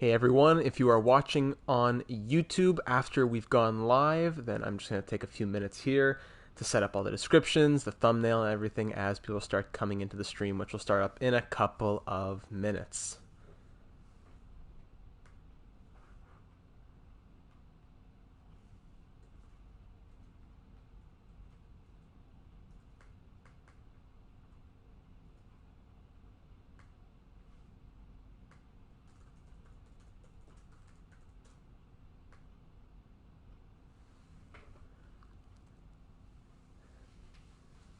Hey everyone, if you are watching on YouTube after we've gone live, then I'm just going to take a few minutes here to set up all the descriptions, the thumbnail, and everything as people start coming into the stream, which will start up in a couple of minutes.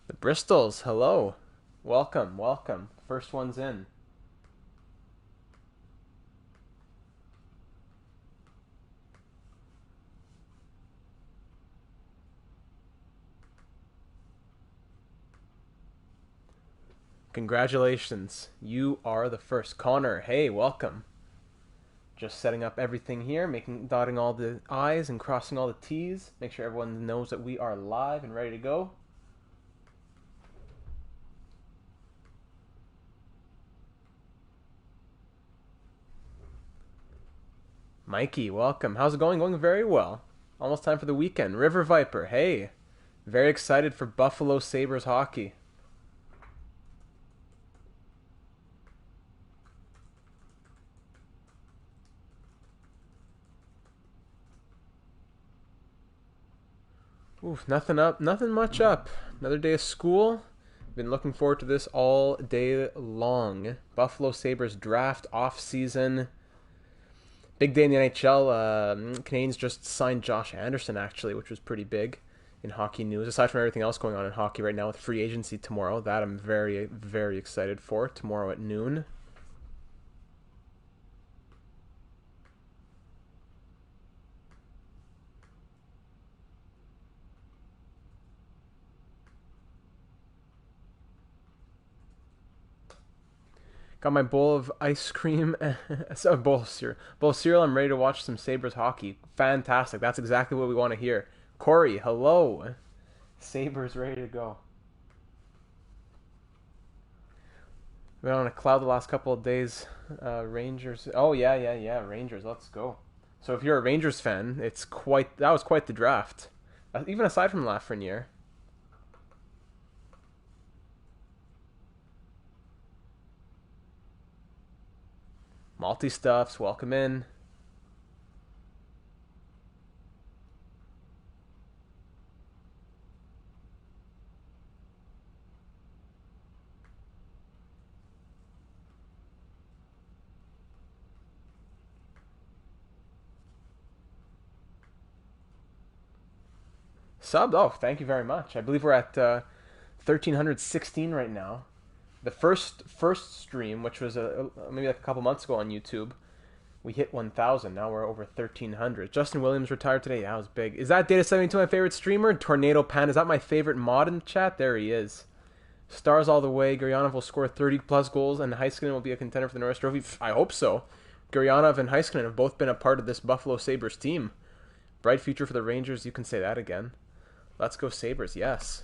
The Bristols, hello. Welcome, welcome. First one's in. Congratulations. You are the first. Connor, hey, welcome. Just setting up everything here, dotting all the I's and crossing all the T's. Make sure everyone knows that we are live and ready to go. Mikey, welcome. How's it going? Going very well. Almost time for the weekend. River Viper, hey. Very excited for Buffalo Sabres hockey. Oof, nothing up, nothing much up. Another day of school. Been looking forward to this all day long. Buffalo Sabres draft off-season. Big day in the NHL. Canadiens just signed Josh Anderson, actually, which was pretty big in hockey news. Aside from everything else going on in hockey right now with free agency tomorrow, that I'm very, very excited for. Tomorrow at noon. Got my bowl of ice cream, so bowl of cereal. Bowl of cereal. I'm ready to watch some Sabres hockey. Fantastic. That's exactly what we want to hear. Corey, hello. Sabres ready to go. Been on a cloud the last couple of days. Rangers. Oh yeah. Rangers. Let's go. So if you're a Rangers fan, that was quite the draft. Even aside from Lafreniere. Malty Stuffs, welcome in. Sub, oh, thank you very much. I believe we're at 1,316 right now. The first stream, which was maybe like a couple months ago on YouTube, we hit 1,000. Now we're over 1,300. Justin Williams retired today. Yeah, that was big. Is that Data72 my favorite streamer? Tornado Pan, is that my favorite mod in the chat? There he is. Stars all the way. Guryanov will score 30-plus goals, and Heiskanen will be a contender for the Norris Trophy. I hope so. Guryanov and Heiskanen have both been a part of this Buffalo Sabres team. Bright future for the Rangers. You can say that again. Let's go Sabres, yes.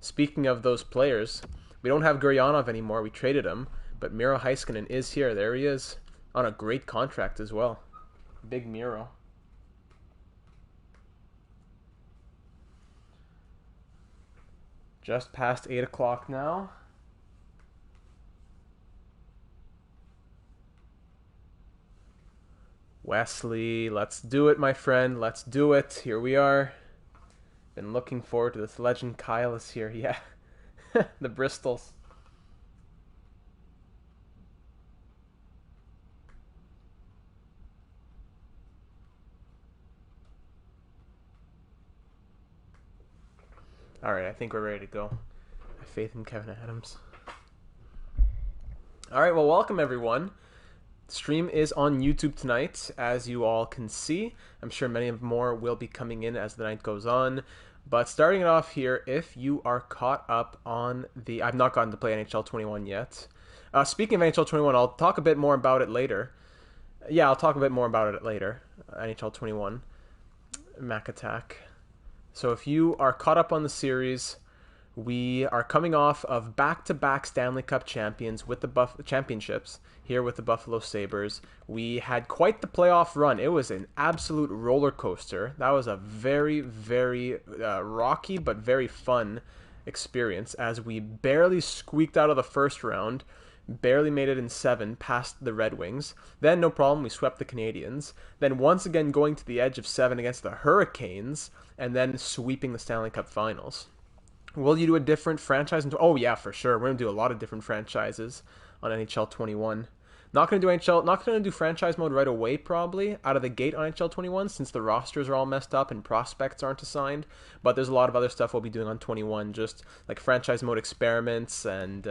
Speaking of those players, we don't have Guryanov anymore. We traded him, but Miro Heiskanen is here. There he is, on a great contract as well. Big Miro. Just past 8 o'clock now. Wesley, let's do it, my friend. Let's do it. Here we are. Been looking forward to this. Legend Kyle is here. Yeah. The Bristols. Alright, I think we're ready to go. I have faith in Kevin Adams. Alright, well, welcome everyone. The stream is on YouTube tonight, as you all can see. I'm sure many more will be coming in as the night goes on. But starting it off here, if you are caught up on the... I've not gotten to play NHL 21 yet. Speaking of NHL 21, I'll talk a bit more about it later. Yeah, I'll talk a bit more about it later. NHL 21. Mac Attack. So if you are caught up on the series, We are coming off of back-to-back Stanley Cup champions with the championships here with the Buffalo Sabres. We had quite the playoff run. It was an absolute roller coaster. That was a very, very rocky but very fun experience as we barely squeaked out of the first round, barely made it in 7 past the Red Wings. Then, no problem, we swept the Canadiens. Then once again going to the edge of 7 against the Hurricanes, and then sweeping the Stanley Cup Finals. Will you do a different franchise? Oh yeah, for sure. We're gonna do a lot of different franchises on NHL 21. Not gonna do franchise mode right away, probably out of the gate on NHL 21, since the rosters are all messed up and prospects aren't assigned. But there's a lot of other stuff we'll be doing on 21, just like franchise mode experiments and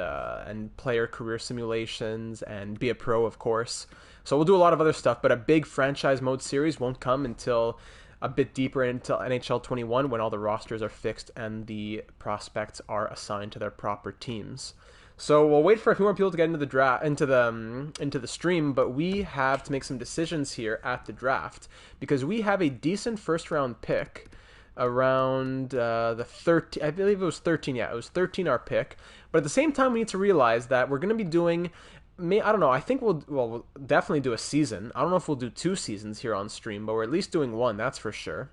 player career simulations and be a pro, of course. So we'll do a lot of other stuff, but a big franchise mode series won't come until a bit deeper into NHL 21 when all the rosters are fixed and the prospects are assigned to their proper teams. So we'll wait for a few more people to get into the draft, into the stream, but we have to make some decisions here at the draft because we have a decent first round pick around the 13. I believe it was 13. Yeah, it was 13 our pick. But at the same time, we need to realize that we're going to be doing. I don't know. I think we'll definitely do a season. I don't know if we'll do 2 seasons here on stream, but we're at least doing 1. That's for sure.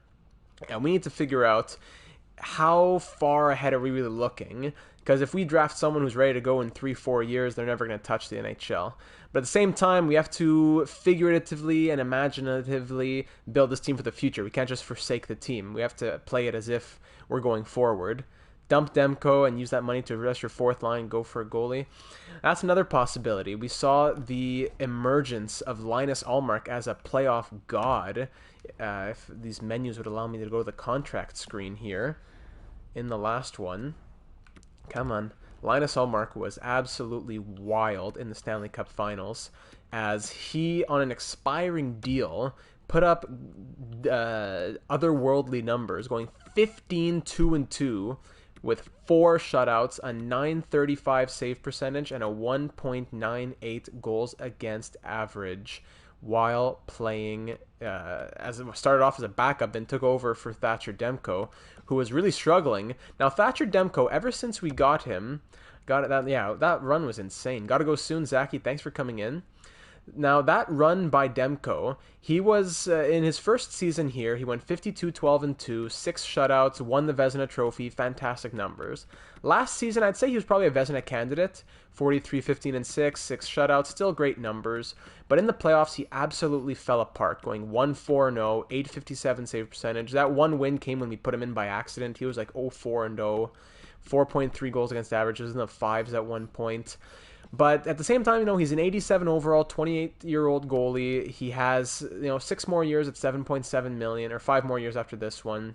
And we need to figure out how far ahead are we really looking. Because if we draft someone who's ready to go in 3-4 years, they're never going to touch the NHL. But at the same time, we have to figuratively and imaginatively build this team for the future. We can't just forsake the team. We have to play it as if we're going forward. Dump Demko and use that money to address your 4th line, go for a goalie. That's another possibility. We saw the emergence of Linus Ullmark as a playoff god. If these menus would allow me to go to the contract screen here in the last one. Come on. Linus Ullmark was absolutely wild in the Stanley Cup Finals as he, on an expiring deal, put up otherworldly numbers, going 15-2-2 with 4 shutouts, a .935 save percentage, and a 1.98 goals against average while playing as it started off as a backup, then took over for Thatcher Demko, who was really struggling. Now, Thatcher Demko, ever since we got him, that run was insane. Gotta go soon, Zachy. Thanks for coming in. Now, that run by Demko, he was, in his first season here, he went 52-12-2, 6 shutouts, won the Vezina Trophy, fantastic numbers. Last season, I'd say he was probably a Vezina candidate, 43-15-6, 6 shutouts, still great numbers. But in the playoffs, he absolutely fell apart, going 1-4-0, 857 save percentage. That one win came when we put him in by accident. He was like 0-4-0, 4.3 goals against average, was in the 5s at one point. But at the same time, he's an 87 overall, 28-year-old goalie. He has, 6 more years at 7.7 million, or 5 more years after this one.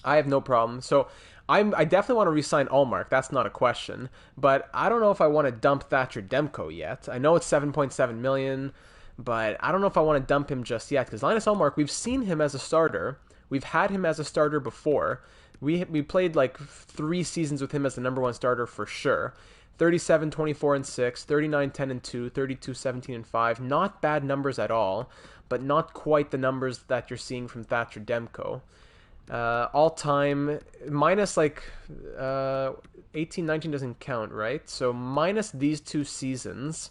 I have no problem. So I definitely want to re-sign Ullmark. That's not a question. But I don't know if I want to dump Thatcher Demko yet. I know it's 7.7 million, but I don't know if I want to dump him just yet. Because Linus Ullmark, we've seen him as a starter. We've had him as a starter before. We played like 3 seasons with him as the number 1 starter for sure. 37, 24, and 6, 39, 10, and 2, 32, 17, and 5. Not bad numbers at all, but not quite the numbers that you're seeing from Thatcher Demko. All-time, minus 18, 19 doesn't count, right? So minus these 2 seasons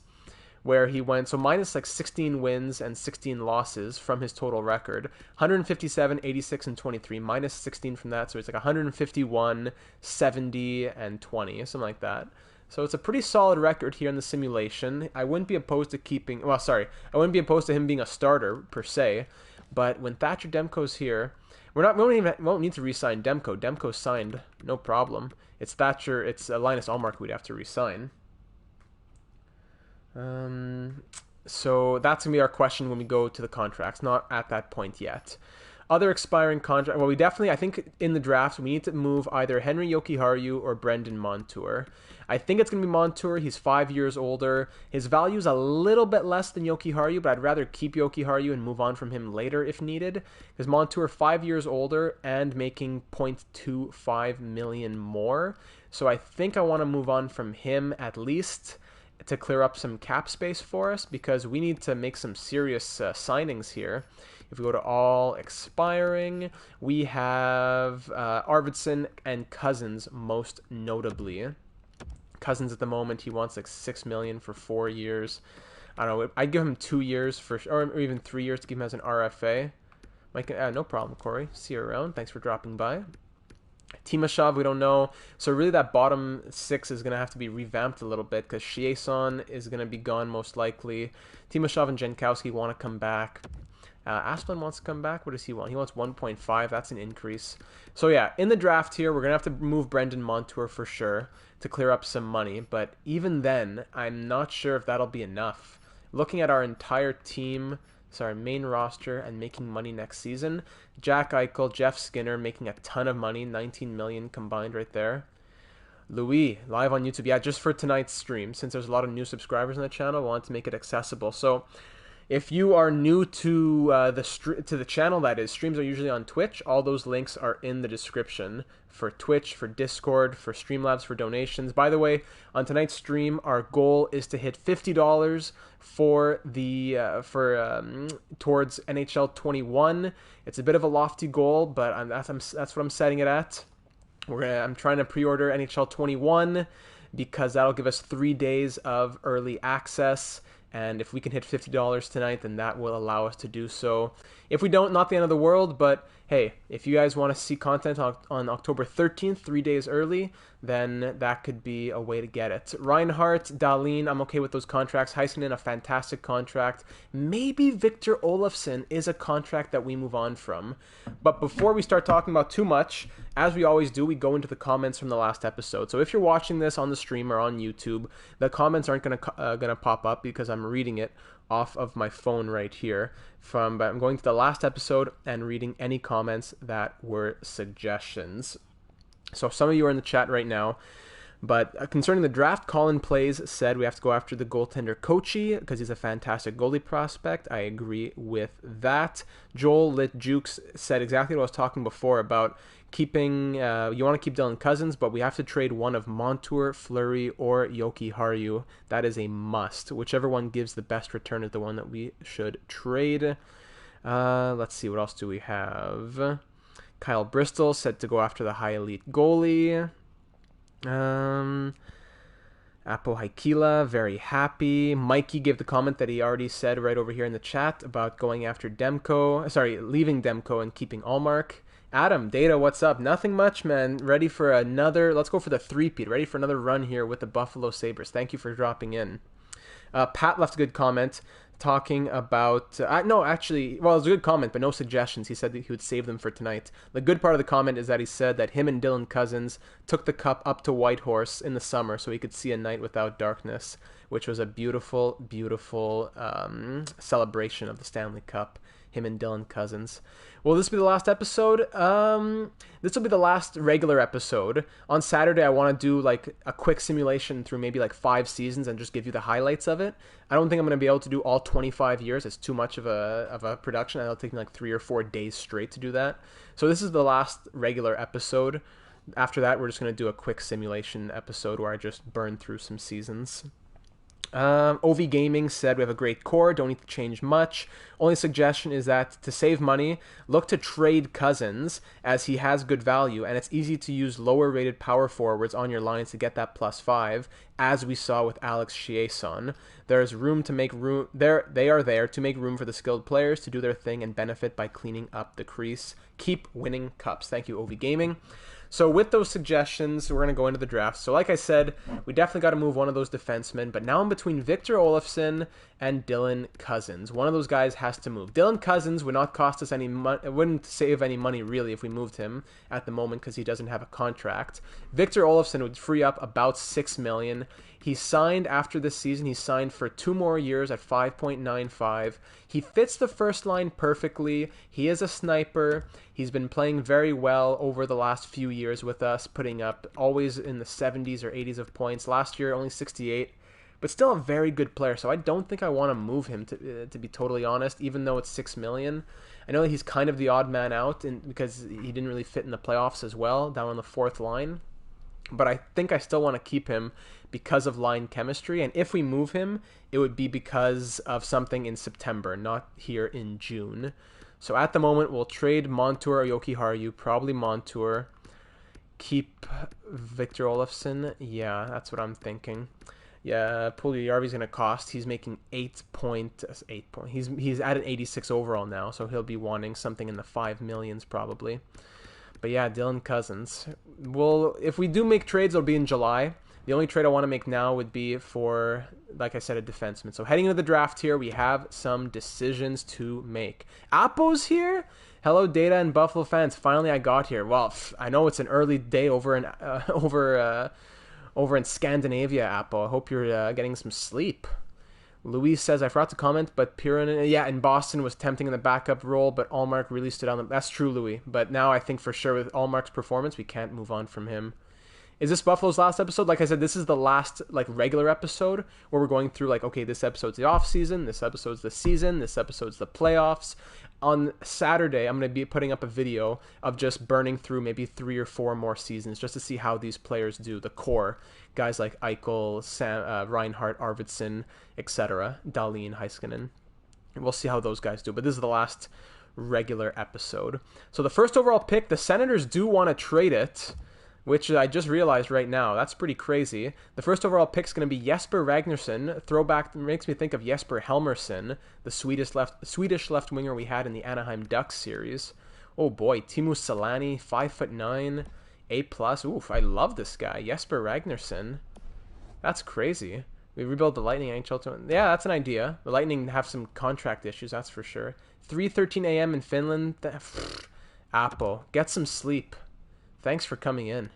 where he went, so minus 16 wins and 16 losses from his total record. 157, 86, and 23, minus 16 from that, so it's like 151, 70, and 20, something like that. So it's a pretty solid record here in the simulation. I wouldn't be opposed to I wouldn't be opposed to him being a starter per se, but when Thatcher Demko's here, we won't need to re-sign Demko. Demko's signed, no problem. It's Thatcher, it's Linus Ullmark we'd have to re-sign. So that's going to be our question when we go to the contracts, not at that point yet. Other expiring contract, well, I think in the draft, we need to move either Henry Jokiharju or Brendan Montour. I think it's going to be Montour. He's 5 years older. His value is a little bit less than Jokiharju, but I'd rather keep Jokiharju and move on from him later if needed. Because Montour, 5 years older and making 0.25 million more. So I think I want to move on from him at least to clear up some cap space for us because we need to make some serious signings here. If we go to all expiring, we have Arvidsson and Cousins most notably. Cousins at the moment, he wants like $6 million for 4 years. I don't know. I'd give him 2 years or even 3 years to keep him as an RFA. Mike, no problem, Corey. See you around. Thanks for dropping by. Timashov, we don't know. So really that bottom 6 is going to have to be revamped a little bit because Chiasson is going to be gone most likely. Timashov and Jankowski want to come back. Asplund wants to come back. What does he want? He wants 1.5. That's an increase. So yeah, in the draft here, we're going to have to move Brendan Montour for sure to clear up some money. But even then, I'm not sure if that'll be enough. Looking at our entire team, sorry, main roster and making money next season, Jack Eichel, Jeff Skinner making a ton of money, 19 million combined right there. Louis, live on YouTube. Yeah, just for tonight's stream, since there's a lot of new subscribers on the channel, I wanted to make it accessible. So if you are new to the channel, that is, streams are usually on Twitch. All those links are in the description for Twitch, for Discord, for Streamlabs, for donations. By the way, on tonight's stream, our goal is to hit $50 for towards NHL 21. It's a bit of a lofty goal, but that's what I'm setting it at. I'm trying to pre-order NHL 21 because that'll give us 3 days of early access. And if we can hit $50 tonight, then that will allow us to do so. If we don't, not the end of the world, but hey, if you guys want to see content on October 13th, 3 days early, then that could be a way to get it. Reinhardt, Dahlin, I'm okay with those contracts. Heiskanen, a fantastic contract. Maybe Victor Olofsson is a contract that we move on from. But before we start talking about too much, as we always do, we go into the comments from the last episode. So if you're watching this on the stream or on YouTube, the comments aren't gonna pop up because I'm reading it off of my phone right here. But I'm going to the last episode and reading any comments that were suggestions. So some of you are in the chat right now. But concerning the draft, Colin Plays said we have to go after the goaltender Kochi because he's a fantastic goalie prospect. I agree with that. Joel Lit Jukes said exactly what I was talking before about keeping, you want to keep Dylan Cousins, but we have to trade one of Montour, Fleury, or Yoki Haru. That is a must. Whichever one gives the best return is the one that we should trade. Let's see, what else do we have? Kyle Bristol said to go after the high elite goalie. Apo Haikila, very happy. Mikey gave the comment that he already said right over here in the chat about going after leaving Demko and keeping Allmark. Adam, Data, what's up? Nothing much, man. Ready for another, let's go for the three-peat. Ready for another run here with the Buffalo Sabres. Thank you for dropping in. Pat left a good comment talking about, no, actually, well, it was a good comment, but no suggestions. He said that he would save them for tonight. The good part of the comment is that he said that him and Dylan Cousins took the cup up to Whitehorse in the summer so he could see a night without darkness, which was a beautiful, beautiful celebration of the Stanley Cup, him and Dylan Cousins. Will this be the last episode? This will be the last regular episode. On Saturday, I want to do like a quick simulation through maybe like 5 seasons and just give you the highlights of it. I don't think I'm going to be able to do all 25 years. It's too much of a production. It'll take me like 3 or 4 days straight to do that. So this is the last regular episode. After that, we're just going to do a quick simulation episode where I just burn through some seasons. OV Gaming said we have a great core, don't need to change much. Only suggestion is that to save money, look to trade Cousins as he has good value, and it's easy to use lower rated power forwards on your lines to get that +5, as we saw with Alex Chiasson. There's room to make room they are there to make room for the skilled players to do their thing and benefit by cleaning up the crease. Keep winning cups. Thank you, OV Gaming. So with those suggestions, we're going to go into the draft. So like I said, we definitely got to move one of those defensemen. But now I'm between Victor Olofsson and Dylan Cousins. One of those guys has to move. Dylan Cousins would not cost us any money. It wouldn't save any money, really, if we moved him at the moment because he doesn't have a contract. Victor Olofsson would free up about $6 million. He signed after this season. He signed for 2 more years at 5.95. He fits the first line perfectly. He is a sniper. He's been playing very well over the last few years with us, putting up always in the 70s or 80s of points. Last year, only 68, but still a very good player. So I don't think I want to move him, to be totally honest, even though it's $6 million. I know that he's kind of the odd man out because he didn't really fit in the playoffs as well, down on the 4th line. But I think I still want to keep him because of line chemistry. And if we move him, it would be because of something in September, not here in June. So at the moment, we'll trade Montour or Jokiharju. Probably Montour. Keep Victor Olofsson. Yeah, that's what I'm thinking. Yeah, Puljujärvi's going to cost. He's making 8 point. He's at an 86 overall now, so he'll be wanting something in the 5 millions probably. But yeah, Dylan Cousins. Well, if we do make trades, it'll be in July. The only trade I want to make now would be for, like I said, a defenseman. So heading into the draft here, we have some decisions to make. Apo's here? Hello, Data and Buffalo fans. Finally, I got here. Well, I know it's an early day over in Scandinavia, Apo. I hope you're getting some sleep. Luis says, I forgot to comment, but Piran, yeah, in Boston was tempting in the backup role, but Allmark really stood on them. That's true, Louis. But now I think for sure with Allmark's performance, we can't move on from him. Is this Buffalo's last episode? Like I said, this is the last regular episode where we're going through okay, this episode's the offseason, this episode's the season, this episode's the playoffs. On Saturday, I'm going to be putting up a video of just burning through maybe 3 or 4 more seasons just to see how these players do. The core, guys like Eichel, Reinhardt, Arvidsson, etc., Dahlin, Heiskanen. We'll see how those guys do. But this is the last regular episode. So the first overall pick, the Senators do want to trade it, which I just realized right now. That's pretty crazy. The first overall pick is going to be Jesper Ragnarsson. Throwback makes me think of Jesper Helmersson, the Swedish left winger we had in the Anaheim Ducks series. Oh boy, Teemu Selanne, 5'9", A+. Oof, I love this guy, Jesper Ragnarsson. That's crazy. We rebuild the Lightning NHL team. Yeah, that's an idea. The Lightning have some contract issues, that's for sure. 3:13 a.m. in Finland. Apo, get some sleep. Thanks for coming in.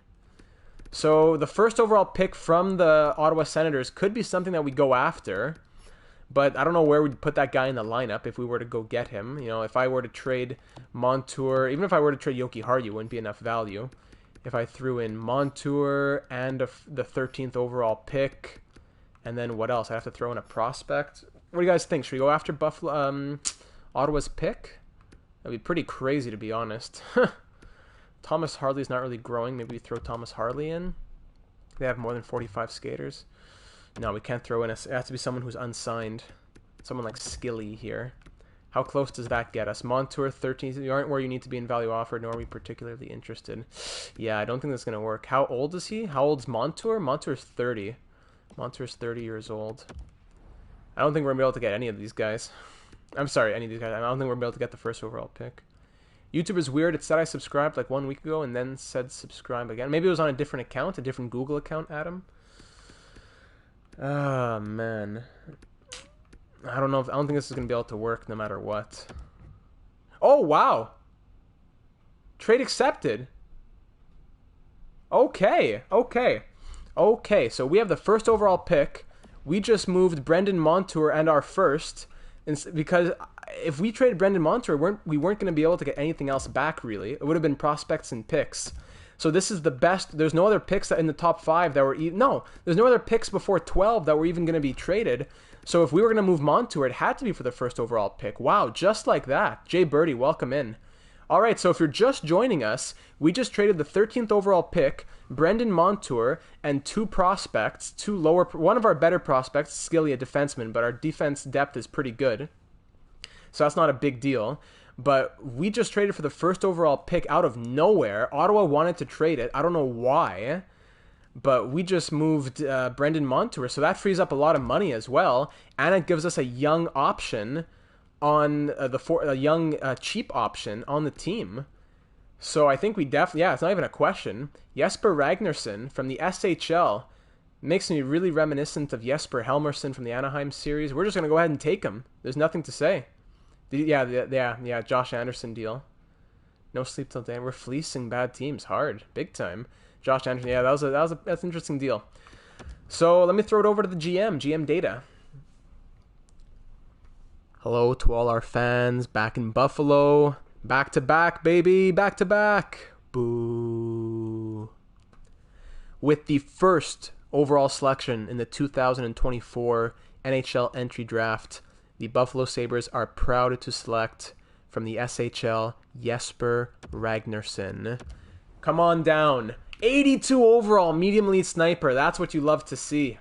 So the first overall pick from the Ottawa Senators could be something that we go after, but I don't know where we'd put that guy in the lineup if we were to go get him. You know, if I were to trade Montour, even if I were to trade Jokiharju, it wouldn't be enough value. If I threw in Montour and the 13th overall pick, and then what else? I'd have to throw in a prospect. What do you guys think? Should we go after Ottawa's pick? That'd be pretty crazy, to be honest. Thomas Harley's not really growing. Maybe we throw Thomas Harley in. They have more than 45 skaters. No, we can't throw in it has to be someone who's unsigned. Someone like Skilly here. How close does that get us? Montour, 13. You aren't where you need to be in value offered, nor are we particularly interested. Yeah, I don't think that's going to work. How old is he? How old's Montour? Montour's 30. Montour's 30 years old. I don't think we're going to be able to get any of these guys. I'm sorry, any of these guys. I don't think we're going to be able to get the first overall pick. YouTube is weird. It said I subscribed 1 week ago and then said subscribe again. Maybe it was on a different account, a different Google account, Adam. Ah, man. I don't know. I don't think this is going to be able to work no matter what. Oh, wow. Trade accepted. Okay. So we have the first overall pick. We just moved Brendan Montour and our first because if we traded Brendan Montour, we weren't going to be able to get anything else back, really. It would have been prospects and picks. So this is the best. There's no other picks in the top 5 that were... there's no other picks before 12 that were even going to be traded. So if we were going to move Montour, it had to be for the first overall pick. Wow, just like that. Jay Birdie, welcome in. All right, so if you're just joining us, we just traded the 13th overall pick, Brendan Montour, and 2 prospects, 2 lower... One of our better prospects, Skilly, a defenseman, but our defense depth is pretty good. So that's not a big deal. But we just traded for the first overall pick out of nowhere. Ottawa wanted to trade it. I don't know why. But we just moved Brendan Montour. So that frees up a lot of money as well. And it gives us a young option on a young cheap option on the team. So I think we definitely... Yeah, it's not even a question. Jesper Ragnarsson from the SHL makes me really reminiscent of Jesper Helmersson from the Anaheim series. We're just going to go ahead and take him. There's nothing to say. Yeah, Josh Anderson deal. No sleep till day. We're fleecing bad teams hard, big time. Josh Anderson, yeah, that's an interesting deal. So let me throw it over to the GM Data. Hello to all our fans back in Buffalo. Back to back, baby, back to back. Boo. With the first overall selection in the 2024 NHL entry draft, the Buffalo Sabres are proud to select from the SHL, Jesper Ragnarsson. Come on down. 82 overall, medium elite sniper. That's what you love to see.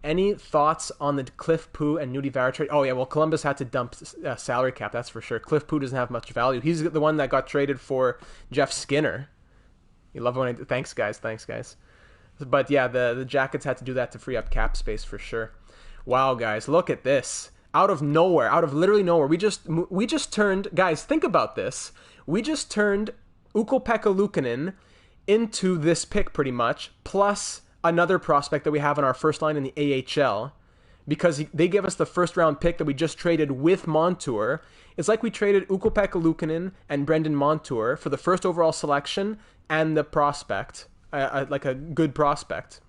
Any thoughts on the Cliff Poo and Nudie Vara trade? Oh, yeah, well, Columbus had to dump salary cap, that's for sure. Cliff Poo doesn't have much value. He's the one that got traded for Jeff Skinner. You love when I do. Thanks, guys. But yeah, the Jackets had to do that to free up cap space for sure. Wow, guys, look at this. Out of nowhere, out of literally nowhere, we just turned, guys, think about this. We just turned Ukko-Pekka Luukkonen into this pick pretty much, plus another prospect that we have in our first line in the AHL, because they gave us the first round pick that we just traded with Montour. It's like we traded Ukko-Pekka Luukkonen and Brendan Montour for the first overall selection and the prospect, like a good prospect.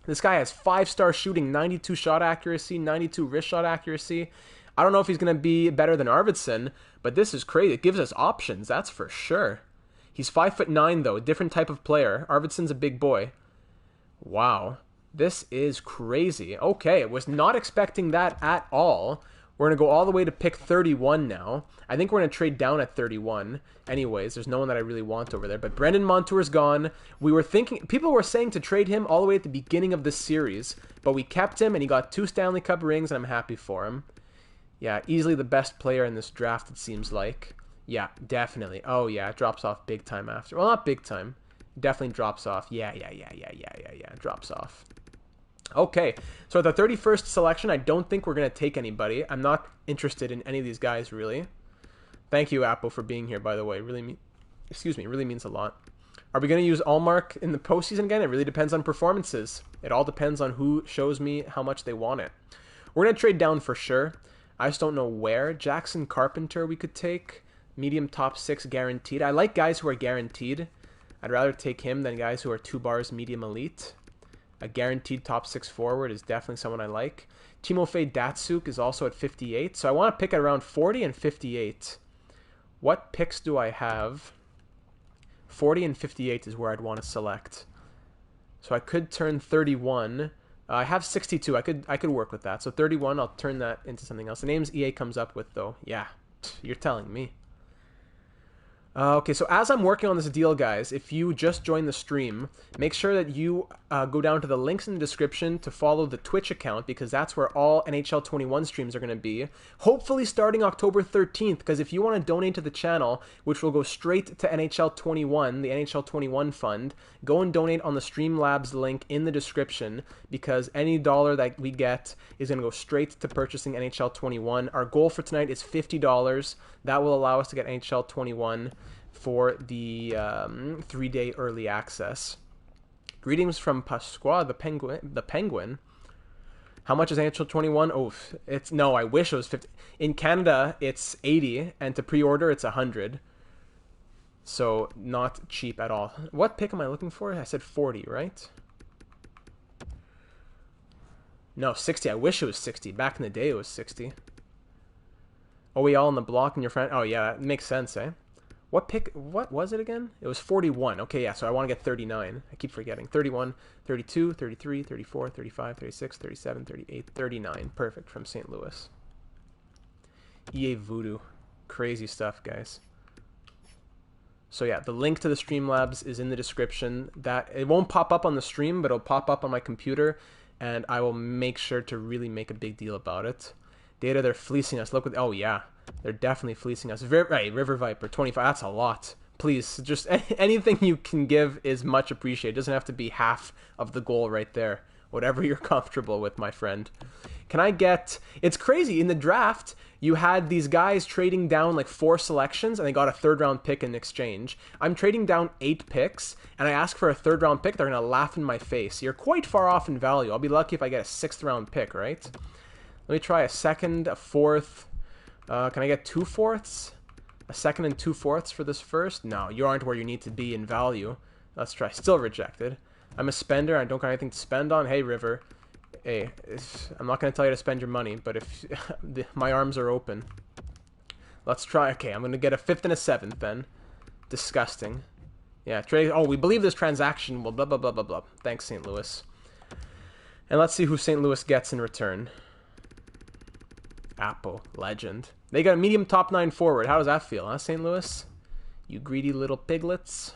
This guy has 5-star shooting, 92 shot accuracy, 92 wrist shot accuracy. I don't know if he's going to be better than Arvidsson, but this is crazy. It gives us options, that's for sure. He's 5'9", though, a different type of player. Arvidsson's a big boy. Wow, this is crazy. Okay, I was not expecting that at all. We're going to go all the way to pick 31 now. I think we're going to trade down at 31. Anyways, there's no one that I really want over there. But Brendan Montour's gone. We were thinking, people were saying to trade him all the way at the beginning of this series, but we kept him and he got 2 Stanley Cup rings and I'm happy for him. Yeah, easily the best player in this draft, it seems like. Yeah, definitely. Oh yeah, it drops off big time after. Well, not big time. Definitely drops off. Yeah. Drops off. Okay, so at the 31st selection, I don't think we're going to take anybody. I'm not interested in any of these guys, really. Thank you, Apple, for being here, by the way. Really means a lot. Are we going to use Allmark in the postseason again? It really depends on performances. It all depends on who shows me how much they want it. We're going to trade down for sure. I just don't know where. Jackson Carpenter we could take. Medium top 6 guaranteed. I like guys who are guaranteed. I'd rather take him than guys who are 2 bars medium elite. A guaranteed top 6 forward is definitely someone I like. Timofey Datsuk is also at 58. So I want to pick at around 40 and 58. What picks do I have? 40 and 58 is where I'd want to select. So I could turn 31. I have 62. I could work with that. So 31, I'll turn that into something else. The names EA comes up with, though. Yeah, you're telling me. Okay, so as I'm working on this deal, guys, if you just joined the stream, make sure that you go down to the links in the description to follow the Twitch account, because that's where all NHL 21 streams are going to be. Hopefully starting October 13th, because if you want to donate to the channel, which will go straight to NHL 21, the NHL 21 fund, go and donate on the Streamlabs link in the description, because any dollar that we get is going to go straight to purchasing NHL 21. Our goal for tonight is $50. That will allow us to get NHL 21 for the 3-day early access. Greetings from Pasqua, the penguin. How much is NHL 21? Oh, no, I wish it was 50. In Canada, it's 80, and to pre-order, it's 100. So, not cheap at all. What pick am I looking for? I said 40, right? No, 60. I wish it was 60. Back in the day, it was 60. Oh, we all on the block and your friend? Oh, yeah, that makes sense, eh? What was it again? It was 41. Okay, yeah, so I want to get 39. I keep forgetting. 31, 32, 33, 34, 35, 36, 37, 38, 39. Perfect, from St. Louis. EA Voodoo. Crazy stuff, guys. So yeah, the link to the Streamlabs is in the description. That it won't pop up on the stream, but it'll pop up on my computer, and I will make sure to really make a big deal about it. Data, they're fleecing us. Look at, oh yeah, they're definitely fleecing us. Right, River Viper, 25, that's a lot. Please, just anything you can give is much appreciated. It doesn't have to be half of the goal right there. Whatever you're comfortable with, my friend. Can I get, it's crazy, in the draft, you had these guys trading down like 4 selections and they got a 3rd round pick in exchange. I'm trading down 8 picks and I ask for a 3rd round pick, they're going to laugh in my face. You're quite far off in value. I'll be lucky if I get a 6th round pick, right? Let me try a 2nd, a 4th. Can I get 2 fourths? A 2nd and 2 fourths for this 1st? No, you aren't where you need to be in value. Let's try. Still rejected. I'm a spender. I don't got anything to spend on. Hey, River. Hey, I'm not going to tell you to spend your money, but if my arms are open. Let's try. Okay, I'm going to get a 5th and a 7th then. Disgusting. Yeah, trade. Oh, we believe this transaction will blah, blah, blah, blah, blah. Thanks, St. Louis. And let's see who St. Louis gets in return. Apple, legend. They got a medium top 9 forward. How does that feel, huh, St. Louis? You greedy little piglets.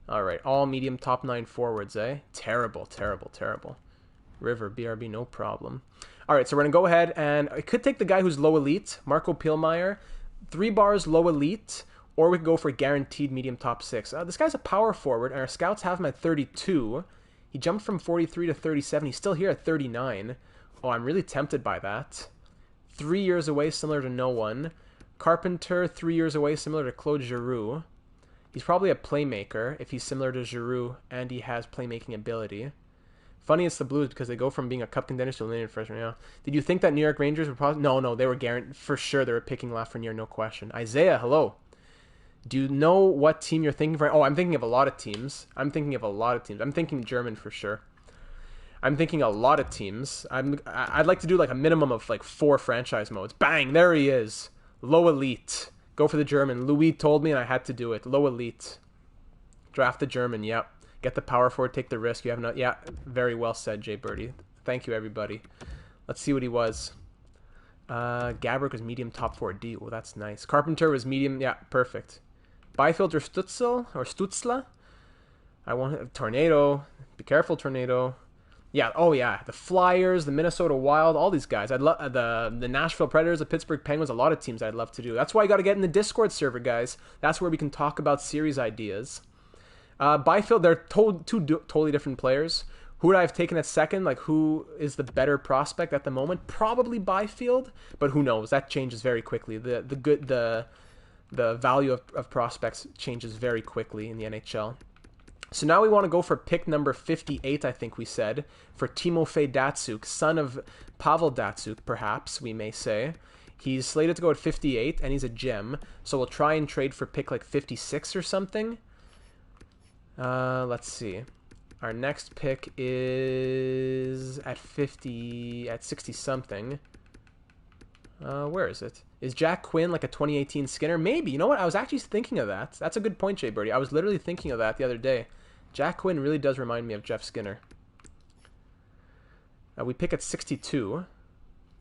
All right, all medium top 9 forwards, eh? Terrible, terrible, terrible. River, BRB, no problem. All right, so we're going to go ahead, and I could take the guy who's low elite, Marco Pielmeyer. 3 bars low elite, or we could go for guaranteed medium top 6. This guy's a power forward, and our scouts have him at 32. He jumped from 43 to 37. He's still here at 39. Oh, I'm really tempted by that. 3 years away, similar to no one. Carpenter, 3 years away, similar to Claude Giroux. He's probably a playmaker if he's similar to Giroux and he has playmaking ability. Funny it's the Blues because they go from being a cup contender to eliminated first round. Did you think that New York Rangers would probably... No, they were guaranteed. For sure, they were picking Lafreniere, no question. Isaiah, hello. Do you know what team you're thinking for? Oh, I'm thinking of a lot of teams. I'm thinking German for sure. I'm thinking a lot of teams. I'd like to do like a minimum of like 4 franchise modes. Bang, there he is. Low elite. Go for the German. Louis told me and I had to do it. Low elite. Draft the German, yep. Get the power forward, take the risk. You have no... Yeah, very well said, Jay Birdie. Thank you, everybody. Let's see what he was. Gabrick was medium top 4D. Oh, that's nice. Carpenter was medium... Yeah, perfect. Byfield or Stutzla? I want a Tornado. Be careful, Tornado. Yeah, oh yeah. The Flyers, the Minnesota Wild, all these guys. I'd love the Nashville Predators, the Pittsburgh Penguins, a lot of teams I'd love to do. That's why you got to get in the Discord server, guys. That's where we can talk about series ideas. Byfield, they're two totally different players. Who would I have taken at second? Like, who is the better prospect at the moment? Probably Byfield, but who knows? That changes very quickly. The value of prospects changes very quickly in the NHL. So now we want to go for pick number 58, I think we said, for Timofey Datsuk, son of Pavel Datsuk, perhaps, we may say. He's slated to go at 58, and he's a gem. So we'll try and trade for pick like 56 or something. Let's see. Our next pick is at 60-something. Where is it? Is Jack Quinn like a 2018 Skinner? Maybe. You know what? I was actually thinking of that. That's a good point, Jay Birdie. I was literally thinking of that the other day. Jack Quinn really does remind me of Jeff Skinner. We pick at 62.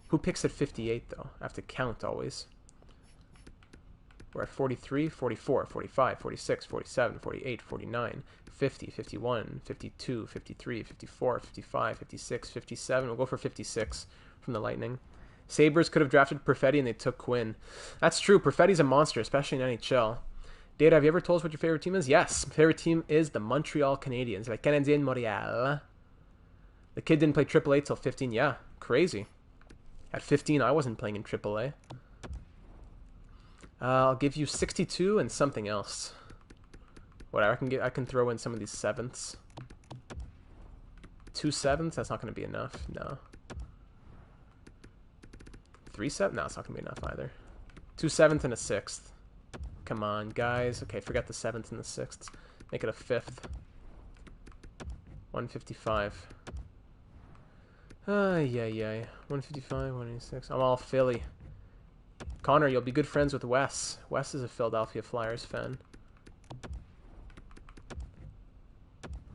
Who picks at 58, though? I have to count always. We're at 43, 44, 45, 46, 47, 48, 49, 50, 51, 52, 53, 54, 55, 56, 57. We'll go for 56 from the Lightning. Sabres could have drafted Perfetti and they took Quinn. That's true. Perfetti's a monster, especially in NHL. Data, have you ever told us what your favorite team is? Yes. My favorite team is the Montreal Canadiens. Like Canadien Montréal. The kid didn't play AAA till 15. Yeah, crazy. At 15, I wasn't playing in AAA. I'll give you 62 and something else. Whatever, I can throw in some of these sevenths. 2 sevenths? That's not going to be enough. No. 3 sevenths? No, it's not going to be enough either. 2 sevenths and a 6th. Come on, guys. Okay, forget the 7th and the 6th. Make it a 5th. 155. Yeah. 155, 186. I'm all Philly. Connor, you'll be good friends with Wes. Wes is a Philadelphia Flyers fan.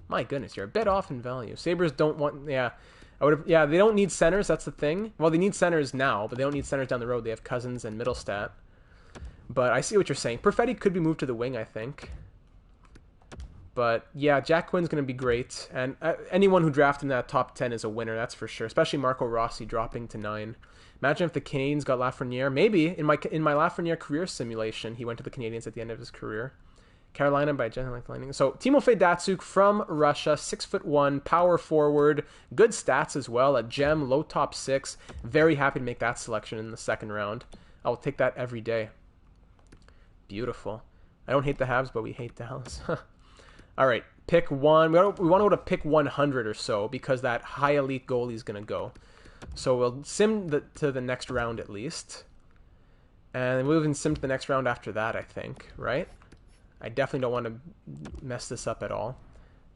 My goodness, you're a bit off in value. Sabres don't want... Yeah, they don't need centers. That's the thing. Well, they need centers now, but they don't need centers down the road. They have Cousins and Middlestat. But I see what you're saying. Perfetti could be moved to the wing, I think. But, yeah, Jack Quinn's going to be great. And anyone who drafted in that top 10 is a winner, that's for sure. Especially Marco Rossi dropping to 9. Imagine if the Canadiens got Lafreniere. Maybe, in my Lafreniere career simulation, he went to the Canadiens at the end of his career. Carolina by Jen like Lightning. So, Timofey Datsuk from Russia, 6'1", power forward, good stats as well, a gem, low top 6. Very happy to make that selection in the second round. I will take that every day. Beautiful. I don't hate the Habs, but we hate Dallas. All right, pick 1. We want to go to pick 100 or so because that high elite goalie is going to go. So we'll sim to the next round at least. And we'll even sim to the next round after that, I think, right? I definitely don't want to mess this up at all.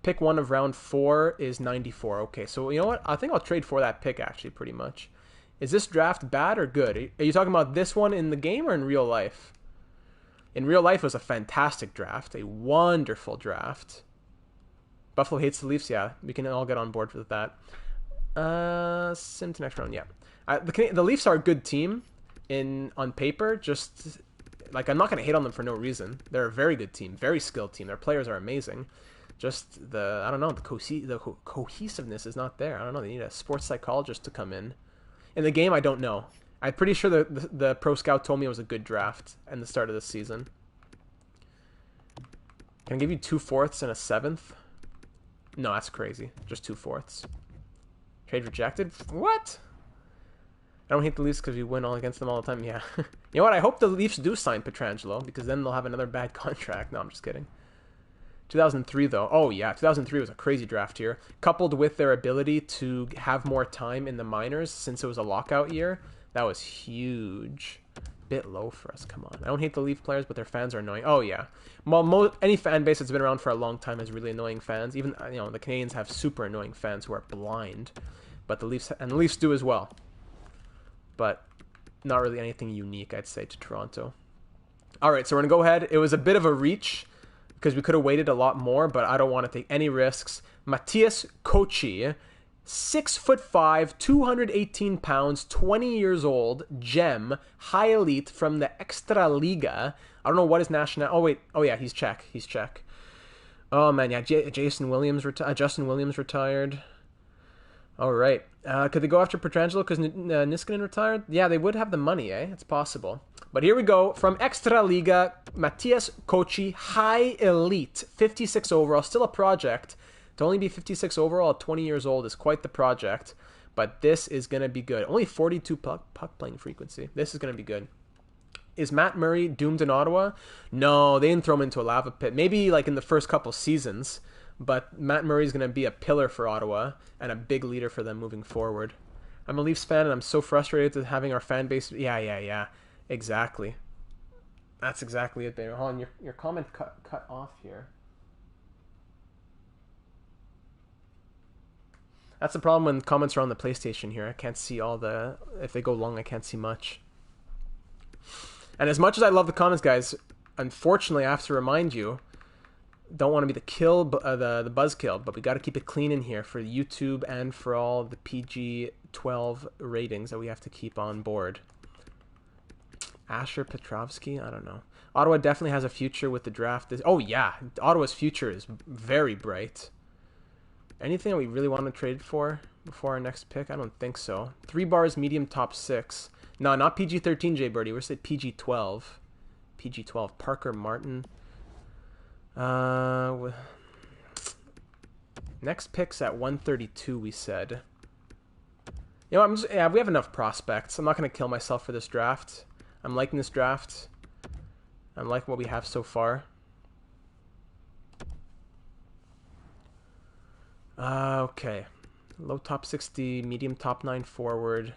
Pick 1 of round 4 is 94. Okay, so you know what? I think I'll trade for that pick, actually, pretty much. Is this draft bad or good? Are you talking about this one in the game or in real life? In real life, it was a fantastic draft. A wonderful draft. Buffalo hates the Leafs. Yeah, we can all get on board with that. Sim to next round, yeah. The Leafs are a good team on paper. Just, like, I'm not going to hate on them for no reason. They're a very good team. Very skilled team. Their players are amazing. Just I don't know, the cohesiveness is not there. I don't know. They need a sports psychologist to come in. In the game, I don't know. I'm pretty sure the pro scout told me it was a good draft at the start of the season. Can I give you 2/4 and a 7th? No, that's crazy. Just 2/4. Trade rejected? What? I don't hate the Leafs because we win all against them all the time. Yeah. You know what? I hope the Leafs do sign Pietrangelo because then they'll have another bad contract. No, I'm just kidding. 2003, though. Oh, yeah. 2003 was a crazy draft year. Coupled with their ability to have more time in the minors since it was a lockout year, that was huge. Bit low for us. Come on. I don't hate the Leaf players, but their fans are annoying. Oh, yeah. Well, any fan base that's been around for a long time has really annoying fans. Even, the Canadians have super annoying fans who are blind. But the Leafs do as well. But not really anything unique, I'd say, to Toronto. All right, so we're going to go ahead. It was a bit of a reach because we could have waited a lot more, but I don't want to take any risks. Matthias Kochi, 6'5", 218 pounds, 20 years old, gem, high elite from the Extraliga. I don't know what his national. Oh wait, oh yeah, he's Czech. He's Czech. Oh man, yeah, Justin Williams retired. All right, could they go after Pietrangelo because Niskanen retired? Yeah, they would have the money, eh? It's possible. But here we go. From Extraliga, Matthias Kochi, high elite, 56 overall, still a project. To only be 56 overall at 20 years old is quite the project. But this is going to be good. Only 42 puck playing frequency. This is going to be good. Is Matt Murray doomed in Ottawa? No, they didn't throw him into a lava pit. Maybe like in the first couple seasons. But Matt Murray's going to be a pillar for Ottawa and a big leader for them moving forward. I'm a Leafs fan and I'm so frustrated with having our fan base. Yeah. Exactly. That's exactly it, baby. Hold on, your comment cut off here. That's the problem when comments are on the PlayStation here. I can't see all the... If they go long, I can't see much. And as much as I love the comments, guys, unfortunately, I have to remind you, don't want to be the buzzkill, but we got to keep it clean in here for YouTube and for all the PG-12 ratings that we have to keep on board. Asher Petrovsky? I don't know. Ottawa definitely has a future with the draft. Oh, yeah. Ottawa's future is very bright. Anything that we really want to trade for before our next pick? I don't think so. 3 bars, medium, top 6. No, not PG-13, Jay Birdie. We're saying PG-12. PG-12. Parker Martin. Next pick's at 132, we said. You know, we have enough prospects. I'm not going to kill myself for this draft. I'm liking this draft. I'm liking what we have so far. Okay. Low top 60, medium top 9 forward.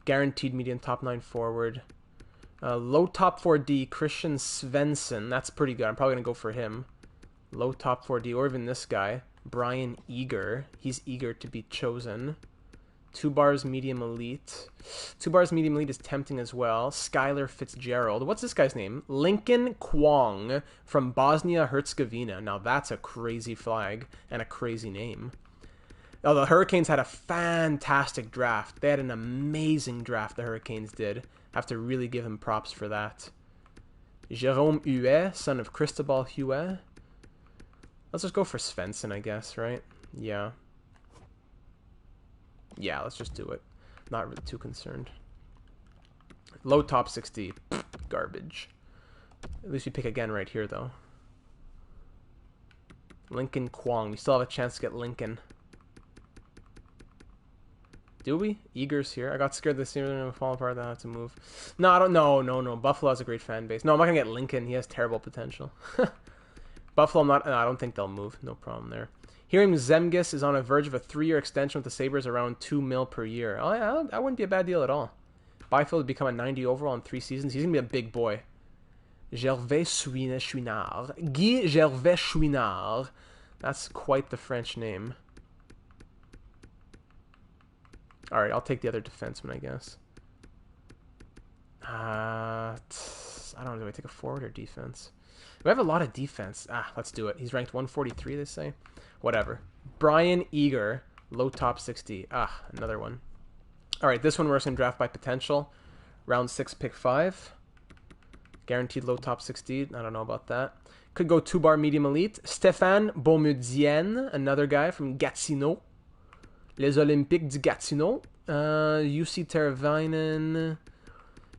Guaranteed medium top 9 forward. Low top 4D, Christian Svensson. That's pretty good. I'm probably going to go for him. Low top 4D, or even this guy. Brian Eager. He's eager to be chosen. 2 bars medium elite. 2 bars medium elite is tempting as well. Skylar Fitzgerald. What's this guy's name? Lincoln Kwong from Bosnia-Herzegovina. Now that's a crazy flag and a crazy name. Oh, the Hurricanes had a fantastic draft. They had an amazing draft, the Hurricanes did. Have to really give him props for that. Jerome Huet, son of Cristobal Huet. Let's just go for Svensson, I guess, right? Yeah. Yeah, let's just do it. Not really too concerned. Low top 60. Garbage. At least we pick again right here, though. Lincoln Kwong. We still have a chance to get Lincoln. Do we? Eager's here. I got scared this year and fall apart. I have to move. No, I don't know. No. Buffalo has a great fan base. No, I'm not going to get Lincoln. He has terrible potential. Buffalo, no, I don't think they'll move. No problem there. Hearing Zemgus is on a verge of a 3-year extension with the Sabres around $2 million per year. Oh, yeah, that wouldn't be a bad deal at all. Byfield would become a 90 overall in 3 seasons. He's going to be a big boy. Gervais Chouinard. Guy Gervais Chouinard. That's quite the French name. All right, I'll take the other defenseman, I guess. I don't know. Do I take a forward or defense? We have a lot of defense. Let's do it. He's ranked 143, they say. Whatever. Brian Eager, low top 60. Another one. All right, this one we're going to draft by potential. Round 6, pick 5. Guaranteed low top 60. I don't know about that. Could go 2-bar medium elite. Stéphane Beaumedienne, another guy from Gatineau. Les Olympiques du Gatineau. UC Teravainen.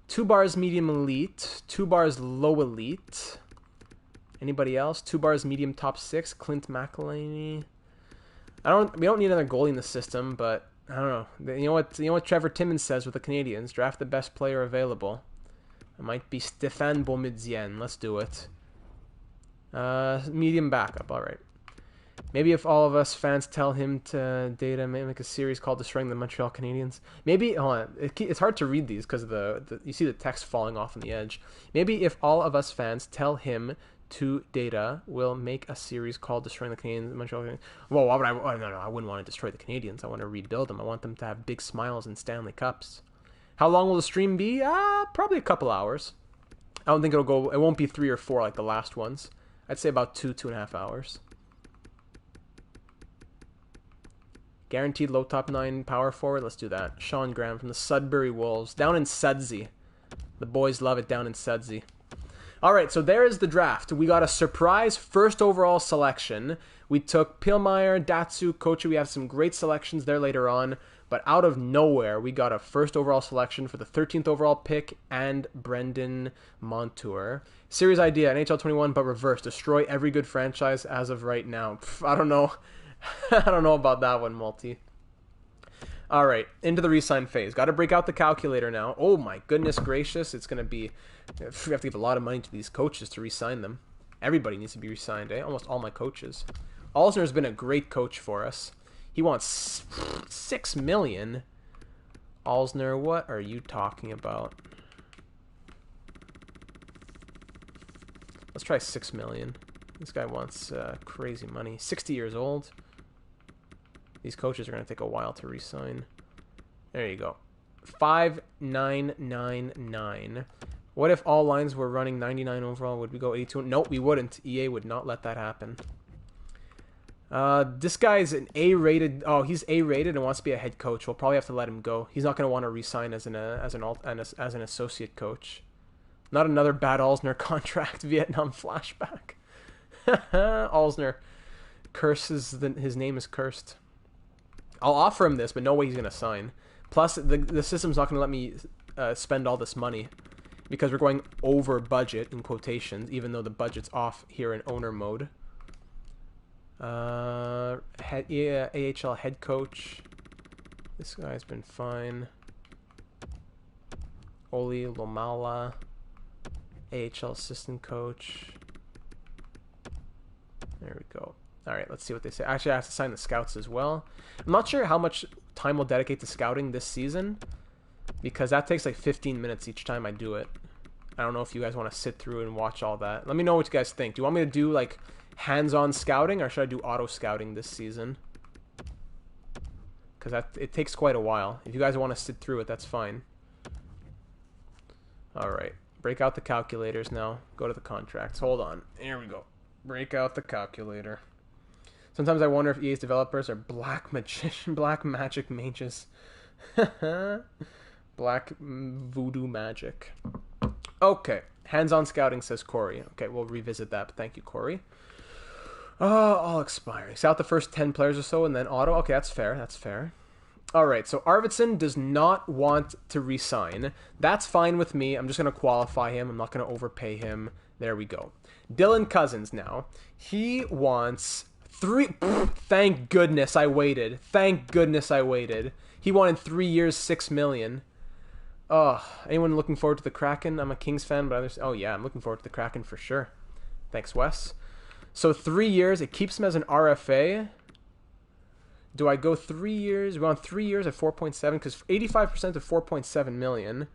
2 bars medium elite. 2 bars low elite. Anybody else? 2 bars medium top 6. Clint McElhaney. We don't need another goalie in the system, but I don't know. You know what Trevor Timmins says with the Canadians? Draft the best player available. It might be Stéphane Beaumedienne. Let's do it. Medium backup. All right. Maybe if all of us fans tell him to data, make a series called Destroying the Montreal Canadiens. Maybe, hold on. It's hard to read these because you see the text falling off on the edge. Maybe if all of us fans tell him to data, we'll make a series called Destroying the Canadiens, Montreal Canadiens. Well, why would I? No, I wouldn't want to destroy the Canadiens. I want to rebuild them. I want them to have big smiles and Stanley Cups. How long will the stream be? Probably a couple hours. I don't think it won't be 3 or 4 like the last ones. I'd say about 2.5 hours. Guaranteed low top 9 power forward. Let's do that. Sean Graham from the Sudbury Wolves. Down in Sudsey. The boys love it down in Sudsey. All right, so there is the draft. We got a surprise first overall selection. We took Pilmeyer, Datsu, Kochi. We have some great selections there later on. But out of nowhere, we got a first overall selection for the 13th overall pick and Brendan Montour. Series idea, NHL 21, but reverse. Destroy every good franchise as of right now. I don't know. I don't know about that one, Multi. All right, into the re-sign phase. Got to break out the calculator now. Oh my goodness gracious, it's going to be... We have to give a lot of money to these coaches to re-sign them. Everybody needs to be re-signed, eh? Almost all my coaches. Alzner's been a great coach for us. He wants $6 million. Alzner, what are you talking about? Let's try $6 million. This guy wants crazy money. 60 years old. These coaches are going to take a while to re-sign. There you go. 5999. What if all lines were running 99 overall? Would we go 82? Nope, we wouldn't. EA would not let that happen. This guy's an A-rated. Oh, he's A-rated and wants to be a head coach. We'll probably have to let him go. He's not going to want to re-sign as an associate coach. Not another bad Alzner contract. Vietnam flashback. Alzner curses. His name is cursed. I'll offer him this, but no way he's going to sign. Plus, the system's not going to let me spend all this money because we're going over budget, in quotations, even though the budget's off here in owner mode. AHL head coach. This guy's been fine. Oli Lomala. AHL assistant coach. There we go. All right, let's see what they say. Actually, I have to sign the scouts as well. I'm not sure how much time we'll dedicate to scouting this season because that takes like 15 minutes each time I do it. I don't know if you guys want to sit through and watch all that. Let me know what you guys think. Do you want me to do like hands-on scouting or should I do auto scouting this season? Because it takes quite a while. If you guys want to sit through it, that's fine. All right, break out the calculators now. Go to the contracts. Hold on. Here we go. Break out the calculator. Sometimes I wonder if EA's developers are black magic mages. Black voodoo magic. Okay. Hands-on scouting, says Corey. Okay, we'll revisit that, but thank you, Corey. All expiring. Scout the first 10 players or so and then auto. Okay, that's fair. That's fair. All right, so Arvidsson does not want to re-sign. That's fine with me. I'm just going to qualify him. I'm not going to overpay him. There we go. Dylan Cousins now. He wants... Thank goodness I waited. Thank goodness I waited. He wanted 3 years, $6 million. Anyone looking forward to the Kraken? I'm a Kings fan, but others. Oh yeah, I'm looking forward to the Kraken for sure. Thanks, Wes. So 3 years. It keeps him as an RFA. Do I go 3 years? We want 3 years at 4.7 because 85% of 4.7 million.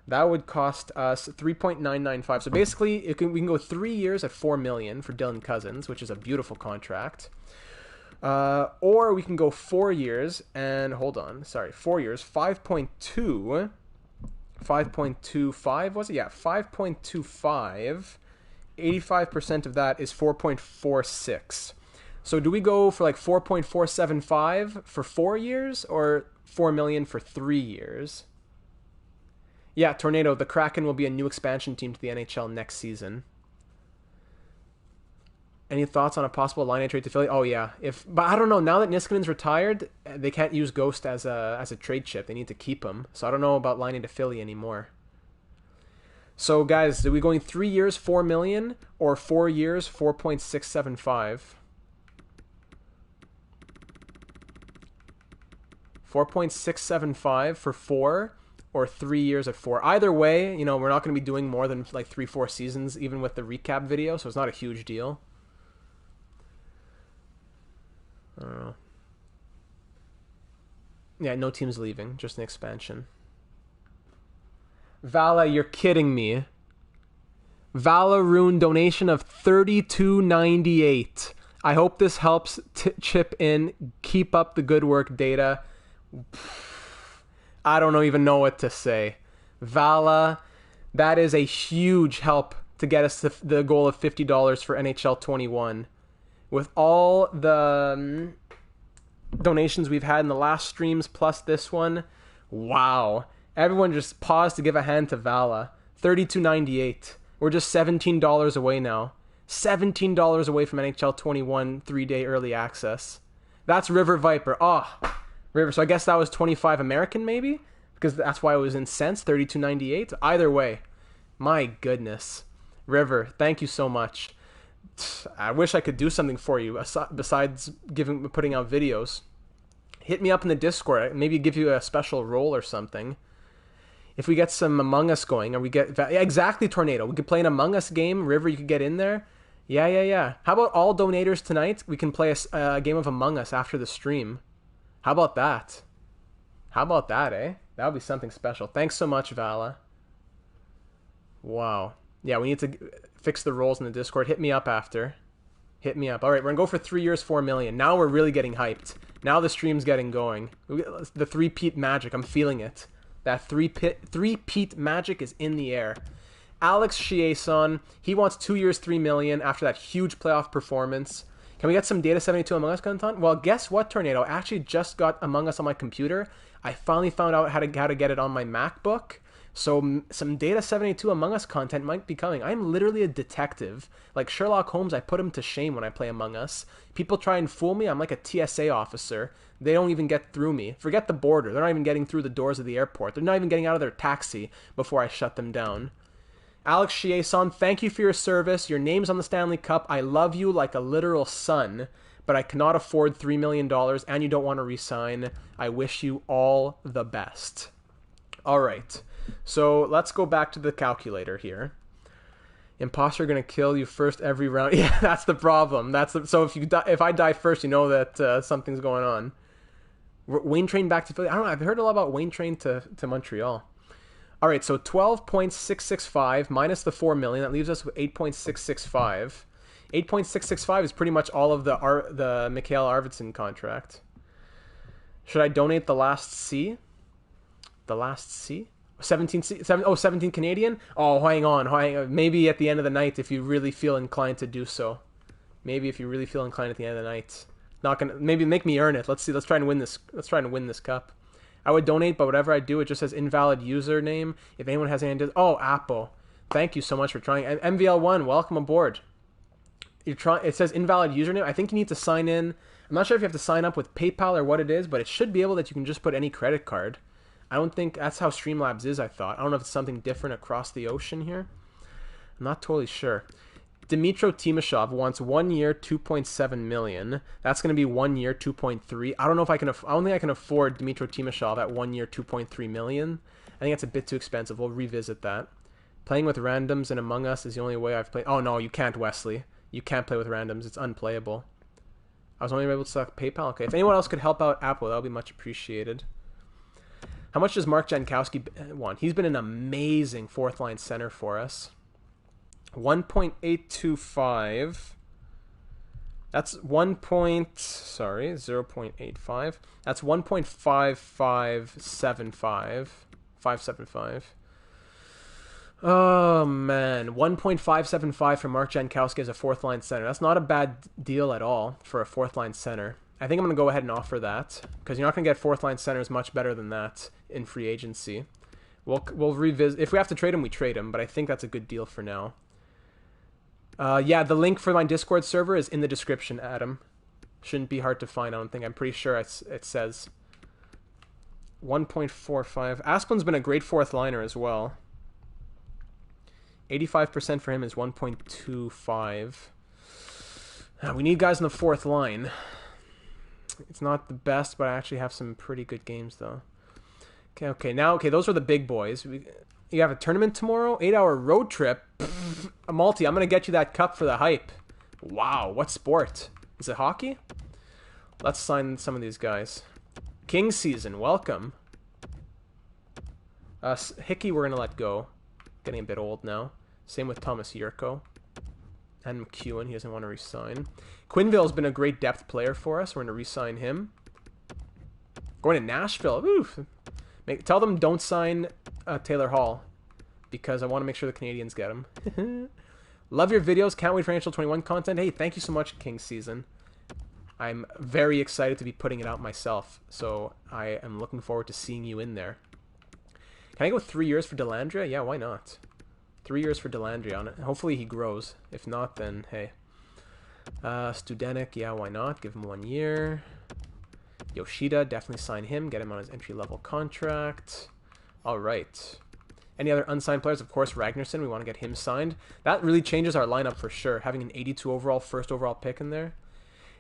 That would cost us 3.995. So basically, we can go 3 years at 4 million for Dylan Cousins, which is a beautiful contract. Or we can go 4 years and 4 years, 5.2, 5.25 was it? Yeah, 5.25. 85% of that is 4.46. So do we go for like 4.475 for 4 years or 4 million for 3 years? Yeah, Tornado, the Kraken will be a new expansion team to the NHL next season. Any thoughts on a possible line trade to Philly? Oh yeah, but I don't know. Now that Niskanen's retired, they can't use Ghost as a trade chip. They need to keep him. So I don't know about lining to Philly anymore. So guys, are we going 3 years, 4 million, or 4 years, 4.675? 4.675 for 4, or 3 years at 4. Either way, you know, we're not going to be doing more than like 3-4 seasons, even with the recap video. So it's not a huge deal. I don't know. Yeah, no team's leaving, just an expansion. Vala, you're kidding me. Vala Rune donation of $32.98. I hope this helps chip in. Keep up the good work, Data. I don't even know what to say. Vala, that is a huge help to get us to the goal of $50 for NHL 21. With all the donations we've had in the last streams plus this one, wow. Everyone just pause to give a hand to Vala. $32.98. We're just $17 away now. $17 away from NHL 21 3-day early access. That's River Viper. Oh, River. So I guess that was 25 American maybe? Because that's why it was in cents, $32.98. Either way, my goodness. River, thank you so much. I wish I could do something for you besides putting out videos. Hit me up in the Discord. Maybe give you a special role or something. If we get some Among Us going, or we get... Yeah, exactly, Tornado. We could play an Among Us game. River, you could get in there. Yeah. How about all donators tonight? We can play a game of Among Us after the stream. How about that? How about that, eh? That would be something special. Thanks so much, Vala. Wow. Yeah, we need to fix the roles in the Discord. Hit me up after. Hit me up. All right, we're going to go for 3 years, 4 million. Now we're really getting hyped. Now the stream's getting going. The three-peat magic. I'm feeling it. That three-peat magic is in the air. Alex Chiason, he wants 2 years, 3 million after that huge playoff performance. Can we get some Data 72 Among Us content? Well, guess what, Tornado? I actually just got Among Us on my computer. I finally found out how to get it on my MacBook. So some Data 72 Among Us content might be coming. I'm literally a detective. Like Sherlock Holmes, I put him to shame when I play Among Us. People try and fool me. I'm like a TSA officer. They don't even get through me. Forget the border. They're not even getting through the doors of the airport. They're not even getting out of their taxi before I shut them down. Alex Chiason, thank you for your service. Your name's on the Stanley Cup. I love you like a literal son, but I cannot afford $3 million and you don't want to resign. I wish you all the best. All right. So let's go back to the calculator here. Imposter gonna kill you first every round. Yeah, that's the problem. So if I die first, you know that something's going on. Wayne Train back to Philly. I don't know. I've heard a lot about Wayne Train to Montreal. All right, so 12.665 minus the 4 million. That leaves us with 8.665. 8.665 is pretty much all of the Mikhail Arvidsson contract. Should I donate the last C? The last C? 17 Canadian? Oh, hang on. Maybe at the end of the night if you really feel inclined to do so. Maybe if you really feel inclined at the end of the night. Not gonna maybe make me earn it. Let's see. Let's try and win this. Let's try and win this cup. I would donate, but whatever I do, it just says invalid username. If anyone has any ideas, Apple. Thank you so much for trying. And MVL1, welcome aboard. It says invalid username. I think you need to sign in. I'm not sure if you have to sign up with PayPal or what it is, but it should be able that you can just put any credit card. I don't think that's how Streamlabs is, I thought. I don't know if it's something different across the ocean here. I'm not totally sure. Dmytro Timashov wants 1 year, 2.7 million. That's going to be 1 year, 2.3. I don't know if I don't think I can afford Dmytro Timashov at 1 year, 2.3 million. I think that's a bit too expensive. We'll revisit that. Playing with randoms and Among Us is the only way I've played. Oh no, you can't, Wesley. You can't play with randoms. It's unplayable. I was only able to select PayPal. Okay, if anyone else could help out Apple, that would be much appreciated. How much does Mark Jankowski want? He's been an amazing fourth line center for us. 1.825. That's 0.85. That's 1.5575. 575. Oh man, 1.575 for Mark Jankowski as a fourth line center. That's not a bad deal at all for a fourth line center. I think I'm going to go ahead and offer that because you're not going to get fourth line centers much better than that in free agency. We'll revisit. If we have to trade him, we trade him, but I think that's a good deal for now. Yeah, the link for my Discord server is in the description, Adam. Shouldn't be hard to find, I don't think. I'm pretty sure it says 1.45. Asplin's been a great fourth liner as well. 85% for him is 1.25. We need guys in the fourth line. It's not the best, but I actually have some pretty good games, though. Okay, those are the big boys. You have a tournament tomorrow? 8-hour road trip? A multi. I'm going to get you that cup for the hype. Wow, what sport? Is it hockey? Let's sign some of these guys. King season, welcome. Hickey, we're going to let go. Getting a bit old now. Same with Thomas Yurko. And McEwen, he doesn't want to resign. Quinville's been a great depth player for us. We're going to resign him. Going to Nashville. Oof. Tell them don't sign Taylor Hall, because I want to make sure the Canadians get him. Love your videos. Can't wait for NHL 21 content. Hey, thank you so much, King Season. I'm very excited to be putting it out myself, so I am looking forward to seeing you in there. Can I go 3 years for Delandria? Yeah, why not? 3 years for Delandria on it. Hopefully he grows. If not, then hey. Studenik, yeah, why not? Give him 1 year. Yoshida, definitely sign him. Get him on his entry-level contract. All right. Any other unsigned players? Of course, Ragnarsson. We want to get him signed. That really changes our lineup for sure. Having an 82 overall, first overall pick in there.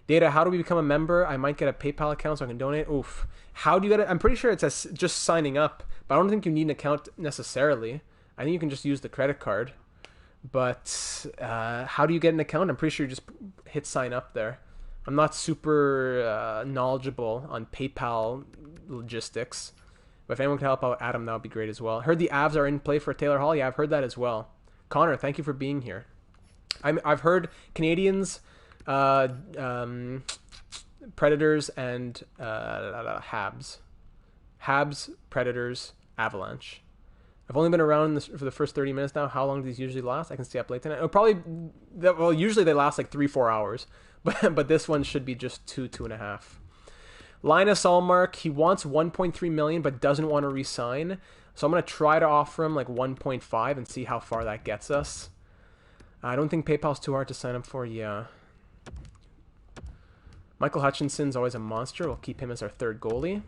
Data, how do we become a member? I might get a PayPal account so I can donate. Oof. How do you get it? I'm pretty sure it's just signing up, but I don't think you need an account necessarily. I think you can just use the credit card. But how do you get an account? I'm pretty sure you just hit sign up there. I'm not super knowledgeable on PayPal logistics. But if anyone can help out Adam, that would be great as well. Heard the Avs are in play for Taylor Hall. Yeah, I've heard that as well. Connor, thank you for being here. I've heard Canadians, Predators, and Habs. Habs, Predators, Avalanche. I've only been around for the first 30 minutes now. How long do these usually last? I can stay up late tonight. Well, usually they last like 3-4 hours. But this one should be just 2.5. Linus Allmark, he wants 1.3 million but doesn't want to re-sign. So I'm going to try to offer him like 1.5 and see how far that gets us. I don't think PayPal's too hard to sign up for. Yeah. Michael Hutchinson's always a monster. We'll keep him as our third goalie.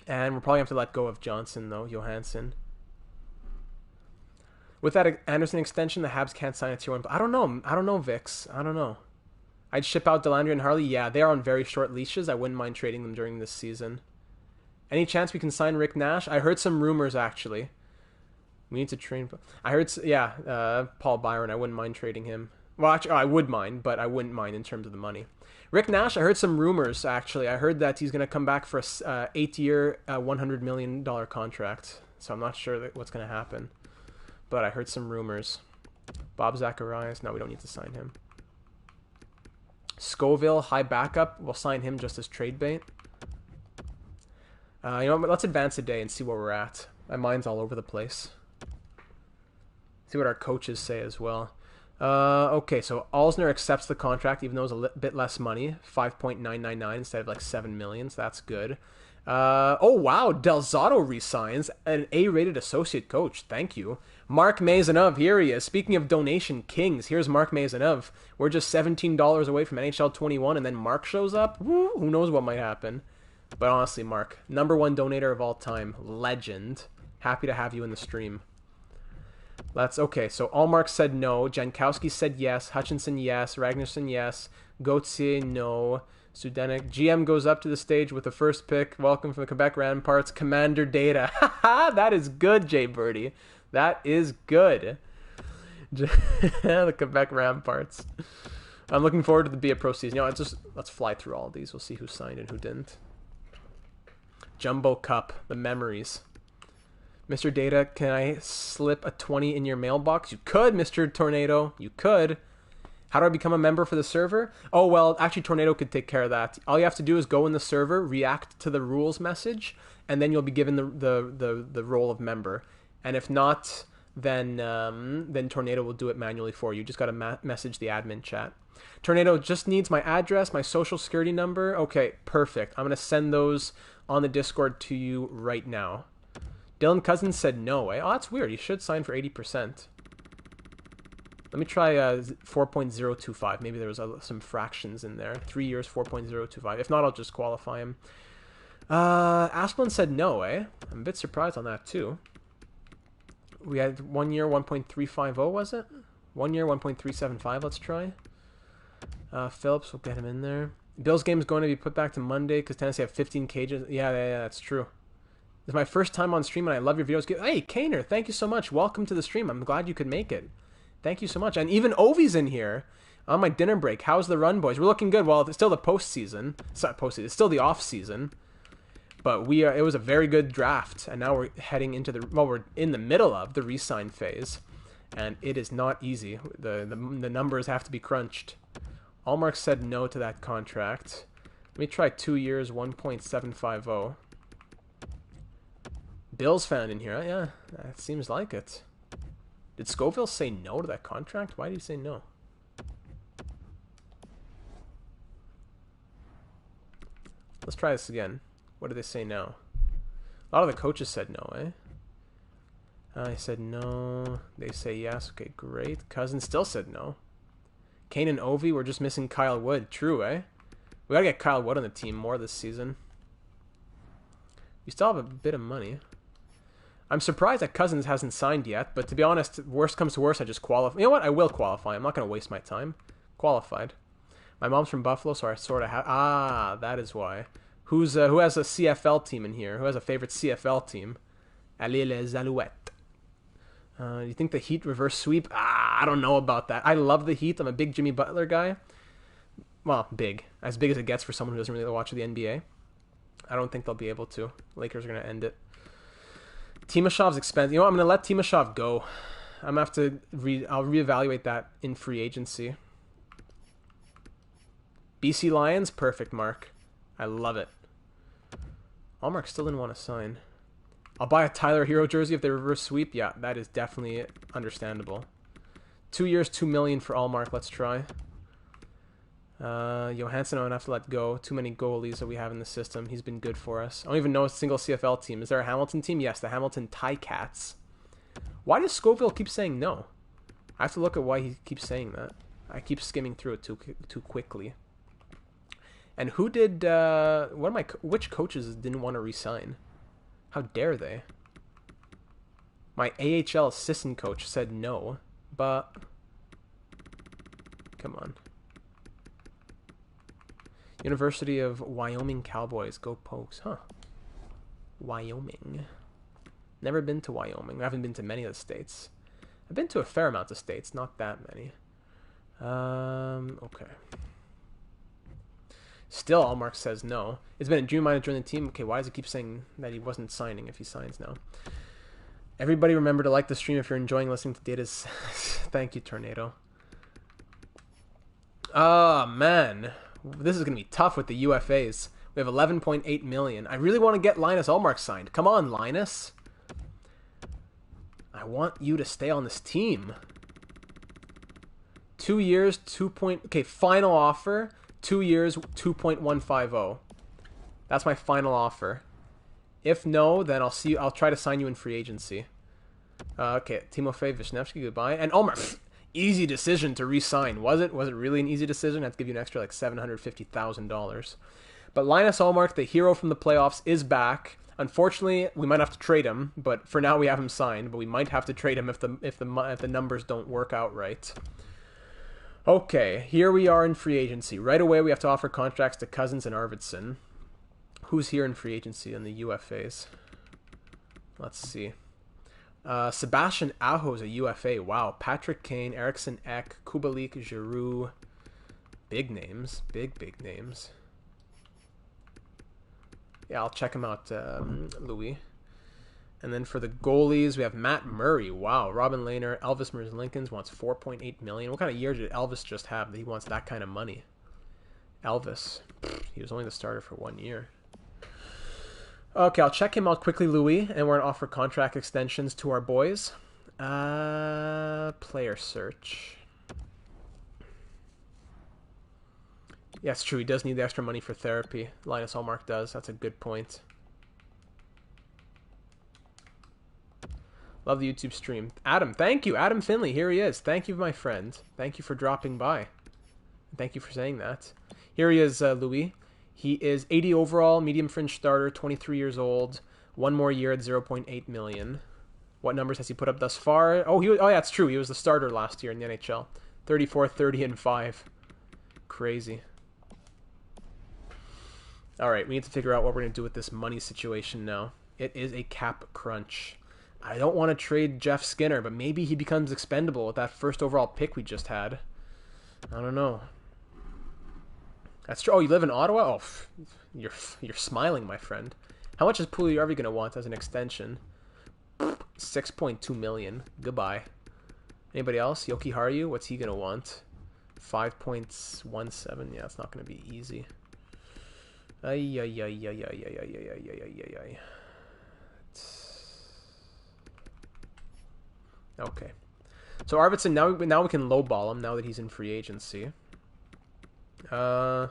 And we'll probably have to let go of Johnson, though, Johansson. With that Anderson extension, the Habs can't sign a tier 1. But I don't know, Vix. I don't know. I'd ship out Delandria and Harley. Yeah, they are on very short leashes. I wouldn't mind trading them during this season. Any chance we can sign Rick Nash? I heard some rumors, actually. We need to train... I heard... Yeah, Paul Byron. I wouldn't mind trading him. Well, actually, I would mind, but I wouldn't mind in terms of the money. Rick Nash, I heard some rumors, actually. I heard that he's going to come back for a 8-year, $100 million contract. So I'm not sure what's going to happen. But I heard some rumors. Bob Zacharias. No, we don't need to sign him. Scoville, high backup. We'll sign him just as trade bait. You know what? Let's advance a day and see where we're at. My mind's all over the place. See what our coaches say as well. Okay, so Alsner accepts the contract, even though it's a bit less money. 5.999 instead of like 7 million, so that's good. Oh, wow. Del Zotto resigns. An A-rated associate coach. Thank you. Mark Maisonneuve, here he is. Speaking of donation kings, here's Mark Maisonneuve. We're just $17 away from NHL 21, and then Mark shows up. Woo, who knows what might happen. But honestly, Mark, #1 donator of all time. Legend. Happy to have you in the stream. Okay, so Allmark said no. Jankowski said yes. Hutchinson, yes. Ragnarsson, yes. Gauthier, no. Studenik. GM goes up to the stage with the first pick. Welcome from the Quebec Ramparts, Commander Data. That is good, Jay Birdie. That is good. The Quebec Ramparts. I'm looking forward to the Be a Pro season. You know, let's fly through all of these. We'll see who signed and who didn't. Jumbo Cup, the memories. Mr. Data, can I slip a 20 in your mailbox? You could, Mr. Tornado. You could. How do I become a member for the server? Oh, well, actually, Tornado could take care of that. All you have to do is go in the server, react to the rules message, and then you'll be given the role of member. And if not, then Tornado will do it manually for you. You just got to message the admin chat. Tornado just needs my address, my social security number. Okay, perfect. I'm going to send those on the Discord to you right now. Dylan Cousins said no. Oh, that's weird. You should sign for 80%. Let me try 4.025. Maybe there was some fractions in there. 3 years, 4.025. If not, I'll just qualify him. Asplin said no, eh? I'm a bit surprised on that, too. We had 1 year, 1.350, was it? 1 year, 1.375. Let's try. Phillips, we'll get him in there. Bills game is going to be put back to Monday because Tennessee have 15 cages. Yeah, that's true. It's my first time on stream, and I love your videos. Hey, Kaner, thank you so much. Welcome to the stream. I'm glad you could make it. Thank you so much. And even Ovi's in here on my dinner break. How's the run, boys? We're looking good. Well, it's still the postseason. It's not postseason. It's still the off-season. But it was a very good draft, and now we're heading into we're in the middle of the re-sign phase, and it is not easy. The numbers have to be crunched. Allmark said no to that contract. Let me try 2 years, 1.750. Bills found in here. Yeah, that seems like it. Did Scoville say no to that contract? Why did he say no? Let's try this again. What did they say no? A lot of the coaches said no, eh? I said no. They say yes. Okay, great. Cousins still said no. Kane and Ovi, we're just missing Kyle Wood. True, eh? We gotta get Kyle Wood on the team more this season. We still have a bit of money. I'm surprised that Cousins hasn't signed yet, but to be honest, worst comes to worst, I just qualify. You know what? I will qualify. I'm not going to waste my time. Qualified. My mom's from Buffalo, so I sort of have... Ah, that is why. Who has a CFL team in here? Who has a favorite CFL team? Allez les Alouettes. Do you think the Heat reverse sweep? I don't know about that. I love the Heat. I'm a big Jimmy Butler guy. Well, big. As big as it gets for someone who doesn't really watch the NBA. I don't think they'll be able to. Lakers are going to end it. Timashov's expensive. You know what? I'm going to let Timashov go. I'm going to have to... I'll reevaluate that in free agency. BC Lions? Perfect, Mark. I love it. Allmark still didn't want to sign. I'll buy a Tyler Hero jersey if they reverse sweep. Yeah, that is definitely understandable. 2 years, $2 million for Allmark. Let's try. Johansson, I'm going to have to let go. Too many goalies that we have in the system. He's been good for us. I don't even know a single CFL team. Is there a Hamilton team? Yes, the Hamilton Ticats. Why does Scoville keep saying no? I have to look at why he keeps saying that. I keep skimming through it too quickly. And who did... which coaches didn't want to resign? How dare they? My AHL assistant coach said no, but... Come on. University of Wyoming Cowboys. Go Pokes. Huh. Wyoming. Never been to Wyoming. I haven't been to many of the states. I've been to a fair amount of states. Not that many. Okay. Still, Allmark says no. It's been a dream of mine to join the team. Okay, why does he keep saying that he wasn't signing if he signs now? Everybody remember to like the stream if you're enjoying listening to Data's... Thank you, Tornado. Oh, man. This is going to be tough with the UFAs. We have 11.8 million. I really want to get Linus Allmark signed. Come on, Linus. I want you to stay on this team. 2 years, Okay, final offer. 2 years, 2.150. That's my final offer. If no, then I'll try to sign you in free agency. Okay, Timofey Vishnevsky, goodbye. And Allmark... Easy decision to re-sign. Was it? Was it really an easy decision? I have to give you an extra like $750,000. But Linus Allmark, the hero from the playoffs, is back. Unfortunately, we might have to trade him, but for now we have him signed. But we might have to trade him if the numbers don't work out right. Okay, here we are in free agency. Right away, we have to offer contracts to Cousins and Arvidsson. Who's here in free agency in the UFAs? Let's see. Sebastian Aho is a UFA. Wow. Patrick Kane, Eriksson Ek, Kubalik, Giroux. Big names. Big names. Yeah, I'll check him out, Louis. And then for the goalies, we have Matt Murray. Wow. Robin Lehner, Elvis Merzlikins wants $4.8 million. What kind of year did Elvis just have that he wants that kind of money? Elvis. He was only the starter for 1 year. Okay, I'll check him out quickly, Louis, and we're going to offer contract extensions to our boys. Player search. Yeah, it's true. He does need the extra money for therapy. Linus Allmark does. That's a good point. Love the YouTube stream. Adam, thank you. Adam Finley, here he is. Thank you, my friend. Thank you for dropping by. Thank you for saying that. Here he is, Louis. He is 80 overall, medium fringe starter, 23 years old. One more year at 0.8 million. What numbers has he put up thus far? Oh, yeah, it's true. He was the starter last year in the NHL. 34, 30, and 5. Crazy. All right, we need to figure out what we're going to do with this money situation now. It is a cap crunch. I don't want to trade Jeff Skinner, but maybe he becomes expendable with that first overall pick we just had. I don't know. That's true. Oh, you live in Ottawa? Oh, you're smiling, my friend. How much is Puljujärvi going to want as an extension? 6.2 million. Goodbye. Anybody else? Yoki Haru? What's he going to want? 5.17. Yeah, it's not going to be easy. Ay, ay, ay, ay, ay, ay, ay, ay, ay, ay, ay. Okay. So Arvidsson, now we can lowball him now that he's in free agency. 4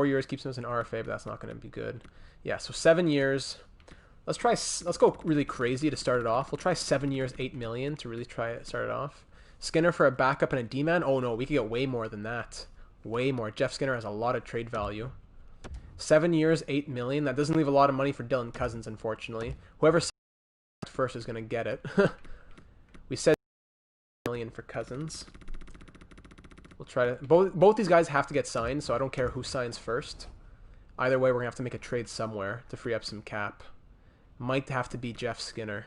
years keeps him as an RFA, but that's not going to be good. Yeah, so 7 years. Let's go really crazy to start it off. We'll try 7 years, 8 million to really start it off. Skinner for a backup and a D-man? Oh no, we could get way more than that. Way more. Jeff Skinner has a lot of trade value. 7 years, 8 million. That doesn't leave a lot of money for Dylan Cousins, unfortunately. Whoever first is going to get it. We said million for Cousins. We'll try to both these guys have to get signed, so I don't care who signs first. Either way, we're gonna have to make a trade somewhere to free up some cap. Might have to be Jeff Skinner.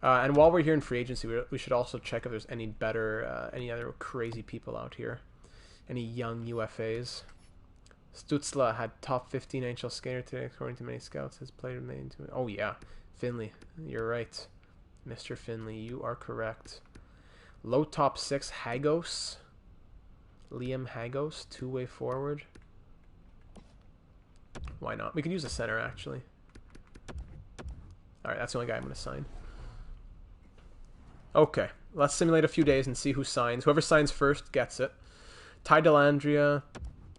And while we're here in free agency, we should also check if there's any better, any other crazy people out here, any young UFAs. Stützle had top 15 NHL skater today, according to many scouts. Has played made. Oh yeah, Finley, you're right. Mr. Finley, you are correct. Low top 6, Hagos. Liam Hagos, two-way forward. Why not? We could use a center, actually. Alright, that's the only guy I'm going to sign. Okay, let's simulate a few days and see who signs. Whoever signs first gets it. Ty Dellandrea.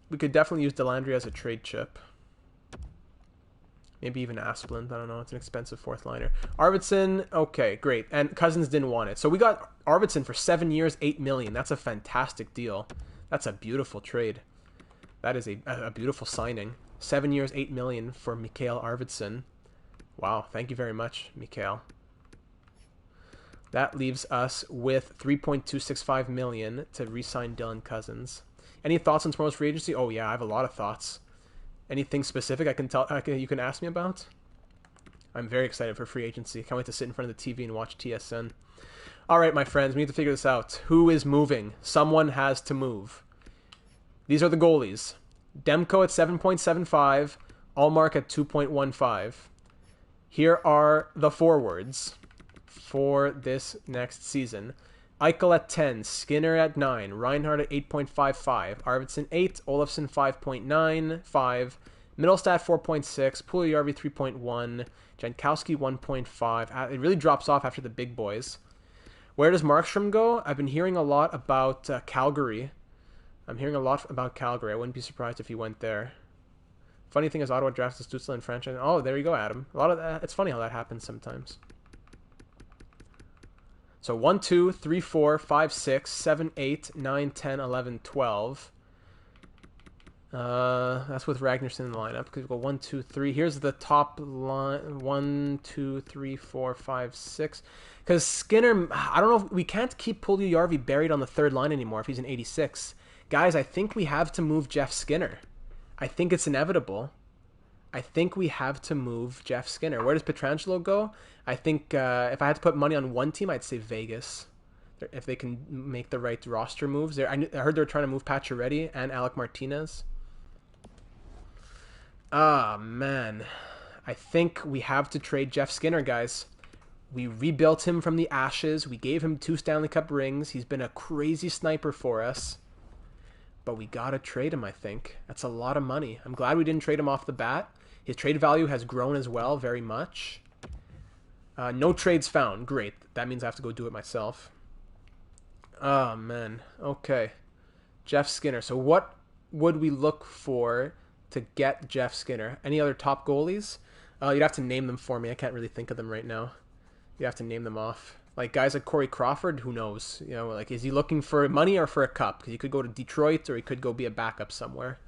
We could definitely use Dellandrea as a trade chip. Maybe even Asplund. I don't know. It's an expensive fourth liner. Arvidsson. Okay, great. And Cousins didn't want it. So we got Arvidsson for 7 years, 8 million. That's a fantastic deal. That's a beautiful trade. That is a beautiful signing. 7 years, 8 million for Mikael Arvidsson. Wow. Thank you very much, Mikael. That leaves us with 3.265 million to re-sign Dylan Cousins. Any thoughts on tomorrow's free agency? Oh yeah, I have a lot of thoughts. Anything specific you can ask me about? I'm very excited for free agency. Can't wait to sit in front of the TV and watch TSN. All right, my friends, we need to figure this out. Who is moving? Someone has to move. These are the goalies. Demko at 7.75, Allmark at 2.15. Here are the forwards for this next season. Eichel at 10, Skinner at 9, Reinhardt at 8.55, Arvidsson 8, Olofsson 5.95, Middlestat 4.6, Puljujärvi 3.1, Jankowski 1.5. It really drops off after the big boys. Where does Markstrom go? I've been hearing a lot about Calgary. I'm hearing a lot about Calgary. I wouldn't be surprised if he went there. Funny thing is Ottawa drafts the Stützle and franchise. Oh, there you go, Adam. A lot of that. It's funny how that happens sometimes. So 1, 2, 3, 4, 5, 6, 7, 8, 9, 10, 11, 12. That's with Ragnarsson in the lineup. Because we go 1, 2, 3. Here's the top line. 1, 2, 3, 4, 5, 6. Because Skinner, I don't know. We can't keep Puljujärvi buried on the third line anymore if he's an 86. Guys, I think we have to move Jeff Skinner. I think it's inevitable. I think we have to move Jeff Skinner. Where does Pietrangelo go? I think if I had to put money on one team, I'd say Vegas. If they can make the right roster moves. I heard they were trying to move Pacioretty and Alec Martinez. Ah, man. I think we have to trade Jeff Skinner, guys. We rebuilt him from the ashes. We gave him 2 Stanley Cup rings. He's been a crazy sniper for us. But we got to trade him, I think. That's a lot of money. I'm glad we didn't trade him off the bat. His trade value has grown as well, very much. No trades found. Great. That means I have to go do it myself. Oh, man. Okay. Jeff Skinner. So what would we look for to get Jeff Skinner? Any other top goalies? You'd have to name them for me. I can't really think of them right now. You have to name them off. Like guys like Corey Crawford, who knows? You know, like is he looking for money or for a cup? Because he could go to Detroit or he could go be a backup somewhere.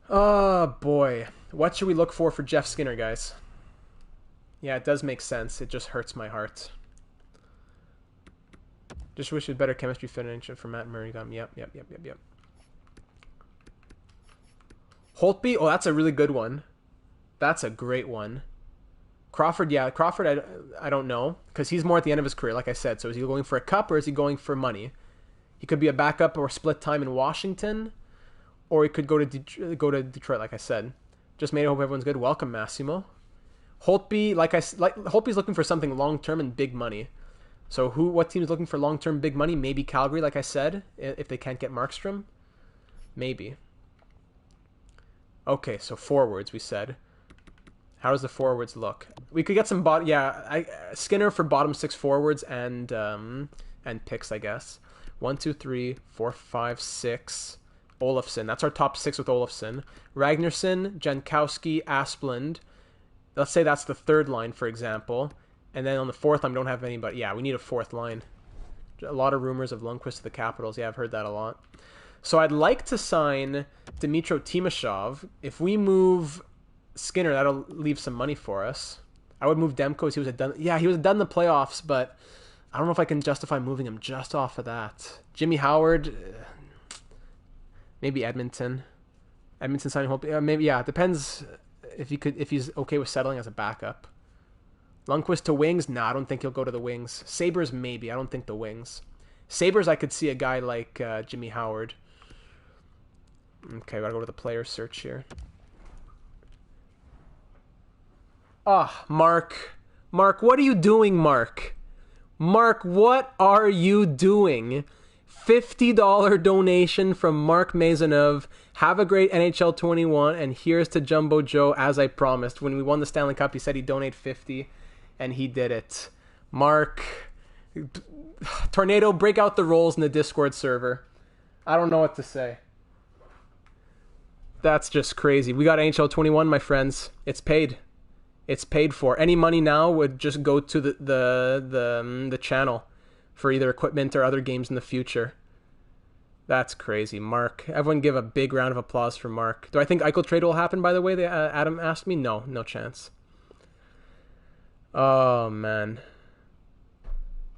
Oh boy, what should we look for Jeff Skinner, guys? Yeah, it does make sense. It just hurts my heart. Just wish it was better chemistry finish for Matt Murray. Yep. Holtby, oh, that's a really good one. That's a great one. Crawford, yeah, Crawford, I don't know, because he's more at the end of his career, like I said. So is he going for a cup or is he going for money? He could be a backup or split time in Washington, or he could go to Detroit, like I said. Just made it. Hope everyone's good. Welcome, Massimo. Holtby, Holtby's looking for something long term and big money. So what team is looking for long term big money? Maybe Calgary, like I said, if they can't get Markstrom, maybe. Okay, so forwards we said. How does the forwards look? We could get some Skinner for bottom 6 forwards and picks, I guess. 1, 2, 3, 4, 5, 6. Olofsson. That's our top 6 with Olofsson. Ragnarsson, Jankowski, Asplund. Let's say that's the third line, for example. And then on the fourth line, we don't have anybody. Yeah, we need a fourth line. A lot of rumors of Lundqvist to the Capitals. Yeah, I've heard that a lot. So I'd like to sign Dmytro Timashov. If we move Skinner, that'll leave some money for us. I would move Demko because he was he was done in the playoffs, but I don't know if I can justify moving him just off of that. Jimmy Howard, maybe Edmonton. Edmonton signing Hope. Maybe, yeah, it depends if he's okay with settling as a backup. Lundqvist to Wings? Nah, I don't think he'll go to the Wings. Sabres, maybe. I don't think the Wings. Sabres, I could see a guy like Jimmy Howard. Okay, gotta go to the player search here. Mark. Mark, what are you doing, Mark? Mark, what are you doing? $50 donation from Mark Maisonneuve. Have a great NHL 21, and here's to Jumbo Joe, as I promised. When we won the Stanley Cup, he said he'd donate 50, and he did it. Mark, Tornado, break out the rolls in the Discord server. I don't know what to say. That's just crazy. We got NHL 21, my friends. It's paid. It's paid for. Any money now would just go to the channel for either equipment or other games in the future. That's crazy. Mark. Everyone give a big round of applause for Mark. Do I think Eichel trade will happen, by the way? Adam asked me. No chance. Oh, man.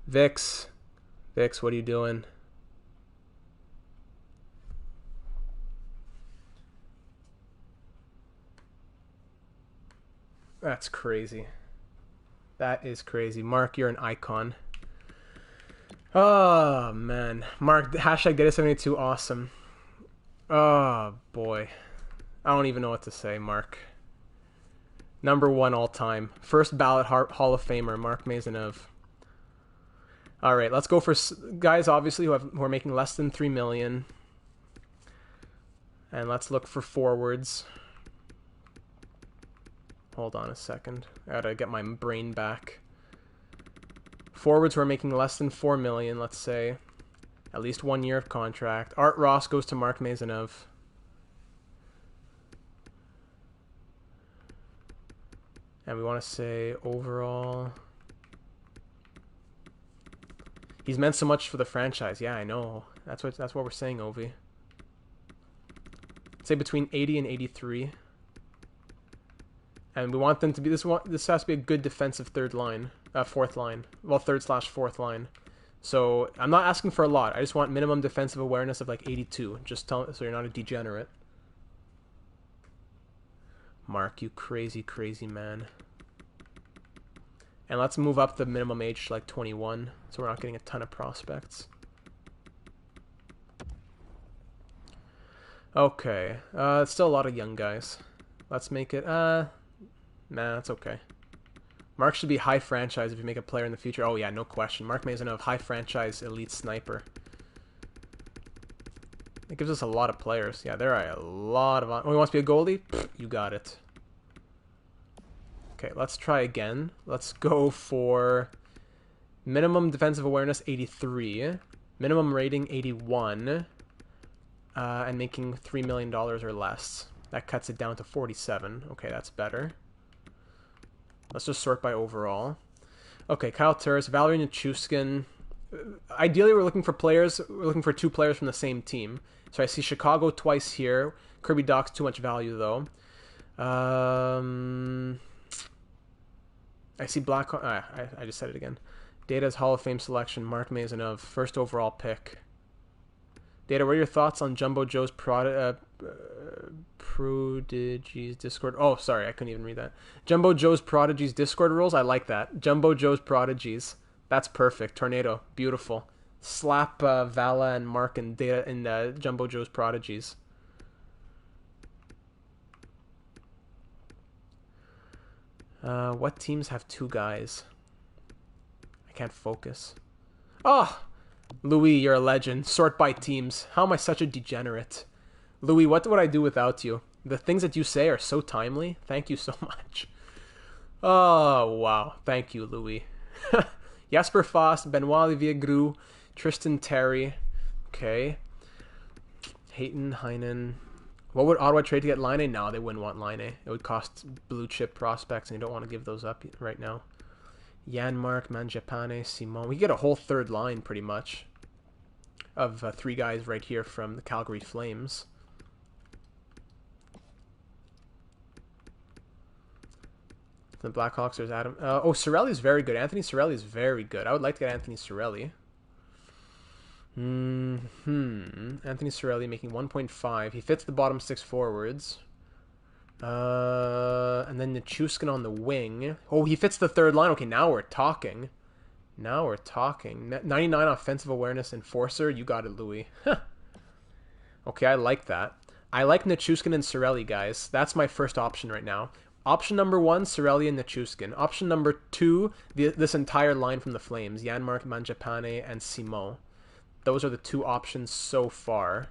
Vix, what are you doing? That's crazy. That is crazy. Mark, you're an icon. Oh, man. Mark, hashtag Data72, awesome. Oh, boy. I don't even know what to say, Mark. Number 1 all time. First ballot Hall of Famer, Mark Maisonneuve. All right, let's go for guys, obviously, who are making less than $3 million. And let's look for forwards. Hold on a second. I gotta get my brain back. Forwards who are making less than $4 million, let's say. At least 1 year of contract. Art Ross goes to Mark Maisonneuve. And we want to say overall. He's meant so much for the franchise. Yeah, I know. That's what we're saying, Ovi. Say between 80 and 83. And we want them to be this has to be a good defensive fourth line. Well, third/fourth line. So I'm not asking for a lot. I just want minimum defensive awareness of like 82. Just so you're not a degenerate. Mark, you crazy man. And let's move up the minimum age to like 21, so we're not getting a ton of prospects. Okay, it's still a lot of young guys. Let's make it, nah, that's okay. Mark should be high franchise if you make a player in the future. Oh yeah, no question. Mark Maisonneuve, high franchise elite sniper. It gives us a lot of players. Yeah, there are a lot of... Oh, he wants to be a goalie? Pfft, you got it. Okay, let's try again. Let's go for minimum defensive awareness 83, minimum rating 81, and making $3 million or less. That cuts it down to 47. Okay, that's better. Let's just sort by overall. Okay, Kyle Turris, Valerie Nichushkin. Ideally, we're looking for players. We're looking for 2 players from the same team. So I see Chicago twice here. Kirby Doc's too much value, though. I see Black... I just said it again. Data's Hall of Fame selection. Mark Mazanov, first overall pick. Data, what are your thoughts on Jumbo Joe's Prodigy's Discord? Oh, sorry, I couldn't even read that. Jumbo Joe's Prodigy's Discord rules? I like that. Jumbo Joe's Prodigies. That's perfect. Tornado. Beautiful. Slap Vala and Mark and Data in Jumbo Joe's Prodigies. What teams have 2 guys? I can't focus. Oh! Louis, you're a legend. Sort by teams. How am I such a degenerate? Louis, what would I do without you? The things that you say are so timely. Thank you so much. Oh, wow. Thank you, Louis. Jasper Foss, Benoit Olivier Groux, Tristan Terry. Okay. Hayton, Heinen. What would Ottawa trade to get Laine? No, they wouldn't want Laine. It would cost blue chip prospects, and you don't want to give those up right now. Janmark, Mangiapane, Simon. We get a whole third line, pretty much, of 3 guys right here from the Calgary Flames. The Blackhawks, there's Adam. Oh, Cirelli's very good. Anthony Cirelli's very good. I would like to get Anthony Cirelli. Anthony Cirelli making 1.5. He fits the bottom 6 forwards. And then Nichushkin on the wing. Oh, he fits the third line. Okay, now we're talking. 99 offensive awareness enforcer. You got it, Louis. Okay, I like that. I like Nichushkin and Cirelli, guys. That's my first option right now. Option number 1, Cirelli and Nichushkin. Option number 2, this entire line from the Flames. Janmark, Mangiapane, and Simon. Those are the 2 options so far.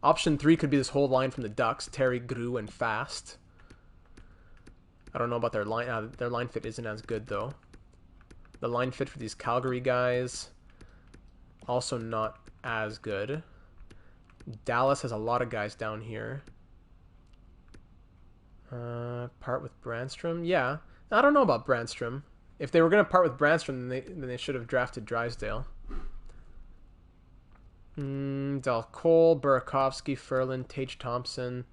Option 3 could be this whole line from the Ducks. Terry, Groux, and Fast. I don't know about their line. Their line fit isn't as good, though. The line fit for these Calgary guys, also not as good. Dallas has a lot of guys down here. Part with Brandstrom? Yeah. I don't know about Brandstrom. If they were going to part with Brandstrom, then they should have drafted Drysdale. Del Cole, Burakovsky, Ferland, Tage Thompson.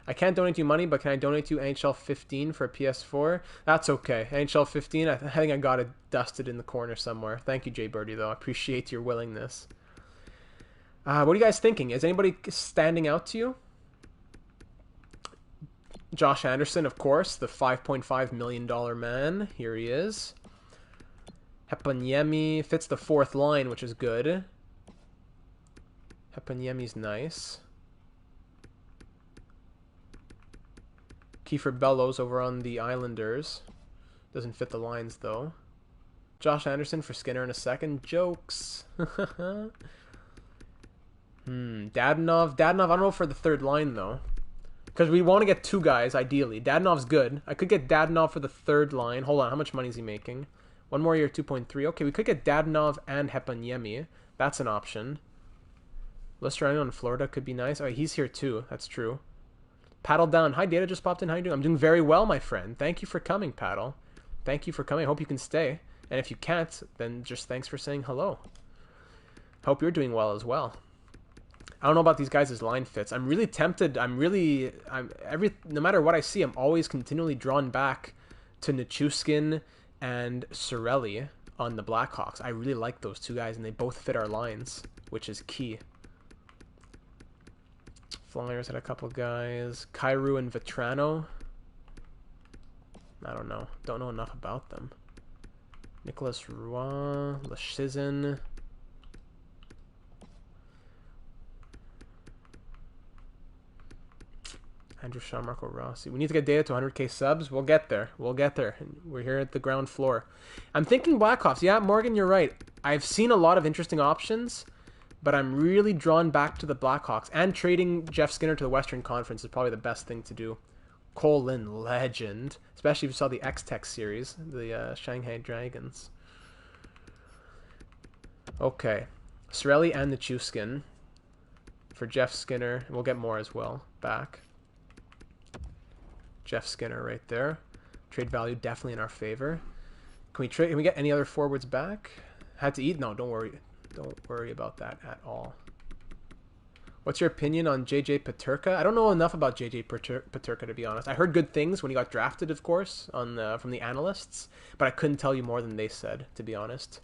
I can't donate you money, but can I donate you NHL 15 for a PS4? That's okay. NHL 15, I think I got it dusted in the corner somewhere. Thank you, Jay Birdie, though. I appreciate your willingness. What are you guys thinking? Is anybody standing out to you? Josh Anderson, of course, the $5.5 million man. Here he is. Heponiemi fits the 4th line, which is good. Heponiemi's nice. Kiefer Bellows over on the Islanders. Doesn't fit the lines, though. Josh Anderson for Skinner in a second. Jokes. Dadonov. Dadonov, I don't know for the 3rd line, though. Because we want to get 2 guys, ideally. Dadonov's good. I could get Dadonov for the 3rd line. Hold on, how much money is he making? 1 more year, 2.3. Okay, we could get Dadonov and Heponiemi. That's an option. Listerano in Florida could be nice. Oh, he's here too. That's true. Paddle down. Hi, Data just popped in. How you doing? I'm doing very well, my friend. Thank you for coming, Paddle. Thank you for coming. I hope you can stay. And if you can't, then just thanks for saying hello. Hope you're doing well as well. I don't know about these guys' line fits. I'm really tempted. No matter what I see, I'm always continually drawn back to Nichushkin and Cirelli on the Blackhawks. I really like those 2 guys, and they both fit our lines, which is key. Flyers had a couple guys. Kyrou and Vetrano. I don't know. Don't know enough about them. Nicolas Roy, Leschizin. Andrew Shaw, Marco Rossi. We need to get Data to 100k subs. We'll get there. We'll get there. We're here at the ground floor. I'm thinking Blackhawks. Yeah, Morgan, you're right. I've seen a lot of interesting options, but I'm really drawn back to the Blackhawks. And trading Jeff Skinner to the Western Conference is probably the best thing to do. Cole Lin, legend. Especially if you saw the X-Tech series, the Shanghai Dragons. Okay. Cirelli and Nichushkin for Jeff Skinner. We'll get more as well back. Jeff Skinner right there. Trade value definitely in our favor. Can we trade? Can we get any other forwards back? Had to eat? No, don't worry. Don't worry about that at all. What's your opinion on JJ Peterka? I don't know enough about JJ Peterka, to be honest. I heard good things when he got drafted, of course, from the analysts, but I couldn't tell you more than they said, to be honest.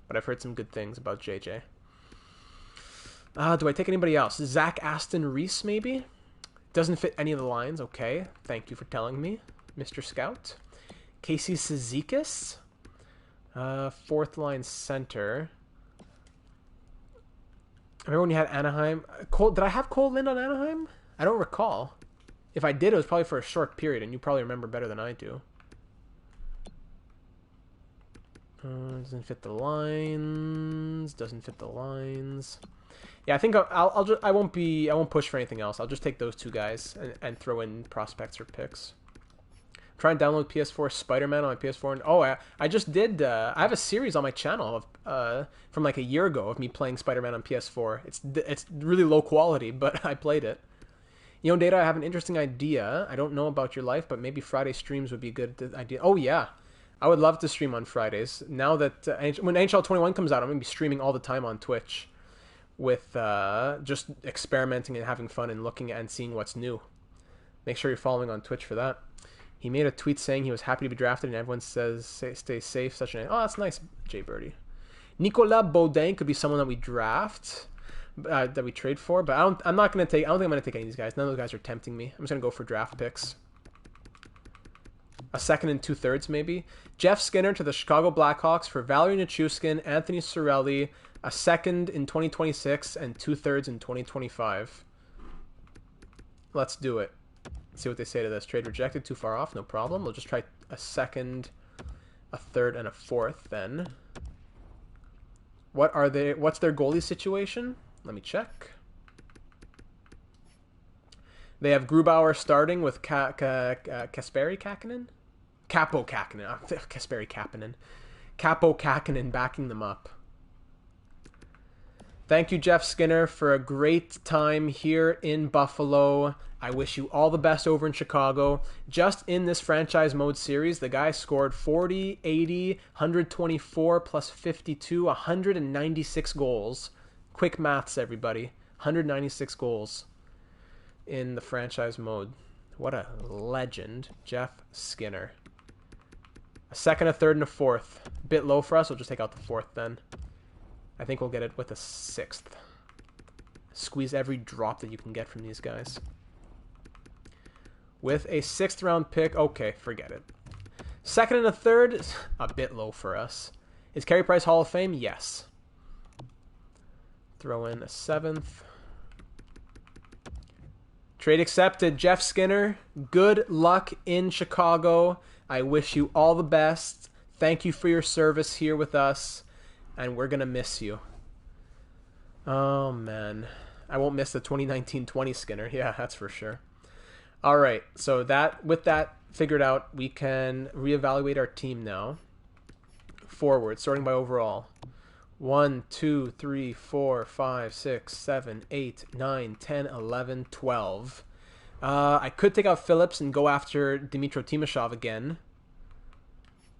But I've heard some good things about JJ. Do I take anybody else? Zach Aston Reese, maybe? Doesn't fit any of the lines. Okay, thank you for telling me, Mr. Scout. Casey Cizikas, fourth line center. I remember when you had Anaheim. Did I have Cole Lind on Anaheim? I don't recall. If I did, it was probably for a short period, and you probably remember better than I do. Doesn't fit the lines. Doesn't fit the lines. Yeah, I think I won't push for anything else. I'll just take those two guys and throw in prospects or picks. Try and download PS4 Spider-Man on my PS4. And I just did. I have a series on my channel of from like a year ago of me playing Spider-Man on PS4. It's really low quality, but I played it. You know, Data, I have an interesting idea. I don't know about your life, but maybe Friday streams would be a good idea. Oh yeah, I would love to stream on Fridays. Now that when NHL 21 comes out, I'm gonna be streaming all the time on Twitch, with just experimenting and having fun and looking and seeing what's new. Make sure you're following on Twitch for that. He made a tweet saying he was happy to be drafted, and everyone says stay safe. Oh, that's nice, Jay Birdie. Nicolas Baudin could be someone that we draft, that we trade for, but I don't think I'm gonna take any of these guys. None of those guys are tempting me. I'm just gonna go for draft picks. A second and 2/3 maybe. Jeff Skinner to the Chicago Blackhawks for Valerie Nichushkin, Anthony Cirelli, a second in 2026 and 2/3 in 2025. Let's do it. See what they say to this. Trade rejected, too far off, no problem. We'll just try a second, a third, and a fourth then. What's their goalie situation? Let me check. They have Grubauer starting with Kasperi Kakkonen? Capo Kakkonen. Kasperi Kapanen. Capo Kakkonen backing them up. Thank you, Jeff Skinner, for a great time here in Buffalo. I wish you all the best over in Chicago. Just in this franchise mode series, the guy scored 40, 80, 124 plus 52, 196 goals. Quick maths, everybody. 196 goals in the franchise mode. What a legend, Jeff Skinner. A second, a third, and a fourth. A bit low for us. We'll just take out the fourth then. I think we'll get it with a sixth. Squeeze every drop that you can get from these guys. With a 6th round pick, okay, forget it. Second and a third, a bit low for us. Is Carey Price Hall of Fame? Yes. Throw in a 7th. Trade accepted. Jeff Skinner, good luck in Chicago. I wish you all the best. Thank you for your service here with us. And we're going to miss you. Oh, man. I won't miss the 2019-20 Skinner. Yeah, that's for sure. All right. So with that figured out, we can reevaluate our team now. Forward, sorting by overall. 1, 2, 3, 4, 5, 6, 7, 8, 9, 10, 11, 12. I could take out Phillips and go after Dmytro Timashov again.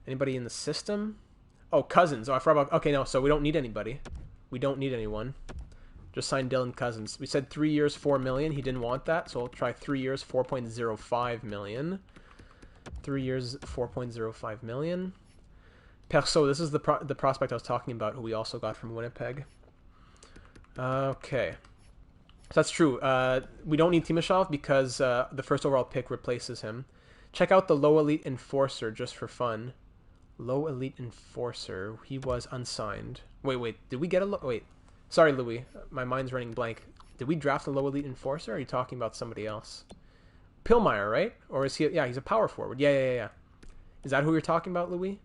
Anybody in the system? Oh, Cousins. Oh, I forgot about... Okay, no, so we don't need anybody. We don't need anyone. Just signed Dylan Cousins. We said 3 years, $4 million. He didn't want that, so I'll try 3 years, $4.05 million. 3 years, $4.05 million. Perso, this is the prospect I was talking about, who we also got from Winnipeg. Okay. So that's true. We don't need Timashov because the first overall pick replaces him. Check out the Low Elite Enforcer just for fun. Low Elite Enforcer. He was unsigned. Wait. Did we get a... Wait. Sorry, Louis. My mind's running blank. Did we draft a Low Elite Enforcer, or are you talking about somebody else? Pillmeyer, right? Or is he... Yeah, he's a power forward. Yeah. Is that who you're talking about, Louis?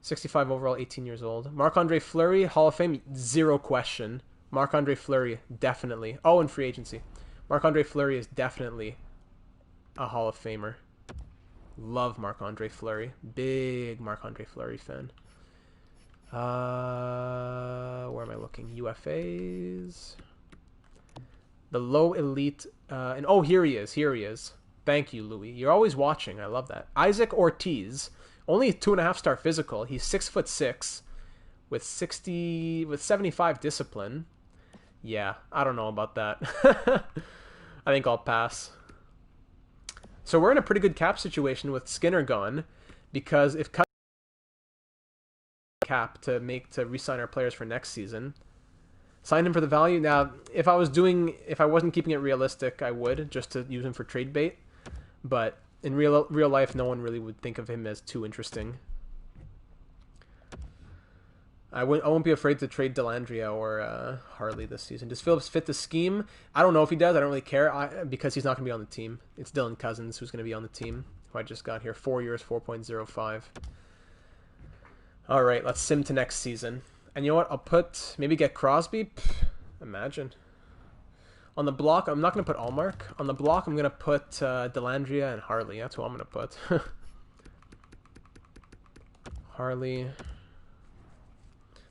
65 overall, 18 years old. Marc-Andre Fleury, Hall of Fame, zero question. Marc-Andre Fleury, definitely. Oh, and free agency. Marc-Andre Fleury is definitely a Hall of Famer. Love Marc-Andre Fleury. Big Marc-Andre Fleury fan. Where am I looking? UFAs. The Low Elite. And oh, here he is. Thank you, Louis. You're always watching. I love that. Isaac Ortiz, only a 2.5-star physical. He's 6'6", with 75 discipline. Yeah, I don't know about that. I think I'll pass. So we're in a pretty good cap situation with Skinner gone, because if cap to re-sign our players for next season, sign him for the value. Now, if I wasn't keeping it realistic, I would, just to use him for trade bait. But in real life, no one really would think of him as too interesting. I won't be afraid to trade Dellandrea or Harley this season. Does Phillips fit the scheme? I don't know if he does. I don't really care because he's not going to be on the team. It's Dylan Cousins who's going to be on the team, who I just got here. 4 years, 4.05. All right, let's sim to next season. And you know what? I'll maybe get Crosby. Imagine. On the block, I'm not going to put Allmark. On the block, I'm going to put Dellandrea and Harley. That's who I'm going to put. Harley.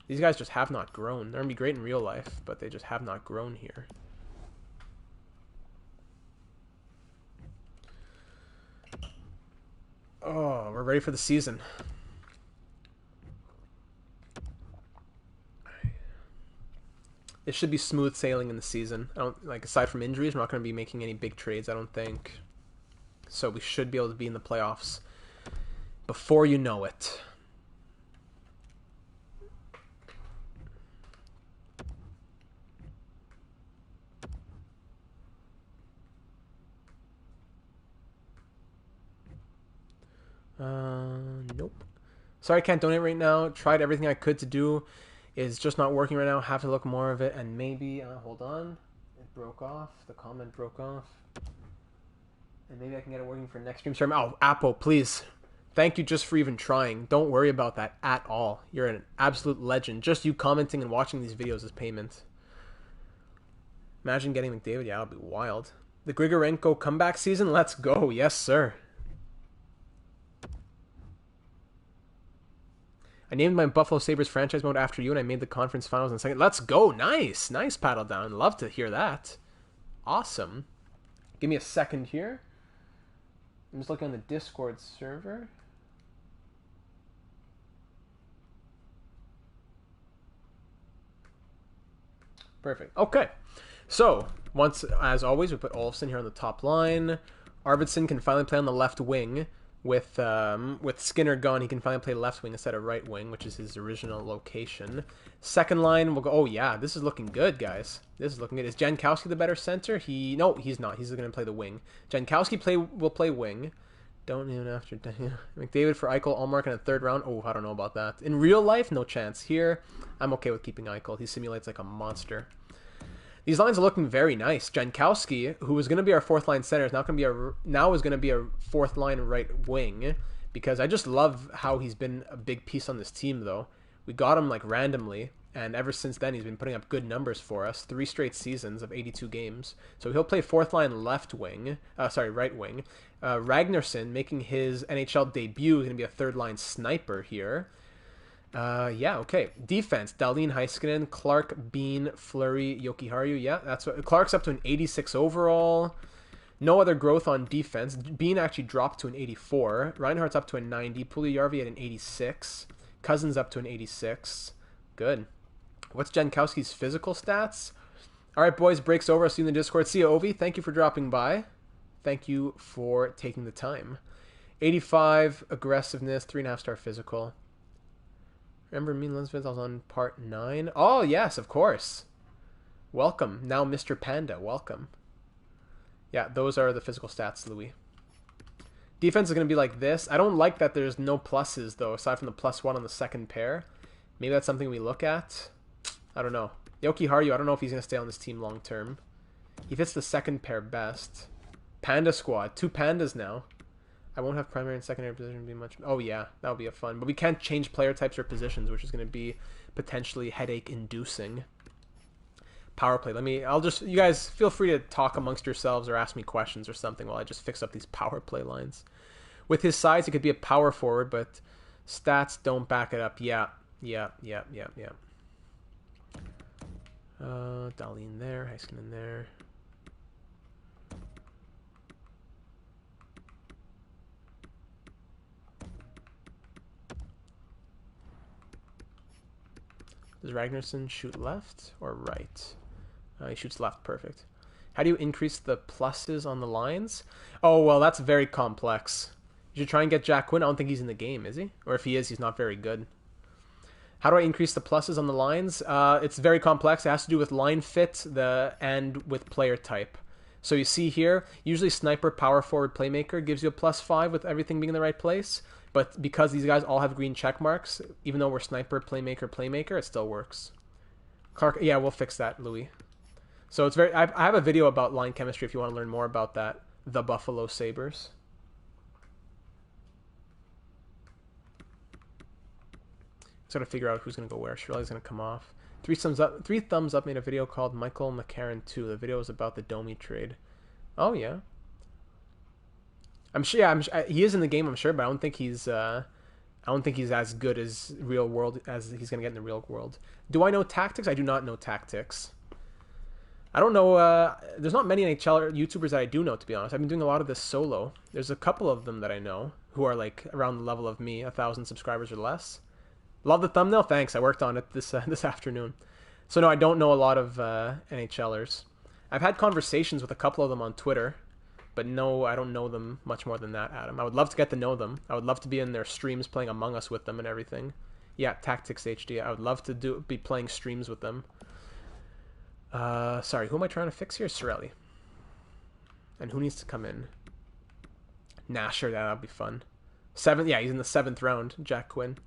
These guys just have not grown. They're going to be great in real life, but they just have not grown here. Oh, we're ready for the season. It should be smooth sailing in the season. Aside from injuries, we're not going to be making any big trades, I don't think. So we should be able to be in the playoffs before you know it. Nope. Sorry, I can't donate right now. Tried everything I could to do. It's just not working right now. Have to look more of it, and maybe hold on. It broke off. The comment broke off. And maybe I can get it working for next stream. Sorry. Oh, Apple, please. Thank you just for even trying. Don't worry about that at all. You're an absolute legend. Just you commenting and watching these videos is payment. Imagine getting McDavid. Yeah, that'll be wild. The Grigorenko comeback season. Let's go. Yes, sir. I named my Buffalo Sabres Franchise Mode after you, and I made the conference finals in second. Let's go. Nice. Nice paddle down. Love to hear that. Awesome. Give me a second here. I'm just looking on the Discord server. Perfect. Okay. So, as always, we put Olofsson here on the top line. Arvidsson can finally play on the left wing. With Skinner gone, he can finally play left wing instead of right wing, which is his original location. Second line, we'll go... Oh, yeah, this is looking good, guys. This is looking good. Is Jankowski the better center? No, he's not. He's going to play the wing. Jankowski will play wing. Don't even after... McDavid for Eichel, Allmark in the third round. Oh, I don't know about that. In real life, no chance. Here, I'm okay with keeping Eichel. He simulates like a monster. These lines are looking very nice. Jankowski, who was going to be our fourth line center, is now going to be a fourth line right wing, because I just love how he's been a big piece on this team. Though we got him like randomly, and ever since then he's been putting up good numbers for us. 3 straight seasons of 82 games. So he'll play fourth line right wing. Ragnarsson making his NHL debut is going to be a third line sniper here. Yeah, okay. Defense, Dahlin, Heiskanen, Clark, Bean, Fleury, Jokiharju. Yeah, that's what... Clark's up to an 86 overall. No other growth on defense. Bean actually dropped to an 84. Reinhardt's up to a 90. Puljujarvi at an 86. Cousins up to an 86. Good. What's Jankowski's physical stats? All right, boys, break's over. I'll see you in the Discord. See you, Ovi. Thank you for dropping by. Thank you for taking the time. 85 aggressiveness, 3.5-star physical. Remember me and Linsford? I was on part 9. Oh, yes, of course. Welcome. Now Mr. Panda, welcome. Yeah, those are the physical stats, Louis. Defense is going to be like this. I don't like that there's no pluses, though, aside from the +1 on the second pair. Maybe that's something we look at. I don't know. Jokiharju, I don't know if he's going to stay on this team long term. He fits the second pair best. Panda squad. 2 pandas now. I won't have primary and secondary position be much... Oh, yeah. That'll be a fun. But we can't change player types or positions, which is going to be potentially headache-inducing. Power play. You guys feel free to talk amongst yourselves or ask me questions or something while I just fix up these power play lines. With his size, he could be a power forward, but stats don't back it up. Yeah. Dahlin there. Heiskanen there. Does Ragnarsson shoot left or right? He shoots left. Perfect. How do you increase the pluses on the lines? Oh, well, that's very complex. You should try and get Jack Quinn. I don't think he's in the game, is he? Or if he is, he's not very good. How do I increase the pluses on the lines? It's very complex. It has to do with line fit and with player type. So you see here, usually sniper, power forward, playmaker gives you a +5 with everything being in the right place. But because these guys all have green check marks, even though we're sniper, playmaker, it still works. Clark, yeah, we'll fix that, Louis. So it's very. I have a video about line chemistry if you want to learn more about that. The Buffalo Sabres. Just gotta figure out who's gonna go where. Shirley's gonna come off. Three thumbs up made a video called Michael McCarron 2. The video was about the Domi trade. Oh yeah. I'm sure. Yeah, he is in the game. I'm sure, but I don't think he's. I don't think he's as good as real world as he's gonna get in the real world. Do I know tactics? I do not know tactics. I don't know. There's not many NHL YouTubers that I do know, to be honest. I've been doing a lot of this solo. There's a couple of them that I know who are like around the level of me, 1,000 subscribers or less. Love the thumbnail. Thanks. I worked on it this afternoon. So no, I don't know a lot of NHLers. I've had conversations with a couple of them on Twitter, but no, I don't know them much more than that, Adam. I would love to get to know them. I would love to be in their streams playing Among Us with them and everything. Yeah, Tactics HD. I would love to be playing streams with them. Sorry, who am I trying to fix here? Sorelli. And who needs to come in? Nah, sure, that'll be fun. Yeah, he's in the 7th round. Jack Quinn.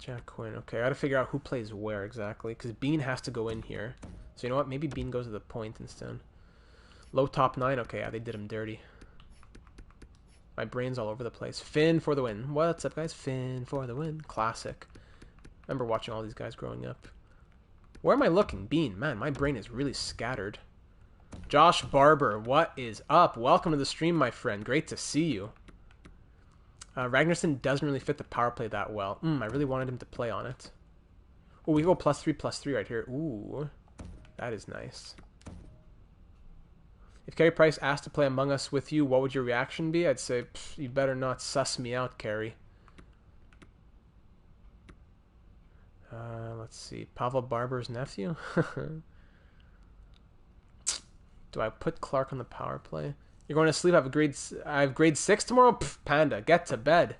Okay, I gotta figure out who plays where exactly, because Bean has to go in here. So you know what? Maybe Bean goes to the point instead. Low top 9. Okay, yeah, they did him dirty. My brain's all over the place. Finn for the win. What's up, guys? Finn for the win. Classic. Remember watching all these guys growing up. Where am I looking? Bean. Man, my brain is really scattered. Josh Barber, what is up? Welcome to the stream, my friend. Great to see you. Ragnarsson doesn't really fit the power play that well. I really wanted him to play on it. Oh, we go +3/+3 right here. Ooh, that is nice. If Carey Price asked to play Among Us with you, what would your reaction be? I'd say, you better not suss me out, Carey. Let's see. Pavel Barber's nephew? Do I put Clark on the power play? You're going to sleep? I have grade 6 tomorrow? Pff, Panda, get to bed.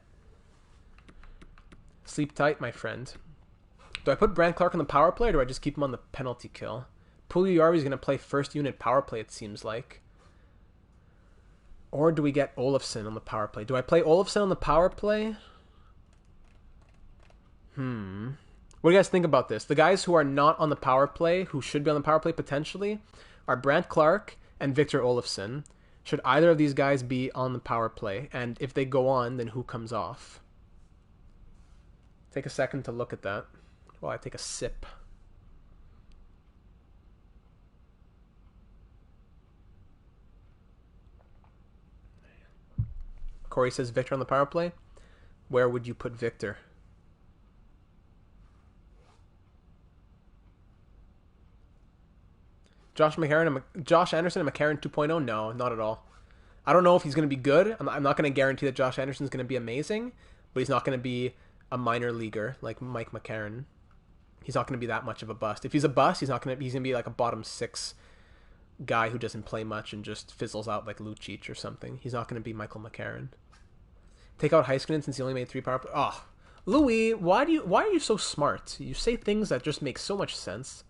Sleep tight, my friend. Do I put Brand Clark on the power play, or do I just keep him on the penalty kill? Puljujärvi's going to play first unit power play, it seems like. Or do we get Olofsson on the power play? Do I play Olofsson on the power play? What do you guys think about this? The guys who are not on the power play, who should be on the power play potentially, are Brant Clark and Victor Olofsson. Should either of these guys be on the power play? And if they go on, then who comes off? Take a second to look at that while I take a sip. Corey says Victor on the power play. Where would you put Victor? Josh Anderson and McCarron 2.0? No, not at all. I don't know if he's going to be good. I'm not going to guarantee that Josh Anderson's going to be amazing, but he's not going to be a minor leaguer like Mike McCarron. He's not going to be that much of a bust. If he's a bust, he's going to be like a bottom 6 guy who doesn't play much and just fizzles out like Lucic or something. He's not going to be Michael McCarron. Take out Heiskanen since he only made 3 power play. Oh, Louis, why are you so smart? You say things that just make so much sense.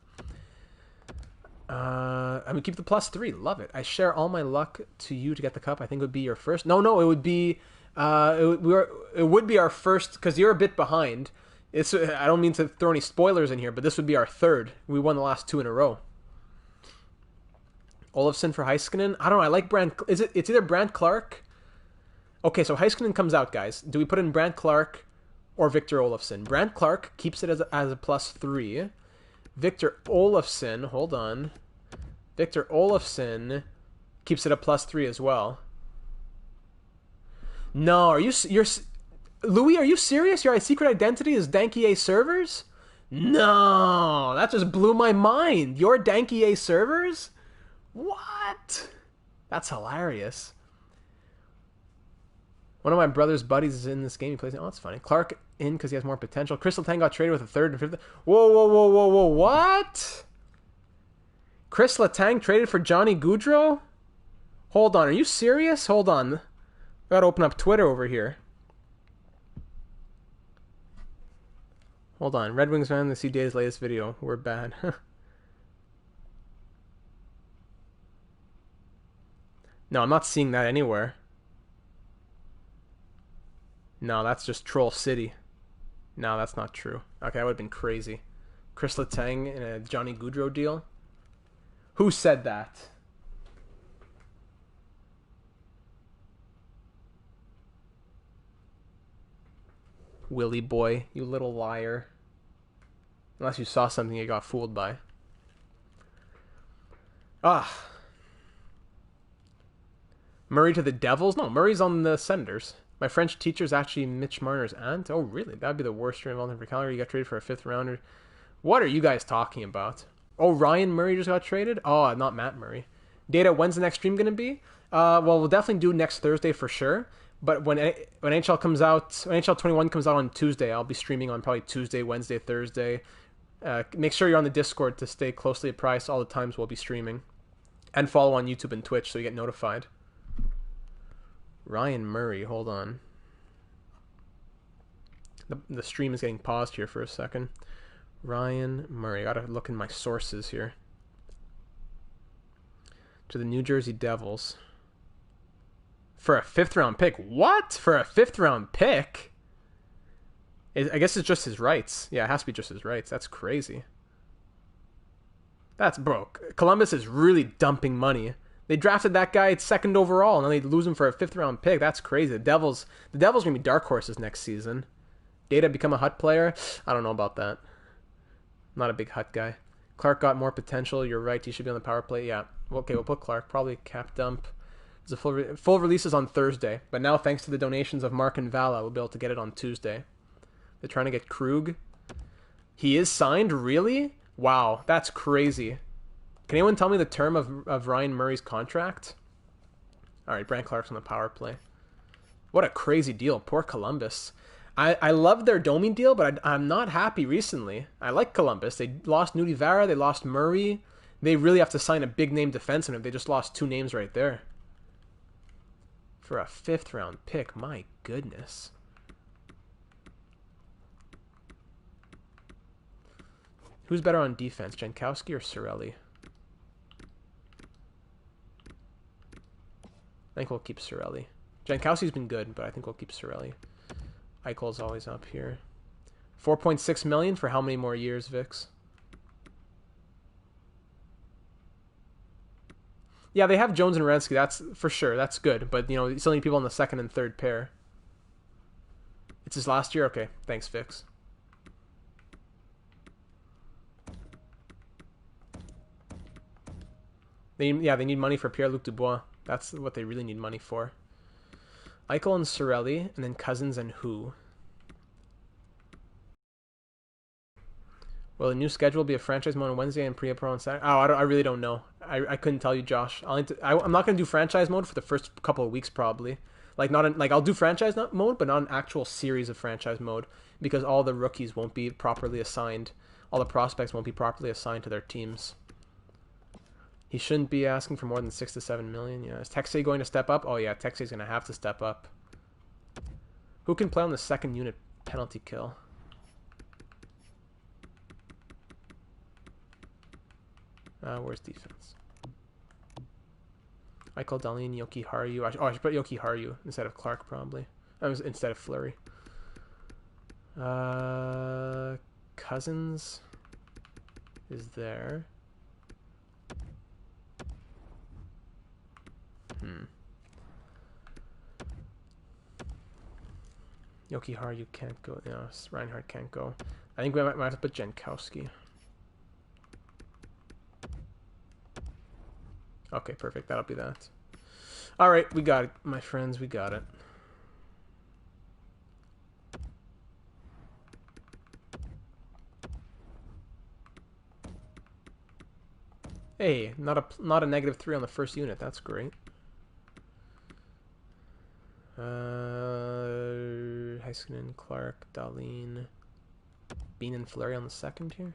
I'm gonna keep the +3. Love it. I share all my luck to you to get the cup. I think it would be your first. No, it would be. It would be our first because you're a bit behind. I don't mean to throw any spoilers in here, but this would be our 3rd. We won the last 2 in a row. Olofsson for Heiskanen. I don't know. I like Brand. It's either Brand Clark. Okay, so Heiskanen comes out, guys. Do we put in Brand Clark or Victor Olofsson? Brand Clark keeps it as a +3. Victor Olofsson, hold on. Victor Olofsson keeps it a +3 as well. No, Louis, are you serious? Your secret identity is Dankier servers? No, that just blew my mind. Your Dankier servers? What? That's hilarious. One of my brother's buddies is in this game. He plays. Oh, that's funny. Clark in because he has more potential. Crystal Tang got traded with a third and fifth. Whoa, whoa, whoa, whoa, whoa! What? Chris Letang traded for Johnny Gaudreau? Hold on, are you serious? Hold on. Gotta open up Twitter over here. Hold on. Red Wings fan, to see Data's latest video. We're bad. No, I'm not seeing that anywhere. No, that's just Troll City. No, that's not true. Okay, that would have been crazy. Chris Letang in a Johnny Gaudreau deal? Who said that? Willy boy, you little liar. Unless you saw something you got fooled by. Ah. Murray to the Devils? No, Murray's on the Senators. My French teacher's actually Mitch Marner's aunt? Oh, really? That'd be the worst stream of all time for Calgary. You got traded for a 5th rounder. What are you guys talking about? Oh, Ryan Murray just got traded? Oh, not Matt Murray. Data, when's the next stream going to be? Well, we'll definitely do next Thursday for sure. But when NHL comes out, when NHL 21 comes out on Tuesday, I'll be streaming on probably Tuesday, Wednesday, Thursday. Make sure you're on the Discord to stay closely apprised all the times we'll be streaming. And follow on YouTube and Twitch so you get notified. Ryan Murray, hold on. The stream is getting paused here for a second. Ryan Murray, I gotta look in my sources here. To the New Jersey Devils. For a 5th round pick. What? For a 5th round pick? I guess it's just his rights. Yeah, it has to be just his rights. That's crazy. That's broke. Columbus is really dumping money. They drafted that guy at 2nd overall, and then they lose him for a 5th round pick. That's crazy. The Devils gonna be dark horses next season. Data become a Hut player? I don't know about that. I'm not a big Hut guy. Clark got more potential. You're right. He should be on the power play. Yeah. Okay, we'll put Clark. Probably cap dump. It's a full release is on Thursday, but now thanks to the donations of Mark and Vala, we'll be able to get it on Tuesday. They're trying to get Krug. He is signed? Really? Wow, that's crazy. Can anyone tell me the term of Ryan Murray's contract? All right, Brant Clark's on the power play. What a crazy deal. Poor Columbus. I love their Domi deal, but I'm not happy recently. I like Columbus. They lost Nudi Vara. They lost Murray. They really have to sign a big-name defenseman if they just lost 2 names right there. For a 5th round pick, my goodness. Who's better on defense, Jankowski or Cirelli? I think we'll keep Cirelli. Jankowski's been good, but I think we'll keep Cirelli. Eichel's always up here. 4.6 million for how many more years, Vix? Yeah, they have Jones and Rensky. That's for sure. That's good. But, you know, you still need people on the 2nd and 3rd pair. It's his last year? Okay. Thanks, Vix. They need money for Pierre-Luc Dubois. That's what they really need money for. Eichel and Cirelli, and then Cousins and who? Will the new schedule be a franchise mode on Wednesday and pre-pro on Saturday? Oh, I really don't know. I couldn't tell you, Josh. I'm not going to do franchise mode for the first couple of weeks probably. I'll do franchise mode, but not an actual series of franchise mode because all the rookies won't be properly assigned. All the prospects won't be properly assigned to their teams. He shouldn't be asking for more than 6 to 7 million. Yeah, is Texay going to step up? Oh yeah, Texay's going to have to step up. Who can play on the 2nd unit penalty kill? Where's defense? Eichel, Dahlin, Yoki Haru. I should put Yoki Haru instead of Clark probably. Instead of Fleury. Cousins is there. Yoki Haru can't go. No, Reinhardt can't go. I think we might have to put Jankowski. Okay, perfect. That'll be that. All right, we got it, my friends. We got it. Hey, not a -3 on the 1st unit. That's great. Heiskanen, Clark, Dahlin, Bean and Fleury on the second here.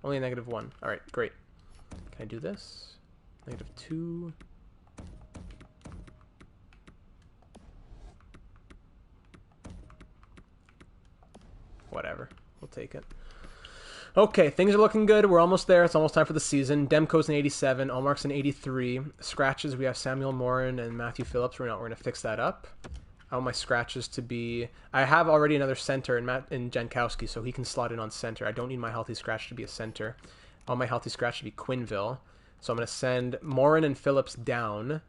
Only a -1. All right, great. Can I do this? -2. Whatever. We'll take it. Okay, things are looking good. We're almost there. It's almost time for the season. Demko's an 87. Allmark's an 83. Scratches, we have Samuel Morin and Matthew Phillips. We're going to fix that up. I want my scratches to be... I have already another center in Jankowski, so he can slot in on center. I don't need my healthy scratch to be a center. I want my healthy scratch to be Quinville. So I'm going to send Morin and Phillips down.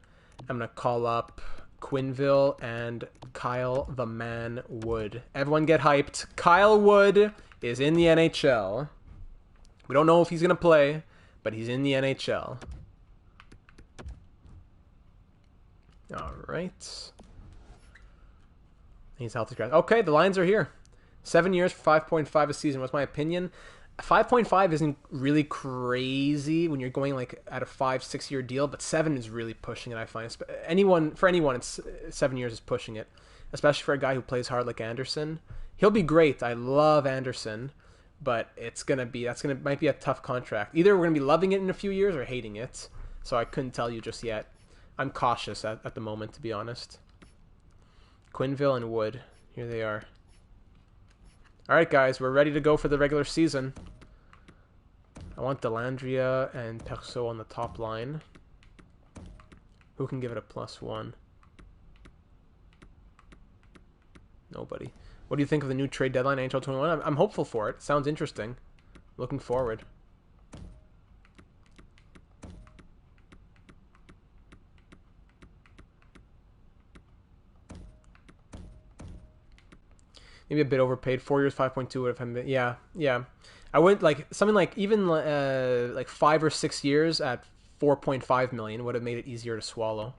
I'm going to call up Quinville and Kyle the Man Wood. Everyone get hyped. Kyle Wood is in the NHL. We don't know if he's going to play, but he's in the NHL. All right. He's healthy scratch. Okay, the lines are here. 7 years for 5.5 a season. What's my opinion? 5.5 isn't really crazy when you're going like at a 5-6 year deal, but 7 is really pushing it. I find for anyone, it's 7 years is pushing it, especially for a guy who plays hard like Anderson. He'll be great. I love Anderson, but might be a tough contract. Either we're gonna be loving it in a few years or hating it. So I couldn't tell you just yet. I'm cautious at the moment, to be honest. Quinville and Wood, here they are. All right, guys, we're ready to go for the regular season. I want Dellandrea and Perceau on the top line. Who can give it a +1? Nobody. What do you think of the new trade deadline, NHL 21? I'm hopeful for it. Sounds interesting. Looking forward. Maybe a bit overpaid. 4 years, 5.2 would have been. Yeah. I went like something like even like 5 or 6 years at 4.5 million would have made it easier to swallow.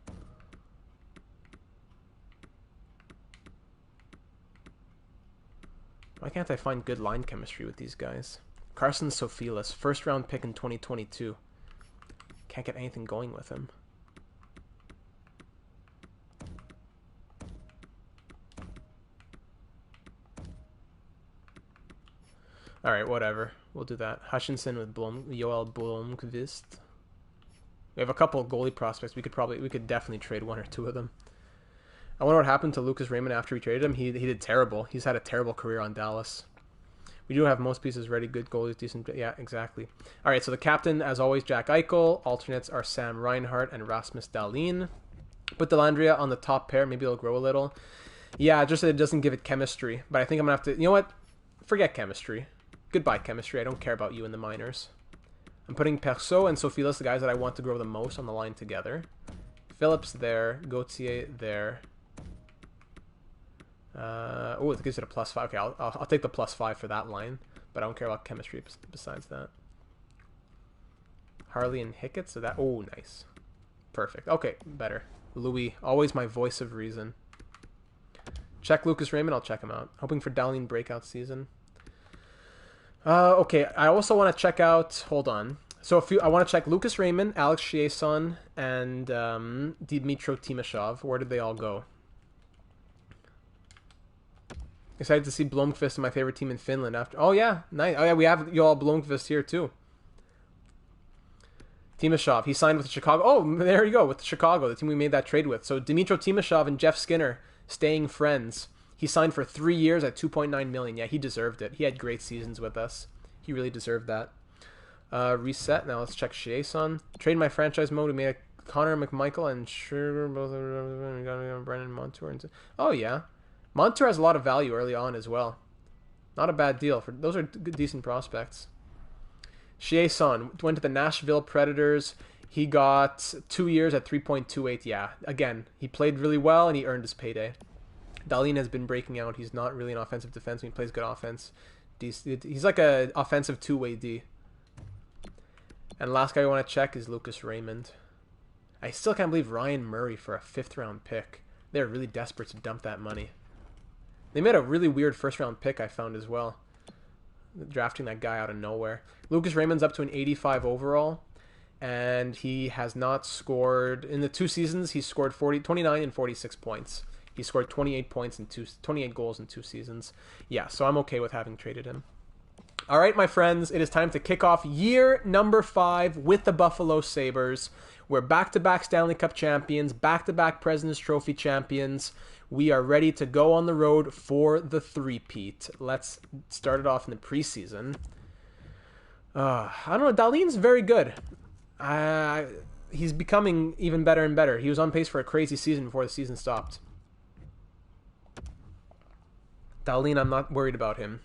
Why can't I find good line chemistry with these guys? Carson Sophilis, first round pick in 2022. Can't get anything going with him. All right, whatever. We'll do that. Hutchinson with Joel Blomqvist. We have a couple of goalie prospects. We could definitely trade 1 or 2 of them. I wonder what happened to Lucas Raymond after we traded him. He did terrible. He's had a terrible career on Dallas. We do have most pieces ready. Good goalies, decent. Yeah, exactly. All right, so the captain, as always, Jack Eichel. Alternates are Sam Reinhart and Rasmus Dahlin. Put Dellandrea on the top pair. Maybe it'll grow a little. Yeah, just that it doesn't give it chemistry. But I think I'm going to have to... You know what? Forget chemistry. Goodbye, chemistry. I don't care about you in the minors. I'm putting Perceau and Sophilis, the guys that I want to grow the most, on the line together. Phillips there. Gauthier there. Oh, it gives it a +5. Okay, I'll take the +5 for that line, but I don't care about chemistry besides that. Harley and Hickett, so that... Oh, nice. Perfect. Okay, better. Louis, always my voice of reason. Check Lucas Raymond. I'll check him out. Hoping for Dahlin breakout season. Okay, I also want to check out... Hold on. So I want to check Lucas Raymond, Alex Chiasson, and Dmytro Timashov. Where did they all go? Excited to see Blomqvist, my favorite team in Finland. After oh yeah, nice. Oh yeah, we have Joel Blomqvist here too. Timashov, he signed with Chicago. Oh, there you go, with Chicago, the team we made that trade with. So Dmytro Timashov and Jeff Skinner staying friends. He signed for 3 years at $2.9 million. Yeah, he deserved it. He had great seasons with us. He really deserved that. Reset. Now let's check Chiasson. Trade my franchise mode. We made a Connor McMichael and Sugar, both Brennan Montour. Oh yeah. Montour has a lot of value early on as well. Not a bad deal. Those are good, decent prospects. Chiasson went to the Nashville Predators. He got 2 years at 3.28. Yeah, again, he played really well and he earned his payday. Dahlin has been breaking out. He's not really an offensive defenseman. He plays good offense. He's like an offensive two-way D. And last guy I want to check is Lucas Raymond. I still can't believe Ryan Murray for a 5th-round pick. They're really desperate to dump that money. They made a really weird 1st-round pick, I found as well. Drafting that guy out of nowhere. Lucas Raymond's up to an 85 overall. And he has not scored... In the 2 seasons, he's scored 29 and 46 points. He scored 28 goals in 2 seasons. Yeah, so I'm okay with having traded him. All right, my friends, it is time to kick off year number 5 with the Buffalo Sabres. We're back-to-back Stanley Cup champions, back-to-back President's Trophy champions. We are ready to go on the road for the three-peat. Let's start it off in the preseason. I don't know, Dahlin's very good. He's becoming even better and better. He was on pace for a crazy season before the season stopped. Dahlin, I'm not worried about him.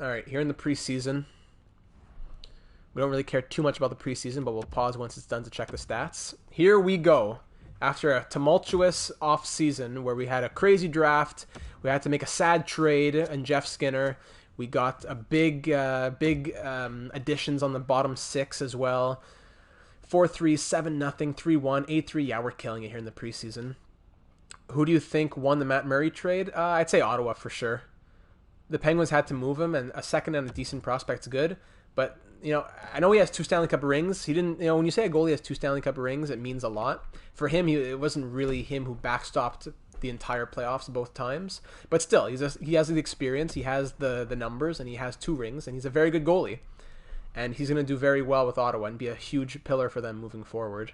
All right, here in the preseason. We don't really care too much about the preseason, but we'll pause once it's done to check the stats. Here we go. After a tumultuous offseason where we had a crazy draft, we had to make a sad trade and Jeff Skinner. We got a big additions on the bottom 6 as well. 4-3, 7-0, 3-1, 8-3. Yeah, we're killing it here in the preseason. Who do you think won the Matt Murray trade? I'd say Ottawa for sure. The Penguins had to move him, and a second and a decent prospect's good. But, I know he has 2 Stanley Cup rings. He didn't, when you say a goalie has 2 Stanley Cup rings, it means a lot. For him, it wasn't really him who backstopped the entire playoffs both times. But still, he has the experience, he has the numbers, and he has 2 rings, and he's a very good goalie. And he's going to do very well with Ottawa and be a huge pillar for them moving forward.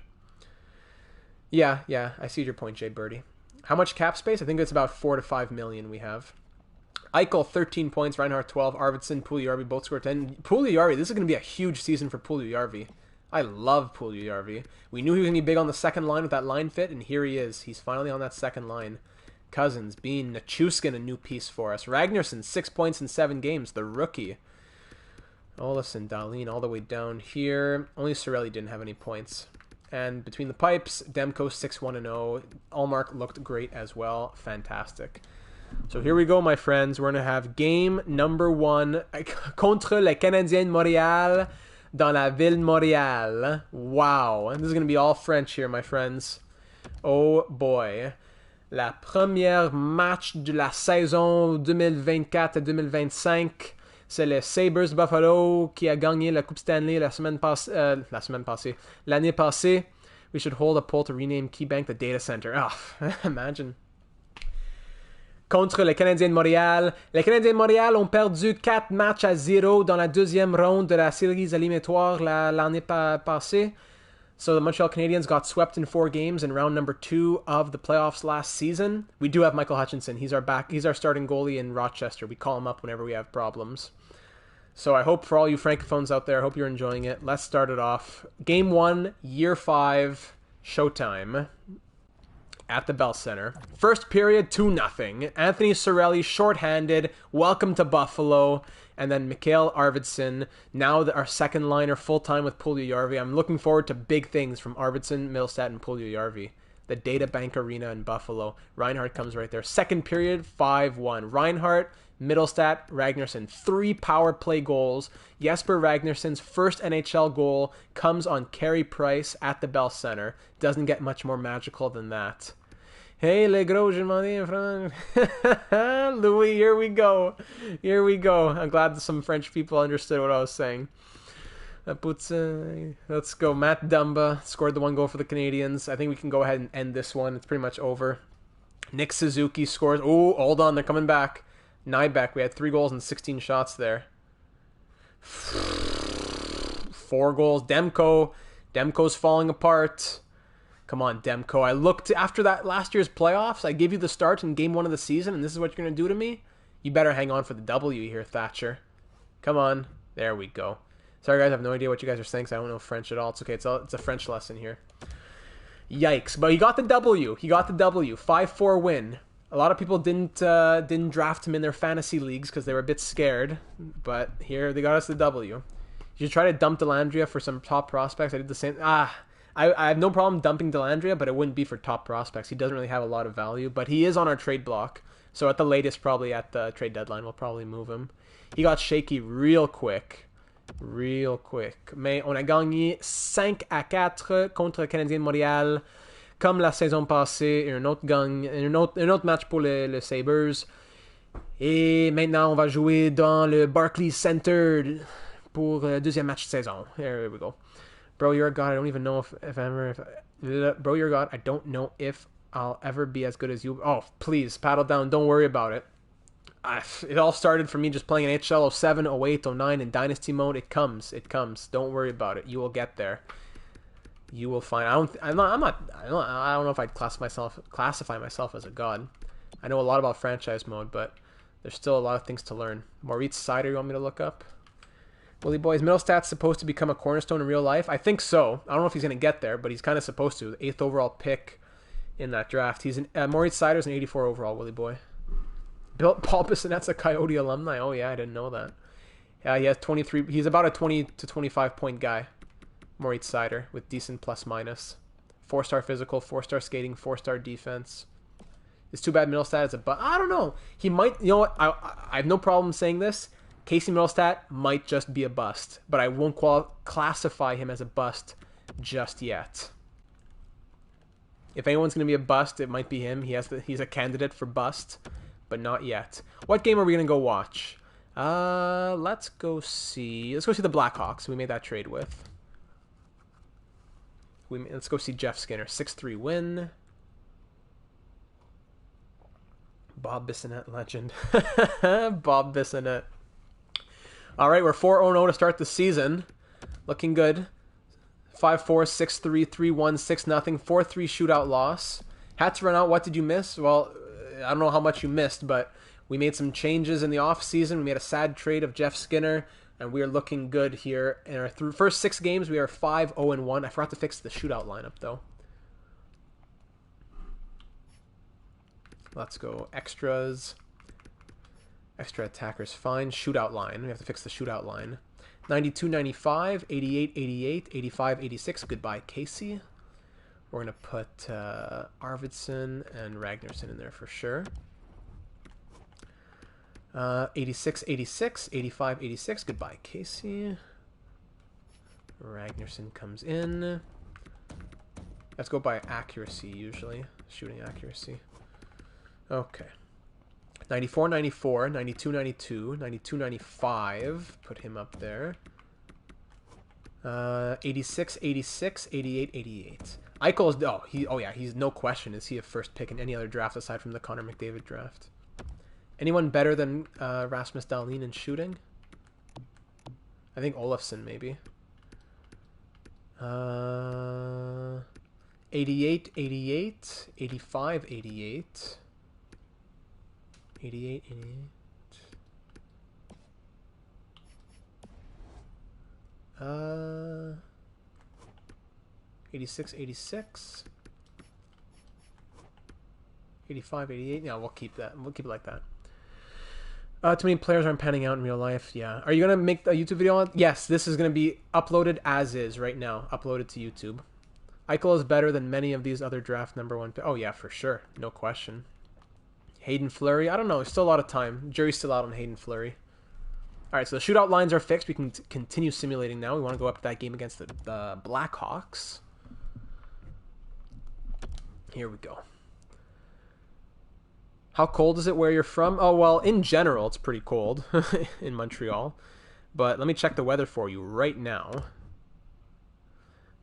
Yeah, I see your point, Jay Birdie. How much cap space? I think it's about 4 to 5 million we have. Eichel, 13 points. Reinhart, 12. Arvidsson, Puljujärvi both scored 10. Puljujärvi, this is going to be a huge season for Puljujärvi. I love Puljujärvi. We knew he was going to be big on the second line with that line fit, and here he is. He's finally on that second line. Cousins, Bean, Nichushkin, a new piece for us. Ragnarsson, 6 points in 7 games. The rookie. Olofsson, Dahlin, all the way down here. Only Cirelli didn't have any points. And between the pipes, Demko 6-1-0. Allmark looked great as well. Fantastic. So here we go, my friends. We're going to have game number 1 contre le Canadien Montréal dans la ville Montréal. Wow. And this is going to be all French here, my friends. Oh boy. La première match de la saison 2024-2025. C'est les Sabres Buffalo qui a gagné la Coupe Stanley l'année passée. We should hold a poll to rename KeyBank the data center. Oh, imagine. Contre les Canadiens de Montréal. Les Canadiens de Montréal ont perdu 4-0 dans la deuxième ronde de la série éliminatoire l'année passée. So the Montreal Canadiens got swept in 4 games in round number 2 of the playoffs last season. We do have Michael Hutchinson. He's our starting goalie in Rochester. We call him up whenever we have problems. So I hope for all you francophones out there, I hope you're enjoying it. Let's start it off. Game 1, Year 5, showtime at the Bell Center. First period, 2-0. Anthony Cirelli, shorthanded. Welcome to Buffalo. And then Mikhail Arvidsson, now our second liner full-time with Puljujärvi. I'm looking forward to big things from Arvidsson, Middlestat, and Puljujärvi. The Data Bank Arena in Buffalo. Reinhart comes right there. Second period, 5-1. Reinhart, Middlestat, Ragnarsson. 3 power play goals. Jesper Ragnarsson's first NHL goal comes on Carey Price at the Bell Center. Doesn't get much more magical than that. Hey, les gros, je m'en dis, Louis, here we go. Here we go. I'm glad that some French people understood what I was saying. Let's go. Matt Dumba scored the 1 goal for the Canadiens. I think we can go ahead and end this one. It's pretty much over. Nick Suzuki scores. Oh, hold on. They're coming back. Nybeck, we had 3 goals and 16 shots there. 4 goals. Demko's falling apart. Come on, Demko. I looked after that last year's playoffs. I gave you the start in game 1 of the season, and this is what you're going to do to me? You better hang on for the W here, Thatcher. Come on. There we go. Sorry, guys. I have no idea what you guys are saying, because I don't know French at all. It's okay. It's a French lesson here. Yikes. But he got the W. 5-4 win. A lot of people didn't draft him in their fantasy leagues because they were a bit scared. But here, they got us the W. You should try to dump Dellandrea for some top prospects. I did the same. I have no problem dumping Dellandrea, but it wouldn't be for top prospects. He doesn't really have a lot of value, but he is on our trade block. So at the latest, probably at the trade deadline, we'll probably move him. He got shaky real quick. Mais on a gagné 5-4 contre le Canadien de Montréal, comme la saison passée, et un autre match pour les Sabres. Et maintenant, on va jouer dans le Barclays Center pour le deuxième match de saison. There we go. Bro, you're a god. I don't even know if I don't know if I'll ever be as good as you. Oh, please, paddle down. Don't worry about it. It all started for me just playing in HL 07, 08, 09 in Dynasty mode. It comes. It comes. Don't worry about it. You will get there. You will find. I don't know if I'd classify myself as a god. I know a lot about franchise mode, but there's still a lot of things to learn. Moritz Seider, you want me to look up? Willie Boy's middle stat's supposed to become a cornerstone in real life? I think so. I don't know if he's going to get there, but he's kind of supposed to. 8th overall pick in that draft. He's Moritz Seider's an 84 overall, Willie Boy. Paul Bissonnette's a Coyote alumni. Oh, yeah, I didn't know that. Yeah, he has 23. He's about a 20 to 25 point guy. Moritz Seider with decent plus minus. 4-star physical, 4-star skating, 4-star defense. It's too bad Middlestat is but I don't know. He might, you know what? I have no problem saying this. Casey Middlestat might just be a bust, but I won't classify him as a bust just yet. If anyone's going to be a bust, it might be him. He's a candidate for bust, but not yet. What game are we going to go watch? Let's go see the Blackhawks. We made that trade with. Let's go see Jeff Skinner. 6-3 win. Bob Bissonnette legend. Bob Bissonnette. All right, we're 4-0 to start the season. Looking good. 5-4, 6-3, 3-1, 6-0, 4-3 shootout loss. Had to run out. What did you miss? Well, I don't know how much you missed, but we made some changes in the offseason. We made a sad trade of Jeff Skinner, and we are looking good here. In our first 6 games, we are 5-0-1. I forgot to fix the shootout lineup, though. Let's go extras. Extra attackers, fine. Shootout line. We have to fix the shootout line. 92-95, 88-88, 85-86. Goodbye, Casey. We're going to put Arvidsson and Ragnarsson in there for sure. 86-86, 85-86. Goodbye, Casey. Ragnarsson comes in. Let's go by accuracy usually. Shooting accuracy. Okay. 94-94, 92-92, 92-95. Put him up there. 86-86, 88-88. Eichel is he's no question. Is he a first pick in any other draft aside from the Connor McDavid draft? Anyone better than Rasmus Dahlin in shooting? I think Olofsson maybe. 88-88, 85-88. 88, 86, 86. 85, 88. Yeah, we'll keep that. We'll keep it like that. Too many players aren't panning out in real life. Yeah. Are you going to make a YouTube video on it? Yes, this is going to be uploaded as is right now. Uploaded to YouTube. Eichel is better than many of these other draft number 1 picks. Oh, yeah, for sure. No question. Hayden Fleury. I don't know. There's still a lot of time. Jury's still out on Hayden Fleury. All right, so the shootout lines are fixed. We can continue simulating now. We want to go up to that game against the Blackhawks. Here we go. How cold is it where you're from? Oh, well, in general, it's pretty cold in Montreal. But let me check the weather for you right now.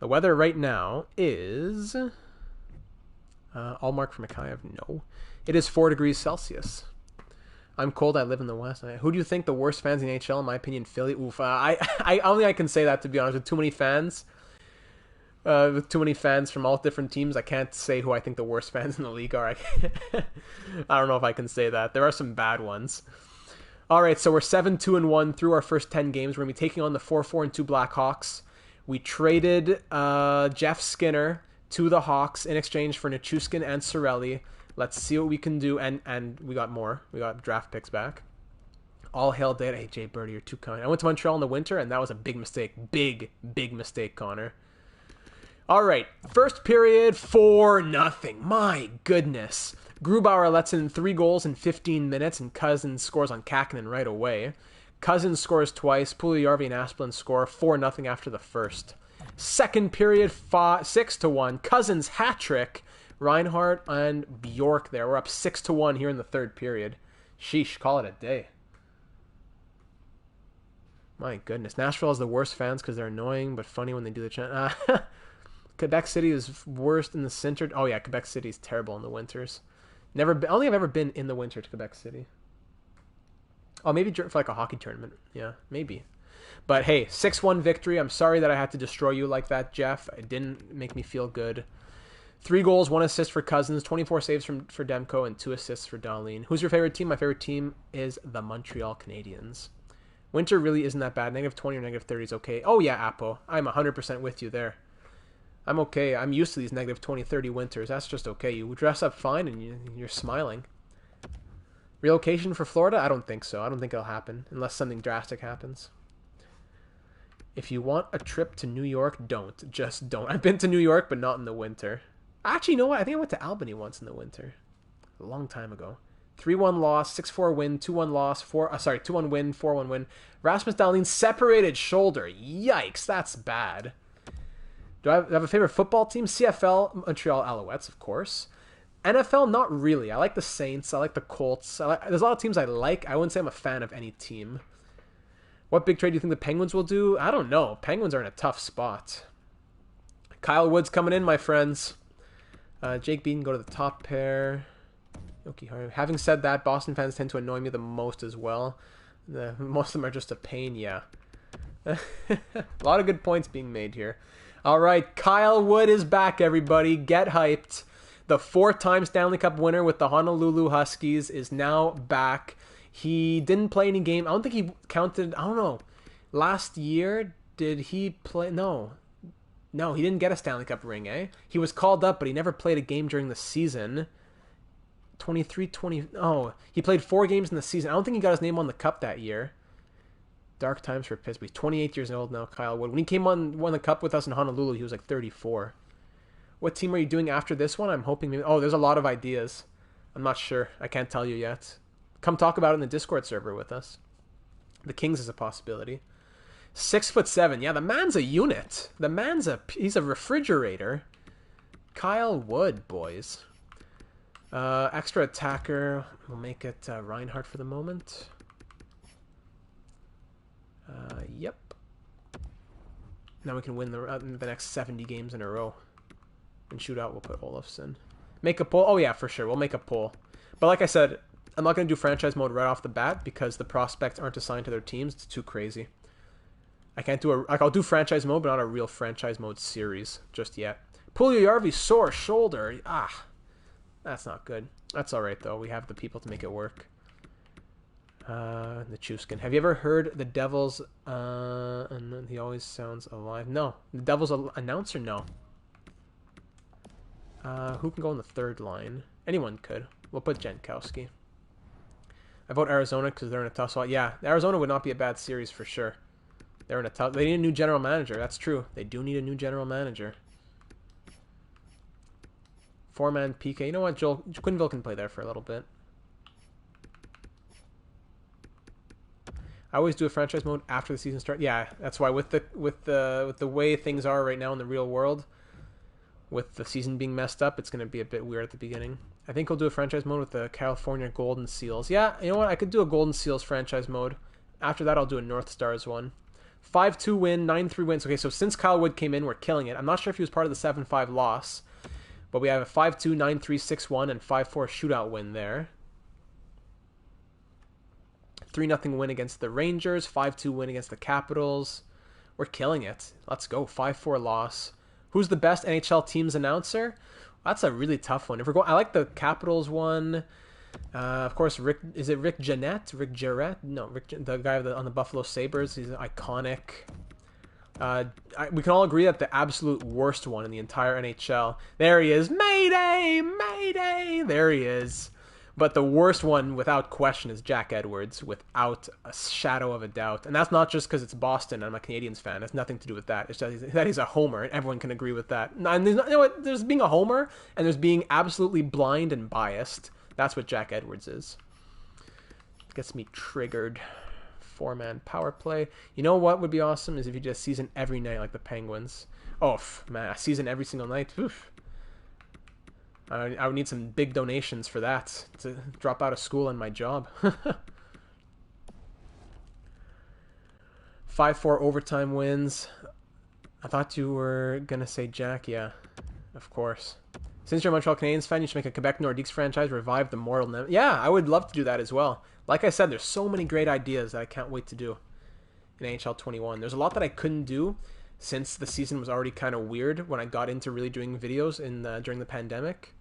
The weather right now is... all mark for Mikhaev? No. It is 4 degrees Celsius. I'm cold. I live in the West. Who do you think the worst fans in the NHL? In my opinion, Philly. Oof. I only I can say that, to be honest. With too many fans. With too many fans from all different teams, I can't say who I think the worst fans in the league are. I don't know if I can say that. There are some bad ones. All right, so we're 7-2-1 through our first 10 games. We're going to be taking on the 4-4-2 Blackhawks. We traded Jeff Skinner to the Hawks in exchange for Nichushkin and Cirelli. Let's see what we can do. And we got more. We got draft picks back. All hail data. Hey, Jay Birdie, you're too kind. I went to Montreal in the winter, and that was a big mistake. Big mistake, Connor. All right. First period, 4-0. My goodness. Grubauer lets in 3 goals in 15 minutes, and Cousins scores on Kakinen right away. Cousins scores twice. Puljujarvi and Asplund score 4-0 after the first. Second period, 6-1. Cousins hat-trick. Reinhardt and Bjork there. We're up 6-1 here in the third period. Sheesh, call it a day. My goodness. Nashville has the worst fans because they're annoying but funny when they do the chant. Quebec City is worst in the center. Oh yeah, Quebec City is terrible in the winters. Never been, I don't think I've ever been in the winter to Quebec City. Oh, maybe for like a hockey tournament. Yeah, maybe. But hey, 6-1 victory. I'm sorry that I had to destroy you like that, Jeff. It didn't make me feel good. 3 goals, 1 assist for Cousins, 24 saves for Demko, and 2 assists for Dahlin. Who's your favorite team? My favorite team is the Montreal Canadiens. Winter really isn't that bad. -20 or -30 is okay. Oh yeah, Apo. I'm 100% with you there. I'm okay. I'm used to these -20, 30 winters. That's just okay. You dress up fine and you're smiling. Relocation for Florida? I don't think so. I don't think it'll happen unless something drastic happens. If you want a trip to New York, don't. Just don't. I've been to New York, but not in the winter. Actually, you know what? I think I went to Albany once in the winter. A long time ago. 3-1 loss, 6-4 win, 2-1 loss, 2-1 win, 4-1 win. Rasmus Dahlin separated shoulder. Yikes, that's bad. Do I have a favorite football team? CFL, Montreal Alouettes, of course. NFL, not really. I like the Saints. I like the Colts. There's a lot of teams I like. I wouldn't say I'm a fan of any team. What big trade do you think the Penguins will do? I don't know. Penguins are in a tough spot. Kyle Wood's coming in, my friends. Jake Beaton, go to the top pair. Okay, having said that, Boston fans tend to annoy me the most as well. Most of them are just a pain, yeah. A lot of good points being made here. All right, Kyle Wood is back, everybody. Get hyped. The 4-time Stanley Cup winner with the Honolulu Huskies is now back. He didn't play any game. I don't think he counted. I don't know. Last year, did he play? No, he didn't get a Stanley Cup ring, eh? He was called up, but he never played a game during the season. 23-20. Oh, he played 4 games in the season. I don't think he got his name on the cup that year. Dark times for Pittsburgh. He's 28 years old now, Kyle Wood. When he came on, won the cup with us in Honolulu, he was like 34. What team are you doing after this one? I'm hoping maybe... Oh, there's a lot of ideas. I'm not sure. I can't tell you yet. Come talk about it in the Discord server with us. The Kings is a possibility. 6'7". Yeah, the man's a unit. He's a refrigerator. Kyle Wood, boys. Extra attacker. We'll make it Reinhardt for the moment. Yep. Now we can win the next 70 games in a row. And shootout, we'll put Olofsson. Make a poll. Oh yeah, for sure. We'll make a poll. But like I said, I'm not going to do franchise mode right off the bat because the prospects aren't assigned to their teams. It's too crazy. I can't do I'll do franchise mode, but not a real franchise mode series just yet. Puljujärvi, sore shoulder. That's not good. That's all right though. We have the people to make it work. The Chuskin. Have you ever heard the Devils? And he always sounds alive. No, the Devils announcer. No. Who can go on the third line? Anyone could. We'll put Jankowski. I vote Arizona because they're in a tough spot. Yeah, Arizona would not be a bad series for sure. They're in a tough... They need a new general manager. That's true. They do need a new general manager. 4-man PK. You know what? Quinville can play there for a little bit. I always do a franchise mode after the season starts. Yeah, that's why with the way things are right now in the real world, with the season being messed up, it's going to be a bit weird at the beginning. I think I'll do a franchise mode with the California Golden Seals. Yeah, you know what? I could do a Golden Seals franchise mode. After that, I'll do a North Stars one. 5-2 win, 9-3 wins. Okay, so since Kyle Wood came in, we're killing it. I'm not sure if he was part of the 7-5 loss, but we have a 5-2, 9-3, 6-1, and 5-4 shootout win there. 3-0 win against the Rangers, 5-2 win against the Capitals. We're killing it. Let's go. 5-4 loss. Who's the best NHL teams announcer? That's a really tough one. If we're going, I like the Capitals one. Of course, Rick. Is it Rick Jeanette? Rick Jarrett? No, the guy on the Buffalo Sabres. He's iconic. We can all agree that the absolute worst one in the entire NHL. There he is. Mayday! Mayday! There he is. But the worst one, without question, is Jack Edwards, without a shadow of a doubt. And that's not just because it's Boston and I'm a Canadiens fan. It has nothing to do with that. It's just that he's a homer, and everyone can agree with that. And you know what? There's being a homer, and there's being absolutely blind and biased. That's what Jack Edwards is. Gets me triggered. 4-man power play. You know what would be awesome is if you did a season every night like the Penguins. Oh, man, a season every single night. Oof. I would need some big donations for that to drop out of school and my job. 5-4 overtime wins. I thought you were going to say Jack. Yeah, of course. Since you're a Montreal Canadiens fan, you should make a Quebec Nordiques franchise, revive the mortal... Yeah, I would love to do that as well. Like I said, there's so many great ideas that I can't wait to do in NHL 21. There's a lot that I couldn't do since the season was already kind of weird when I got into really doing videos during the pandemic.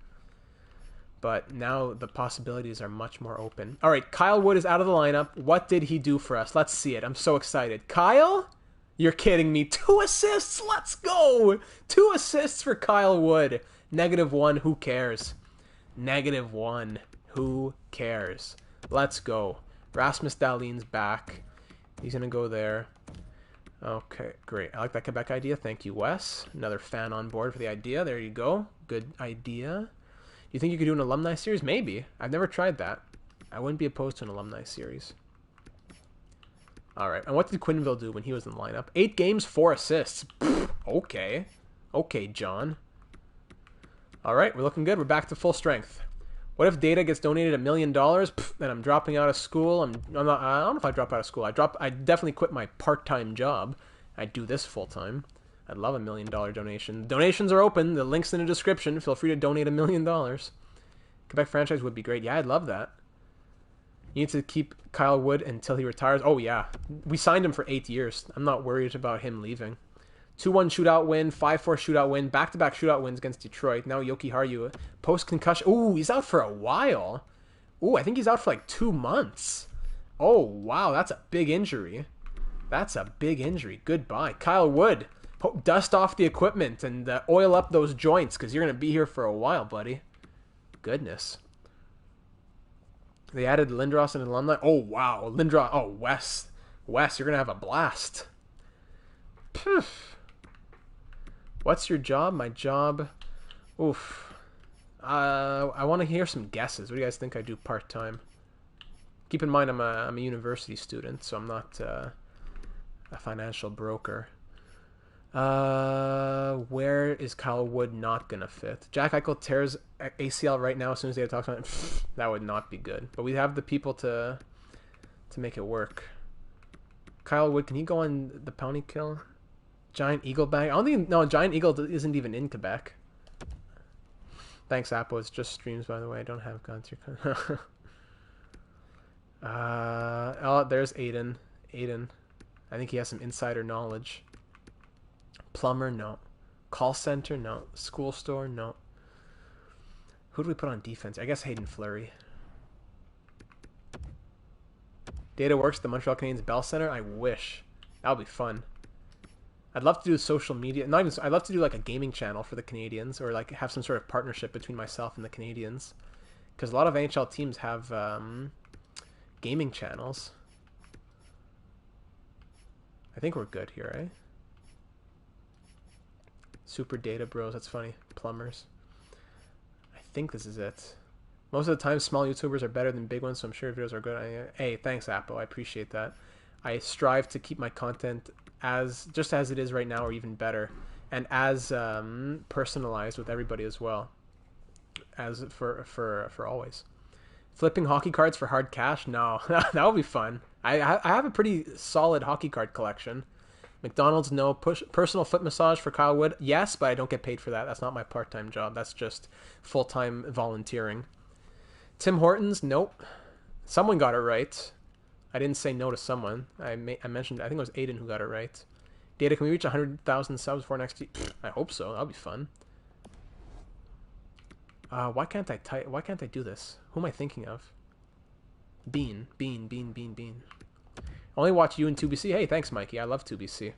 But now the possibilities are much more open. All right, Kyle Wood is out of the lineup. What did he do for us? Let's see it. I'm so excited. Kyle? You're kidding me. 2 assists. Let's go. 2 assists for Kyle Wood. -1. Who cares? -1. Who cares? Let's go. Rasmus Dahlin's back. He's going to go there. Okay, great. I like that Quebec idea. Thank you, Wes. Another fan on board for the idea. There you go. Good idea. You think you could do an alumni series? Maybe. I've never tried that. I wouldn't be opposed to an alumni series. All right. And what did Quenneville do when he was in the lineup? 8 games, 4 assists. Pfft, okay. Okay, John. All right. We're looking good. We're back to full strength. What if Data gets donated $1 million? Pfft, then I'm dropping out of school. I'm not. I don't know if I drop out of school. I definitely quit my part-time job. I do this full-time. I'd love $1 million donation. Donations are open. The link's in the description. Feel free to donate $1 million. Quebec franchise would be great. Yeah, I'd love that. You need to keep Kyle Wood until he retires. Oh, yeah. We signed him for 8 years. I'm not worried about him leaving. 2-1 shootout win, 5-4 shootout win, back-to-back shootout wins against Detroit. Now Yoki Haru, post-concussion. Ooh, he's out for a while. Ooh, I think he's out for like 2 months. Oh, wow, that's a big injury. That's a big injury. Goodbye. Kyle Wood. Dust off the equipment and oil up those joints because you're going to be here for a while, buddy. Goodness. They added Lindros and alumni. Oh, wow. Lindros. Oh, Wes. Wes, you're going to have a blast. Poof. What's your job? My job. Oof. I want to hear some guesses. What do you guys think I do part-time? Keep in mind I'm a university student, so I'm not a financial broker. Where is Kyle Wood not gonna fit? Jack Eichel tears ACL right now as soon as they talk about it. That would not be good. But we have the people to make it work. Kyle Wood, can he go on the Pony Kill? Giant Eagle bag? I don't think... No, Giant Eagle isn't even in Quebec. Thanks, Apple. It's just streams, by the way. I don't have guns. Oh, there's Aiden. Aiden. I think he has some insider knowledge. Plumber, no. Call center, no. School store, no. Who do we put on defense? I guess Hayden Fleury. Data works at the Montreal Canadiens Bell Center? I wish. That would be fun. I'd love to do social media. I'd love to do like a gaming channel for the Canadiens, or like have some sort of partnership between myself and the Canadiens. Because a lot of NHL teams have gaming channels. I think we're good here, eh? Super Data Bros, that's funny. Plumbers. I think this is it. Most of the time, small YouTubers are better than big ones, so I'm sure videos are good. Hey, thanks, Apple. I appreciate that. I strive to keep my content just as it is right now, or even better, and as personalized with everybody as well, as for always. Flipping hockey cards for hard cash? No, that would be fun. I have a pretty solid hockey card collection. McDonald's, no. Personal foot massage for Kyle Wood? Yes, but I don't get paid for that. That's not my part-time job. That's just full-time volunteering. Tim Hortons? Nope. Someone got it right. I didn't say no to someone. I mentioned, I think it was Aiden who got it right. Data, can we reach 100,000 subs for next year? I hope so. That'll be fun. Why can't I do this? Who am I thinking of? Bean. Only watch you and 2BC. Hey, thanks, Mikey. I love 2BC.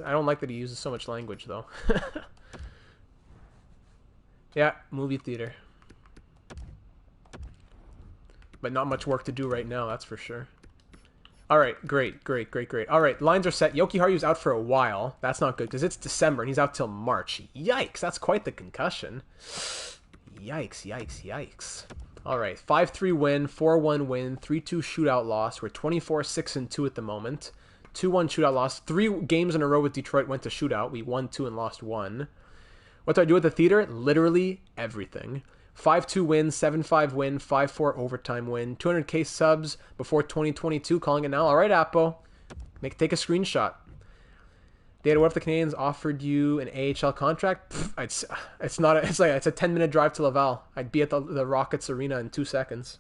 I don't like that he uses so much language, though. Yeah, movie theater. But not much work to do right now, that's for sure. All right, great. All right, lines are set. Yoki Haru's out for a while. That's not good, because it's December, and he's out till March. Yikes, that's quite the concussion. Yikes. All right, 5-3 win, 4-1 win, 3-2 shootout loss. We're 24-6-2 at the moment. 2-1 shootout loss. 3 games in a row with Detroit went to shootout. We won 2 and lost 1. What do I do at the theater? Literally everything. 5-2 win, 7-5 win, 5-4 overtime win. 200K subs before 2022. Calling it now. All right, Appo. Take a screenshot. Data, what if the Canadians offered you an AHL contract? It's a 10-minute drive to Laval. I'd be at the Rockets Arena in 2 seconds.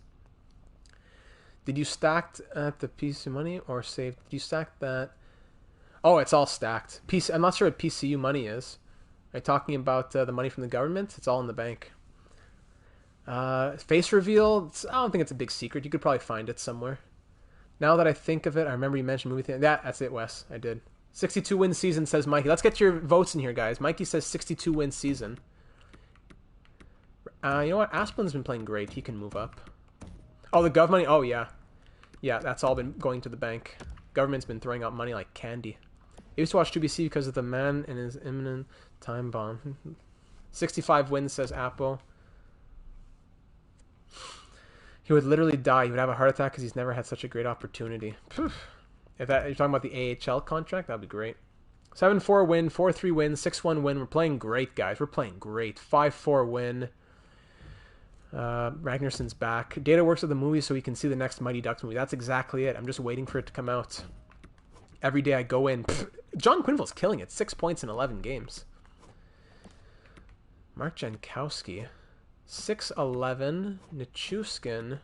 Did you stack at the PCU money or save? Did you stack that? Oh, it's all stacked. I'm not sure what PCU money is. Are you talking about the money from the government? It's all in the bank. Face reveal? I don't think it's a big secret. You could probably find it somewhere. Now that I think of it, I remember you mentioned movie thing. That's it, Wes. I did. 62 win season, says Mikey. Let's get your votes in here, guys. Mikey says 62 win season. You know what? Asplin's been playing great. He can move up. Oh, the gov money? Oh, yeah. Yeah, that's all been going to the bank. Government's been throwing out money like candy. I used to watch 2BC because of the man and his imminent time bomb. 65 wins, says Apple. He would literally die. He would have a heart attack because he's never had such a great opportunity. If you're talking about the AHL contract, that'd be great. 7-4 win, 4-3 win, 6-1 win. We're playing great, guys. We're playing great. 5-4 win. Ragnarsson's back. Data works with the movie so he can see the next Mighty Ducks movie. That's exactly it. I'm just waiting for it to come out. Every day I go in. John Quenneville's killing it. 6 points in 11 games. Mark Jankowski. 6-11. Nichushkin.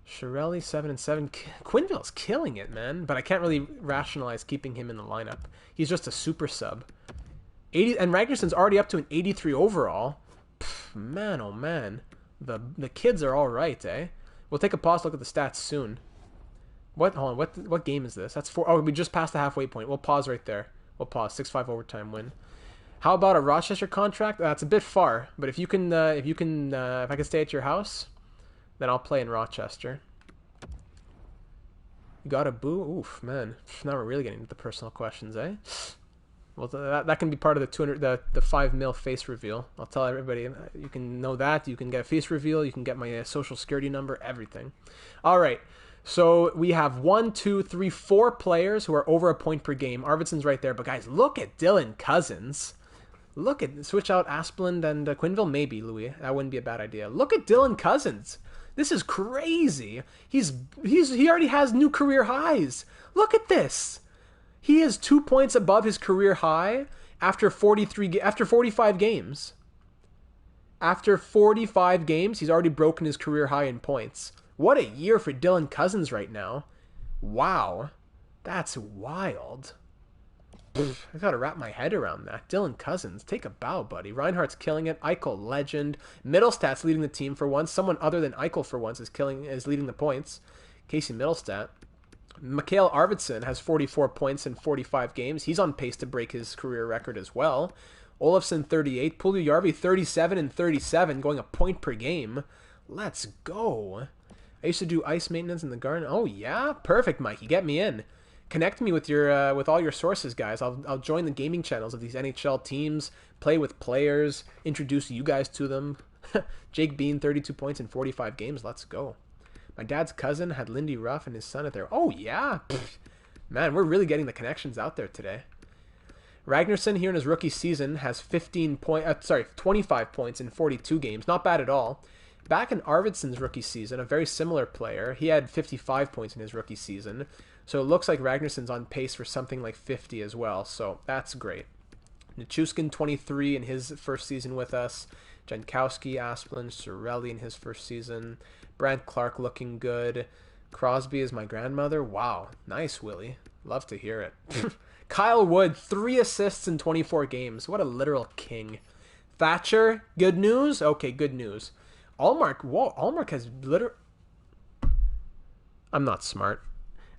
Shirelli 7-7. Quenneville's killing it, man. But I can't really rationalize keeping him in the lineup. He's just a super sub. 80, and Ragnarsson's already up to an 83 overall. Man, oh man. The kids are all right, eh? We'll take a pause, look at the stats soon. Hold on, what game is this? That's 4. Oh, we just passed the halfway point. We'll pause right there. We'll pause. 6-5 overtime win. How about a Rochester contract? That's a bit far, but if I can stay at your house, then I'll play in Rochester. You got a boo? Oof, man. Now we're really getting into the personal questions, eh? Well, that can be part of the 5 mil face reveal. I'll tell everybody. You can know that. You can get a face reveal. You can get my social security number. Everything. All right. So we have 1, 2, 3, 4 players who are over a point per game. Arvidsson's right there. But guys, look at Dylan Cousins. Switch out Asplund and Quenneville. Maybe, Louis. That wouldn't be a bad idea. Look at Dylan Cousins. This is crazy. He already has new career highs. Look at this. He is 2 points above his career high after 45 games. After 45 games, he's already broken his career high in points. What a year for Dylan Cousins right now. Wow. That's wild. I gotta wrap my head around that. Dylan Cousins, take a bow, buddy. Reinhardt's killing it. Eichel, legend. Middlestad's leading the team for once. Someone other than Eichel for once is leading the points. Casey Middlestat. Mikhail Arvidsson has 44 points in 45 games. He's on pace to break his career record as well. Olofsson, 38. Puljujärvi, 37 and 37, going a point per game. Let's go. I used to do ice maintenance in the garden. Oh, yeah? Perfect, Mikey. Get me in. Connect me with your with all your sources, guys. I'll join the gaming channels of these NHL teams, play with players, introduce you guys to them. Jake Bean, 32 points in 45 games. Let's go. My dad's cousin had Lindy Ruff and his son at there. Oh, yeah. Man, we're really getting the connections out there today. Ragnarsson here in his rookie season has 25 points in 42 games. Not bad at all. Back in Arvidsson's rookie season, a very similar player, he had 55 points in his rookie season. So it looks like Ragnarsson's on pace for something like 50 as well. So that's great. Nichushkin, 23 in his first season with us. Jankowski, Asplund, Cirelli in his first season. Brant Clark looking good. Crosby is my grandmother. Wow. Nice, Willie. Love to hear it. Kyle Wood, 3 assists in 24 games. What a literal king. Thatcher, good news? Okay, good news. Allmark, whoa, Allmark has literally... I'm not smart.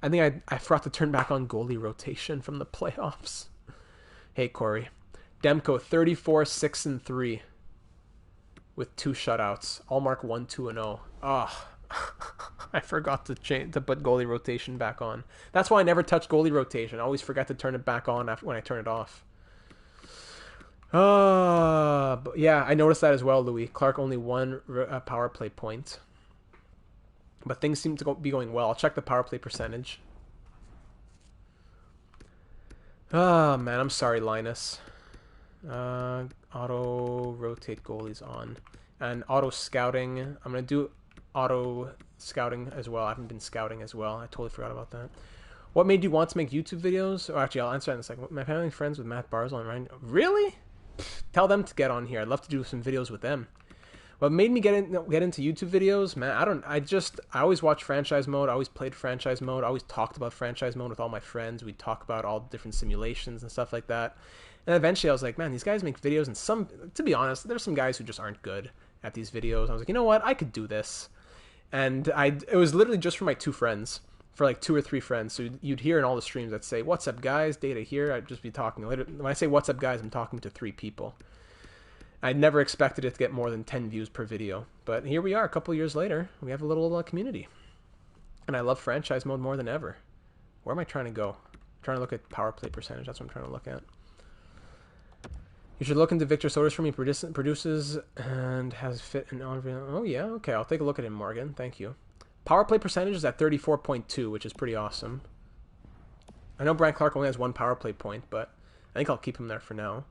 I think I forgot to turn back on goalie rotation from the playoffs. Hey, Corey. Demko, 34, 6 and 3. With 2 shutouts. Allmark 1, 2 and 0. Oh, I forgot to put goalie rotation back on. That's why I never touch goalie rotation. I always forget to turn it back on when I turn it off. But yeah, I noticed that as well, Louis. Clark only 1 power play point. But things seem to be going well. I'll check the power play percentage. Oh, man, I'm sorry, Linus. Auto rotate goalies on. And auto scouting. I'm going to do auto scouting as well. I haven't been scouting as well. I totally forgot about that. What made you want to make YouTube videos? Oh, actually, I'll answer that in a second. My family and friends with Matt Barzal and Ryan. Really? Tell them to get on here. I'd love to do some videos with them. What made me get into YouTube videos, man? I always watched Franchise Mode. I always played Franchise Mode. I always talked about Franchise Mode with all my friends. We'd talk about all the different simulations and stuff like that. And eventually I was like, man, these guys make videos, and to be honest, there's some guys who just aren't good at these videos. I was like, you know what? I could do this. And it was literally just for my 2 friends, for like 2 or 3 friends. So you'd hear in all the streams that say, what's up, guys? Data here. I'd just be talking. When I say what's up, guys, I'm talking to 3 people. I never expected it to get more than 10 views per video. But here we are a couple years later. We have a little community. And I love Franchise Mode more than ever. Where am I trying to go? I'm trying to look at power play percentage. That's what I'm trying to look at. You should look into Victor Soderstrom. He produces and has fit in. Oh, yeah. Okay, I'll take a look at him, Morgan. Thank you. Power play percentage is at 34.2, which is pretty awesome. I know Brian Clark only has 1 power play point, but I think I'll keep him there for now.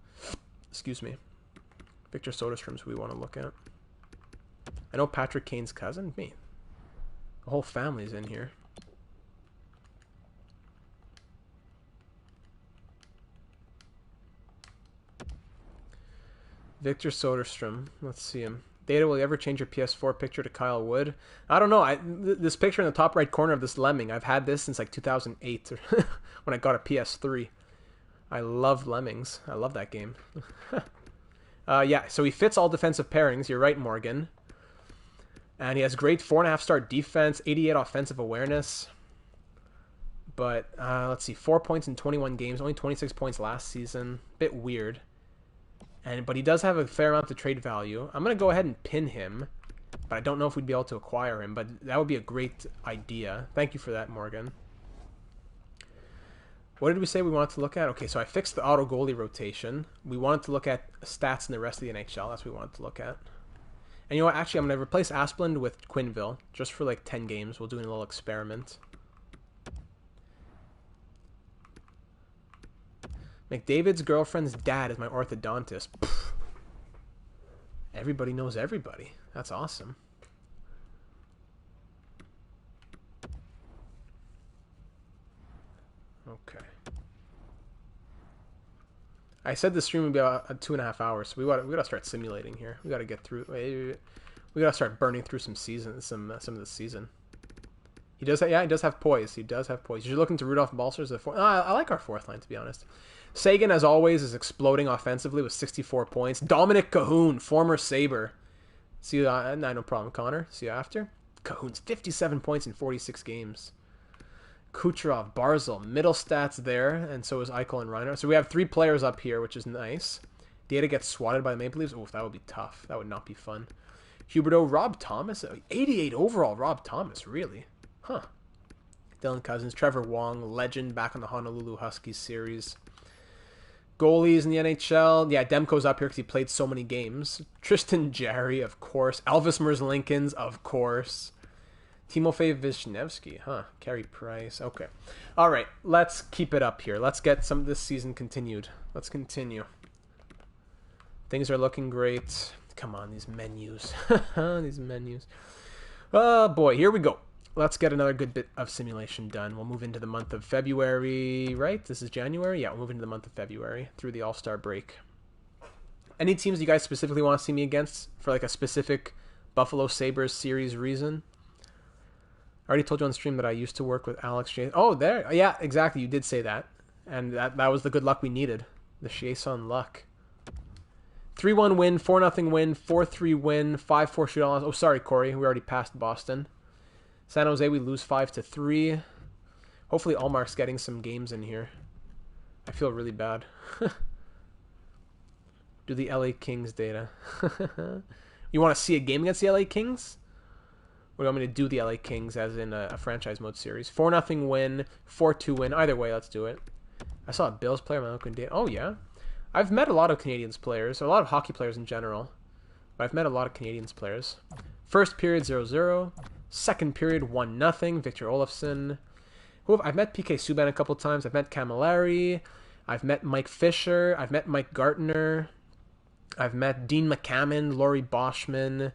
Excuse me. Victor Soderstrom's who we want to look at. I know Patrick Kane's cousin. Me. The whole family's in here. Victor Soderstrom. Let's see him. Data, will you ever change your PS4 picture to Kyle Wood? I don't know. This picture in the top right corner of this lemming, I've had this since like 2008 when I got a PS3. I love lemmings. I love that game. Yeah, so he fits all defensive pairings. You're right, Morgan. And he has great 4.5-star defense, 88 offensive awareness. But let's see, 4 points in 21 games, only 26 points last season. Bit weird. But he does have a fair amount of trade value. I'm going to go ahead and pin him, but I don't know if we'd be able to acquire him, but that would be a great idea. Thank you for that, Morgan. What did we say we wanted to look at? Okay, so I fixed the auto goalie rotation. We wanted to look at stats in the rest of the NHL. That's what we wanted to look at. And you know what? Actually, I'm going to replace Asplund with Quinville just for like 10 games. We'll do a little experiment. McDavid's girlfriend's dad is my orthodontist. Pfft. Everybody knows everybody. That's awesome. Okay. I said the stream would be about 2.5 hours, so we gotta start simulating here. We gotta get through. We gotta start burning through some of the season. He does. Yeah, he does have poise. He does have poise. You're looking to Rudolph Balcer as the fourth. I like our 4th line, to be honest. Sagan, as always, is exploding offensively with 64 points. Dominic Cahoon, former Sabre. See you. No problem, Connor. See you after. Cahoon's 57 points in 46 games. Kucherov, Barzal, middle stats there, and so is Eichel and Reiner. So we have 3 players up here, which is nice. Data gets swatted by the Maple Leafs. Oof, that would be tough. That would not be fun. Huberdeau, Rob Thomas, 88 overall. Rob Thomas, really? Huh. Dylan Cousins, Trevor Wong, legend back on the Honolulu Huskies series. Goalies in the NHL. Yeah, Demko's up here because he played so many games. Tristan Jarry, of course. Elvis Merzlinkins, of course. Timofey Vishnevsky, huh? Carey Price. Okay. All right, let's keep it up here. Let's get some of this season continued. Let's continue. Things are looking great. Come on, these menus. These menus. Oh, boy. Here we go. Let's get another good bit of simulation done. We'll move into the month of February, right? This is January? Yeah, we'll move into the month of February through the All-Star break. Any teams you guys specifically want to see me against for like a specific Buffalo Sabres series reason? I already told you on stream that I used to work with Alex Jason. Oh, there. Yeah, exactly. You did say that. And that was the good luck we needed. The Chiasson luck. 3-1 win, 4-0 win, 4-3 win, 5-4 shootout. Oh, sorry, Corey. We already passed Boston. San Jose, we lose 5-3. Hopefully Allmark's getting some games in here. I feel really bad. Do the LA Kings data. You want to see a game against the LA Kings? Or do you want me to do the LA Kings as in a franchise mode series? 4-0 win, 4-2 win. Either way, let's do it. I saw a Bills player. Oh, yeah. I've met a lot of Canadians players. A lot of hockey players in general. But I've met a lot of Canadians players. First period, 0-0. Second period, 1-0. Victor Olofsson. I've met PK Subban a couple times. I've met Camilleri. I've met Mike Fisher. I've met Mike Gartner. I've met Dean McCammon, Laurie Boschman.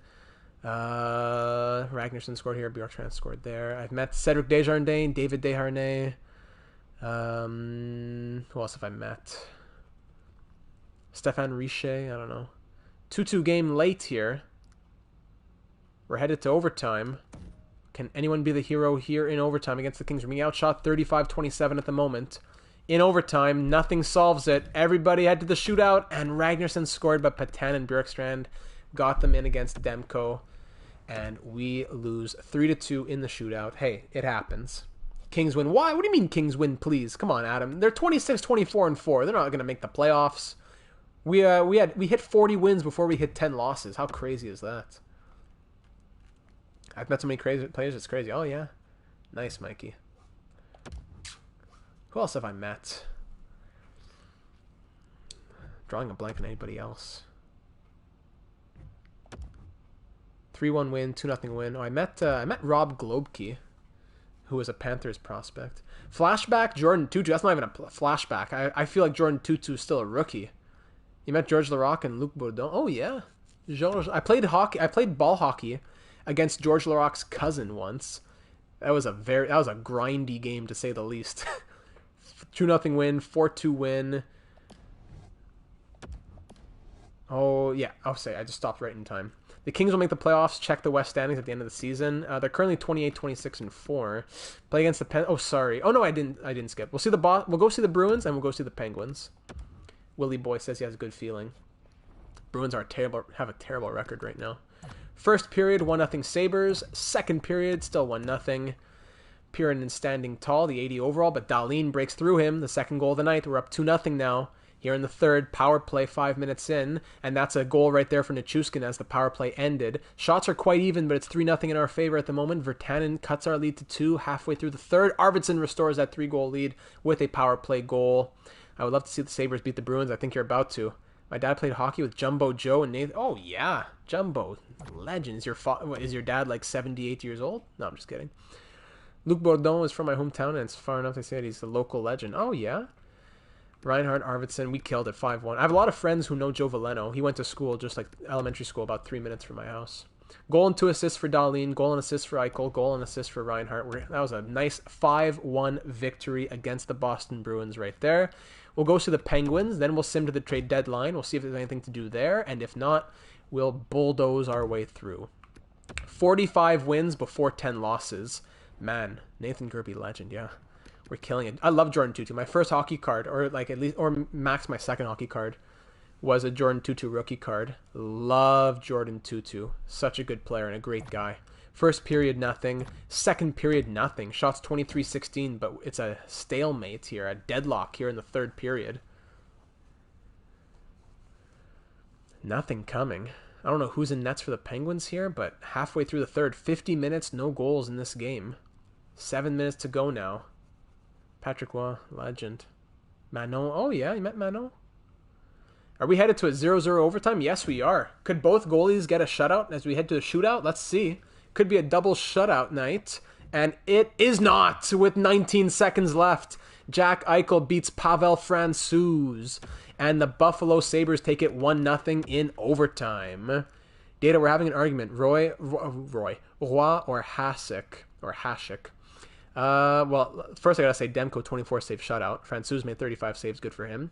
Ragnarsson scored here. Bjorkstrand scored there. I've met Cedric Desjardins, David Desharnais. Who else have I met? Stefan Richer, I don't know. 2-2 game late here. We're headed to overtime. Can anyone be the hero here in overtime against the Kings? We're being outshot 35-27 at the moment. In overtime, nothing solves it. Everybody head to the shootout, and Ragnarsson scored, but Patan and Bjorkstrand got them in against Demko. And we lose 3-2 in the shootout. Hey, it happens. Kings win. Why? What do you mean Kings win, please? Come on, Adam. They're 26-24-4. They're not going to make the playoffs. We hit 40 wins before we hit 10 losses. How crazy is that? I've met so many crazy players, it's crazy. Oh, yeah. Nice, Mikey. Who else have I met? Drawing a blank on anybody else. 3-1 win, 2-0 win. Oh, I met Rob Globke, who was a Panthers prospect. Flashback, Jordan Tutu. That's not even a flashback. I feel like Jordan Tutu is still a rookie. You met George Laraque and Luc Bourdon. Oh, yeah. I played ball hockey against George Larocque's cousin once. That was a grindy game, to say the least. 2-0 win, 4-2 win. Oh, yeah. I'll say I just stopped right in time. The Kings will make the playoffs. Check the West standings at the end of the season. They're currently 28-26-4. Play against the Oh, sorry. Oh no, I didn't skip. We'll go see the Bruins and we'll go see the Penguins. Willie Boy says he has a good feeling. Bruins have a terrible record right now. First period, 1-0 Sabres. Second period, still 1-0. Pirin standing tall, the 80 overall, but Dahlin breaks through him. The second goal of the night. We're up 2-0 now. Here in the third, power play 5 minutes in, and that's a goal right there for Nichushkin as the power play ended. Shots are quite even, but it's 3-0 in our favor at the moment. Virtanen cuts our lead to 2 halfway through the third. Arvidsson restores that 3-goal lead with a power play goal. I would love to see the Sabres beat the Bruins. I think you're about to. My dad played hockey with Jumbo Joe and Nathan. Oh, yeah. Jumbo. Legend. Is your dad like 78 years old? No, I'm just kidding. Luc Bourdon is from my hometown, and it's far enough to say that he's a local legend. Oh, yeah. Reinhard Arvidsson, we killed it 5-1. I have a lot of friends who know Joe Valeno. He went to school, just like elementary school, about 3 minutes from my house. Goal and 2 assists for Dahlin, goal and assist for Eichel, goal and assist for Reinhardt. That was a nice 5-1 victory against the Boston Bruins right there. We'll go to the Penguins, then we'll sim to the trade deadline. We'll see if there's anything to do there, and if not, we'll bulldoze our way through. 45 wins before 10 losses. Man, Nathan Gerbe, legend, yeah. We're killing it. I love Jordan Tutu. My first hockey card, or max my second hockey card, was a Jordan Tutu rookie card. Love Jordan Tutu. Such a good player and a great guy. First period, nothing. Second period, nothing. Shots 23-16, but it's a stalemate here, a deadlock here in the third period. Nothing coming. I don't know who's in nets for the Penguins here, but halfway through the third, 50 minutes, no goals in this game. 7 minutes to go now. Patrick Waugh, legend. Manon. Oh, yeah, you met Manon? Are we headed to a 0-0 overtime? Yes, we are. Could both goalies get a shutout as we head to the shootout? Let's see. Could be a double shutout night. And it is not with 19 seconds left. Jack Eichel beats Pavel Francouz. And the Buffalo Sabres take it 1-0 in overtime. Data, we're having an argument. Roy or Hasek. Or Hashik. Well, first I gotta say Demko 24 save shutout. Francouz made 35 saves, good for him.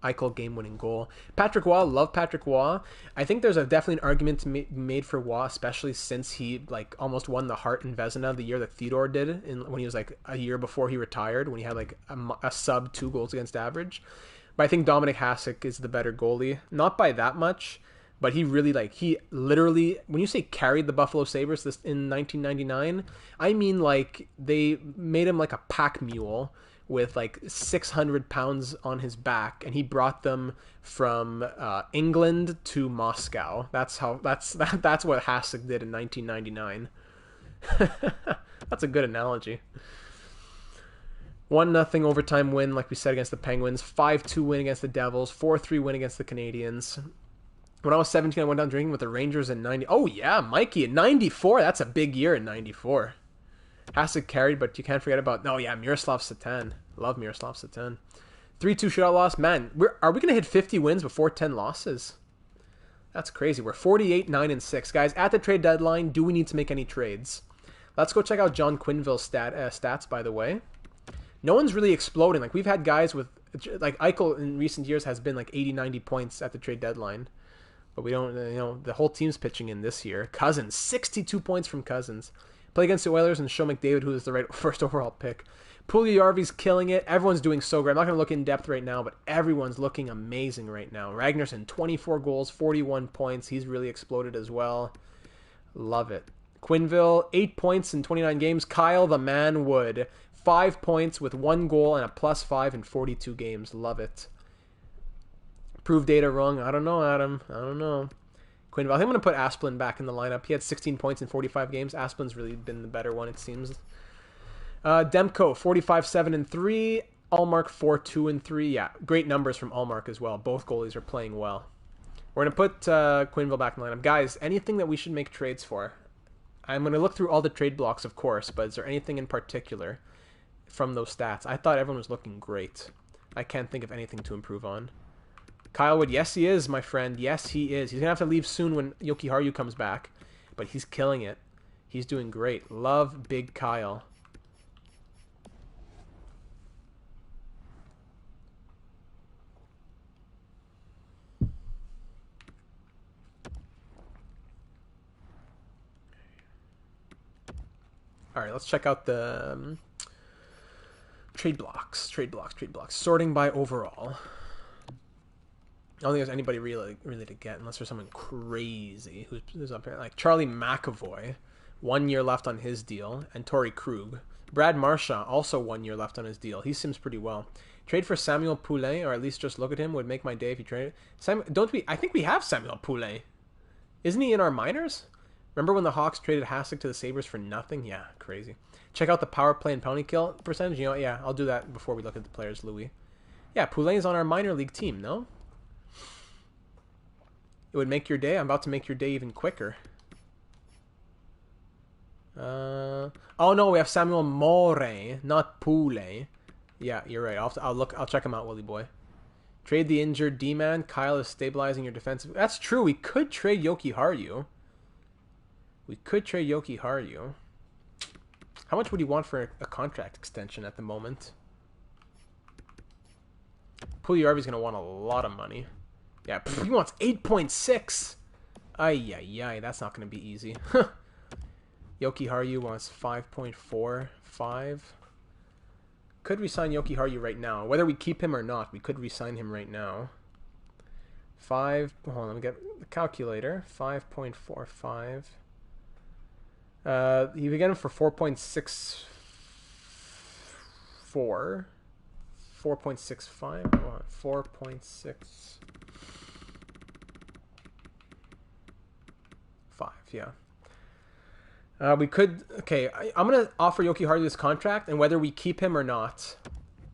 Eichel game-winning goal. Patrick Waugh, love Patrick Waugh. I think there's definitely an argument to made for Waugh, especially since he almost won the Hart and Vezina the year that Theodore did, when he was a year before he retired, when he had a sub 2 goals against average. But I think Dominic Hasek is the better goalie, not by that much. But he really, he literally, when you say carried the Buffalo Sabres in 1999, I mean, they made him like a pack mule with 600 pounds on his back, and he brought them from England to Moscow. That's what Hasek did in 1999. That's a good analogy. 1-0 overtime win, like we said, against the Penguins. 5-2 win against the Devils. 4-3 win against the Canadiens. When I was 17, I went down drinking with the Rangers in 90. Oh, yeah, Mikey, in 94. That's a big year in 94. Hasek carried, but you can't forget about... Oh, yeah, Miroslav Satan. Love Miroslav Satan. 3-2 shootout loss. Man, are we going to hit 50 wins before 10 losses? That's crazy. We're 48-9-6. Guys, at the trade deadline, do we need to make any trades? Let's go check out John Quinville's stats, by the way. No one's really exploding. Like, we've had guys with, like, Eichel in recent years has been like 80, 90 points at the trade deadline. But we don't, the whole team's pitching in this year. Cousins, 62 points from Cousins. Play against the Oilers and show McDavid who is the right first overall pick. Puljujärvi's killing it. Everyone's doing so great. I'm not going to look in depth right now, but everyone's looking amazing right now. Ragnarsson, 24 goals, 41 points. He's really exploded as well. Love it. Quinville, 8 points in 29 games. Kyle the Man Wood, 5 points with 1 goal and a +5 in 42 games. Love it. Prove data wrong. I don't know, Adam. I don't know. Quinville. I think I'm going to put Asplund back in the lineup. He had 16 points in 45 games. Asplund's really been the better one, it seems. Demko, 45-7-3. Allmark, 4-2-3. Yeah, great numbers from Allmark as well. Both goalies are playing well. We're going to put Quinville back in the lineup. Guys, anything that we should make trades for? I'm going to look through all the trade blocks, of course, but is there anything in particular from those stats? I thought everyone was looking great. I can't think of anything to improve on. Kyle Wood, yes he is, my friend. Yes he is. He's going to have to leave soon when Yoki Haru comes back, but he's killing it. He's doing great. Love Big Kyle. All right, let's check out the trade blocks. Sorting by overall. I don't think there's anybody really to get unless there's someone crazy who's up here. Like Charlie McAvoy, 1 year left on his deal, and Torrey Krug. Brad Marchand, also 1 year left on his deal. He seems pretty well. Trade for Samuel Poulin, or at least just look at him, would make my day if you traded. I think we have Samuel Poulin. Isn't he in our minors? Remember when the Hawks traded Hasek to the Sabres for nothing? Yeah, crazy. Check out the power play and penalty kill percentage. You know, yeah, I'll do that before we look at the players, Louis. Yeah, Poulin's on our minor league team, no? It would make your day. I'm about to make your day even quicker. Oh no, we have Samuel More, not Poulin. Yeah, you're right. I'll check him out, Willie boy. Trade the injured D-man. Kyle is stabilizing your defensive. That's true. We could trade Yoki Haru. How much would he want for a contract extension at the moment? Puljujärvi's going to want a lot of money. Yeah, he wants 8.6. Ay, that's not going to be easy. Yoki Haru wants 5.45. Could resign Yoki Haru right now. Whether we keep him or not, we could resign him right now. Hold on, let me get the calculator. 5.45. You can get him for 4.64. 4.65. 4.65. Yeah. We could. Okay, I'm gonna offer Yoki Haru this contract, and whether we keep him or not,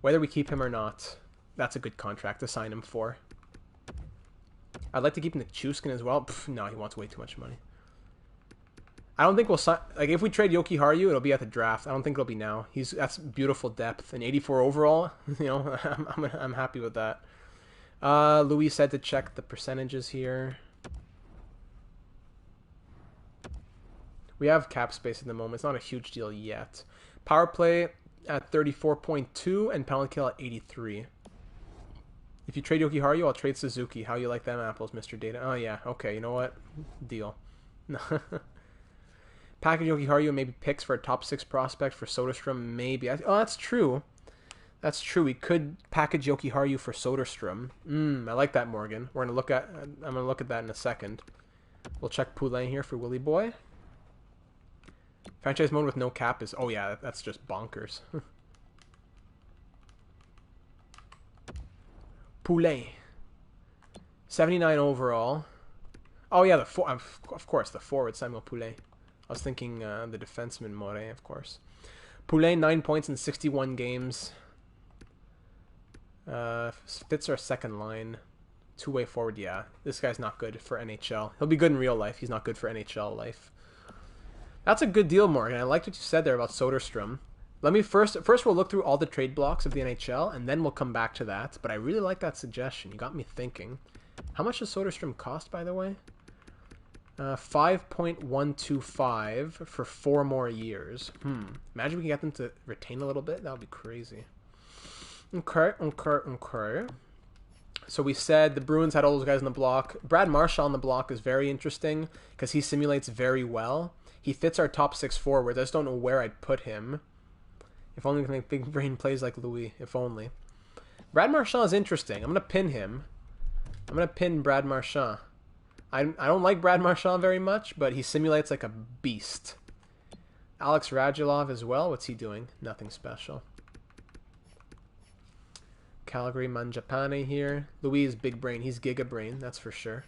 that's a good contract to sign him for. I'd like to keep Nichushkin as well. No, he wants way too much money. I don't think we'll sign. Like, if we trade Yoki Haru, it'll be at the draft. I don't think it'll be now. That's beautiful depth. An 84 overall. You know, I'm happy with that. Louis said to check the percentages here. We have cap space at the moment. It's not a huge deal yet. Power play at 34.2 and penalty kill at 83. If you trade Yoki Haru, I'll trade Suzuki. How you like them apples, Mr. Data? Oh, yeah. Okay, you know what? Deal. Package Yoki Haru and maybe picks for a top 6 prospect for Soderstrom, maybe. Oh, that's true. That's true. We could package Yoki Haru for Soderstrom. I like that, Morgan. I'm gonna look at that in a second. We'll check Poulin here for Willie Boy. Franchise mode with no cap is... Oh, yeah, that's just bonkers. Poulin. 79 overall. Oh, yeah, of course, the forward, Samuel Poulin. I was thinking the defenseman, Moret, of course. Poulin, 9 points in 61 games. Fits our second line. Two-way forward, yeah. This guy's not good for NHL. He'll be good in real life. He's not good for NHL life. That's a good deal, Morgan. I liked what you said there about Soderstrom. Let me first we'll look through all the trade blocks of the NHL, and then we'll come back to that. But I really like that suggestion. You got me thinking. How much does Soderstrom cost, by the way? 5.125 for 4 more years. Imagine we can get them to retain a little bit. That would be crazy. Okay. So we said the Bruins had all those guys on the block. Brad Marchand on the block is very interesting because he simulates very well. He fits our top 6 forwards. I just don't know where I'd put him. If only we can make big brain plays like Louis. If only. Brad Marchand is interesting. I'm going to pin him. I'm going to pin Brad Marchand. I don't like Brad Marchand very much, but he simulates like a beast. Alex Radulov as well. What's he doing? Nothing special. Calgary Manjapane here. Louis is big brain. He's giga brain, that's for sure.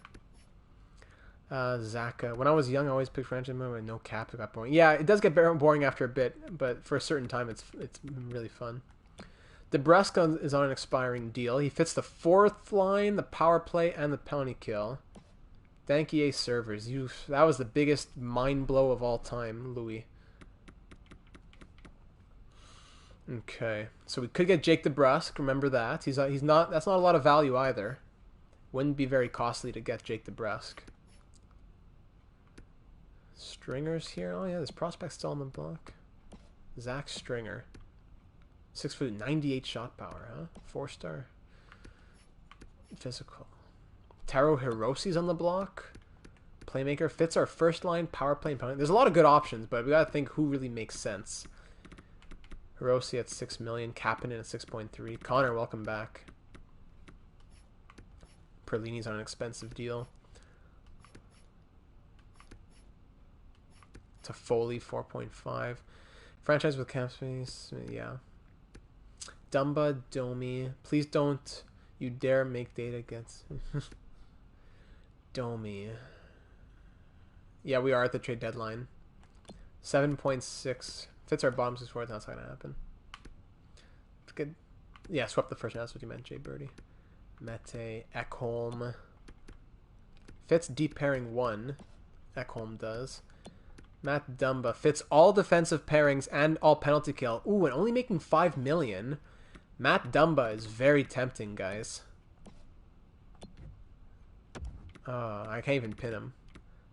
Zaka. When I was young, I always picked franchise mode with no cap. It got boring. Yeah, it does get boring after a bit, but for a certain time, it's really fun. DeBrusk is on an expiring deal. He fits the 4th line, the power play, and the penalty kill. Thank EA servers. That was the biggest mind blow of all time, Louis. Okay, so we could get Jake DeBrusk. Remember that. He's not. That's not a lot of value either. Wouldn't be very costly to get Jake DeBrusk. Stringer's here. Oh yeah, this prospect's still on the block. Zach Stringer. 6 foot, 98 shot power, huh? 4-star. Physical. Taro Hiroshi's on the block. Playmaker fits our first line, power play, and penalty. There's a lot of good options, but we gotta think who really makes sense. Hiroshi at 6 million, Kapanen at 6.3. Connor, welcome back. Perlini's on an expensive deal. Toffoli 4.5. Franchise with cap space, yeah. Dumba, Domi. Please don't you dare make data against Domi. Yeah, we are at the trade deadline. 7.6. Fits our bottom 6 forwards. That's not going to happen. It's good. Yeah, swap the first. That's what you meant, Jay Birdie. Mete. Ekholm. Fits deep pairing 1. Ekholm does. Matt Dumba. Fits all defensive pairings and all penalty kill. Ooh, and only making 5 million. Matt Dumba is very tempting, guys. I can't even pin him.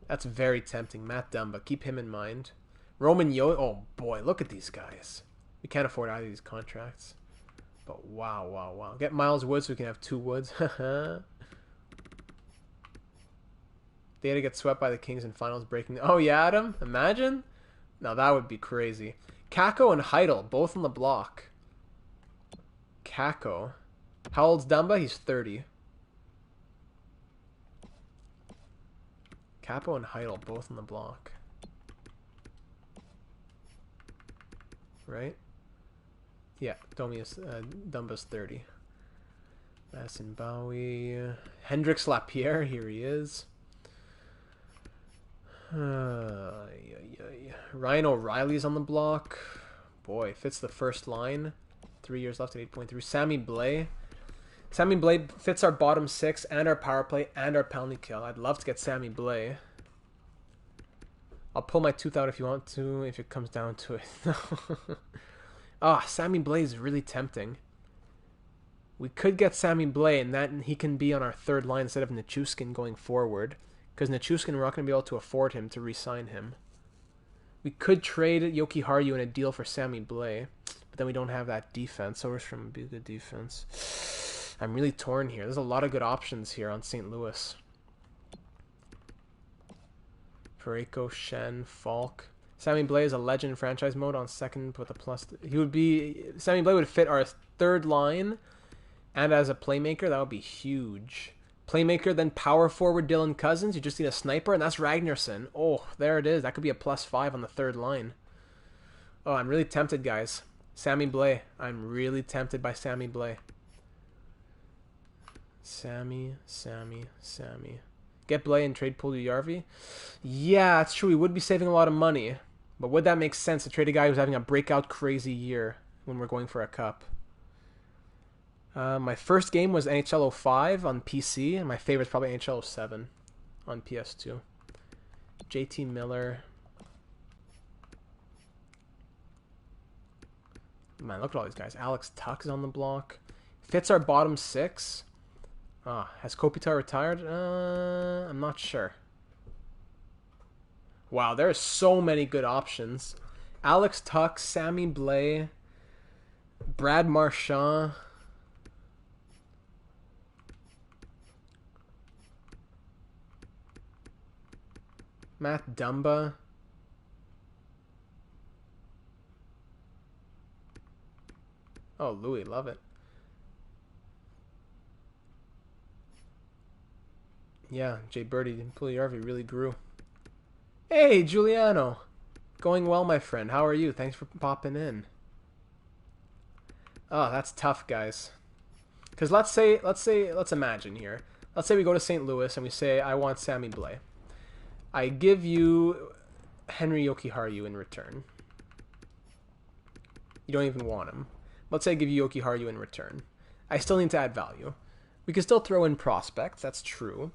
That's very tempting. Matt Dumba. Keep him in mind. Roman Yo. Oh, boy. Look at these guys. We can't afford either of these contracts. But wow, wow, wow. Get Miles Wood so we can have 2 Woods. They had to get swept by the Kings in finals breaking. Oh, yeah, Adam? Imagine? Now, that would be crazy. Kako and Heidel, both on the block. Kako. How old's Dumba? He's 30. Capo and Heidel, both on the block. Right? Yeah, Dumba's 30. Madison Bowie. Hendrix Lapierre, here he is. Ryan O'Reilly's on the block. Boy, fits the first line. 3 years left at 8.3. Sammy Blais. Sammy Blais fits our bottom 6 and our power play and our penalty kill. I'd love to get Sammy Blais. I'll pull my tooth out if you want to, if it comes down to it. Sammy Blais is really tempting. We could get Sammy Blais, and that he can be on our 3rd line instead of Nichushkin going forward. Because Nichushkin, we're not going to be able to afford him to re-sign him. We could trade Yoki Haru in a deal for Sammy Blais, but then we don't have that defense. Soderstrom would be a good defense. I'm really torn here. There's a lot of good options here on St. Louis. Pareko, Shen, Falk. Sammy Blais is a legend in franchise mode on 2nd with a plus. Sammy Blais would fit our 3rd line, and as a playmaker, that would be huge. Playmaker, then power forward Dylan Cousins. You just need a sniper, and that's Ragnarsson. Oh, there it is. That could be a +5 on the 3rd line. Oh, I'm really tempted, guys. Sammy Blais. I'm really tempted by Sammy Blais. Sammy. Get Blais and trade Pull to Yarvi? Yeah, that's true. We would be saving a lot of money. But would that make sense to trade a guy who's having a breakout crazy year when we're going for a cup? My first game was NHL 05 on PC, and my favorite's probably NHL 07 on PS2. JT Miller. Man, look at all these guys. Alex Tuck is on the block. Fits our bottom 6. Has Kopitar retired? I'm not sure. Wow, there are so many good options. Alex Tuck, Sammy Blais, Brad Marchand. Matt Dumba. Oh, Louis, love it. Yeah, Jay Birdie and Pugliarvi really grew. Hey, Giuliano. Going well, my friend. How are you? Thanks for popping in. Oh, that's tough, guys. Because let's imagine here. Let's say we go to St. Louis and we say, I want Sammy Blais. I give you Henry Jokiharju in return. You don't even want him. Let's say I give you Jokiharju in return. I still need to add value. We can still throw in prospects. That's true.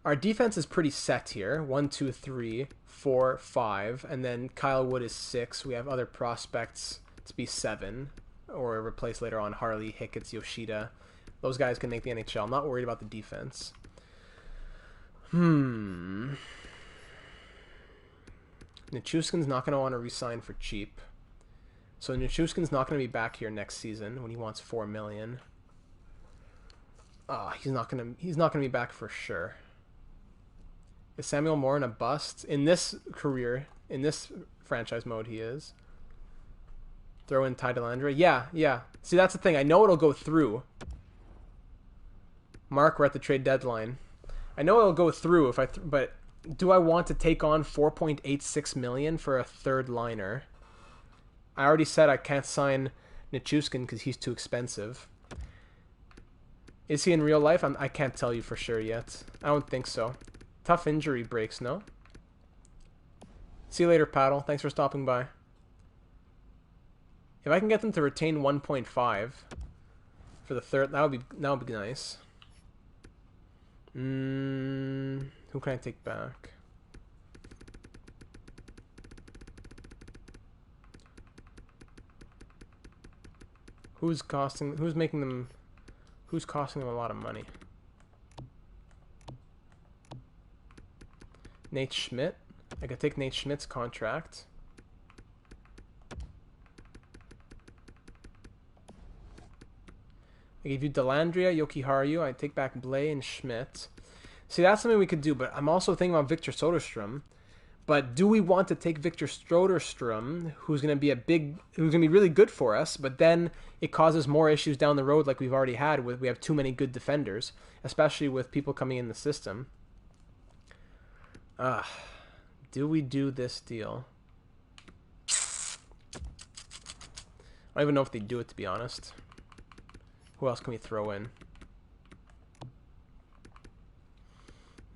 Our defense is pretty set here. 1, 2, 3, 4, 5. And then Kyle Wood is 6. We have other prospects to be 7. Or replace later on Harley, Hicketts, Yoshida. Those guys can make the NHL. I'm not worried about the defense. Nichushkin's not going to want to re-sign for cheap. So Nichushkin's not going to be back here next season when he wants $4 million. He's not going to be back for sure. Is Samuel Morin a bust? In this career, in this franchise mode, he is. Throw in Ty Dellandrea. Yeah. See, that's the thing. I know it'll go through. Mark, we're at the trade deadline. I know it'll go through if but do I want to take on $4.86 million for a third liner? I already said I can't sign Nichushkin because he's too expensive. Is he in real life? I can't tell you for sure yet. I don't think so. Tough injury breaks, no? See you later, Paddle. Thanks for stopping by. If I can get them to retain 1.5 for the third, that would be nice. Who can I take back? Who's costing them a lot of money? Nate Schmidt. I could take Nate Schmidt's contract. I gave you Dellandrea, Jokiharju. I take back Blais and Schmidt. See, that's something we could do, but I'm also thinking about Victor Soderstrom. But do we want to take Victor Soderstrom, who's going to be really good for us, but then it causes more issues down the road like we've already had we have too many good defenders, especially with people coming in the system. Do we do this deal? I don't even know if they do it, to be honest. Who else can we throw in?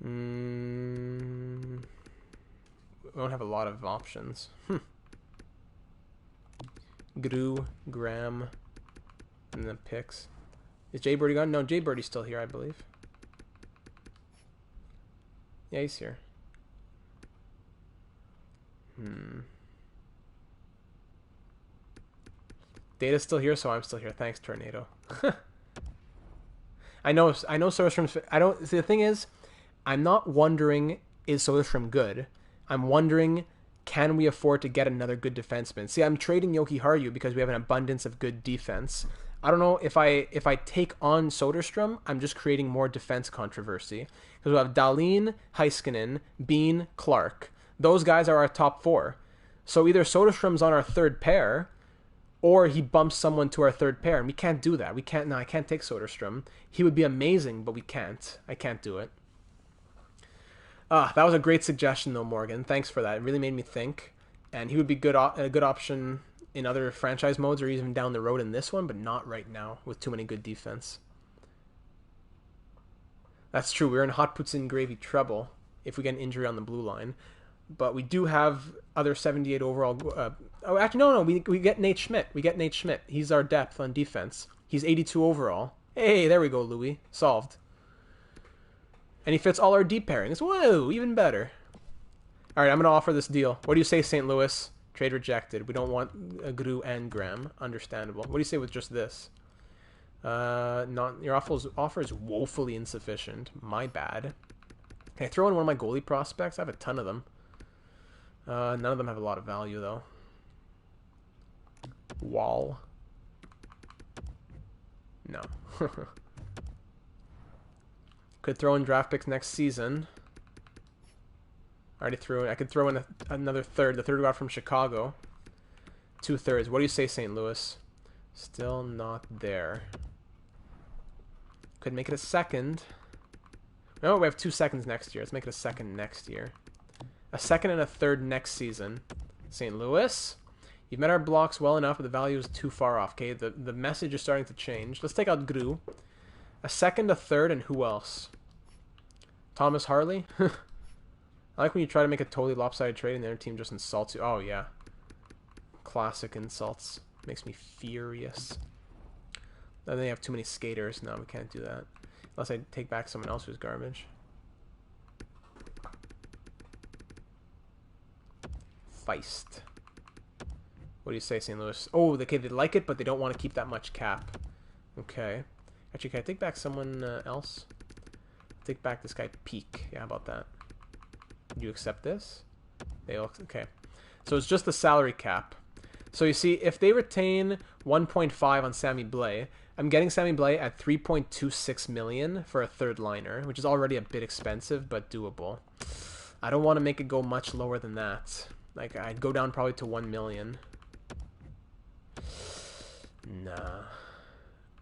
We don't have a lot of options. Gru, Graham, and then picks. Is Jay Birdie gone? No, Jay Birdie's still here, I believe. Yeah, he's here. Data's still here, so I'm still here. Thanks, Tornado. I know Soderstrom's... See, the thing is, I'm not wondering, is Soderstrom good? I'm wondering, can we afford to get another good defenseman? See, I'm trading Jokiharju because we have an abundance of good defense. I don't know if I take on Soderstrom, I'm just creating more defense controversy. Because we have Dahlin, Heiskanen, Bean, Clark. Those guys are our top 4. So either Soderstrom's on our third pair, or he bumps someone to our third pair, and we can't do that. I can't take Soderstrom. He would be amazing, but we can't. I can't do it. That was a great suggestion, though, Morgan. Thanks for that. It really made me think. And he would be a good option in other franchise modes or even down the road in this one, but not right now with too many good defense. That's true. We're in hot puts in gravy trouble if we get an injury on the blue line. But we do have other 78 overall. Actually, no. We get Nate Schmidt. He's our depth on defense. He's 82 overall. Hey, there we go, Louis. Solved. And he fits all our deep pairings. Whoa, even better. All right, I'm going to offer this deal. What do you say, St. Louis? Trade rejected. We don't want Gru and Graham. Understandable. What do you say with just this? Your offer is woefully insufficient. My bad. Can I throw in one of my goalie prospects? I have a ton of them. None of them have a lot of value, though. Wall. No. Could throw in draft picks next season. I already threw in. I could throw in another third. The third got from Chicago. 2/3. What do you say, St. Louis? Still not there. Could make it a second. No, we have 2 seconds next year. Let's make it a second next year. A second and a third next season. St. Louis, you've met our blocks well enough, but the value is too far off. Okay, the message is starting to change. Let's take out Gru. A second, a third, and who else? Thomas Harley? I like when you try to make a totally lopsided trade and the other team just insults you. Oh, yeah. Classic insults. Makes me furious. Then they have too many skaters. No, we can't do that. Unless I take back someone else who's garbage. Feist. What do you say, St. Louis? Oh, okay, they like it, but they don't want to keep that much cap. Okay. Actually, can I take back someone else? Take back this guy, Peak. Yeah, how about that? Do you accept this? They all, okay. So it's just the salary cap. So you see, if they retain 1.5 on Sammy Blais, I'm getting Sammy Blais at 3.26 million for a third liner, which is already a bit expensive, but doable. I don't want to make it go much lower than that. Like, I'd go down probably to 1 million. Nah.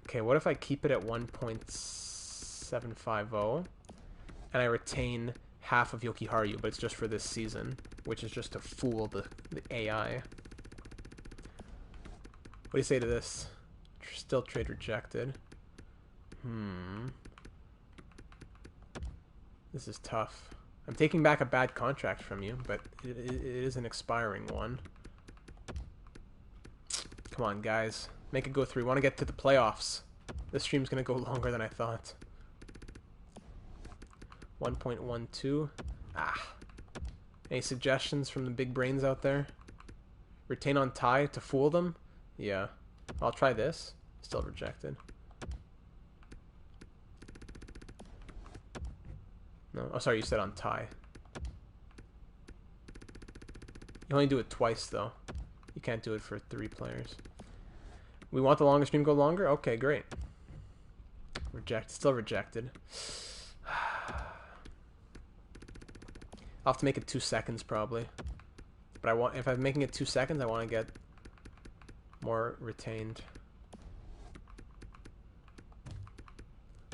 Okay, what if I keep it at 1.750 and I retain half of Yoki Haru, but it's just for this season, which is just to fool the AI. What do you say to this? Still trade rejected. This is tough. I'm taking back a bad contract from you, but it is an expiring one. Come on, guys. Make it go through. We want to get to the playoffs. This stream's going to go longer than I thought. 1.12. Ah. Any suggestions from the big brains out there? Retain on tie to fool them? Yeah. I'll try this. Still rejected. No. Oh, sorry, you said on tie. You only do it twice, though. You can't do it for 3 players. We want the longest stream go longer? Okay, great. Reject. Still rejected. I'll have to make it 2 seconds, probably. But I want, if I'm making it 2 seconds, I want to get more retained.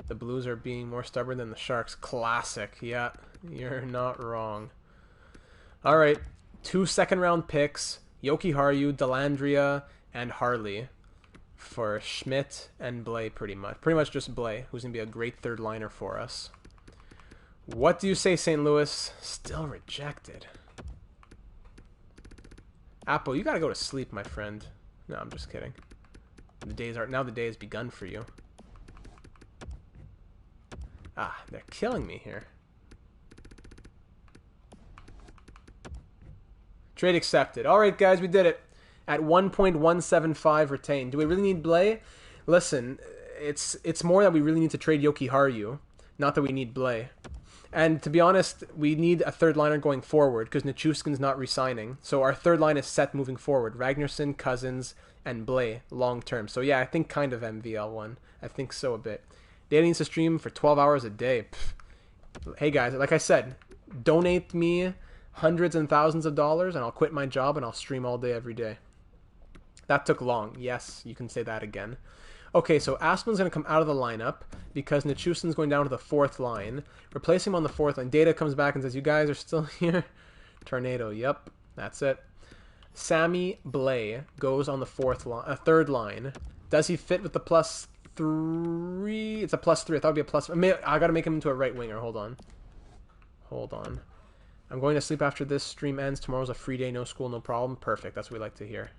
The Blues are being more stubborn than the Sharks. Classic. Yeah, you're not wrong. All right, 2 second-round picks: Yoki Haru, Delandria, and Harley for Schmidt and Blais. Pretty much just Blais, who's gonna be a great third liner for us. What do you say, St. Louis? Still rejected. Apple, you gotta go to sleep, my friend. No, I'm just kidding. The day has begun for you. Ah, they're killing me here. Trade accepted. All right, guys, we did it. At 1.175 retained. Do we really need Blais? Listen, it's more that we really need to trade Yoki Haru, not that we need Blais. And to be honest, we need a third liner going forward because Nichushkin's not re-signing. So our third line is set moving forward. Ragnarsson, Cousins, and Blais long term. So yeah, I think kind of MVL1. I think so a bit. Data needs to stream for 12 hours a day. Pff. Hey guys, like I said, donate me hundreds and thousands of dollars and I'll quit my job and I'll stream all day every day. That took long. Yes, you can say that again. Okay, so Aspin's going to come out of the lineup because Nichushkin's going down to the 4th line. Replace him on the 4th line. Data comes back and says, you guys are still here? Tornado, yep, that's it. Sammy Blais goes on the 3rd line. Does he fit with the +3? It's a +3. I thought it would be a plus. I got to make him into a right winger. Hold on. I'm going to sleep after this stream ends. Tomorrow's a free day, no school, no problem. Perfect. That's what we like to hear.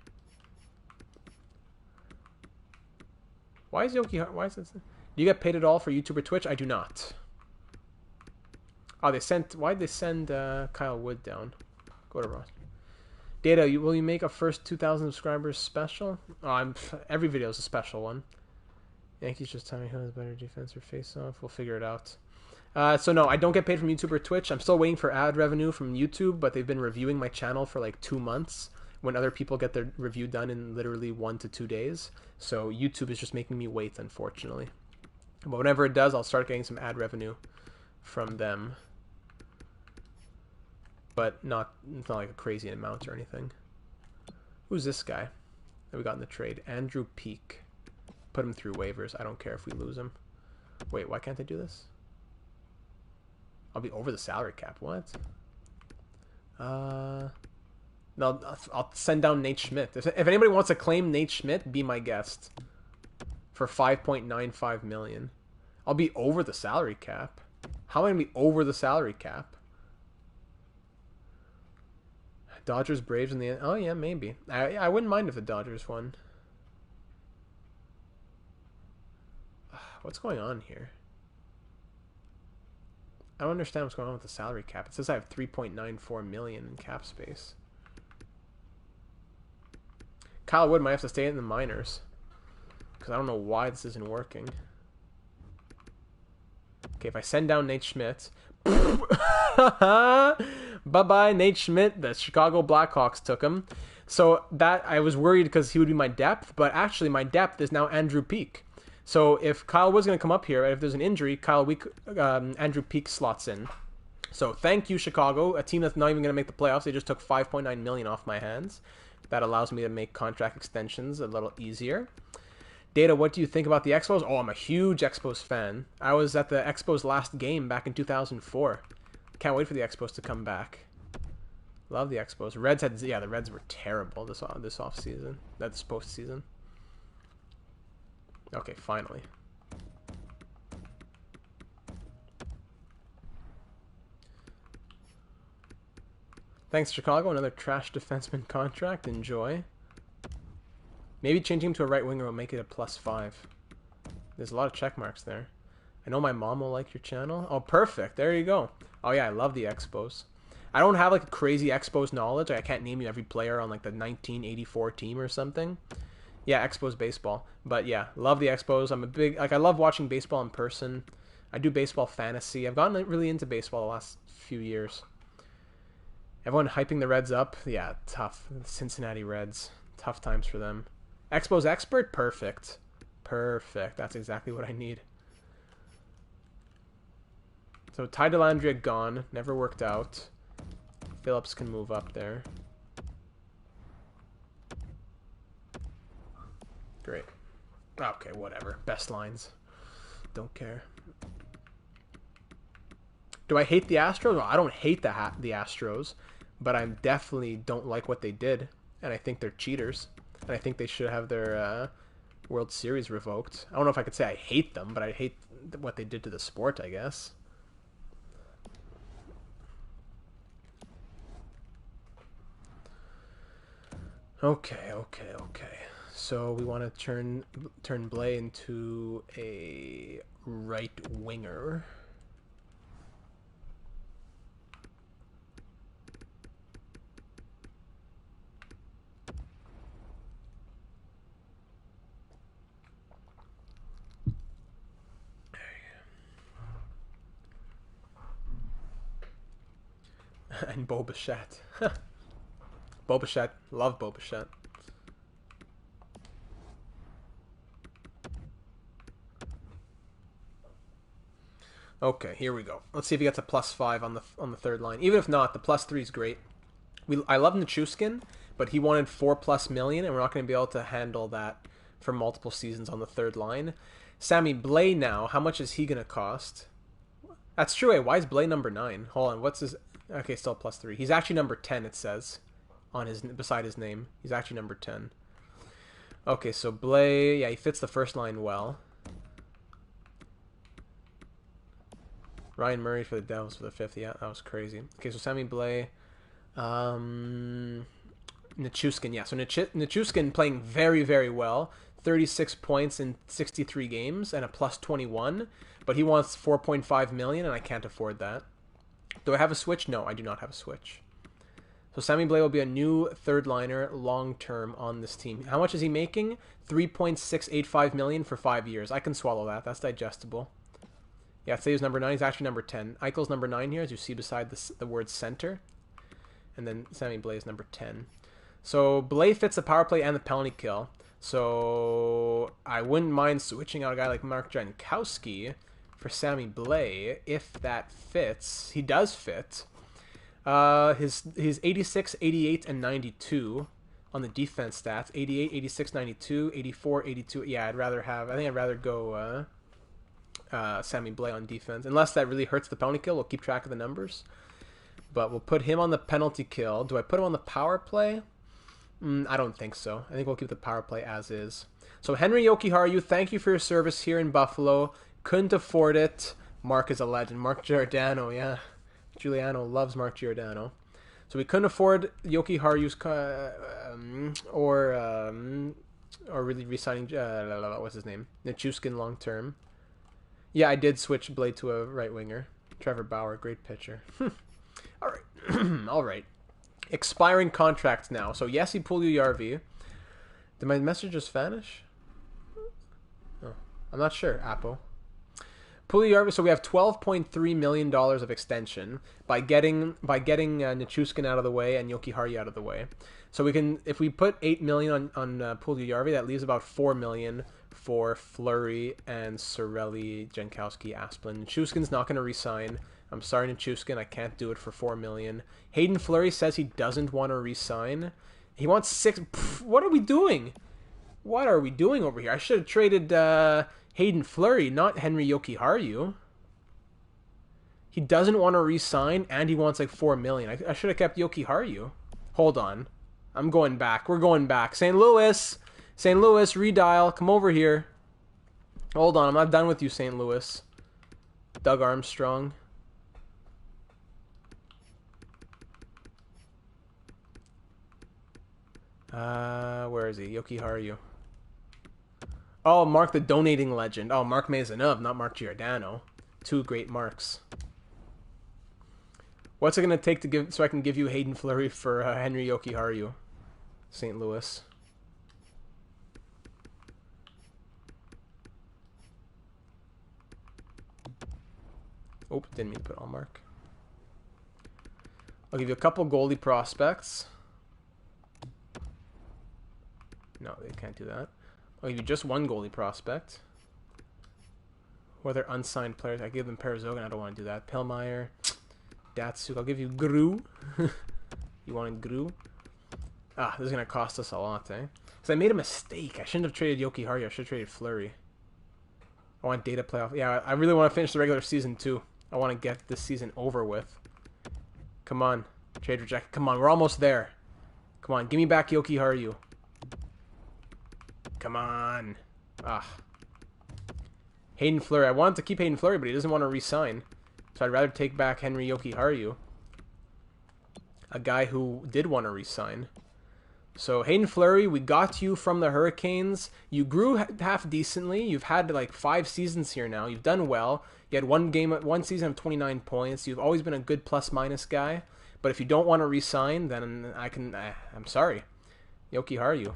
Why is Yoki? Why is this? Do you get paid at all for YouTube or Twitch? I do not. Oh, they sent. Why'd they send Kyle Wood down? Go to Ross. Data, will you make a first 2,000 subscribers special? Oh, every video is a special one. Yankees just tell me who has better defense or face-off. We'll figure it out. So no, I don't get paid from YouTube or Twitch. I'm still waiting for ad revenue from YouTube, but they've been reviewing my channel for like 2 months when other people get their review done in literally 1 to 2 days. So YouTube is just making me wait, unfortunately. But whenever it does, I'll start getting some ad revenue from them. but it's not like a crazy amount or anything. Who's this guy that we got in the trade? Andrew Peak. Put him through waivers. I don't care if we lose him. Wait, why can't I do this? I'll be over the salary cap. What? No, I'll send down Nate Schmidt. If anybody wants to claim Nate Schmidt, be my guest. For $5.95 million. I'll be over the salary cap. How am I going to be over the salary cap? Dodgers, Braves in the end. Oh, yeah, maybe. I wouldn't mind if the Dodgers won. What's going on here? I don't understand what's going on with the salary cap. It says I have $3.94 million in cap space. Kyle Wood might have to stay in the minors. Because I don't know why this isn't working. Okay, if I send down Nate Schmidt. Bye-bye, Nate Schmidt. The Chicago Blackhawks took him. So that I was worried because he would be my depth. But actually, my depth is now Andrew Peak. So if Kyle Wood's going to come up here, if there's an injury, Andrew Peak slots in. So thank you, Chicago. A team that's not even going to make the playoffs. They just took $5.9 million off my hands. That allows me to make contract extensions a little easier. Data, what do you think about the Expos? Oh, I'm a huge Expos fan. I was at the Expos last game back in 2004. Can't wait for the Expos to come back. Love the Expos. Reds had, yeah, the Reds were terrible this off season. That's postseason. Okay, finally. Thanks, Chicago. Another trash defenseman contract. Enjoy. Maybe changing him to a right winger will make it a +5. There's a lot of check marks there. I know my mom will like your channel. Oh, perfect. There you go. Oh, yeah, I love the Expos. I don't have, like, crazy Expos knowledge. I can't name you every player on, like, the 1984 team or something. Yeah, Expos baseball. But, yeah, love the Expos. I'm a big... Like, I love watching baseball in person. I do baseball fantasy. I've gotten really into baseball the last few years. Everyone hyping the Reds up. Yeah, tough. Cincinnati Reds. Tough times for them. Expos expert? Perfect. Perfect. That's exactly what I need. So Ty Dellandrea gone. Never worked out. Phillips can move up there. Great. Okay, whatever. Best lines. Don't care. Do I hate the Astros? Well, I don't hate the Astros, but I definitely don't like what they did, and I think they're cheaters, and I think they should have their World Series revoked. I don't know if I could say I hate them, but I hate what they did to the sport, I guess. Okay. So we want to turn Blay into a right winger. And Bo Bichette. Bo Bichette. Love Bo Bichette. Okay, here we go. Let's see if he gets a +5 on the third line. Even if not, the +3 is great. I love Nichushkin, but he wanted $4+ million, and we're not going to be able to handle that for multiple seasons on the third line. Sammy Blais now, how much is he going to cost? That's true. Why is Blais number 9? Hold on, what's his... Okay, still +3. He's actually number 10, it says, on beside his name. He's actually number 10. Okay, so Blais, yeah, he fits the first line well. Ryan Murray for the Devils for the 5th. Yeah, that was crazy. Okay, so Sammy Blais. Nichushkin. Yeah, so Nichushkin playing very, very well. 36 points in 63 games and a +21. But he wants $4.5 million, and I can't afford that. Do I have a switch? No, I do not have a switch. So Sammy Blais will be a new third liner long-term on this team. How much is he making? $3.685 million for 5 years. I can swallow that. That's digestible. Yeah, say he's number 9. He's actually number 10. Eichel's number 9 here, as you see beside the word center. And then Sammy Blais number 10. So Blais fits the power play and the penalty kill. So I wouldn't mind switching out a guy like Mark Jankowski for Sammy Blais if that fits. He does fit. His 86, 88, and 92 on the defense stats. 88, 86, 92, 84, 82. Yeah, I think I'd rather go Sammy Blais on defense. Unless that really hurts the penalty kill, we'll keep track of the numbers. But we'll put him on the penalty kill. Do I put him on the power play? I don't think so. I think we'll keep the power play as is. So Henry Jokiharju, thank you for your service here in Buffalo. Couldn't afford it. Mark is a legend. Mark Giordano, yeah. Giuliano loves Mark Giordano. So we couldn't afford Jokiharju's or really re-signing what's his name? Nichushkin long term. Yeah, I did switch Blade to a right winger. Trevor Bauer, great pitcher. All right. All right. Expiring contracts now. So Jesse Puljujärvi. Did my message just vanish? Oh, I'm not sure, Apo. Puljujärvi, so we have $12.3 million of extension by getting Nichushkin out of the way and Jokiharju out of the way. So we can, if we put $8 million on Puljujärvi, that leaves about $4 million for Fleury and Cirelli, Jankowski, Asplund. Nichushkin's not going to resign. I'm sorry, Nichushkin, I can't do it for $4 million. Hayden Fleury says he doesn't want to resign. He wants $6. What are we doing? What are we doing over here? I should have traded Hayden Fleury, not Henry Jokiharju. He doesn't want to re-sign, and he wants like $4 million. I should have kept Jokiharju. Hold on. I'm going back. We're going back. St. Louis, redial. Come over here. Hold on. I'm not done with you, St. Louis. Doug Armstrong. Where is he? Jokiharju. Oh, Mark the donating legend. Oh, Mark Maisonneuve, not Mark Giordano. Two great Marks. What's it going to take to give so I can give you Hayden Fleury for Henry Jokiharju? St. Louis. Oh, didn't mean to put all Mark. I'll give you a couple goalie prospects. No, they can't do that. I'll give you just one goalie prospect. Whether unsigned players, I give them Parazogan. I don't want to do that. Pellmeyer, Datsuk. I'll give you Gru. You wanted Gru? Ah, this is gonna cost us a lot, eh? Because I made a mistake. I shouldn't have traded Jokiharju. I should have traded Fleury. I want data playoff. Yeah, I really want to finish the regular season too. I want to get this season over with. Come on, trade reject. Come on, we're almost there. Come on, give me back Jokiharju. Come on. Ah. Hayden Fleury. I wanted to keep Hayden Fleury, but he doesn't want to re-sign. So I'd rather take back Henry Jokiharju. A guy who did want to re-sign. So Hayden Fleury, we got you from the Hurricanes. You grew half decently. You've had like 5 seasons here now. You've done well. You had one season of 29 points. You've always been a good plus-minus guy. But if you don't want to re-sign, then I'm sorry. Jokiharju.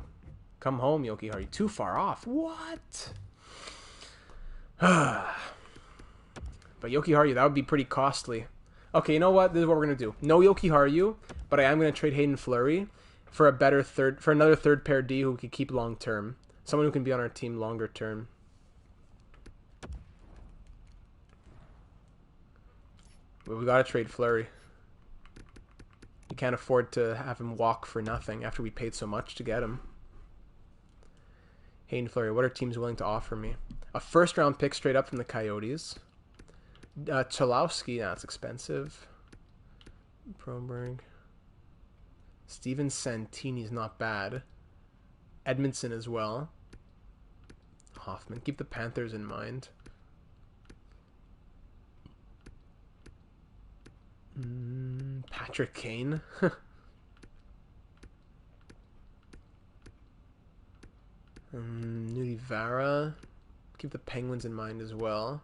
Come home, Jokiharju. Too far off. What? But Jokiharju, that would be pretty costly. Okay, you know what? This is what we're going to do. No Jokiharju, but I am going to trade Hayden Fleury for another third pair D who we could keep long term. Someone who can be on our team longer term. But we got to trade Fleury. We can't afford to have him walk for nothing after we paid so much to get him. Hayden Fleury, what are teams willing to offer me? A first-round pick straight up from the Coyotes. Chalowski, that's expensive. Broberg. Steven Santini's not bad. Edmondson as well. Hoffman. Keep the Panthers in mind. Patrick Kane. Nudi Vara. Keep the Penguins in mind as well.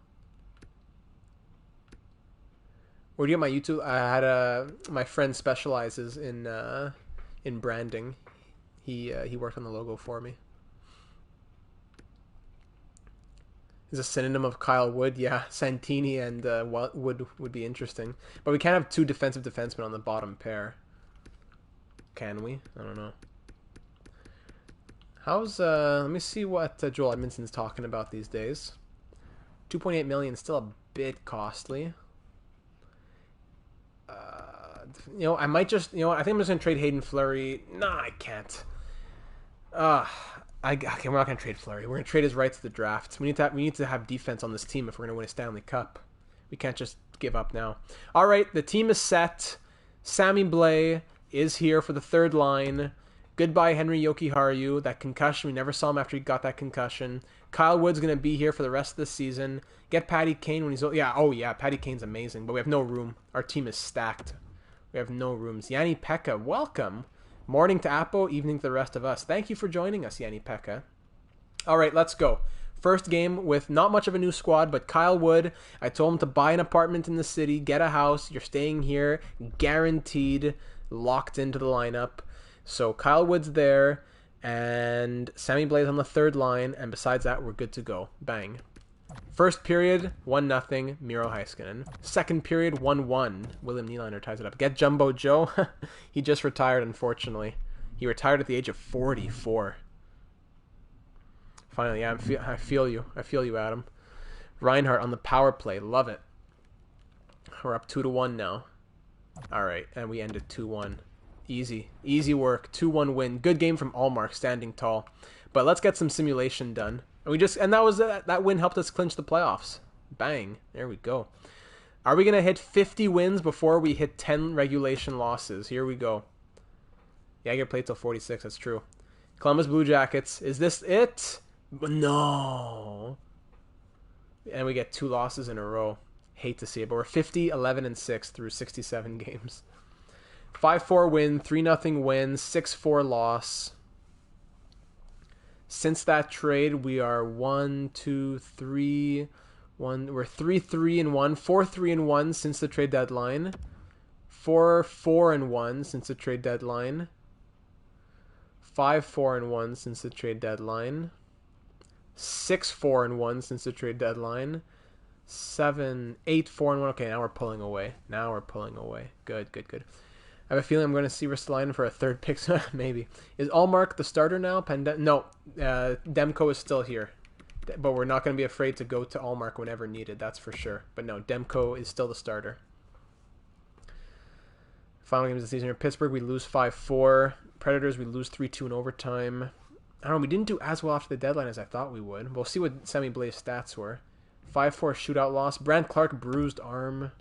Where do you get my YouTube? I had my friend specializes in branding. He worked on the logo for me. Is a synonym of Kyle Wood. Yeah, Santini and Wood would be interesting. But we can't have 2 defensive defensemen on the bottom pair. Can we? I don't know. How's let me see what Joel Edmondson's talking about these days. 2.8 million, still a bit costly. I might just, I think I'm just gonna trade Hayden Fleury. Nah, I can't. Okay, we're not gonna trade Fleury. We're gonna trade his right to the draft. We need to have defense on this team if we're gonna win a Stanley Cup. We can't just give up now. All right, the team is set. Sammy Blais is here for the third line. Goodbye, Henry Jokiharju. That concussion, we never saw him after he got that concussion. Kyle Wood's going to be here for the rest of the season. Get Patty Kane when he's... Patty Kane's amazing, but we have no room. Our team is stacked. We have no rooms. Yanni Pekka, welcome. Morning to Apo, evening to the rest of us. Thank you for joining us, Yanni Pekka. All right, let's go. First game with not much of a new squad, but Kyle Wood. I told him to buy an apartment in the city, get a house. You're staying here, guaranteed, locked into the lineup. So Kyle Wood's there, and Sammy Blais on the third line, and besides that, we're good to go. Bang. First period, 1-0, Miro Heiskanen. Second period, 1-1. William Nylander ties it up. Get Jumbo Joe. He just retired, unfortunately. He retired at the age of 44. Finally, yeah, I feel you. I feel you, Adam. Reinhardt on the power play. Love it. We're up 2-1 now. All right, and we ended 2-1. Easy work. 2-1 win. Good game from Allmark, standing tall. But let's get some simulation done. And that win helped us clinch the playoffs. Bang. There we go. Are we gonna hit 50 wins before we hit 10 regulation losses? Here we go. Yeah, I get played till 46. That's true. Columbus Blue Jackets. Is this it? No. And we get 2 losses in a row. Hate to see it, but we're 50, 11, and 6 through 67 games. 5-4 win, 3-0 win, 6-4 loss. Since that trade, we are 3-3-1, 4-3-1 since the trade deadline. 4-4-1 since the trade deadline. 5-4-1 since the trade deadline. 6-4-1 since the trade deadline. 8-4-1. Okay, now we're pulling away. Good. I have a feeling I'm going to see Ristolainen for a third pick. Maybe. Is Allmark the starter now? No. Demko is still here. But we're not going to be afraid to go to Allmark whenever needed. That's for sure. But no, Demko is still the starter. Final games of the season here. Pittsburgh, we lose 5-4. Predators, we lose 3-2 in overtime. I don't know. We didn't do as well after the deadline as I thought we would. We'll see what Sammy Blais' stats were. 5-4 shootout loss. Brant Clark, bruised arm.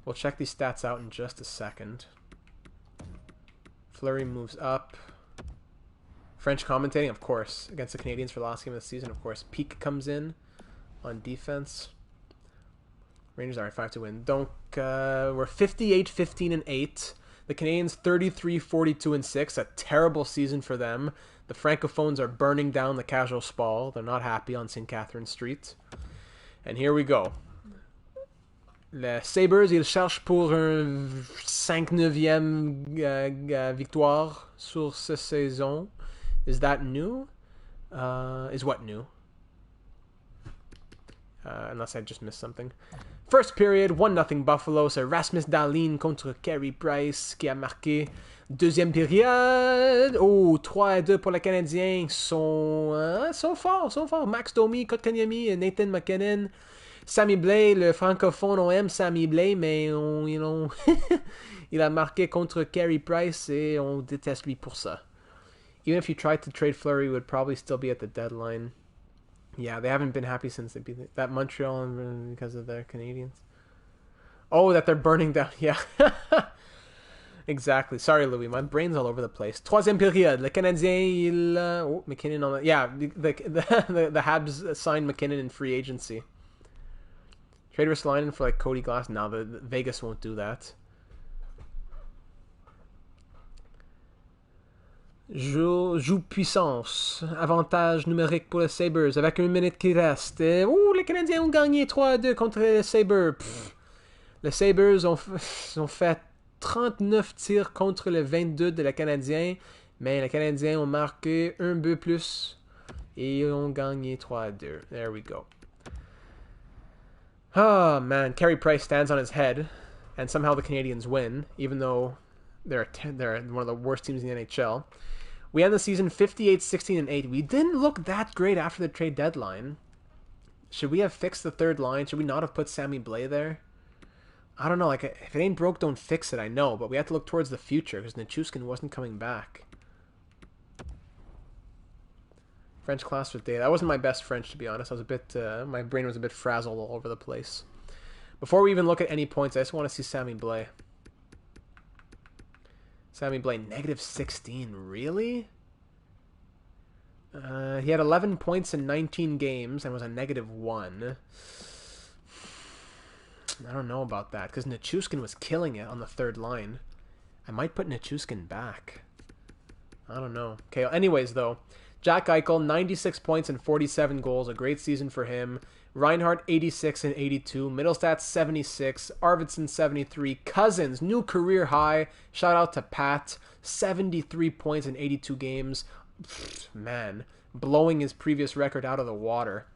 We'll check these stats out in just a second. Fleury moves up. French commentating, of course. Against the Canadiens for the last game of the season, of course. Peak comes in on defense. Rangers are at 5 to win. We're 58, 15, and 8. The Canadiens 33, 42, and 6. A terrible season for them. The Francophones are burning down the casual spall. They're not happy on St. Catherine Street. And here we go. Les Sabres, ils cherchent pour un 5-9e victoire sur cette saison. Is that new? Is what new? Unless I just missed something. First period, 1-0 Buffalo. C'est Rasmus Dahlin contre Carey Price qui a marqué. Deuxième période. 3-2 pour les Canadiens. Sont forts. Max Domi, Kotkaniemi, Nathan McKinnon. Sammy Blais, le francophone, on aime Sammy Blais, mais il a marqué contre Carey Price et on déteste lui pour ça. Even if you tried to trade Fleury, would probably still be at the deadline. Yeah, they haven't been happy since they beat that Montreal because of their Canadians. Oh, that they're burning down. Yeah. Exactly. Sorry, Louis. My brain's all over the place. Troisième période. Le Canadien, McKinnon on the... Yeah, the Habs signed McKinnon in free agency. Trade Ristolainen for Cody Glass. No, the Vegas won't do that. Joue puissance. Avantage numérique pour les Sabres avec 1 minute qui reste. Les Canadiens ont gagné 3-2 contre les Sabres. Les Sabres ont fait 39 tirs contre les 22 de les Canadiens, mais les Canadiens ont marqué 1 but plus et ont gagné 3-2. There we go. Oh, man. Carey Price stands on his head, and somehow the Canadiens win, even though they're one of the worst teams in the NHL. We end the season 58, 16, and 8. We didn't look that great after the trade deadline. Should we have fixed the third line? Should we not have put Sammy Blais there? I don't know. Like, if it ain't broke, don't fix it. I know, but we have to look towards the future because Nichushkin wasn't coming back. French class with data. That wasn't my best French, to be honest. I was a bit, my brain was a bit frazzled all over the place. Before we even look at any points, I just want to see Sammy Blais. Sammy Blais, -16. Really? He had 11 points in 19 games and was a -1. I don't know about that because Nichushkin was killing it on the third line. I might put Nichushkin back. I don't know. Okay, anyways, though. Jack Eichel, 96 points and 47 goals. A great season for him. Reinhardt, 86 and 82. Middlestat, 76. Arvidsson, 73. Cousins, new career high. Shout out to Pat. 73 points in 82 games. Man, blowing his previous record out of the water.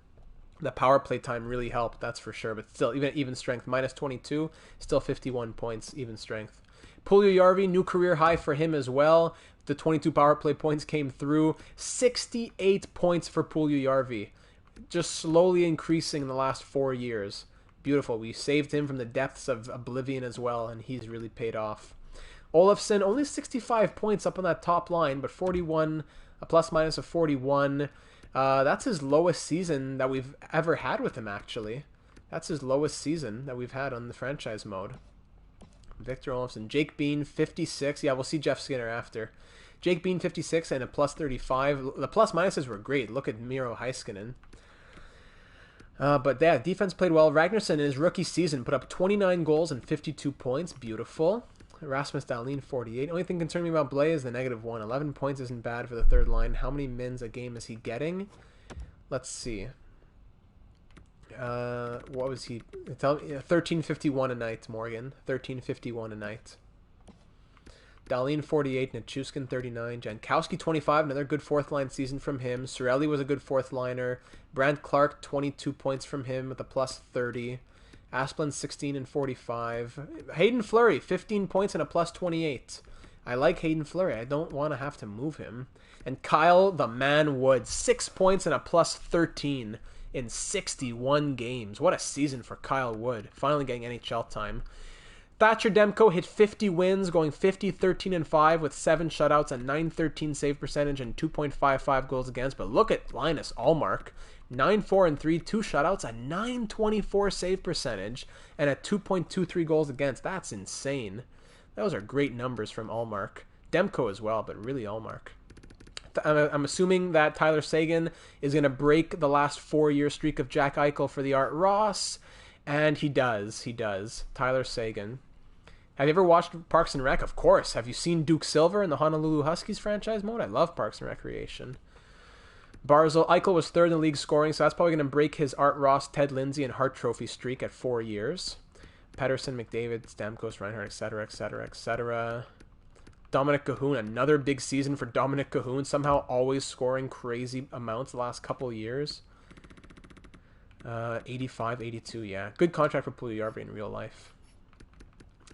The power play time really helped, that's for sure. But still, even strength. -22. Still 51 points, even strength. Puljujärvi, new career high for him as well. The 22 power play points came through. 68 points for Puljujärvi. Just slowly increasing in the last 4 years. Beautiful. We saved him from the depths of oblivion as well, and he's really paid off. Olofsson, only 65 points up on that top line, but 41, a plus-minus of 41. That's his lowest season that we've ever had with him, actually. That's his lowest season that we've had on the franchise mode. Victor Olofsson. Jake Bean, 56. Yeah, we'll see Jeff Skinner after. Jake Bean, 56 and a +35. The plus-minuses were great. Look at Miro Heiskanen. But yeah, defense played well. Ragnarsson in his rookie season put up 29 goals and 52 points. Beautiful. Rasmus Dahlin, 48. Only thing concerning me about Blais is the -1. 11 points isn't bad for the third line. How many mins a game is he getting? Let's see. What was he? Tell me. 13.51 a night, Morgan. 13.51 a night. Dahlin, 48. Nichushkin, 39. Jankowski, 25. Another good fourth line season from him. Cirelli was a good fourth liner. Brandt Clark, 22 points from him with a +30. Asplund, 16 and 45. Hayden Fleury, 15 points and a +28. I like Hayden Fleury. I don't want to have to move him. And Kyle the Man Wood, 6 points and a +13 in 61 games. What a season for Kyle Wood. Finally getting NHL time. Thatcher Demko hit 50 wins, going 50, 13, and 5 with 7 shutouts, a .913 save percentage, and 2.55 goals against. But look at Linus Ullmark. 9-4 and 3, 2 shutouts, a .924 save percentage, and a 2.23 goals against. That's insane. Those are great numbers from Ullmark. Demko as well, but really Ullmark. I'm assuming that Tyler Seguin is going to break the last 4-year streak of Jack Eichel for the Art Ross, and he does. He does. Tyler Seguin. Have you ever watched Parks and Rec? Of course. Have you seen Duke Silver in the Honolulu Huskies franchise mode? I love Parks and Recreation. Barzal, Eichel was third in the league scoring, so that's probably going to break his Art Ross, Ted Lindsay, and Hart Trophy streak at 4 years. Pedersen, McDavid, Stamkos, Reinhardt, etc., etc., etc. Dominic Cahoon, another big season for Dominic Cahoon, somehow always scoring crazy amounts the last couple of years. 85, 82, yeah. Good contract for Puljujärvi in real life.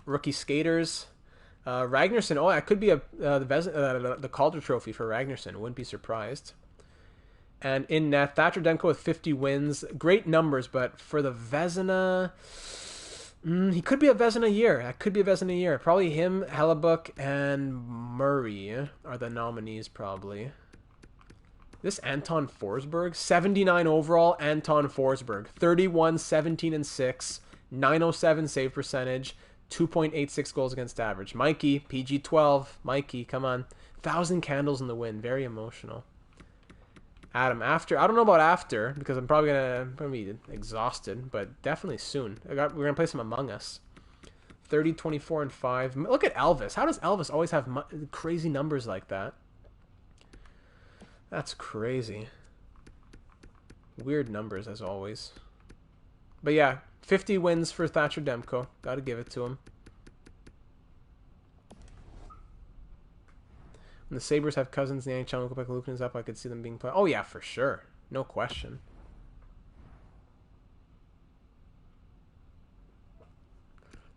Rookie skaters. Ragnarsson, oh, that could be the Calder Trophy for Ragnarsson. Wouldn't be surprised. And in net, Thatcher Demko with 50 wins. Great numbers, but for the Vezina, he could be a Vezina year. That could be a Vezina year. Probably him, Hellebuck, and Murray are the nominees, probably. This Anton Forsberg, 79 overall, Anton Forsberg. 31, 17, and 6. 907 save percentage. 2.86 goals against average. Mikey, PG-12. Mikey, come on. 1,000 candles in the wind. Very emotional. Adam, after. I don't know about after, because I'm probably going to be exhausted, but definitely soon. We're going to play some Among Us. 30, 24, and 5. Look at Elvis. How does Elvis always have crazy numbers like that? That's crazy. Weird numbers, as always. But yeah, 50 wins for Thatcher Demko. Got to give it to him. When the Sabres have Cousins in the NHL, and Lupin is up, I could see them being played. Oh yeah, for sure. No question.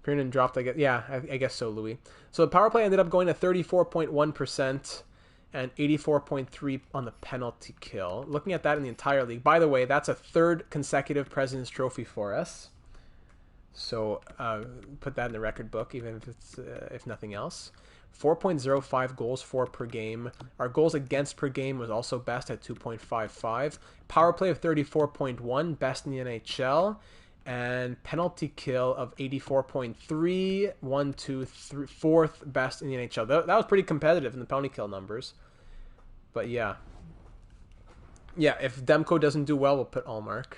Kiernan dropped, I guess. Yeah, I guess so, Louis. So the power play ended up going to 34.1% and 84.3% on the penalty kill. Looking at that in the entire league. By the way, that's a third consecutive President's Trophy for us. So put that in the record book, even if it's if nothing else. 4.05 goals for per game. Our goals against per game was also best at 2.55. Power play of 34.1, best in the NHL. And penalty kill of 84.3, 1, 2, 3, fourth best in the NHL. That was pretty competitive in the penalty kill numbers. But yeah. Yeah, if Demko doesn't do well, we'll put Allmark.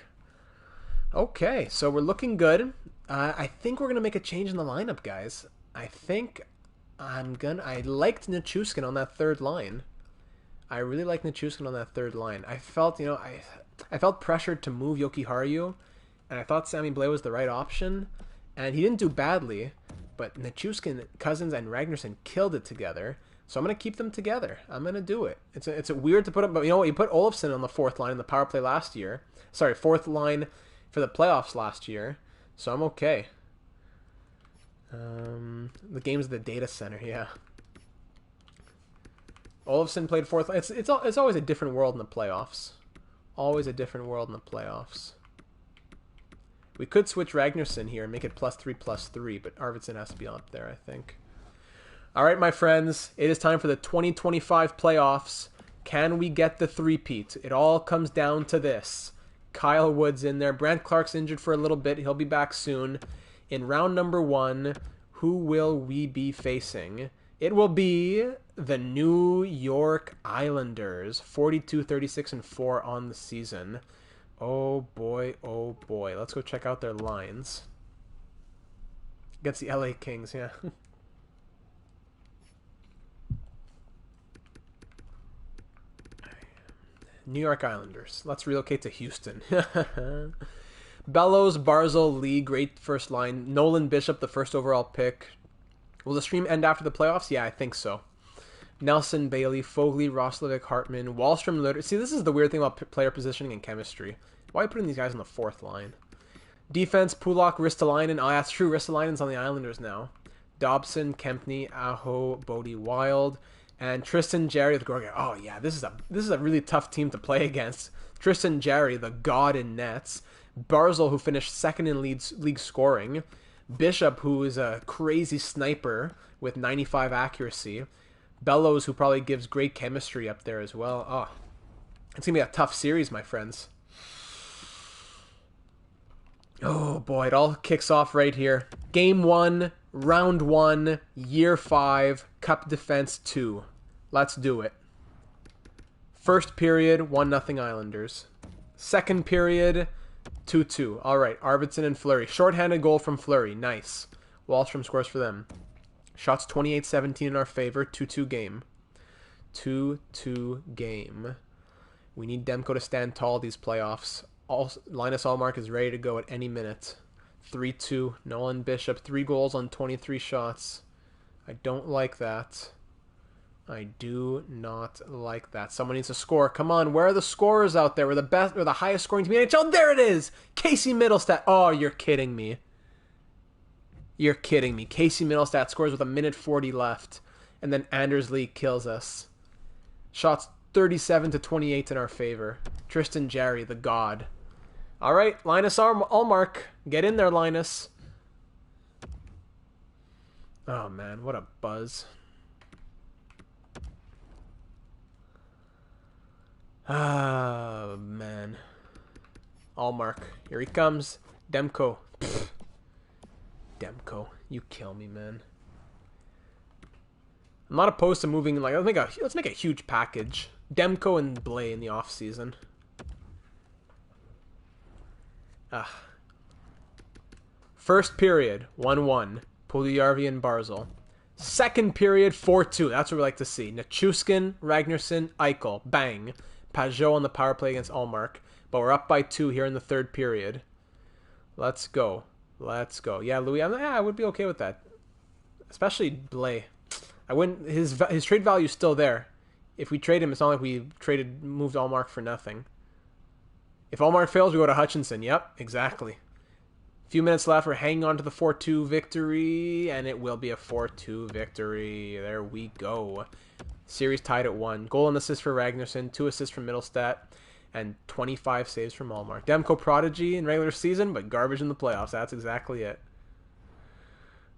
Okay, so we're looking good. I think we're going to make a change in the lineup, guys. I think I liked Nichushkin on that third line. I really liked Nichushkin on that third line. I felt, I felt pressured to move Jokiharju, and I thought Sammy Blais was the right option, and he didn't do badly, but Nichushkin, Cousins, and Ragnarsson killed it together, so I'm going to keep them together. I'm going to do it. It's a weird to put him, but you know what? You put Olofsson on the fourth line in the power play last year. Sorry, fourth line for the playoffs last year, so I'm okay. The game's at the data center, yeah. Olofsson played fourth. It's always a different world in the playoffs. Always a different world in the playoffs. We could switch Ragnarsson here and make it +3/+3, but Arvidsson has to be up there, I think. All right, my friends, it is time for the 2025 playoffs. Can we get the three-peat? It all comes down to this. Kyle Wood's in there. Brant Clark's injured for a little bit. He'll be back soon. In round number 1, who will we be facing? It will be the New York Islanders, 42-36-4 on the season. Oh boy, oh boy. Let's go check out their lines. Against the LA Kings, yeah. New York Islanders. Let's relocate to Houston. Bellows, Barzal, Lee, great first line. Nolan Bishop, the first overall pick. Will the stream end after the playoffs? Yeah, I think so. Nelson, Bailey, Fogley, Roslovic, Hartman, Wallstrom, Litter. See, this is the weird thing about player positioning and chemistry. Why are you putting these guys on the fourth line? Defense, Pulak, Ristolainen. Oh, that's true. Ristolainen's on the Islanders now. Dobson, Kempney, Aho, Bodie, Wild, and Tristan Jarry with Gorga. Oh yeah, this is a really tough team to play against. Tristan Jarry, the god in nets. Barzal, who finished second in league scoring. Bishop, who is a crazy sniper with 95 accuracy. Bellows, who probably gives great chemistry up there as well. Oh, it's going to be a tough series, my friends. Oh, boy, it all kicks off right here. Game 1, round 1, year 5, Cup Defense 2. Let's do it. First period, 1-0 Islanders. Second period, 2-2. All right, Arvidsson and Fleury. Shorthanded goal from Fleury. Nice. Wallstrom scores for them. Shots 28-17 in our favor. 2-2 game. 2-2 game. We need Demko to stand tall these playoffs. Linus Allmark is ready to go at any minute. 3-2. Nolan Bishop. 3 goals on 23 shots. I don't like that. I do not like that. Someone needs to score. Come on, where are the scorers out there? We're the best, or the highest scoring team in the NHL. There it is! Casey Middlestat. Oh, you're kidding me. You're kidding me. Casey Middlestat scores with 1:40 left. And then Anders Lee kills us. Shots 37-28 in our favor. Tristan Jarry, the god. All right, Linus Allmark. Get in there, Linus. Oh, man, what a buzz. Ah, man. Allmark. Here he comes. Demko. Pfft. Demko. You kill me, man. I'm not opposed to moving, like, let's make a huge package. Demko and Blais in the offseason. First period, 1-1. Puljujarvi and Barzal. Second period, 4-2. That's what we like to see. Nichushkin, Ragnarsson, Eichel. Bang. Pajot on the power play against Allmark. But we're up by 2 here in the third period. Let's go. Let's go. Yeah, Louis, I would be okay with that. Especially Blais. I wouldn't. His trade value is still there. If we trade him, it's not like we moved Allmark for nothing. If Allmark fails, we go to Hutchinson. Yep, exactly. A few minutes left. We're hanging on to the 4-2 victory, and it will be a 4-2 victory. There we go. Series tied at 1. Goal and assist for Ragnarsson, 2 assists from Middlestat, and 25 saves from Allmark. Demko prodigy in regular season, but garbage in the playoffs. That's exactly it.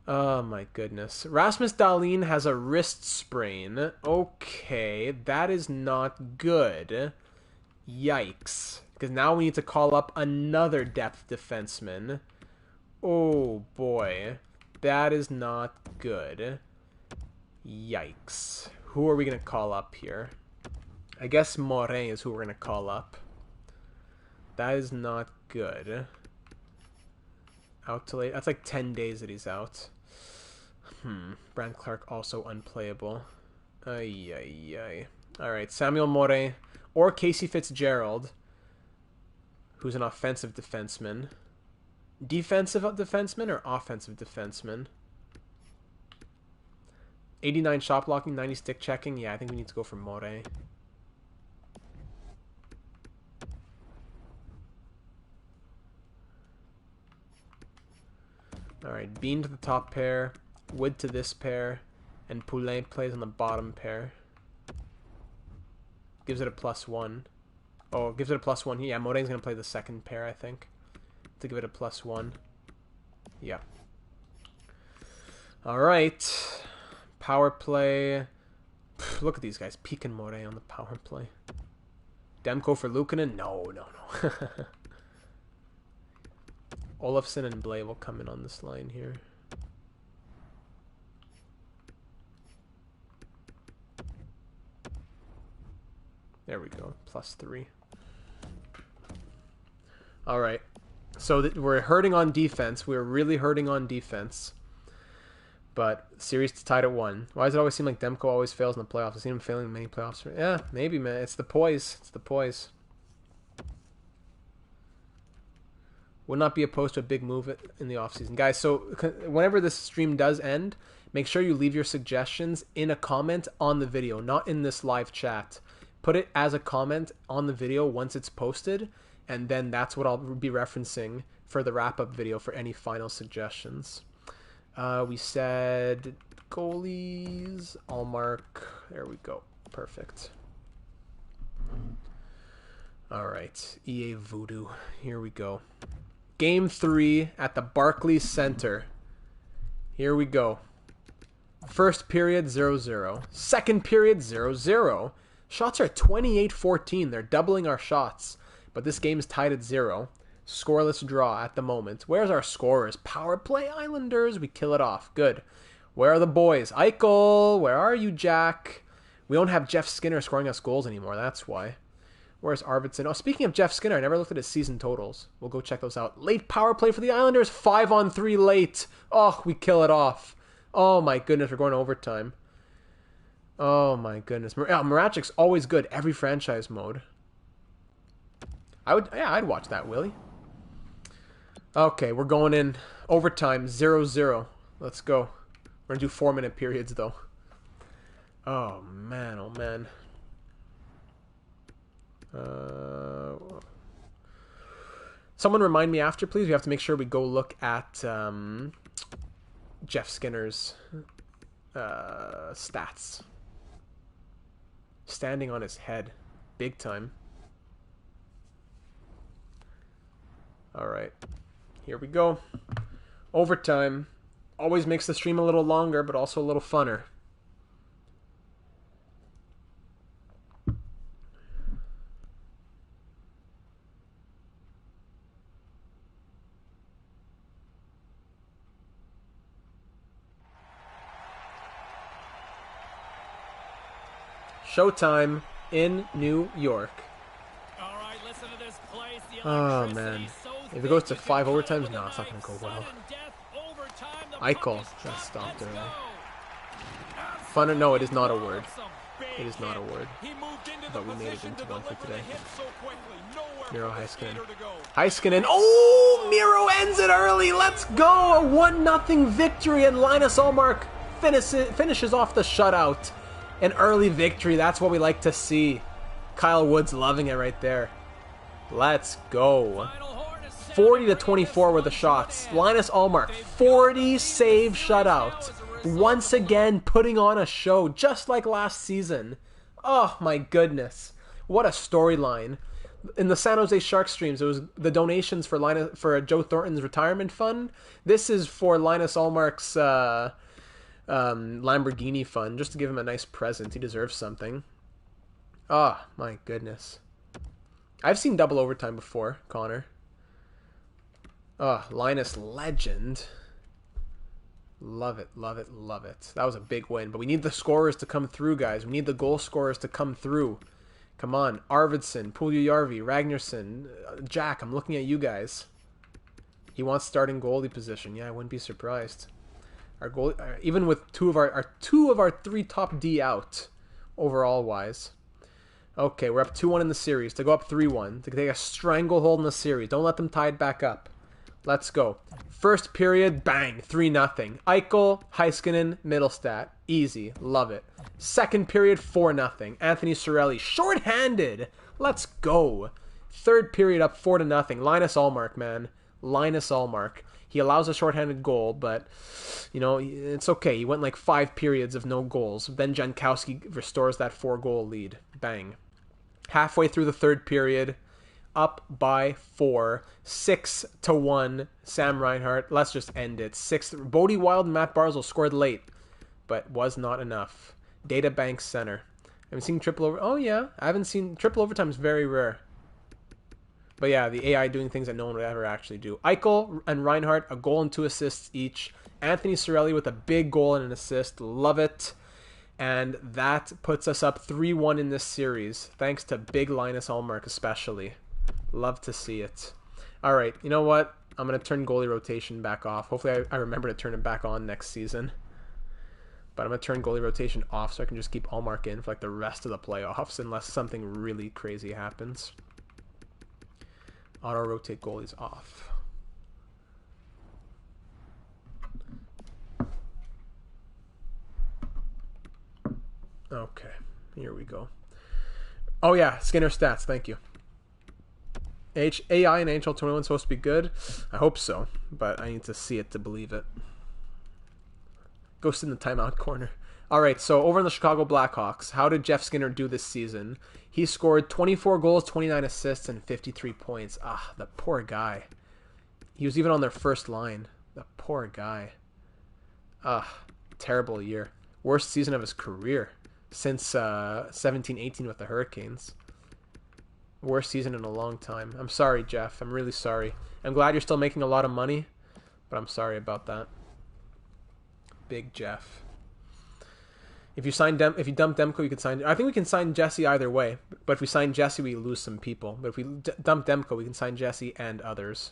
Oh my goodness. Rasmus Dahlin has a wrist sprain. Okay, that is not good. Yikes. Because now we need to call up another depth defenseman. Oh boy. That is not good. Yikes. Who are we going to call up here? I guess Morin is who we're going to call up. That is not good. Out till late. That's like 10 days that he's out. Brand Clark also unplayable. Ay, ay, ay. Alright, Samuel Morin or Casey Fitzgerald, who's an offensive defenseman. Defensive defenseman or offensive defenseman? 89 shot blocking, 90 stick checking. Yeah, I think we need to go for Morin. Alright, Bean to the top pair, Wood to this pair, and Poulain plays on the bottom pair. Gives it a +1. Oh, gives it a +1. Yeah, Morin's going to play the second pair, I think, to give it a +1. Yeah. Alright. Power play. Look at these guys. Peak and Morin on the power play. Demko for Luukkonen? No, no, no. Olofsson and Blay will come in on this line here. There we go. +3. All right. So we're hurting on defense. We're really hurting on defense. But series tied at 1. Why does it always seem like Demko always fails in the playoffs? I've seen him failing in many playoffs. Yeah, maybe, man. It's the poise. It's the poise. Would not be opposed to a big move in the offseason. Guys, so whenever this stream does end, make sure you leave your suggestions in a comment on the video, not in this live chat. Put it as a comment on the video once it's posted, and then that's what I'll be referencing for the wrap-up video for any final suggestions. We said goalies, Allmark. There we go. Perfect. All right, EA Voodoo. Here we go. Game 3 at the Barclays Center. Here we go. First period, 0-0. Second period, 0-0. Shots are 28-14. They're doubling our shots. But this game is tied at 0. Scoreless draw at the moment. Where's our scorers? Power play Islanders. We kill it off. Good. Where are the boys? Eichel. Where are you, Jack? We don't have Jeff Skinner scoring us goals anymore. That's why. Where's Arvidsson? Oh, speaking of Jeff Skinner, I never looked at his season totals. We'll go check those out. Late power play for the Islanders. 5-on-3 late. Oh, we kill it off. Oh, my goodness. We're going to overtime. Oh, my goodness. Marachik's always good. Every franchise mode. I'd watch that, Willie. Okay, we're going in overtime. 0-0. Let's go. We're going to do 4-minute periods, though. Oh, man. Oh, man. Someone remind me after, please. We have to make sure we go look at Jeff Skinner's stats. Standing on his head. Big time. Alright. Here we go. Overtime. Always makes the stream a little longer, but also a little funner. Showtime in New York. All right, listen to this place. Oh, man. If it goes to 5 overtimes, no, it's not going to go well. Eichel. That stopped early. Funner? No, it is not a word. It is not a word. But we made it into one for today. Miro Heiskanen. Heiskanen. Oh! Miro ends it early. Let's go! A 1-0 victory, and Linus Ullmark finishes off the shutout. An early victory. That's what we like to see. Kyle Wood's loving it right there. Let's go. 40-24 were the shots. Linus Ullmark, 40 save shutout. Once again, putting on a show, just like last season. Oh my goodness. What a storyline. in the San Jose Sharks streams, it was the donations for Joe Thornton's retirement fund. This is for Linus Allmark's Lamborghini fund, just to give him a nice present. He deserves something. Oh, my goodness. I've seen double overtime before, Connor. Oh, Linus legend. Love it, love it, love it. That was a big win, but we need the scorers to come through, guys. We need the goal scorers to come through. Come on, Arvidsson, Puljujärvi, Ragnarsson, Jack, I'm looking at you guys. He wants starting goalie position. Yeah, I wouldn't be surprised. Our goal, even with two of our three top D out, overall wise. Okay, we're up 2-1 in the series. To go up 3-1, to take a stranglehold in the series. Don't let them tie it back up. Let's go. First period, bang, 3-0. Eichel, Heiskanen, Middlestat. Easy, love it. Second period, 4-0. Anthony Cirelli, shorthanded. Let's go. Third period, up 4-0. Linus Allmark, man. Linus Allmark. He allows a shorthanded goal, but, you know, it's okay. He went like 5 periods of no goals. Then Jankowski restores that 4-goal lead. Bang. Halfway through the third period, up by 4, 6-1. Sam Reinhart. Let's just end it. Bodie Wild and Matt Barzal scored late, but was not enough. Data Bank Center. I've seen triple over. Oh yeah, I haven't seen triple overtime. Is very rare. But yeah, the AI doing things that no one would ever actually do. Eichel and Reinhart, a goal and 2 assists each. Anthony Cirelli with a big goal and an assist. Love it. And that puts us up 3-1 in this series, thanks to big Linus Allmark especially. Love to see it. All right, you know what? I'm going to turn goalie rotation back off. Hopefully I remember to turn it back on next season. But I'm going to turn goalie rotation off so I can just keep Allmark in for like the rest of the playoffs unless something really crazy happens. Auto-rotate goalies off. Okay, here we go. Oh yeah, Skinner stats, thank you. AI and NHL 21 supposed to be good? I hope so, but I need to see it to believe it. Go sit in the timeout corner. Alright, so over in the Chicago Blackhawks, how did Jeff Skinner do this season? He scored 24 goals, 29 assists, and 53 points. Ah, the poor guy. He was even on their first line. The poor guy. Ah, terrible year. Worst season of his career since 17-18 with the Hurricanes. Worst season in a long time. I'm sorry, Jeff. I'm really sorry. I'm glad you're still making a lot of money, but I'm sorry about that. Big Jeff. If you dump Demko, you can sign. I think we can sign Jesse either way. But if we sign Jesse, we lose some people. But if we dump Demko, we can sign Jesse and others.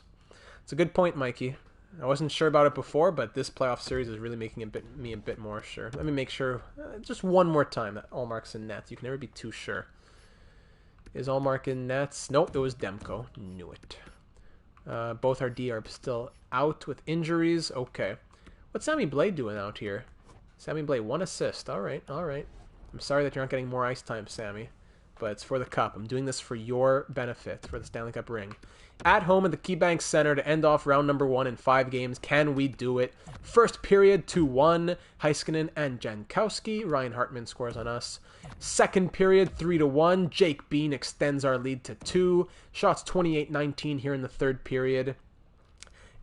It's a good point, Mikey. I wasn't sure about it before, but this playoff series is really making me a bit more sure. Let me make sure just one more time that Allmark's in nets. You can never be too sure. Is Allmark in nets? Nope, it was Demko. Knew it. Both our D are still out with injuries. Okay. What's Sammy Blade doing out here? Sammy Blade, 1 assist. All right, all right. I'm sorry that you're not getting more ice time, Sammy, but it's for the cup. I'm doing this for your benefit, for the Stanley Cup ring. At home at the KeyBank Center to end off round number 1 in 5 games. Can we do it? First period, 2-1. Heiskanen and Jankowski. Ryan Hartman scores on us. Second period, 3-1. Jake Bean extends our lead to 2. Shots 28-19 here in the third period.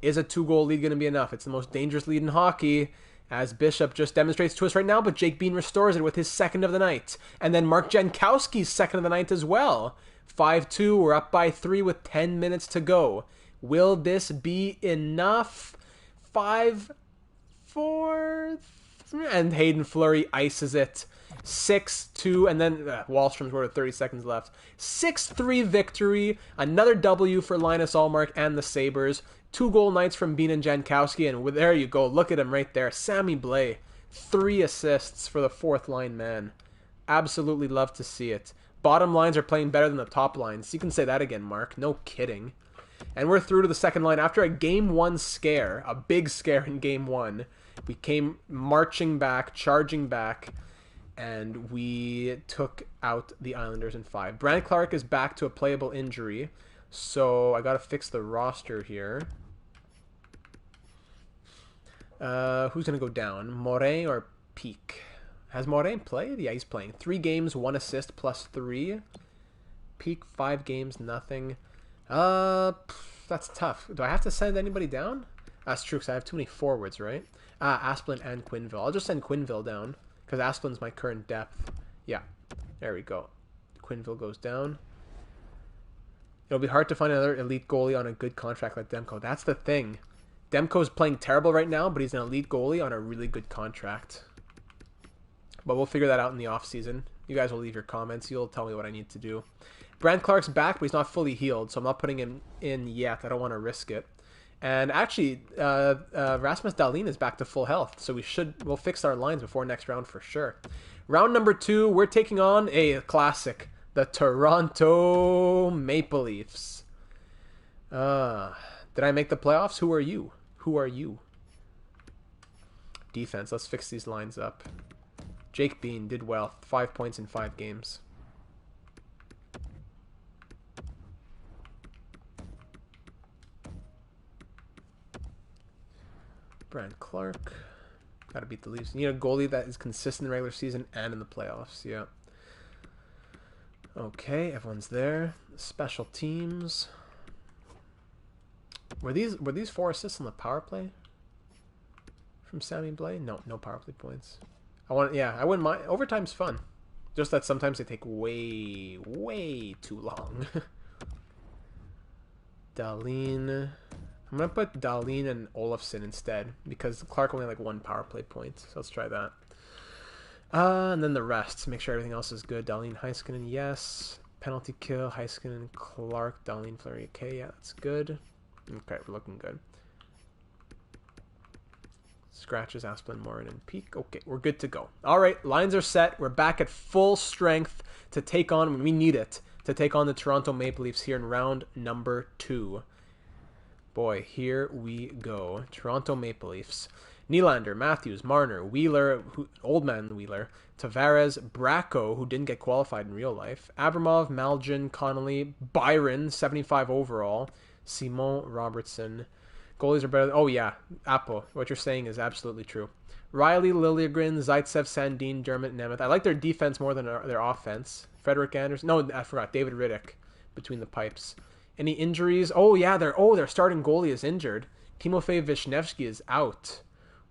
Is a 2-goal lead going to be enough? It's the most dangerous lead in hockey, as Bishop just demonstrates to us right now, but Jake Bean restores it with his second of the night. And then Mark Jankowski's second of the night as well. 5-2, we're up by 3 with 10 minutes to go. Will this be enough? 5-4, and Hayden Fleury ices it. 6-2, and then Wallstrom's word with 30 seconds left. 6-3 victory. Another W for Linus Allmark and the Sabres. 2-goal nights from Bean and Jankowski, and there you go. Look at him right there. Sammy Blais. 3 assists for the fourth line man. Absolutely love to see it. Bottom lines are playing better than the top lines. You can say that again, Mark. No kidding. And we're through to the second line. After a Game 1 scare, a big scare in Game 1, we came marching back, charging back, and we took out the Islanders in 5. Brant Clark is back to a playable injury, so I got to fix the roster here. Who's going to go down? Morin or Peak? Has Morin played? Yeah, he's playing. 3 games, 1 assist, plus 3. Peak 5 games, nothing. That's tough. Do I have to send anybody down? That's true, because I have too many forwards, right? Asplin and Quinville. I'll just send Quinville down, because Asplin's my current depth. Yeah, there we go. Quinville goes down. It'll be hard to find another elite goalie on a good contract like Demko. That's the thing. Demko's playing terrible right now, but he's an elite goalie on a really good contract. But we'll figure that out in the offseason. You guys will leave your comments. You'll tell me what I need to do. Brand Clark's back, but he's not fully healed, so I'm not putting him in yet. I don't want to risk it. And actually, Rasmus Dahlin is back to full health, so we'll fix our lines before next round for sure. Round number 2, we're taking on a classic, the Toronto Maple Leafs. Did I make the playoffs? Who are you? Who are you? Defense. Let's fix these lines up. Jake Bean did well. 5 points in 5 games. Brand Clark. Gotta beat the Leafs. You need a goalie that is consistent in the regular season and in the playoffs. Yeah. Okay, everyone's there. Special teams. Were these 4 assists on the power play from Sammy Blais? No power play points. I wouldn't mind. Overtime's fun. Just that sometimes they take way too long. Dahlin. I'm going to put Dahlin and Olofsson instead because Clark only had like 1 power play point. So let's try that. And then the rest. Make sure everything else is good. Dahlin, Heiskanen, yes. Penalty kill, Heiskanen, Clark, Dahlin, Fleury. Okay, yeah, that's good. Okay, we're looking good. Scratches, Asplin, Morin, and Peak. Okay, we're good to go. All right, lines are set. We're back at full strength to take on, when we need it, to take on the Toronto Maple Leafs here in round number 2. Boy, here we go. Toronto Maple Leafs. Nylander, Matthews, Marner, Wheeler, old man Wheeler, Tavares, Bracco, who didn't get qualified in real life, Abramov, Malgin, Connolly, Byron, 75 overall, Simon, Robertson. Goalies are better. Oh, yeah. Apo. What you're saying is absolutely true. Riley, Liljegren, Zaitsev, Sandin, Dermott, Nemeth. I like their defense more than their offense. Frederick Anderson. No, I forgot. David Riddick between the pipes. Any injuries? Oh, yeah. Their starting goalie is injured. Timofey Vishnevsky is out.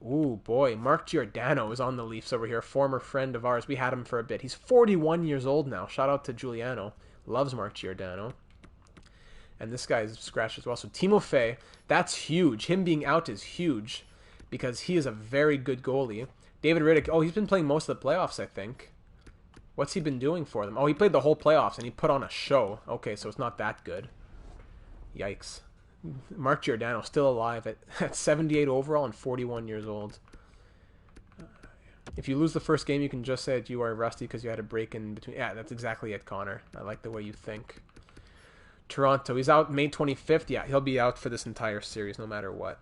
Ooh, boy. Mark Giordano is on the Leafs over here. Former friend of ours. We had him for a bit. He's 41 years old now. Shout out to Giuliano. Loves Mark Giordano. And this guy is scratched as well. So Timofey, that's huge. Him being out is huge because he is a very good goalie. David Riddick, oh, he's been playing most of the playoffs, I think. What's he been doing for them? Oh, he played the whole playoffs and he put on a show. Okay, so it's not that good. Yikes. Mark Giordano still alive at 78 overall and 41 years old. If you lose the first game, you can just say that you are rusty because you had a break in between. Yeah, that's exactly it, Connor. I like the way you think. Toronto, he's out May 25th. Yeah, he'll be out for this entire series no matter what.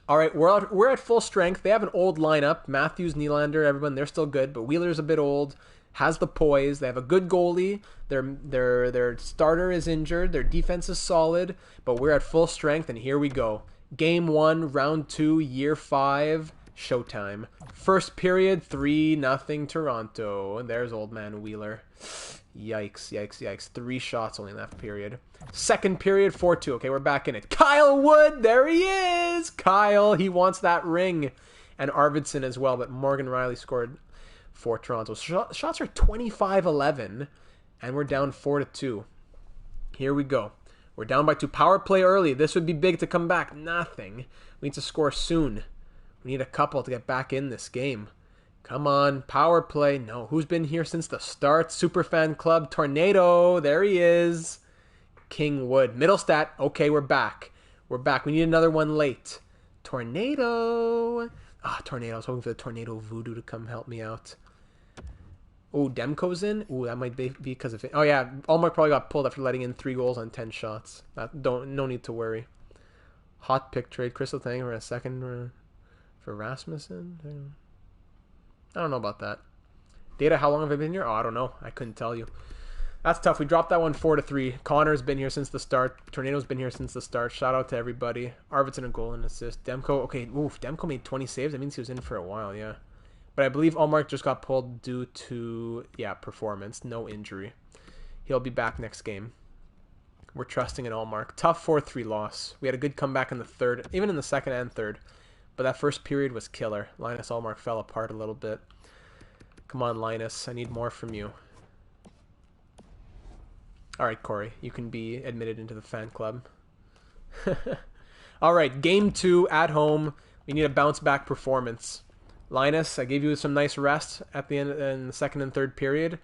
All right, we're at full strength. They have an old lineup. Matthews, Nylander, everyone, they're still good, but Wheeler's a bit old, has the poise. They have a good goalie. Their starter is injured. Their defense is solid, but we're at full strength, and here we go. Game 1, round 2, year 5, showtime. First period, 3-0 Toronto. And there's old man Wheeler. Yikes. 3 shots only in that period. Second period, 4-2. Okay, we're back in it. Kyle Wood, there he is! Kyle, he wants that ring. And Arvidsson as well, but Morgan Riley scored for Toronto. Shots are 25-11, and we're down 4-2. Here we go. We're down by 2. Power play early. This would be big to come back. Nothing. We need to score soon. We need a couple to get back in this game. Come on, power play. No, who's been here since the start? Superfan Club, Tornado. There he is. King Wood. Middlestat. Okay, we're back. We need another one late. Tornado. Tornado. I was hoping for the Tornado Voodoo to come help me out. Oh, Demko's in? Ooh, that might be because of it. Oh, yeah. Allmark probably got pulled after letting in 3 goals on 10 shots. No need to worry. Hot pick trade. Crystal Tang for a second for Rasmussen. I don't know about that. Data, how long have I been here? Oh, I don't know. I couldn't tell you. That's tough. We dropped that one 4-3. Connor's been here since the start. Tornado's been here since the start. Shout out to everybody. Arvidsson a goal and assist. Demko, okay. Oof, Demko made 20 saves. That means he was in for a while, yeah. But I believe Allmark just got pulled due to, performance. No injury. He'll be back next game. We're trusting in Allmark. Tough 4-3 loss. We had a good comeback in the third, even in the second and third. But that first period was killer. Linus Allmark fell apart a little bit. Come on, Linus. I need more from you. All right, Corey. You can be admitted into the fan club. All right, game 2 at home. We need a bounce-back performance. Linus, I gave you some nice rest at the end in the second and third period.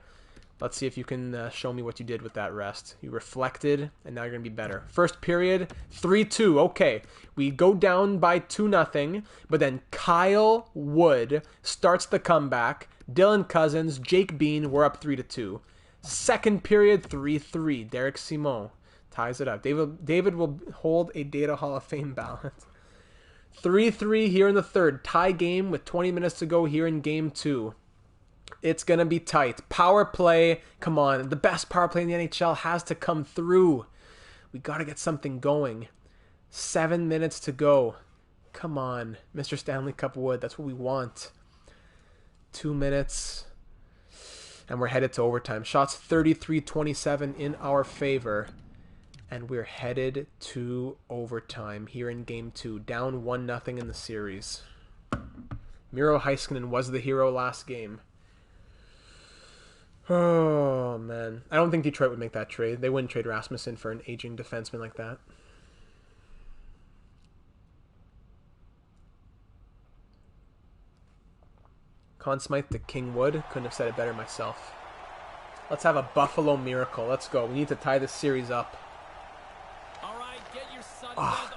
Let's see if you can show me what you did with that rest. You reflected, and now you're going to be better. First period, 3-2. Okay, we go down by 2-0, but then Kyle Wood starts the comeback. Dylan Cousins, Jake Bean, we're up 3-2. Second period, 3-3. Derek Simon ties it up. David will hold a Data Hall of Fame ballot. 3-3 here in the third. Tie game with 20 minutes to go here in game 2. It's going to be tight. Power play. Come on. The best power play in the NHL has to come through. We got to get something going. 7 minutes to go. Come on. Mr. Stanley Cup Wood. That's what we want. 2 minutes. And we're headed to overtime. Shots 33-27 in our favor. And we're headed to overtime here in game 2. Down 1-0 in the series. Miro Heiskanen was the hero last game. Oh, man. I don't think Detroit would make that trade. They wouldn't trade Rasmussen for an aging defenseman like that. Conn Smythe to King Wood. Couldn't have said it better myself. Let's have a Buffalo miracle. Let's go. We need to tie this series up. All right, get your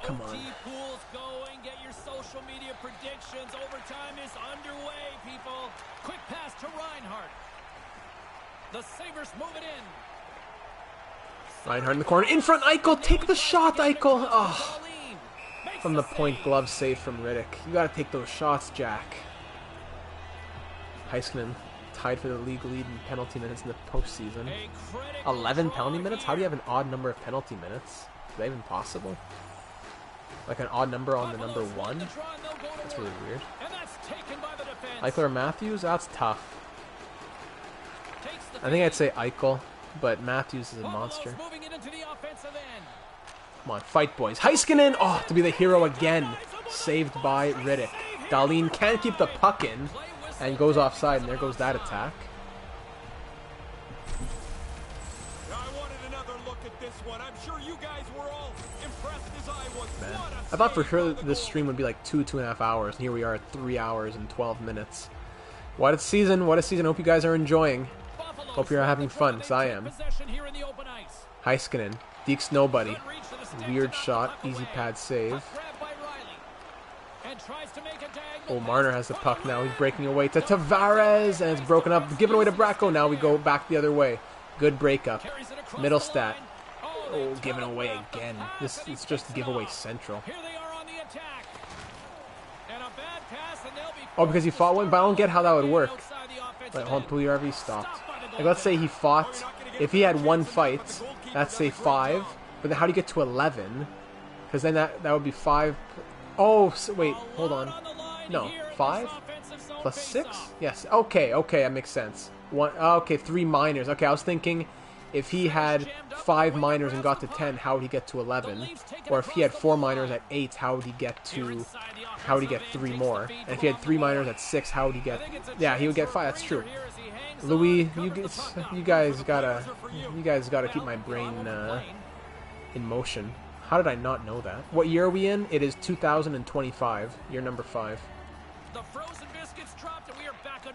come on. pools going. Get your social media predictions. Overtime is underway, people. Quick pass to Reinhart. The Sabres move it in. Reinhart in the corner. In front, Eichel. Take the shot, Eichel. Oh. From the point, glove save from Riddick. You got to take those shots, Jack. Heiskanen tied for the league lead in penalty minutes in the postseason. 11 penalty minutes? How do you have an odd number of penalty minutes? Is that even possible? Like an odd number on the number 1? That's really weird. Eichel or Matthews? That's tough. I think I'd say Eichel, but Matthews is a monster. Come on, fight, boys. Heiskanen! Oh, to be the hero again. Saved by Riddick. Dahlin can't keep the puck in and goes offside, and there goes that attack. I wanted another look at this one. I'm sure you guys were all impressed as I was. Man. I thought for sure this stream would be like 2.5 hours, and here we are at 3 hours and 12 minutes. What a season. What a season. Hope you guys are enjoying. Hope you're having fun, because I am. Heiskanen. Deeks nobody. Weird shot. Easy pad save. Oh, Marner has the puck now. He's breaking away to Tavares, and it's broken up. Given away to Bracco. Now we go back the other way. Good breakup. Middle stat. Oh, given away again. This is just giveaway central. Oh, because he fought one? But I don't get how that would work. Like, hold on, Pugliarvi stopped. Like, let's say he fought. If he had one fight, that's say 5. But then how do you get to 11? Because then that would be 5. Oh, so, wait, hold on. No, 5 plus 6? Yes. Okay, that makes sense. Okay, 3 minors. Okay, I was thinking if he had 5 minors and got to 10, how would he get to 11? Or if he had 4 minors at 8, how would he get 3 more? And if he had 3 minors at 6, how would he get? Yeah, he would get 5. That's true. Louis, you guys gotta keep my brain in motion. How did I not know that? What year are we in? It is 2025. Year number 5.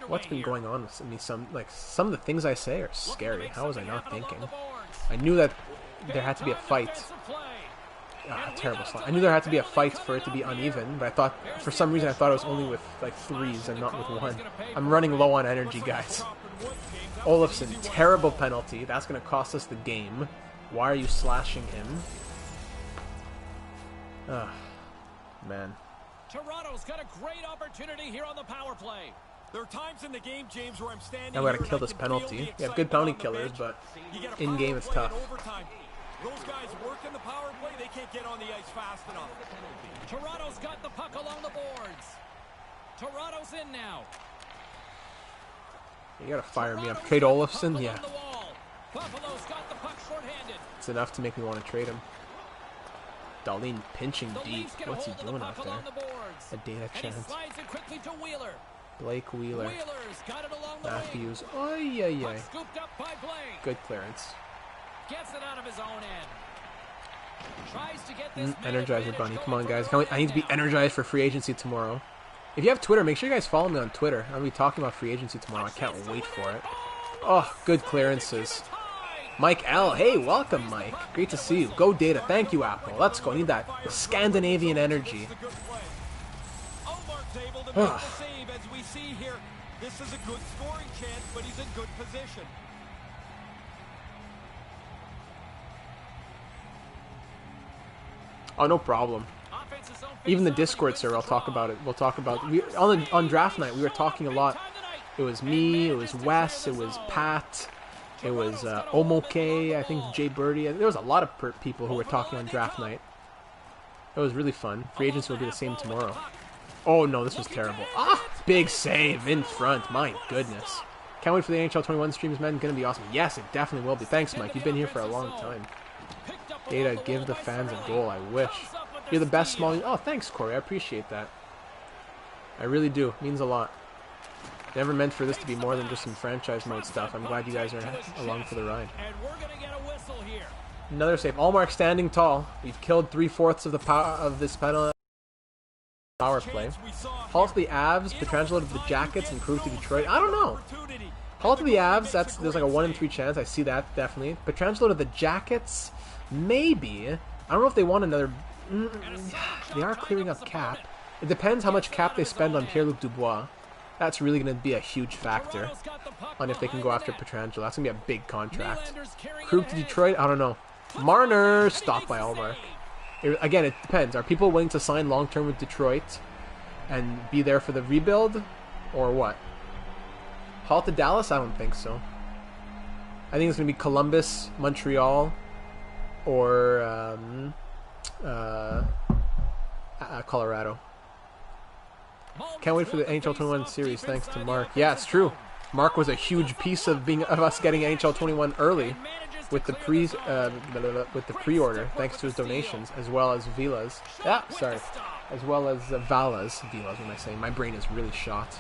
What's been going on with me? Some of the things I say are scary. How was I not thinking? I knew that there had to be a fight. Terrible slot. I knew there had to be a fight for it to be uneven, but I thought, for some reason, I thought it was only with like 3s and not with 1. I'm running low on energy, guys. Olofsson, terrible penalty. That's going to cost us the game. Why are you slashing him? Man. Toronto's got a great opportunity here on the power play. There are times in the game, James, where I'm standing. Now we gotta kill this penalty. We have good penalty killers, but in game it's tough. Those guys work in the power play. They can't get on the ice fast enough. Toronto's got the puck along the boards. Toronto's in now. You gotta fire me up. Trade Olofsson? Yeah. Buffalo's got the puck shorthanded. It's enough to make me want to trade him. Darlene pinching The deep. Leafs get What's a he hold doing of the out puck there? along the boards. A data And he chance. slides it quickly to Wheeler. Blake Wheeler. Wheeler's got it along the wing. Matthews. Oy, ay, Puck ay. scooped up by Blake. Good clearance. Gets it out of his own end. Tries to get this man Energizer advantage Bunny. going Come on, for guys. the I need to be right now. energized for free agency tomorrow. If you have Twitter, make sure you guys follow me on Twitter. I'll be talking about free agency tomorrow. I can't wait for it. Oh, good clearances. Mike L. Hey, welcome, Mike. Great to see you. Go Data. Thank you, Apple. Let's go. I need that Scandinavian energy. Omar's able to make the save as we see here. This is a good scoring chance, but he's in good position. Oh, no problem. Offense's own Even the face-off, and he Discord wins server, the I'll talk draw. about it. We'll talk about on draft night. We were talking a lot. It was me. It was Wes. It was Pat. It was Omoke. I think Jay Birdie. There was a lot of people who were talking on draft night. It was really fun. Free agency will be the same tomorrow. Oh no, this was terrible. Ah, big save in front. My goodness. Can't wait for the NHL 21 streams, man. Gonna be awesome. Yes, it definitely will be. Thanks, Mike. You've been here for a long time. Data, give the fans a goal. I wish. You're the best small. Oh, thanks, Corey. I appreciate that. I really do. It means a lot. Never meant for this to be more than just some franchise mode stuff. I'm glad you guys are along for the ride. And we're gonna get a whistle here. Another save. Allmark standing tall. We've killed 3/4 of the power of this power play. Halt to the Avs, Petrangelo to the Jackets, and Krug to Detroit. I don't know. Halt to the Avs. There's like a 1 in 3 chance. I see that definitely. Petrangelo to the Jackets, maybe. I don't know if they want another. They are clearing up cap. It depends how much cap they spend on Pierre-Luc Dubois. That's really going to be a huge factor on if they can go after Petrangelo. That's going to be a big contract. Krug to Detroit, I don't know. Marner, stopped by Allmark. Again, it depends. Are people willing to sign long-term with Detroit and be there for the rebuild? Or what? Halt to Dallas? I don't think so. I think it's going to be Columbus, Montreal, or Colorado. Can't wait for the NHL 21 series. Thanks to Mark. Yeah, it's true. Mark was a huge piece of us getting NHL 21 early with the pre-order, thanks to his donations, as well as Vilas. Yeah, sorry, as well as Valas. Vilas, what am I saying? My brain is really shot.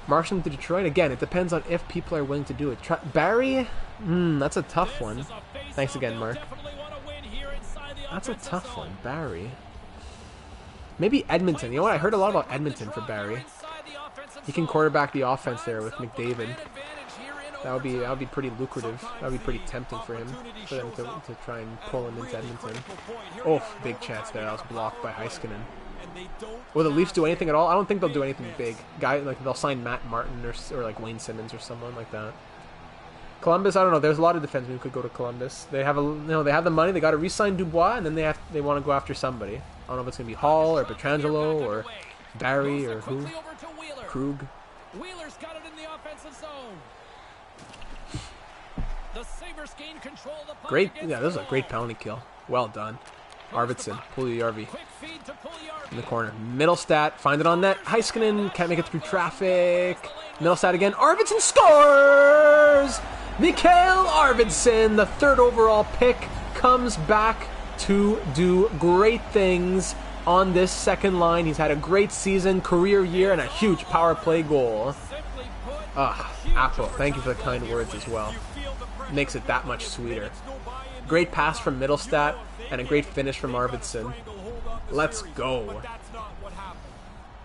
Marshall to Detroit again. It depends on if people are willing to do it. Barry, that's a tough one. Thanks again, Mark. That's a tough one, Barry. Maybe Edmonton. You know what? I heard a lot about Edmonton for Barry. He can quarterback the offense there with McDavid. That would be pretty lucrative. That would be pretty tempting for him, for them to try and pull him into Edmonton. Oh, big chance there. That was blocked by Heiskanen. Will the Leafs do anything at all? I don't think they'll do anything big. They'll sign Matt Martin or like Wayne Simmons or someone like that. Columbus, I don't know. There's a lot of defensemen who could go to Columbus. They have they have the money. They got to re-sign Dubois, and then they want to go after somebody. I don't know if it's gonna be Hall or Petrangelo or Barry or who. Krug. Wheeler's got it in the offensive zone. The Sabres gain control of the puck. Great, yeah, this is a great penalty kill. Well done. Arvidsson, Puljujärvi Quick feed to Puljujärvi. in the corner. Middlestat, find it on net. Heiskanen can't make it through traffic. Middlestat again. Arvidsson scores! Mikael Arvidsson, the 3rd overall pick, comes back to do great things on this second line. He's had a great season, career year, and a huge power play goal. Apple, thank you for the kind words as well. Makes it that much sweeter. Great pass from Middlestat and a great finish from Arvidsson. Let's go.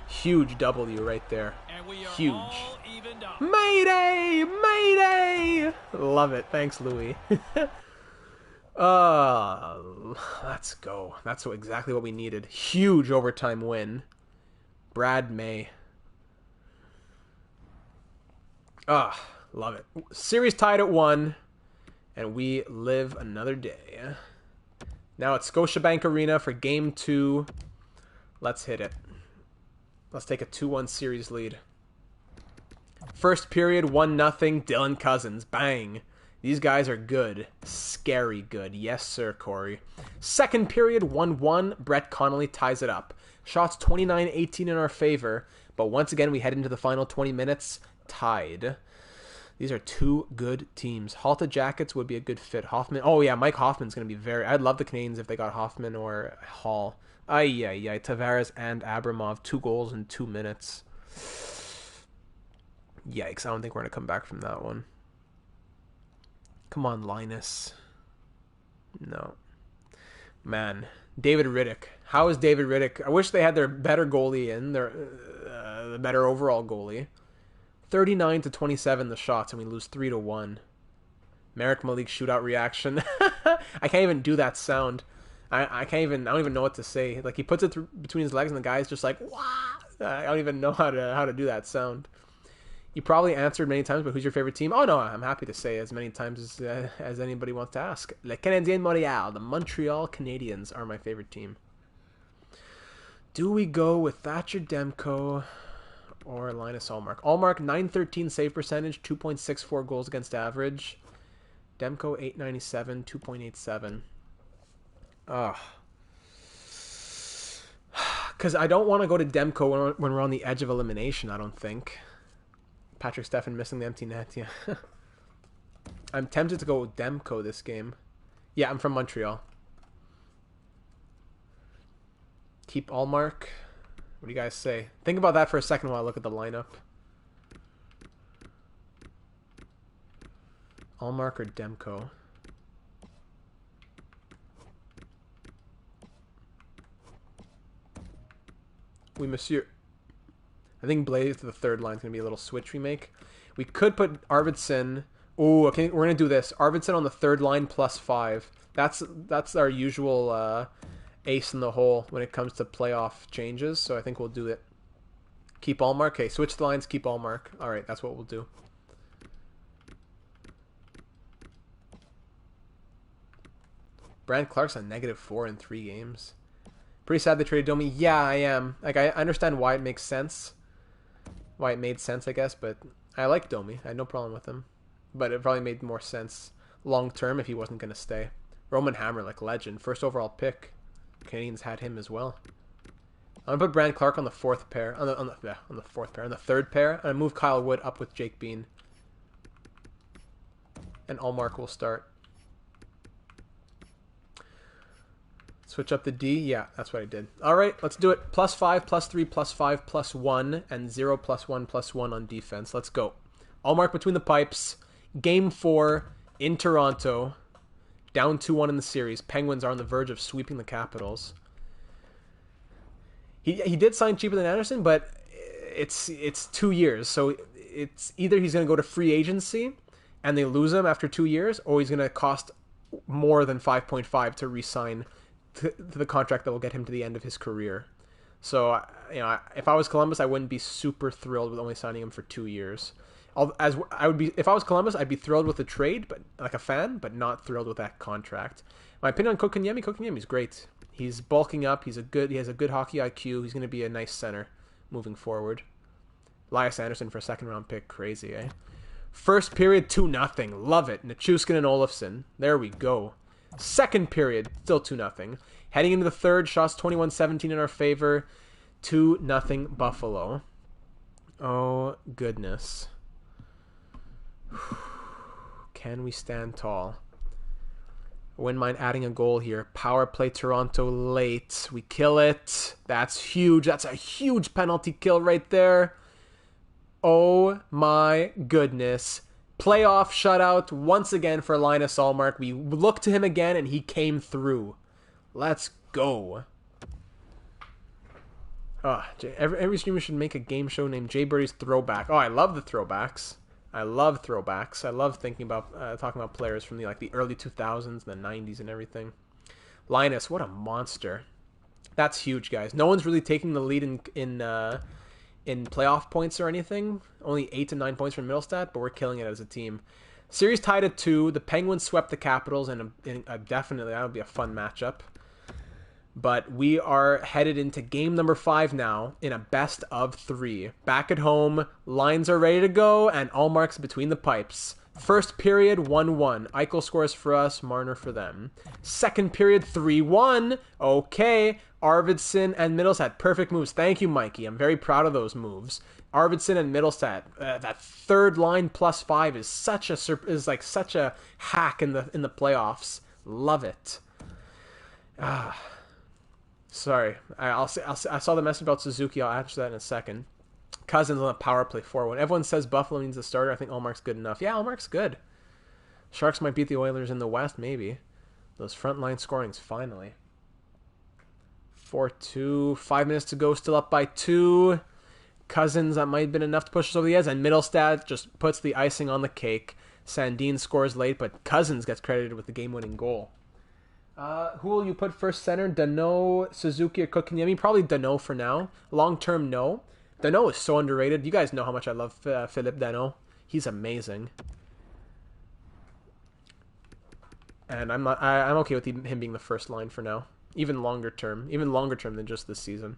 Huge W right there. Huge. Mayday! Mayday! Love it. Thanks, Louis. Let's go. That's exactly what we needed. Huge overtime win. Brad May. Love it. Series tied at 1, and we live another day. Now it's Scotiabank Arena for Game 2. Let's hit it. Let's take a 2-1 series lead. First period, 1-0. Dylan Cousins. Bang. These guys are good. Scary good. Yes, sir, Corey. Second period, 1-1. Brett Connolly ties it up. Shots 29-18 in our favor, but once again we head into the final 20 minutes tied. These are two good teams. Halta Jackets would be a good fit. Hoffman. Oh, yeah, Mike Hoffman's going to be I'd love the Canadiens if they got Hoffman or Hall. Ay. Tavares and Abramov. 2 goals in 2 minutes. Yikes, I don't think we're going to come back from that one. Come on, Linus. No. Man. David Riddick. How is David Riddick? I wish they had their better goalie in. The better overall goalie. 39-27 the shots, and we lose 3-1. Merrick Malik shootout reaction. I can't even do that sound. I don't even know what to say. Like, he puts it between his legs, and the guy's just like, wah! I don't even know how to do that sound. You probably answered many times, but who's your favorite team? Oh, no, I'm happy to say as many times as anybody wants to ask. Le Canadien Montréal, the Montreal Canadiens are my favorite team. Do we go with Thatcher Demko or Linus Ullmark? Ullmark, 913 save percentage, 2.64 goals against average. Demko, 897, 2.87. Ugh. Because I don't want to go to Demko when we're on the edge of elimination, I don't think. Patrick Steffen missing the empty net, yeah. I'm tempted to go with Demko this game. Yeah, I'm from Montreal. Keep Ullmark. What do you guys say? Think about that for a second while I look at the lineup. Ullmark or Demko? Oui, monsieur. I think Blaze to the third line is going to be a little switch we make. We could put Arvidsson. Oh, okay, we're going to do this. Arvidsson on the third line +5. That's our usual ace in the hole when it comes to playoff changes, so I think we'll do it. Keep Ullmark. Okay, switch the lines, keep Ullmark. All right, that's what we'll do. Brand Clark's on -4 in 3 games. Pretty sad they traded Domi. Yeah, I am. Like, I understand why it makes sense. Why it made sense, I guess, but I like Domi. I had no problem with him. But it probably made more sense long term if he wasn't going to stay. Roman Hamrlik, legend. First overall pick. Canadians had him as well. I'm going to put Brand Clark on the fourth pair. On the fourth pair. On the third pair. And I move Kyle Wood up with Jake Bean. And Ullmark will start. Switch up the D. Yeah, that's what I did. All right, let's do it. +5, +3, +5, +1, and 0, +1, +1 on defense. Let's go. Ullmark between the pipes. Game 4 in Toronto. Down 2-1 in the series. Penguins are on the verge of sweeping the Capitals. He did sign cheaper than Anderson, but it's 2 years. So it's either he's going to go to free agency and they lose him after 2 years, or he's going to cost more than 5.5 to re-sign to the contract that will get him to the end of his career. So, if I was Columbus, I wouldn't be super thrilled with only signing him for 2 years. If I was Columbus, I'd be thrilled with the trade, but like a fan, but not thrilled with that contract. My opinion on Kotkaniemi's great. He's bulking up. He has a good hockey IQ. He's going to be a nice center moving forward. Elias Anderson for a second-round pick, crazy, eh? First period, 2-0. Love it. Nichushkin and Olofsson. There we go. Second period, still 2-0. Heading into the third, shots 21-17 in our favor. 2-0 Buffalo. Oh, goodness. Can we stand tall? I wouldn't mind adding a goal here. Power play Toronto late. We kill it. That's huge. That's a huge penalty kill right there. Oh, my goodness. Playoff shutout once again for Linus Ullmark. We looked to him again, and he came through. Let's go. Every streamer should make a game show named Jay Birdie's Throwback. Oh, I love the throwbacks. I love thinking about talking about players from the early 2000s and the 90s and everything. Linus, what a monster. That's huge, guys. No one's really taking the lead in playoff points or anything. Only 8 to 9 points from Middlestat, but we're killing it as a team. Series tied at 2. The Penguins swept the Capitals, and definitely that would be a fun matchup. But we are headed into game number 5 now in a best of 3. Back at home, lines are ready to go, and Ullmark's between the pipes. First period, 1-1. Eichel scores for us, Marner for them. Second period, 3-1. Okay, Arvidsson and Middles had perfect moves. Thank you, Mikey. I'm very proud of those moves. Arvidsson and Middlestat. That third line +5 is such a hack in the playoffs. Love it. Sorry, I saw the message about Suzuki. I'll answer that in a second. Cousins on a power play 4-1. Everyone says Buffalo needs a starter. I think Allmark's good enough. Yeah, Allmark's good. Sharks might beat the Oilers in the West, maybe. Those frontline scorings, finally. 4-2. 5 minutes to go, still up by 2. Cousins, that might have been enough to push us over the edge. And Middlestat just puts the icing on the cake. Sandin scores late, but Cousins gets credited with the game-winning goal. Who will you put first center? Danault, Suzuki, or Kotkaniemi? Probably Danault for now. Long-term, no. Danault is so underrated. You guys know how much I love Philippe Danault. He's amazing. And I'm okay with him being the first line for now. Even longer term than just this season.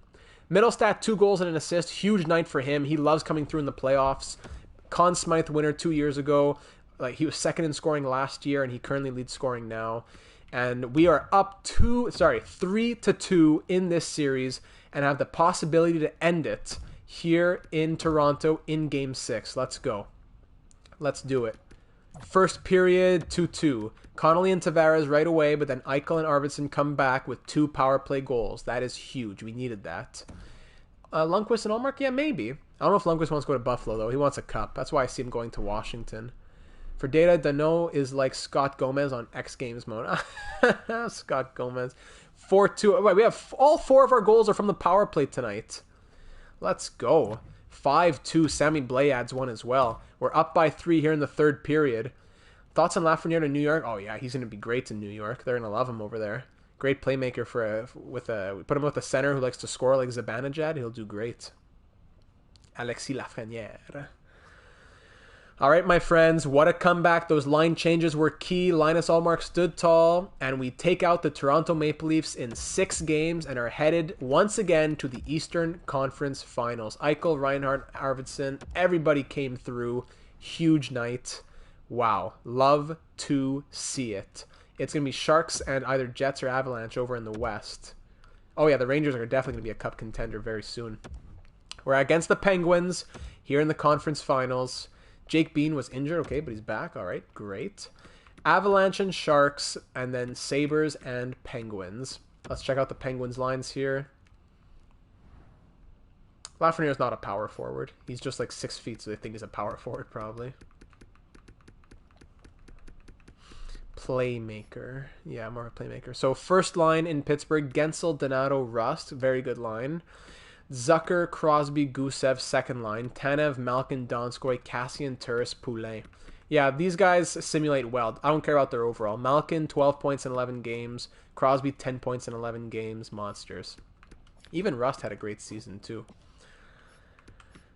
Middlestat, 2 goals and an assist. Huge night for him. He loves coming through in the playoffs. Conn Smythe winner 2 years ago. He was second in scoring last year, and he currently leads scoring now. And we are up 3-2 in this series, and have the possibility to end it here in Toronto in Game 6. Let's go. Let's do it. First period, 2-2. Connolly and Tavares right away, but then Eichel and Arvidsson come back with 2 power play goals. That is huge. We needed that. Lundqvist and Allmark? Yeah, maybe. I don't know if Lundqvist wants to go to Buffalo, though. He wants a cup. That's why I see him going to Washington. For data, Danault is like Scott Gomez on X Games mode. Scott Gomez. 4-2. Wait, we have all 4 of our goals are from the power play tonight. Let's go. 5-2. Sammy Blais adds 1 as well. We're up by 3 here in the third period. Thoughts on Lafreniere to New York? Oh yeah, he's going to be great in New York. They're going to love him over there. Great playmaker we put him with a center who likes to score like Zibanejad. He'll do great. Alexis Lafreniere. All right, my friends, what a comeback. Those line changes were key. Linus Ullmark stood tall, and we take out the Toronto Maple Leafs in 6 games and are headed once again to the Eastern Conference Finals. Eichel, Reinhart, Arvidsson, everybody came through. Huge night. Wow. Love to see it. It's going to be Sharks and either Jets or Avalanche over in the West. Oh, yeah, the Rangers are definitely going to be a cup contender very soon. We're against the Penguins here in the conference finals. Jake Bean was injured, okay, but he's back. All right, great. Avalanche and Sharks, and then Sabres and Penguins. Let's check out the Penguins lines here. Lafreniere's not a power forward. He's just like 6 feet, so they think he's a power forward probably. Playmaker. Yeah, more of a playmaker. So first line in Pittsburgh, Gensel, Donato, Rust. Very good line. Zucker, Crosby, Gusev, second line. Tanev, Malkin, Donskoy, Cassian, Turris, Poulin. Yeah, these guys simulate well. I don't care about their overall. Malkin, 12 points in 11 games. Crosby, 10 points in 11 games. Monsters. Even Rust had a great season, too.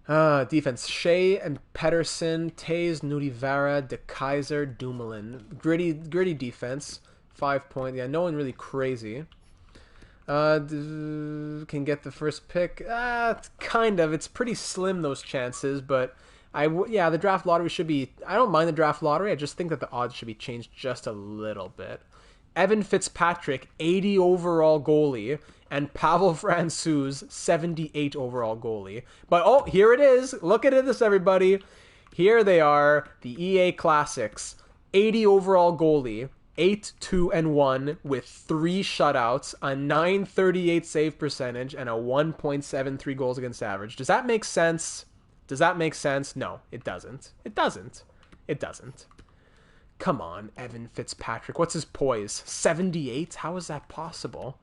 Defense. Shea and Pedersen, Taze, Nudivara, De Kaiser, Dumoulin. Gritty defense. 5 point. Yeah, no one really crazy. Can get the first pick. Kind of. It's pretty slim, those chances, but the draft lottery should be... I don't mind the draft lottery. I just think that the odds should be changed just a little bit. Evan Fitzpatrick, 80 overall goalie, and Pavel Francouz, 78 overall goalie. But, oh, here it is. Look at this, everybody. Here they are, the EA Classics. 80 overall goalie, 8-2-1 with 3 shutouts, a .938 save percentage, and a 1.73 goals against average. Does that make sense? Does that make sense? No, it doesn't. It doesn't. It doesn't. Come on, Evan Fitzpatrick. What's his poise? 78? How is that possible?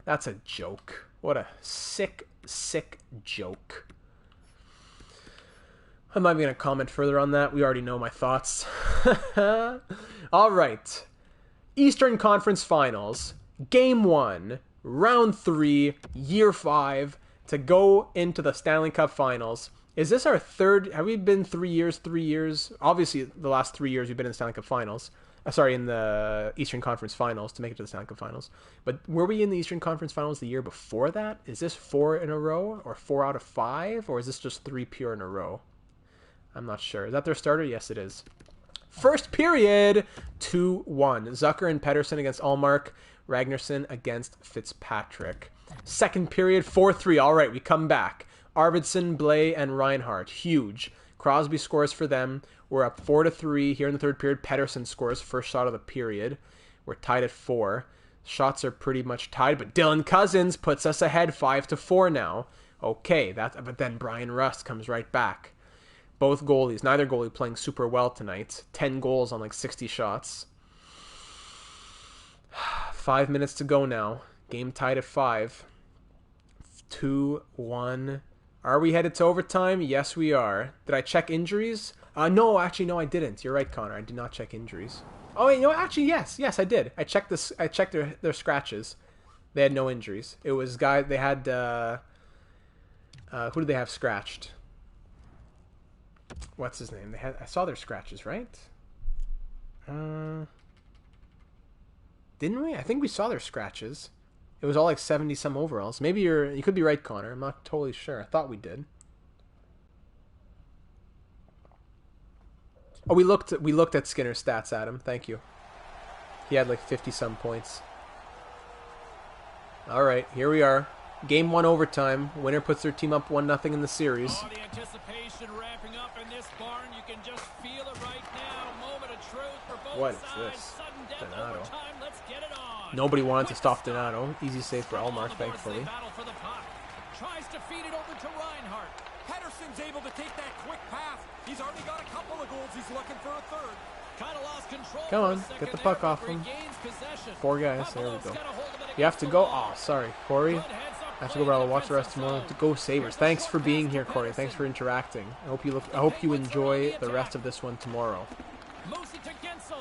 That's a joke. What a sick, sick joke. I'm not even going to comment further on that. We already know my thoughts. All right. Eastern Conference Finals. Game 1. Round 3. Year 5. To go into the Stanley Cup Finals. Is this our third? Have we been 3 years? 3 years? Obviously, the last 3 years we've been in the Stanley Cup Finals. In the Eastern Conference Finals to make it to the Stanley Cup Finals. But were we in the Eastern Conference Finals the year before that? Is this 4 in a row? Or 4 out of 5? Or is this just 3 pure in a row? I'm not sure. Is that their starter? Yes, it is. First period, 2-1. Zucker and Pedersen against Ullmark. Ragnarsson against Fitzpatrick. Second period, 4-3. All right, we come back. Arvidsson, Blais, and Reinhardt. Huge. Crosby scores for them. We're up 4-3 here in the third period. Pettersson scores first shot of the period. We're tied at 4. Shots are pretty much tied, but Dylan Cousins puts us ahead 5-4 now. Okay, but then Brian Rust comes right back. Both goalies, neither goalie playing super well tonight. 10 goals on like 60 shots. 5 minutes to go now. Game tied at 5. 2-1. Are we headed to overtime? Yes, we are. Did I check injuries? No, actually, no, I didn't. You're right, Connor. I did not check injuries. Oh, wait, no, actually, yes, I did. I checked this. I checked their scratches. They had no injuries. It was they had. Who did they have scratched? What's his name? I saw their scratches, right? Didn't we? I think we saw their scratches. It was all like 70 some overalls. Maybe you could be right, Connor. I'm not totally sure. I thought we did. Oh, we looked at Skinner's stats, Adam. Thank you. He had like 50 some points. All right, here we are. Game 1 overtime. Winner puts their team up 1-0 in the series. Oh, the anticipation ramping up in this barn. You can just feel it right now. Moment of truth for both what sides. is this? Sudden death Donato. overtime. Let's get it on. Nobody wanted to stop Donato. Easy save for Allmark, They thankfully. battle for the puck. Tries to feed it over to Reinhardt. Pettersson's able to take that quick pass. He's already got a couple of goals. He's looking for a third. Kind of lost control. Come on, for a second get the there, puck but off him. regains possession. 4 guys. There we Buffalo's go. got a hold of it You have to against go. the wall. Oh, sorry, Corey. Good heads up I have to go, play but I'll in watch the rest defensive tomorrow. zone. To go Sabres. Thanks for being here, Corey. Thanks for interacting. I hope you enjoy the rest of this one tomorrow. Moves it to Gensel.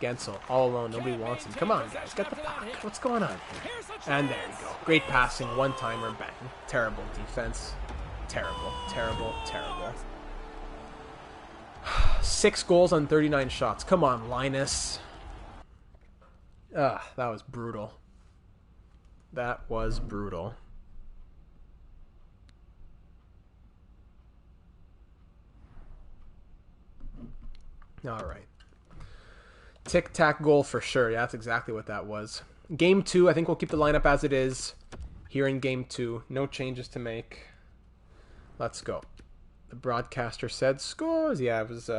Gensel, all alone. Nobody wants him. Come on, guys. Get the puck. What's going on here? And there you go. Great passing. One-timer. Bang. Terrible defense. Terrible. 6 goals on 39 shots. Come on, Linus. That was brutal. That was brutal. All right. Tic-tac goal for sure. Yeah, that's exactly what that was. Game 2, I think we'll keep the lineup as it is here in Game 2. No changes to make. Let's go. The broadcaster said scores. Yeah, it was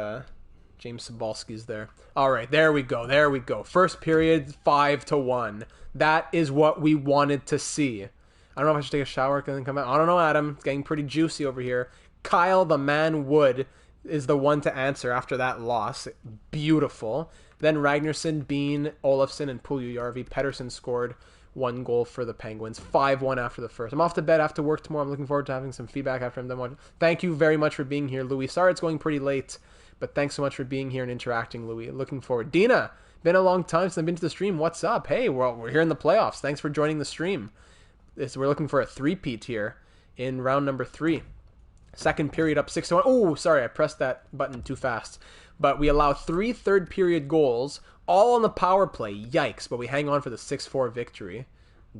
James Sobalski's there. All right, there we go. First period, 5-1. That is what we wanted to see. I don't know if I should take a shower and then come out. I don't know, Adam. It's getting pretty juicy over here. Kyle the Man Wood is the one to answer after that loss. Beautiful. Then Ragnarsson, Bean, Olofsson, and Puljujärvi. Pettersson scored 1 goal for the Penguins. 5-1 after the first. I'm off to bed after work tomorrow. I'm looking forward to having some feedback after I'm done watching. Thank you very much for being here, Louis. Sorry it's going pretty late, but thanks so much for being here and interacting, Louis. Looking forward. Dina, been a long time since I've been to the stream. What's up? Hey, we're here in the playoffs. Thanks for joining the stream. We're looking for a 3-peat here in round number 3. Second period up 6-1. Oh, sorry, I pressed that button too fast. But we allow 3 third period goals, all on the power play. Yikes, but we hang on for the 6-4 victory.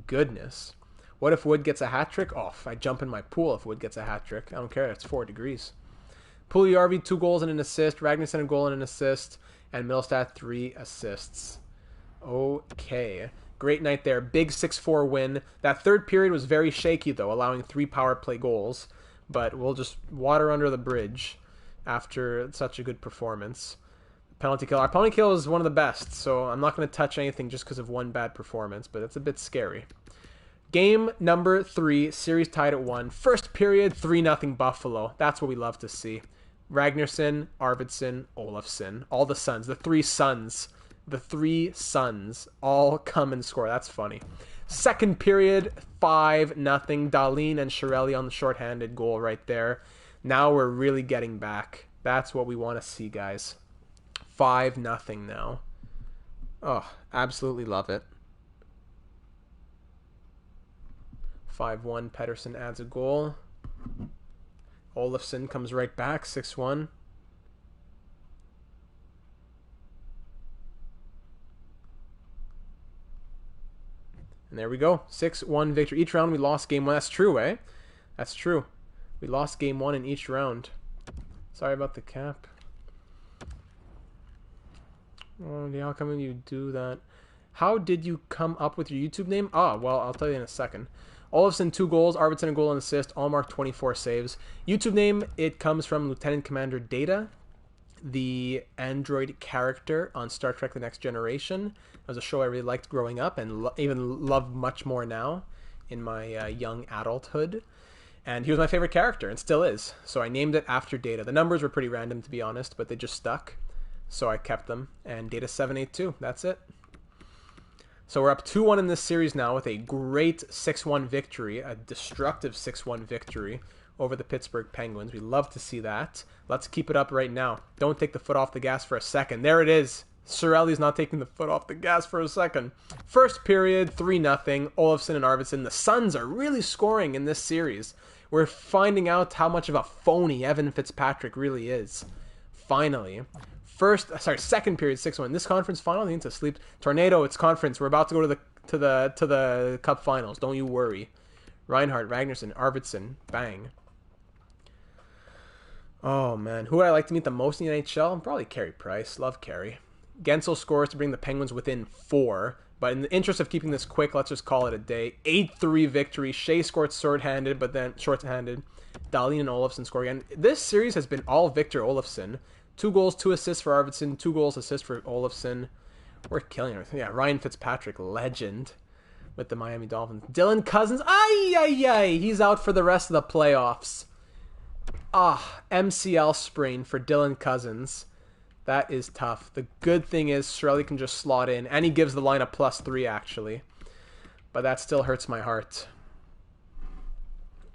Goodness. What if Wood gets a hat trick? Oh, if I jump in my pool if Wood gets a hat trick. I don't care. It's 4 degrees. Puljujärvi, 2 goals and an assist. Ragnarsson, a goal and an assist. And Middlestat, 3 assists. Okay. Great night there. Big 6-4 win. That third period was very shaky, though, allowing 3 power play goals. But we'll just water under the bridge after such a good performance. Penalty kill. Our penalty kill is one of the best, so I'm not going to touch anything just because of one bad performance, but it's a bit scary. Game number 3, series tied at 1. First period, 3-0 Buffalo. That's what we love to see. Ragnarsson, Arvidsson, Olofsson. All the sons. The 3 sons. The 3 sons all come and score. That's funny. Second period, 5-0. Dahlin and Chiarelli on the shorthanded goal right there. Now we're really getting back. That's what we want to see, guys. 5-0 now. Oh, absolutely love it. 5-1. Pettersson adds a goal. Olofsson comes right back. 6-1. And there we go. 6-1 victory. Each round we lost game 1. That's true, eh? That's true. We lost game 1 in each round. Sorry about the cap. Oh, how come you do that? How did you come up with your YouTube name? Ah, well, I'll tell you in a second. Olofsson 2 goals, Arvidsson a goal and assist, Allmark 24 saves. YouTube name, it comes from Lieutenant Commander Data, the android character on Star Trek The Next Generation. It was a show I really liked growing up and even love much more now in my young adulthood. And he was my favorite character and still is. So I named it after Data. The numbers were pretty random, to be honest, but they just stuck. So I kept them. And Data 782, that's it. So we're up 2-1 in this series now with a great 6-1 victory, a destructive 6-1 victory over the Pittsburgh Penguins. We love to see that. Let's keep it up right now. Don't take the foot off the gas for a second. There it is. Cirelli's not taking the foot off the gas for a second. First period, 3-0. Olofsson and Arvidsson. The Suns are really scoring in this series. We're finding out how much of a phony Evan Fitzpatrick really is. Finally. Second period, 6-1. This conference final, I think it's a sleep. Tornado, it's conference. We're about to go to the Cup finals. Don't you worry. Reinhardt, Ragnarsson, Arvidsson, bang. Oh man, who would I like to meet the most in the NHL? Probably Carey Price. Love Carey. Gensel scores to bring the Penguins within 4. But in the interest of keeping this quick, let's just call it a day. 8-3 victory. Shea scored shorthanded. Dahlin and Olofsson score again. This series has been all Victor Olofsson. 2 goals, 2 assists for Arvidsson. 2 goals, assist for Olofsson. We're killing everything. Yeah, Ryan Fitzpatrick, legend with the Miami Dolphins. Dylan Cousins. He's out for the rest of the playoffs. MCL sprain for Dylan Cousins. That is tough. The good thing is Cirelli can just slot in, and he gives the line a +3 actually. But that still hurts my heart.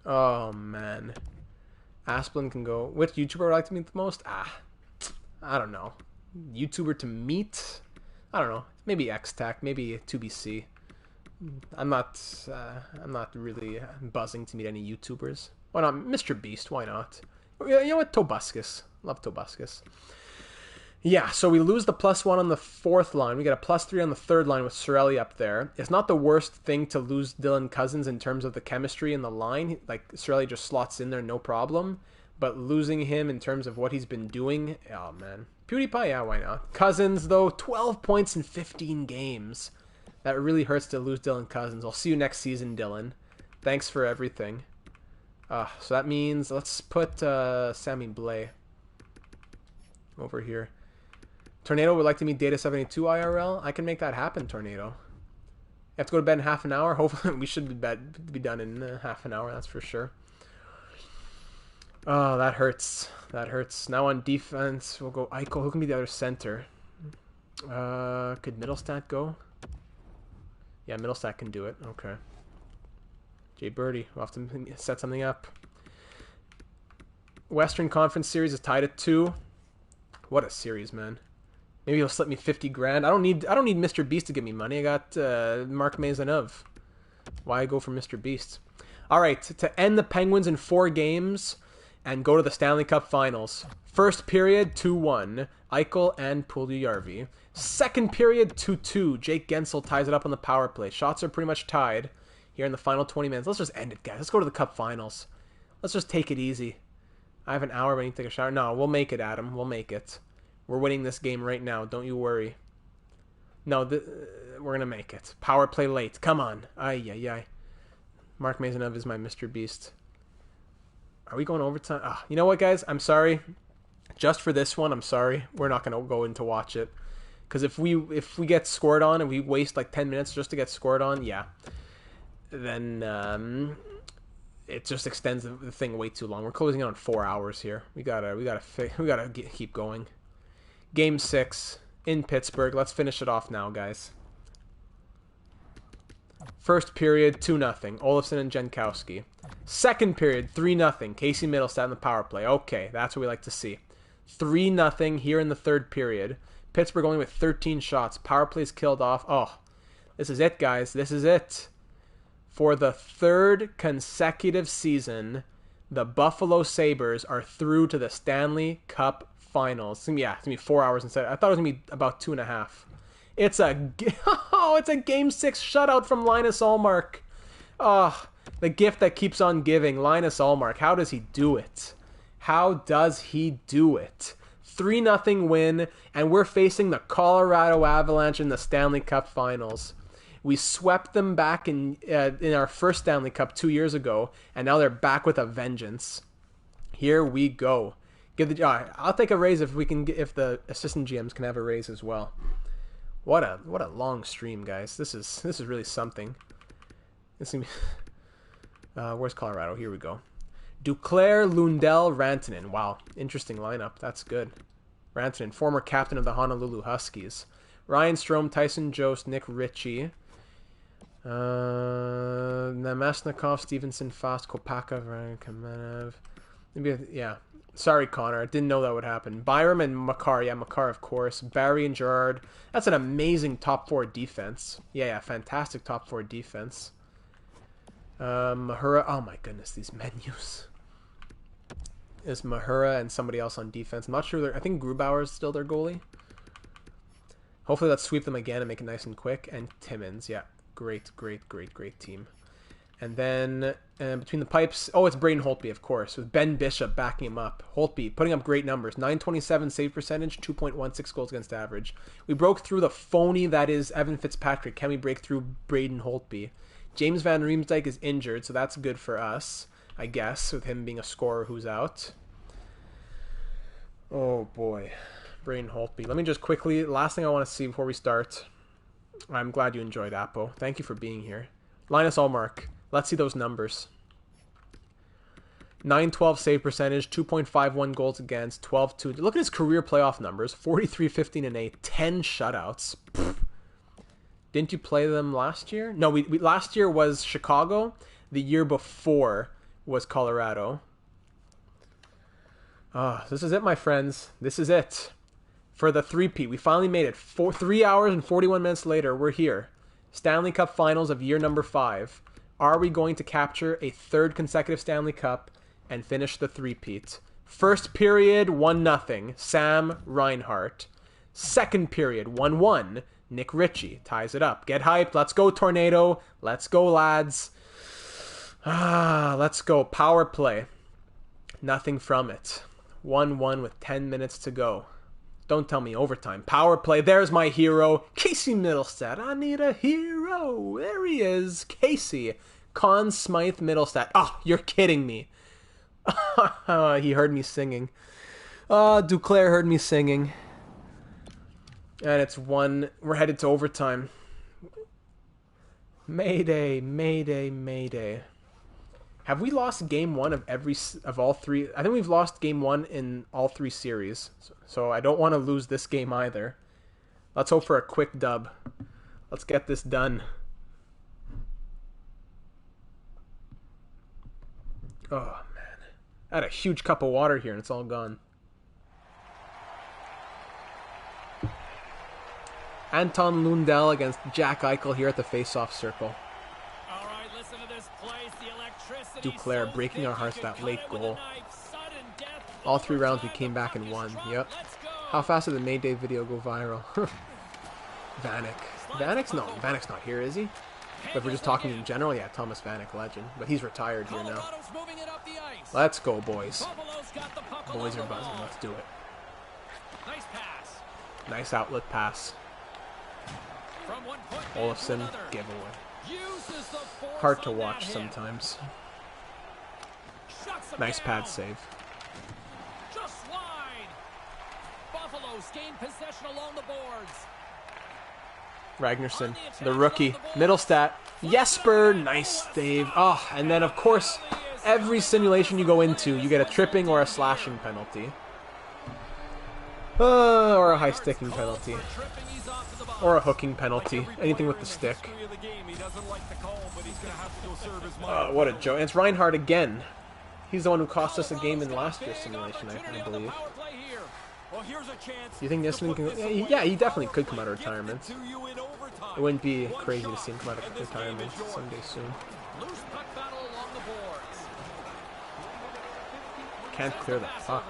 Oh man. Asplin can go. Which YouTuber would I like to meet the most? I don't know. YouTuber to meet? I don't know. Maybe X-Tac, maybe 2BC. I'm not really buzzing to meet any YouTubers. Why not? Mr. Beast, why not? You know what? Tobuscus. Love Tobuscus. Yeah, so we lose the +1 on the 4th line. We get a +3 on the 3rd line with Cirelli up there. It's not the worst thing to lose Dylan Cousins in terms of the chemistry in the line. Like, Cirelli just slots in there, no problem. But losing him in terms of what he's been doing, oh man. PewDiePie, yeah, why not? Cousins, though, 12 points in 15 games. That really hurts to lose Dylan Cousins. I'll see you next season, Dylan. Thanks for everything. So that means, let's put Sammy Blais over here. Tornado would like to meet Data 72 IRL. I can make that happen, Tornado. You have to go to bed in half an hour. Hopefully, we should be done in half an hour, that's for sure. Oh, that hurts. That hurts. Now on defense, we'll go Eichel. Who can be the other center? Could Middlestat go? Yeah, Middlestat can do it. Okay. Jay Birdie, we'll have to set something up. Western Conference Series is tied at 2. What a series, man. Maybe he'll slip me 50 grand. I don't need Mr. Beast to give me money. I got Mark Maisonneuve. Why go for Mr. Beast? All right, to end the Penguins in 4 games and go to the Stanley Cup Finals. First period, 2-1. Eichel and Puljujärvi. Second period, 2-2. Jake Gensel ties it up on the power play. Shots are pretty much tied here in the final 20 minutes. Let's just end it, guys. Let's go to the Cup Finals. Let's just take it easy. I have an hour, but I need to take a shower. No, we'll make it, Adam. We'll make it. We're winning this game right now. Don't you worry. No, we're going to make it. Power play late. Come on. Ay. Mark Maisonneuve is my Mr. Beast. Are we going overtime? You know what, guys? I'm sorry. Just for this one, I'm sorry. We're not going to go in to watch it. Because if we get scored on and we waste like 10 minutes just to get scored on, yeah. Then it just extends the thing way too long. We're closing in on 4 hours here. We gotta keep going. Game 6 in Pittsburgh. Let's finish it off now, guys. First period, 2-0. Olofsson and Jankowski. Second period, 3-0. Casey Middlestat in the power play. Okay, that's what we like to see. 3-0 here in the third period. Pittsburgh only with 13 shots. Power plays killed off. Oh, this is it, guys. This is it. For the 3rd consecutive season, the Buffalo Sabres are through to the Stanley Cup Finals. It's gonna be 4 hours instead. I thought it was gonna be about 2.5. It's a Game 6 shutout from Linus Ullmark. Oh, the gift that keeps on giving. Linus Ullmark. How does he do it? How does he do it? 3-0 win, and we're facing the Colorado Avalanche in the Stanley Cup Finals. We swept them back in our first Stanley Cup 2 years ago, and now they're back with a vengeance. Here we go. I'll take a raise if the assistant GMs can have a raise as well. What a long stream, guys. This is really something. This is where's Colorado? Here we go. Duclair, Lundell, Rantanen. Wow, interesting lineup. That's good. Rantanen, former captain of the Honolulu Huskies. Ryan Strome, Tyson Jost, Nick Ritchie. Namestnikov, Stevenson, Fast, Kopaka, Ryan Kamenev. Yeah. Sorry, Connor. I didn't know that would happen. Byram and Makar. Yeah, Makar, of course. Barry and Gerard. That's an amazing top 4 defense. Yeah, fantastic top 4 defense. Mahura. Oh, my goodness, these menus. Is Mahura and somebody else on defense. I'm not sure. I think Grubauer is still their goalie. Hopefully let's sweep them again and make it nice and quick. And Timmins. Yeah, great team. And then between the pipes, it's Braden Holtby, of course, with Ben Bishop backing him up. Holtby putting up great numbers. 927 save percentage, 2.16 goals against average. We broke through the phony that is Evan Fitzpatrick. Can we break through Braden Holtby? James Van Riemsdyk is injured, so that's good for us, I guess, with him being a scorer who's out. Oh, boy. Braden Holtby. Let me just quickly, last thing I want to see before we start. I'm glad you enjoyed, Apo. Thank you for being here. Linus Ullmark. Let's see those numbers. 912 save percentage, 2.51 goals against, 12-2. Look at his career playoff numbers. 43, 15, and 8. 10 shutouts. Pfft. Didn't you play them last year? No, we last year was Chicago. The year before was Colorado. This is it, my friends. This is it. For the three-peat. We finally made it. 3 hours and 41 minutes later, we're here. Stanley Cup Finals of year number 5. Are we going to capture a 3rd consecutive Stanley Cup and finish the three-peat? First period, 1-0. Sam Reinhart. Second period, 1-1. Nick Ritchie ties it up. Get hyped. Let's go, Tornado. Let's go, lads. Let's go. Power play. Nothing from it. 1-1 with 10 minutes to go. Don't tell me overtime. Power play. There's my hero. Casey Middlestat. I need a hero. There he is. Casey. Conn Smythe Middlestat. Oh, you're kidding me. He heard me singing. Duclair heard me singing. And it's 1. We're headed to overtime. Mayday, mayday, mayday. Have we lost game 1 of all 3? I think we've lost game 1 in all 3 series. So I don't want to lose this game either. Let's hope for a quick dub. Let's get this done. Oh, man. I had a huge cup of water here and it's all gone. Anton Lundell against Jack Eichel here at the face-off circle. All right, listen to this place. The electricity Duclair so breaking our thick, hearts you that can late cut it with goal. a knife. Sudden death. All 3 rounds we Overtime, came the back and puck is won. dropped. Yep. Let's go. How fast did the Mayday video go viral? Vanek's not here, is he? But if we're just talking in general, yeah, Thomas Vanek, legend. But he's retired here now. Colorado's moving it up the ice. Let's go, boys. Buffalo's got the puck Boys along are the buzzing. wall. Let's do it. Nice pass. Nice outlet pass. From one point man to Olofsson, another. giveaway. Uses the force Hard to on watch that hit. sometimes. Shuts him Nice down. pad save. Just wide. Buffalo's gained possession along the boards. Ragnarsson, the rookie. Middlestat. Jesper, nice save. Oh, and then, of course, every simulation you go into, you get a tripping or a slashing penalty. Or a high sticking penalty. Or a hooking penalty. Anything with the stick. What a joke. And it's Reinhardt again. He's the one who cost us a game in last year's simulation, I believe. Do you think this one can... Yeah, he definitely could come out of retirement. It wouldn't be crazy to see him come out of retirement someday soon. Can't clear the puck.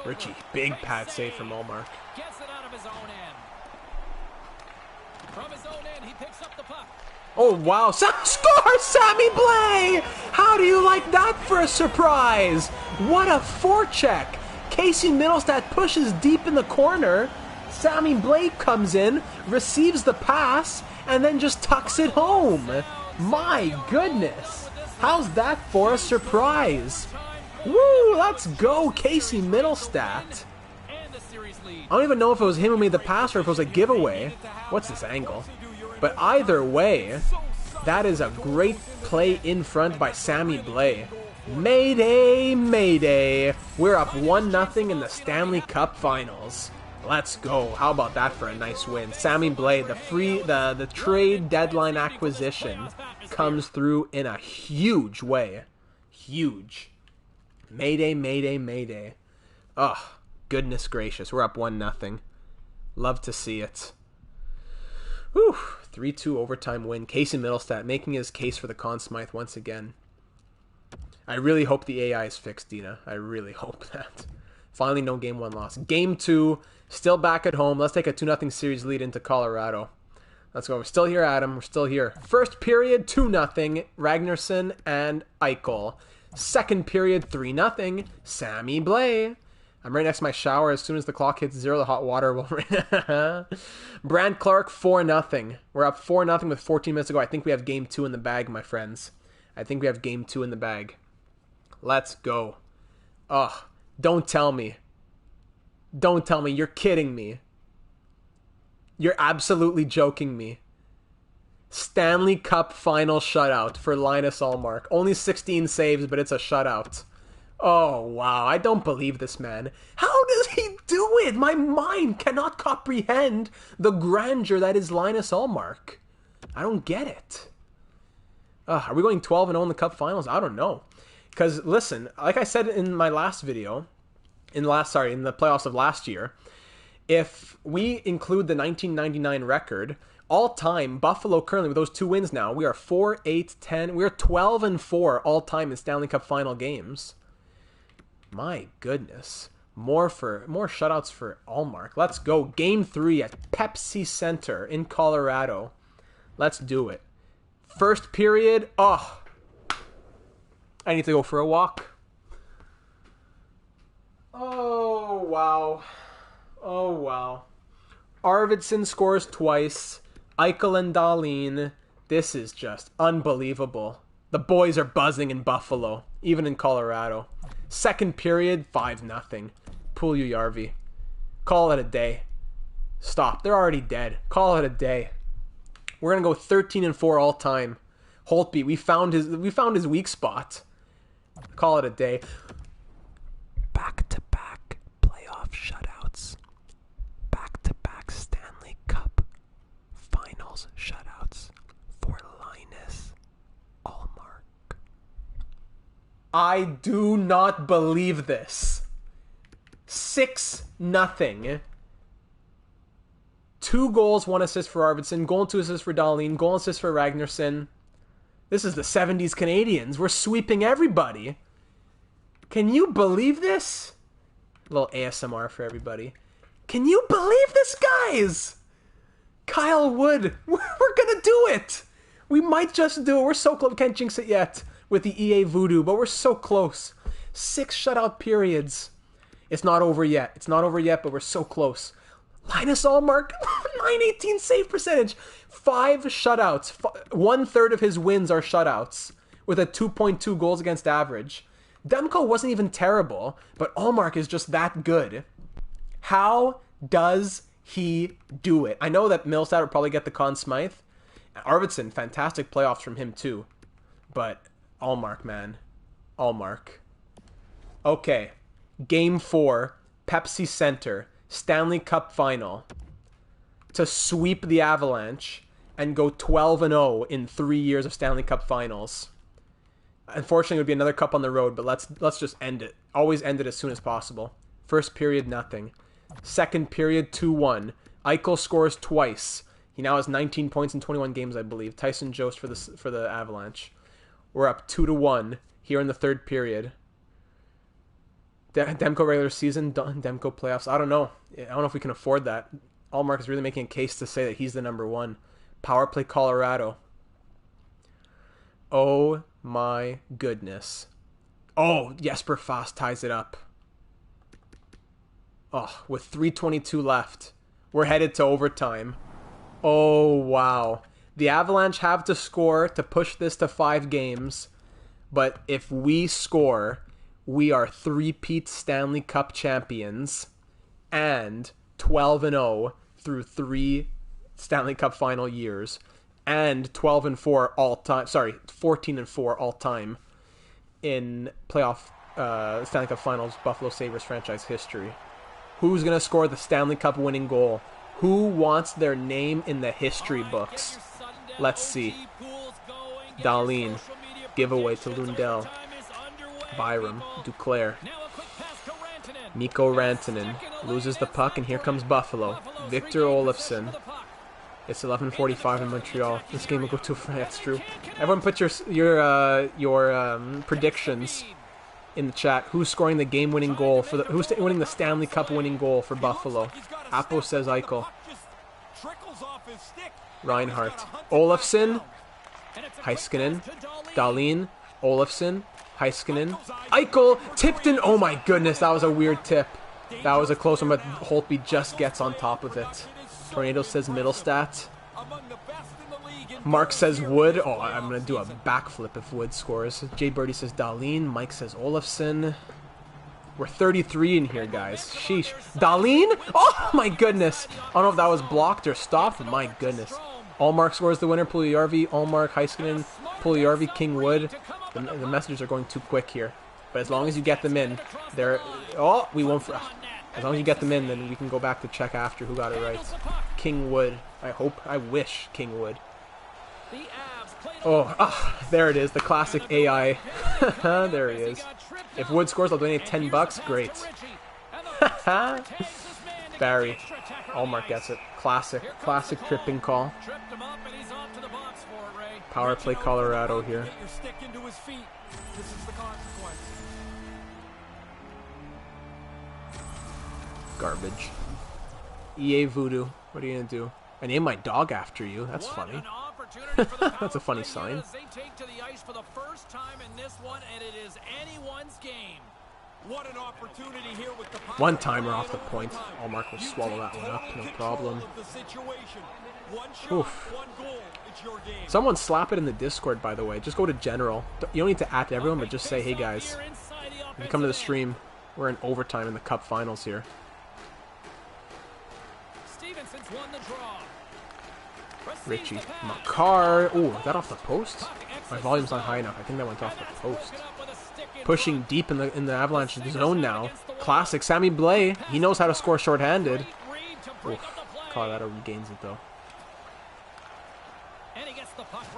Richie, big pad save from Ullmark. Gets it out of his own end. From his own end, he picks up the puck. Oh, wow. Score, Sammy Blais! How do you like that for a surprise? What a forecheck. Casey Middlestat pushes deep in the corner. Sammy Blake comes in, receives the pass, and then just tucks it home. My goodness. How's that for a surprise? Woo, let's go, Casey Middlestat. I don't even know if it was him who made the pass or if it was a giveaway. What's this angle? But either way, that is a great play in front by Sammy Blay. Mayday, mayday. We're up 1-0 in the Stanley Cup Finals. Let's go. How about that for a nice win? Sammy Blay, the trade deadline acquisition comes through in a huge way. Huge. Mayday, mayday, mayday. Ugh, goodness gracious. We're up 1-0. Love to see it. Whew. 3-2 overtime win. Casey Middlestat making his case for the Conn Smythe once again. I really hope the AI is fixed, Dina. I really hope that. Finally, no Game 1 loss. Game 2, still back at home. Let's take a 2-0 series lead into Colorado. Let's go. We're still here, Adam. We're still here. First period, 2-0. Ragnarsson and Eichel. Second period, 3-0. Sammy Blay. I'm right next to my shower. As soon as the clock hits 0, the hot water will... Brant Clark, 4-0. We're up 4-0 with 14 minutes to go. I think we have Game 2 in the bag, my friends. I think we have Game 2 in the bag. Let's go. Ugh. Don't tell me. Don't tell me. You're kidding me. You're absolutely joking me. Stanley Cup final shutout for Linus Ullmark. Only 16 saves, but it's a shutout. Oh, wow. I don't believe this man. How does he do it? My mind cannot comprehend the grandeur that is Linus Ullmark. I don't get it. Are we going 12-0 in the Cup finals? I don't know. Because, listen, like I said in my last video, in the playoffs of last year, if we include the 1999 record, all-time, Buffalo currently, with those 2 wins now, we are 4-8-10. We are 12-4 all-time in Stanley Cup final games. My goodness. More shutouts for Ullmark. Let's go. Game 3 at Pepsi Center in Colorado. Let's do it. First period. Oh, I need to go for a walk. Oh, wow. Oh, wow. Arvidsson scores twice. Eichel and Dahlin. This is just unbelievable. The boys are buzzing in Buffalo, even in Colorado. Second period, 5-0. Puljujärvi. Call it a day. Stop. They're already dead. Call it a day. We're going to go 13-4 all time. Holtby, we found his weak spot. Call it a day. Back-to-back playoff shutouts. Back-to-back Stanley Cup finals shutouts for Linus Ullmark. I do not believe this. 6-0. 2 goals, 1 assist for Arvidsson. Goal and 2 assists for Dahlin. Goal and assist for Ragnarsson. This is the 70s Canadians. We're sweeping everybody. Can you believe this? A little ASMR for everybody. Can you believe this, guys? Kyle Wood. We're going to do it. We might just do it. We're so close. We can't jinx it yet with the EA voodoo, but we're so close. 6 shutout periods. It's not over yet. It's not over yet, but we're so close. Linus Ullmark, 918 save percentage. 5 shutouts. 1/3 of his wins are shutouts with a 2.2 goals against average. Demko wasn't even terrible, but Ullmark is just that good. How does he do it? I know that Middlestat would probably get the Conn Smythe. Arvidsson, fantastic playoffs from him too. But Ullmark, man. Ullmark. Okay. Game 4, Pepsi Center, Stanley Cup final. To sweep the Avalanche and go 12-0 in 3 years of Stanley Cup finals. Unfortunately, it would be another cup on the road, but let's just end it. Always end it as soon as possible. First period, nothing. Second period, 2-1. Eichel scores twice. He now has 19 points in 21 games, I believe. Tyson Jost for the Avalanche. We're up 2-1 here in the third period. Demko regular season, Demko playoffs. I don't know. I don't know if we can afford that. Ullmark is really making a case to say that he's the number one. Power play Colorado. Oh my goodness. Oh, Jesper Fast ties it up. Oh, with 3:22 left. We're headed to overtime. Oh, wow. The Avalanche have to score to push this to 5 games. But if we score, we are three-peat Stanley Cup champions and 12-0 through 3 Stanley Cup final years and 12-4 all time. Sorry, 14-4 all time in playoff Stanley Cup Finals Buffalo Sabres franchise history. Who's going to score the Stanley Cup winning goal? Who wants their name in the history books? Let's see. Dahlin. Giveaway to Lundell. Byram. Duclair. Mikko Rantanen. Loses the puck, and here comes Buffalo. Victor Olofsson. It's 11:45 in Montreal. This game will go to France, Drew. Everyone put your predictions in the chat. Who's scoring the game-winning goal for who's winning the Stanley Cup winning goal for Buffalo? Apo says Eichel. Reinhardt. Olofsson. Heiskanen. Dahlin. Olofsson. Heiskanen. Eichel. Tipped in. Oh my goodness, that was a weird tip. That was a close one, but Holtby just gets on top of it. Tornado says Middlestat. Mark says Wood. Oh, I'm going to do a backflip if Wood scores. Jay Birdie says Dahlin. Mike says Olofsson. We're 33 in here, guys. Sheesh. Dahlin? Oh, my goodness. I don't know if that was blocked or stopped, but my goodness. Allmark scores the winner. Puljujärvi, Allmark, Heiskanen, Puljujärvi, King Wood. The messages are going too quick here. But as long as you get them in, they're... Oh, we won't... As long as you get them in, then we can go back to check after who got it right. King Wood. I wish King Wood. Oh, there it is. The classic AI. There he is. If Wood scores, I'll donate $10. Great. Barry. Allmark gets it. Classic tripping call. Power play Colorado here. Garbage. EA Voodoo. What are you gonna do? I named my dog after you. That's funny. That's a funny sign. One timer off the point. Allmark will swallow that one up. No problem. Oof. Someone slap it in the Discord, by the way. Just go to general. You don't need to at everyone, but just say, hey guys, if you come to the stream, we're in overtime in the Cup Finals here. Richie. Makar. Oh, is that off the post? My volume's not high enough. I think that went off the post. Pushing deep in the Avalanche zone now. Classic. Sammy Blais. He knows how to score shorthanded. Oof. Colorado regains it, though.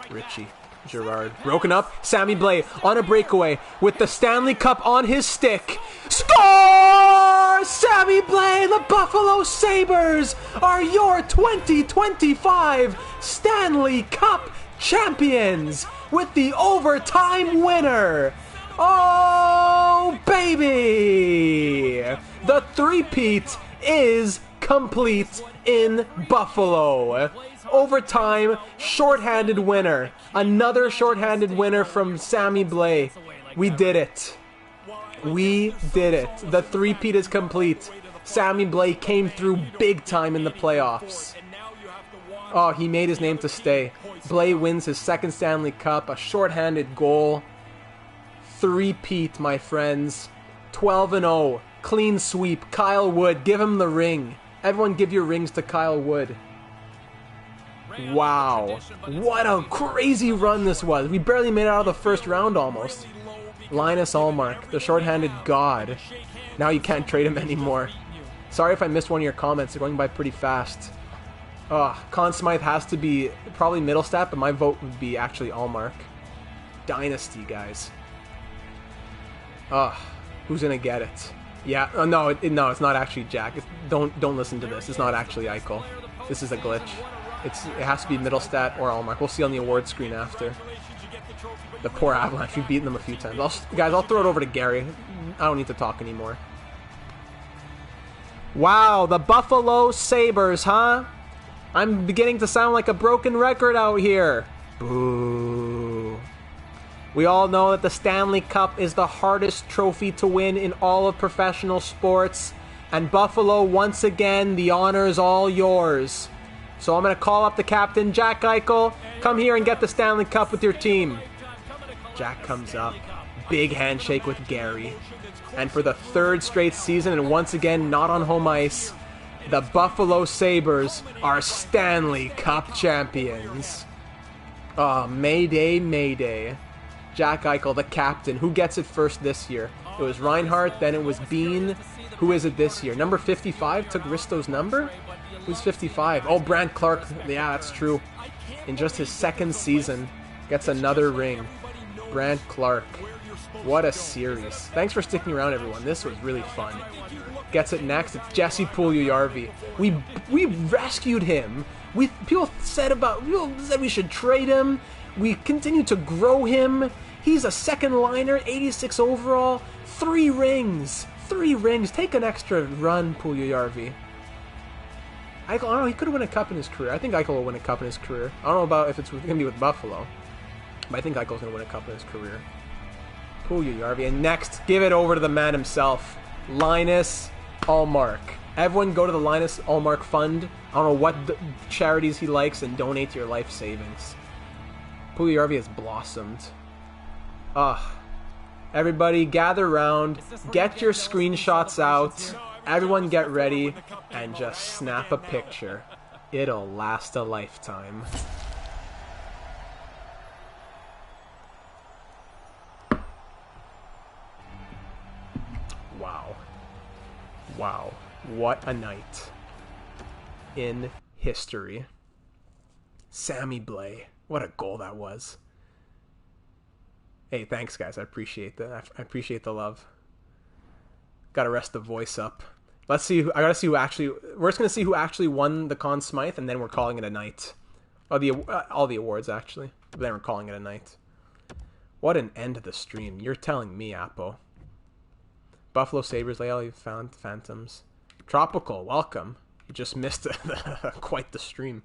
Richie. Gerard. Broken up. Sammy Blais on a breakaway with the Stanley Cup on his stick. Score! Sammy Blais, the Buffalo Sabres are your 2025 Stanley Cup champions with the overtime winner. Oh, baby! The three-peat is complete in Buffalo. Overtime, shorthanded winner. Another shorthanded winner from Sammy Blais. We did it. We did it. The three-peat is complete. Sammy Blais came through big time in the playoffs. Oh, he made his name to stay. Blais wins his second Stanley Cup, a shorthanded goal. Three-peat, my friends. 12-0. Clean sweep. Kyle Wood, give him the ring. Everyone give your rings to Kyle Wood. Wow. What a crazy run this was. We barely made it out of the first round almost. Linus Allmark, the shorthanded god. Now you can't trade him anymore. Sorry if I missed one of your comments. They're going by pretty fast. Conn Smythe has to be probably Middlestat, but my vote would be actually Allmark. Dynasty, guys. Who's gonna get it? Yeah, no, it's not actually Jack. Don't listen to this. It's not actually Eichel. This is a glitch. It has to be Middlestat or Allmark. We'll see on the award screen after. The poor Avalanche. We've beaten them a few times. Guys, I'll throw it over to Gary. I don't need to talk anymore. Wow, the Buffalo Sabres, huh? I'm beginning to sound like a broken record out here. Boo. We all know that the Stanley Cup is the hardest trophy to win in all of professional sports. And Buffalo, once again, the honor is all yours. So I'm going to call up the captain, Jack Eichel. Come here and get the Stanley Cup with your team. Jack comes up. Big handshake with Gary. And for the third straight season, and once again not on home ice, the Buffalo Sabres are Stanley Cup champions. Oh, Mayday, Mayday. Jack Eichel, the captain. Who gets it first this year? It was Reinhart, then it was Bean. Who is it this year? Number 55 took Risto's number? Who's 55? Oh, Brandt Clark. Yeah, that's true. In just his second season, gets another ring. Brandt Clark. What a series. Thanks for sticking around, everyone. This was really fun. Gets it next. It's Jesse Puljujarvi. We rescued him. People said we should trade him. We continue to grow him. He's a second liner, 86 overall. 3 rings. 3 rings. Take an extra run, Puljujarvi. Eichel, I don't know, he could have won a cup in his career. I think Eichel will win a cup in his career. I don't know about if it's going to be with Buffalo, but I think Eichel's going to win a cup in his career. Puljujarvi. And next, give it over to the man himself, Linus Ullmark. Everyone go to the Linus Ullmark Fund. I don't know what charities he likes and donate to your life savings. Puljujarvi has blossomed. Everybody gather around, get your screenshots out, everyone get ready, and just snap a picture. It'll last a lifetime. Wow. Wow. What a night in history. Sammy Blais. What a goal that was. Hey, thanks, guys. I appreciate that. I appreciate the love. Gotta rest the voice up. Let's see. I gotta see who actually. We're just gonna see who actually won the Conn Smythe, and then we're calling it a night. Oh, all the awards actually. But then we're calling it a night. What an end to the stream. You're telling me, Apo. Buffalo Sabres, Layla found Phantoms. Tropical, welcome. You just missed quite the stream,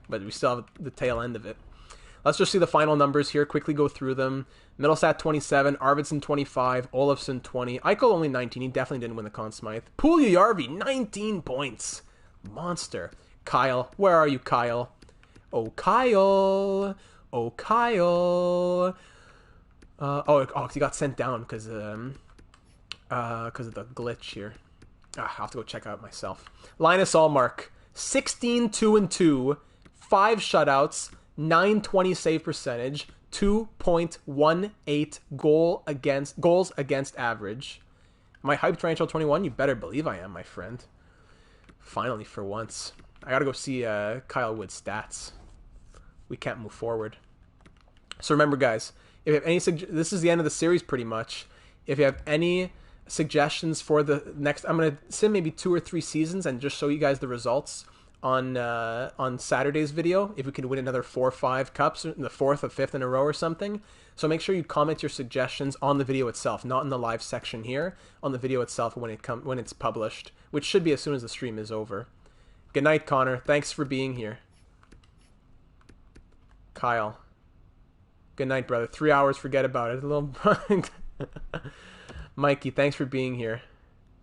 but we still have the tail end of it. Let's just see the final numbers here. Quickly go through them. Middlestat 27, Arvidsson 25, Olofsson 20, Eichel only 19. He definitely didn't win the Conn Smythe. Puljujarvi 19 points, monster. Kyle, where are you, Kyle? Oh, Kyle. Oh, Kyle. He got sent down because of the glitch here. I'll have to go check out myself. Linus Ullmark, 16-2-2, 5 shutouts, 920 save percentage, 2.18 goals against average. Am I hyped for NHL 21? You better believe I am, my friend. Finally, for once. I gotta go see Kyle Wood's stats. We can't move forward. So remember, guys, if you have any this is the end of the series pretty much. If you have any suggestions for the next, I'm gonna sim maybe 2 or 3 seasons and just show you guys the results on Saturday's video. If we can win another 4 or 5 cups, the 4th or 5th in a row or something. So make sure you comment your suggestions on the video itself, not in the live section here, on the video itself when it's published, which should be as soon as the stream is over. Good night, Connor. Thanks for being here. Kyle. Good night, brother. 3 hours, forget about it. A little Mikey, thanks for being here.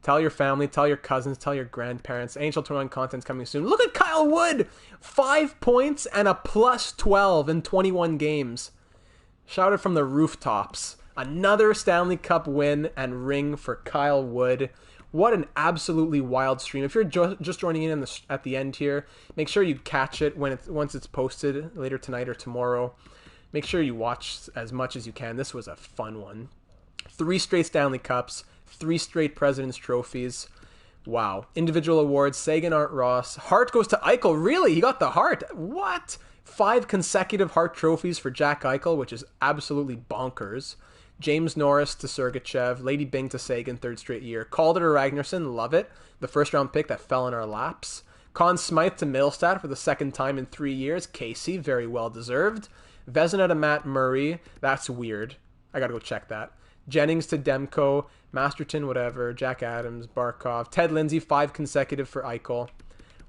Tell your family, tell your cousins, tell your grandparents. NHL 21 content's coming soon. Look at Kyle Wood! 5 points and a plus 12 in 21 games. Shouted from the rooftops. Another Stanley Cup win and ring for Kyle Wood. What an absolutely wild stream. If you're just joining in at the end here, make sure you catch it once it's posted later tonight or tomorrow. Make sure you watch as much as you can. This was a fun one. 3 straight Stanley Cups, 3 straight President's Trophies. Wow. Individual awards, Sagan, Art Ross. Hart goes to Eichel. Really? He got the Hart. What? 5 consecutive Hart trophies for Jack Eichel, which is absolutely bonkers. James Norris to Sergachev. Lady Bing to Sagan, 3rd straight year. Calder to Ragnarsson. Love it. The first round pick that fell in our laps. Conn Smythe to Middlestat for the 2nd time in 3 years. Casey, very well deserved. Vezina to Matt Murray. That's weird. I gotta go check that. Jennings to Demko. Masterton, whatever. Jack Adams, Barkov. Ted Lindsay, 5 consecutive for Eichel.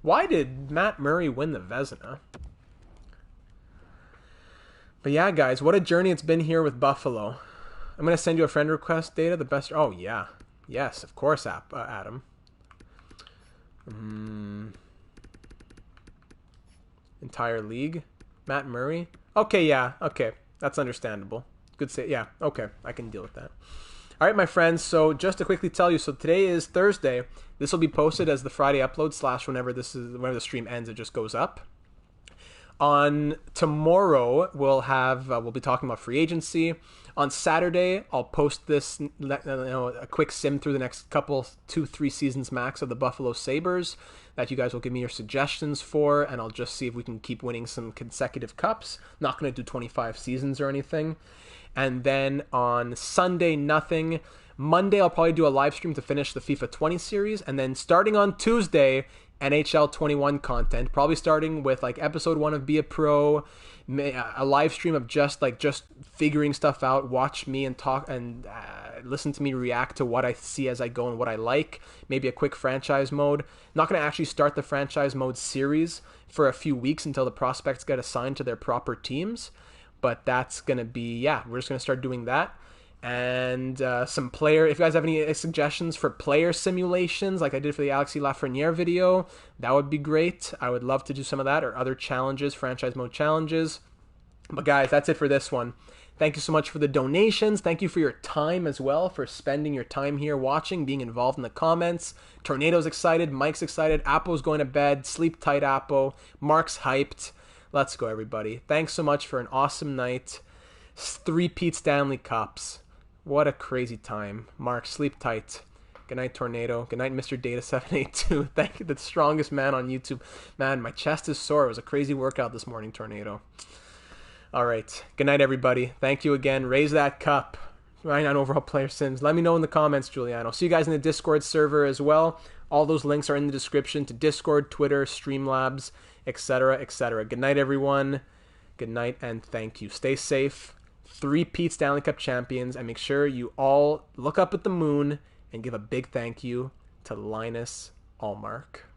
Why did Matt Murray win the Vezina? But yeah, guys, what a journey it's been here with Buffalo. I'm going to send you a friend request, Data. The best... Oh, yeah. Yes, of course, Adam. Entire league. Matt Murray. Okay, yeah. Okay, that's understandable. Good say. Yeah. Okay, I can deal with that. All right, my friends. So just to quickly tell you, so today is Thursday. This will be posted as the Friday upload / whenever the stream ends. It just goes up. On tomorrow, we'll be talking about free agency. On Saturday, I'll post this, a quick sim through the next couple, 2-3 seasons max of the Buffalo Sabres that you guys will give me your suggestions for, and I'll just see if we can keep winning some consecutive cups. Not going to do 25 seasons or anything. And then on Sunday, nothing. Monday, I'll probably do a live stream to finish the FIFA 20 series, and then starting on Tuesday, NHL 21 content, probably starting with like episode 1 of Be a Pro, a live stream of just figuring stuff out. Watch me and talk and listen to me react to what I see as I go and what I like. Maybe a quick franchise mode. Not going to actually start the franchise mode series for a few weeks until the prospects get assigned to their proper teams, but that's going to be, we're just going to start doing that. And some player, if you guys have any suggestions for player simulations like I did for the Alexis Lafreniere video, that would be great. I would love to do some of that, or other challenges, franchise mode challenges. But guys, that's it for this one. Thank you so much for the donations. Thank you for your time as well, for spending your time here watching, being involved in the comments. Tornado's excited, Mike's excited, Apo's going to bed, sleep tight Apo, Mark's hyped. Let's go, everybody. Thanks so much for an awesome night. Three-peat Stanley Cups. What a crazy time. Mark, sleep tight. Good night, Tornado. Good night, Mr. Data782. Thank you, the strongest man on YouTube. Man, my chest is sore. It was a crazy workout this morning, Tornado. All right. Good night, everybody. Thank you again. Raise that cup. 99 overall player sims. Let me know in the comments, Giuliano. See you guys in the Discord server as well. All those links are in the description to Discord, Twitter, Streamlabs, etc., etc. Good night, everyone. Good night, and thank you. Stay safe. Three-peat Stanley Cup champions, and make sure you all look up at the moon and give a big thank you to Linus Allmark.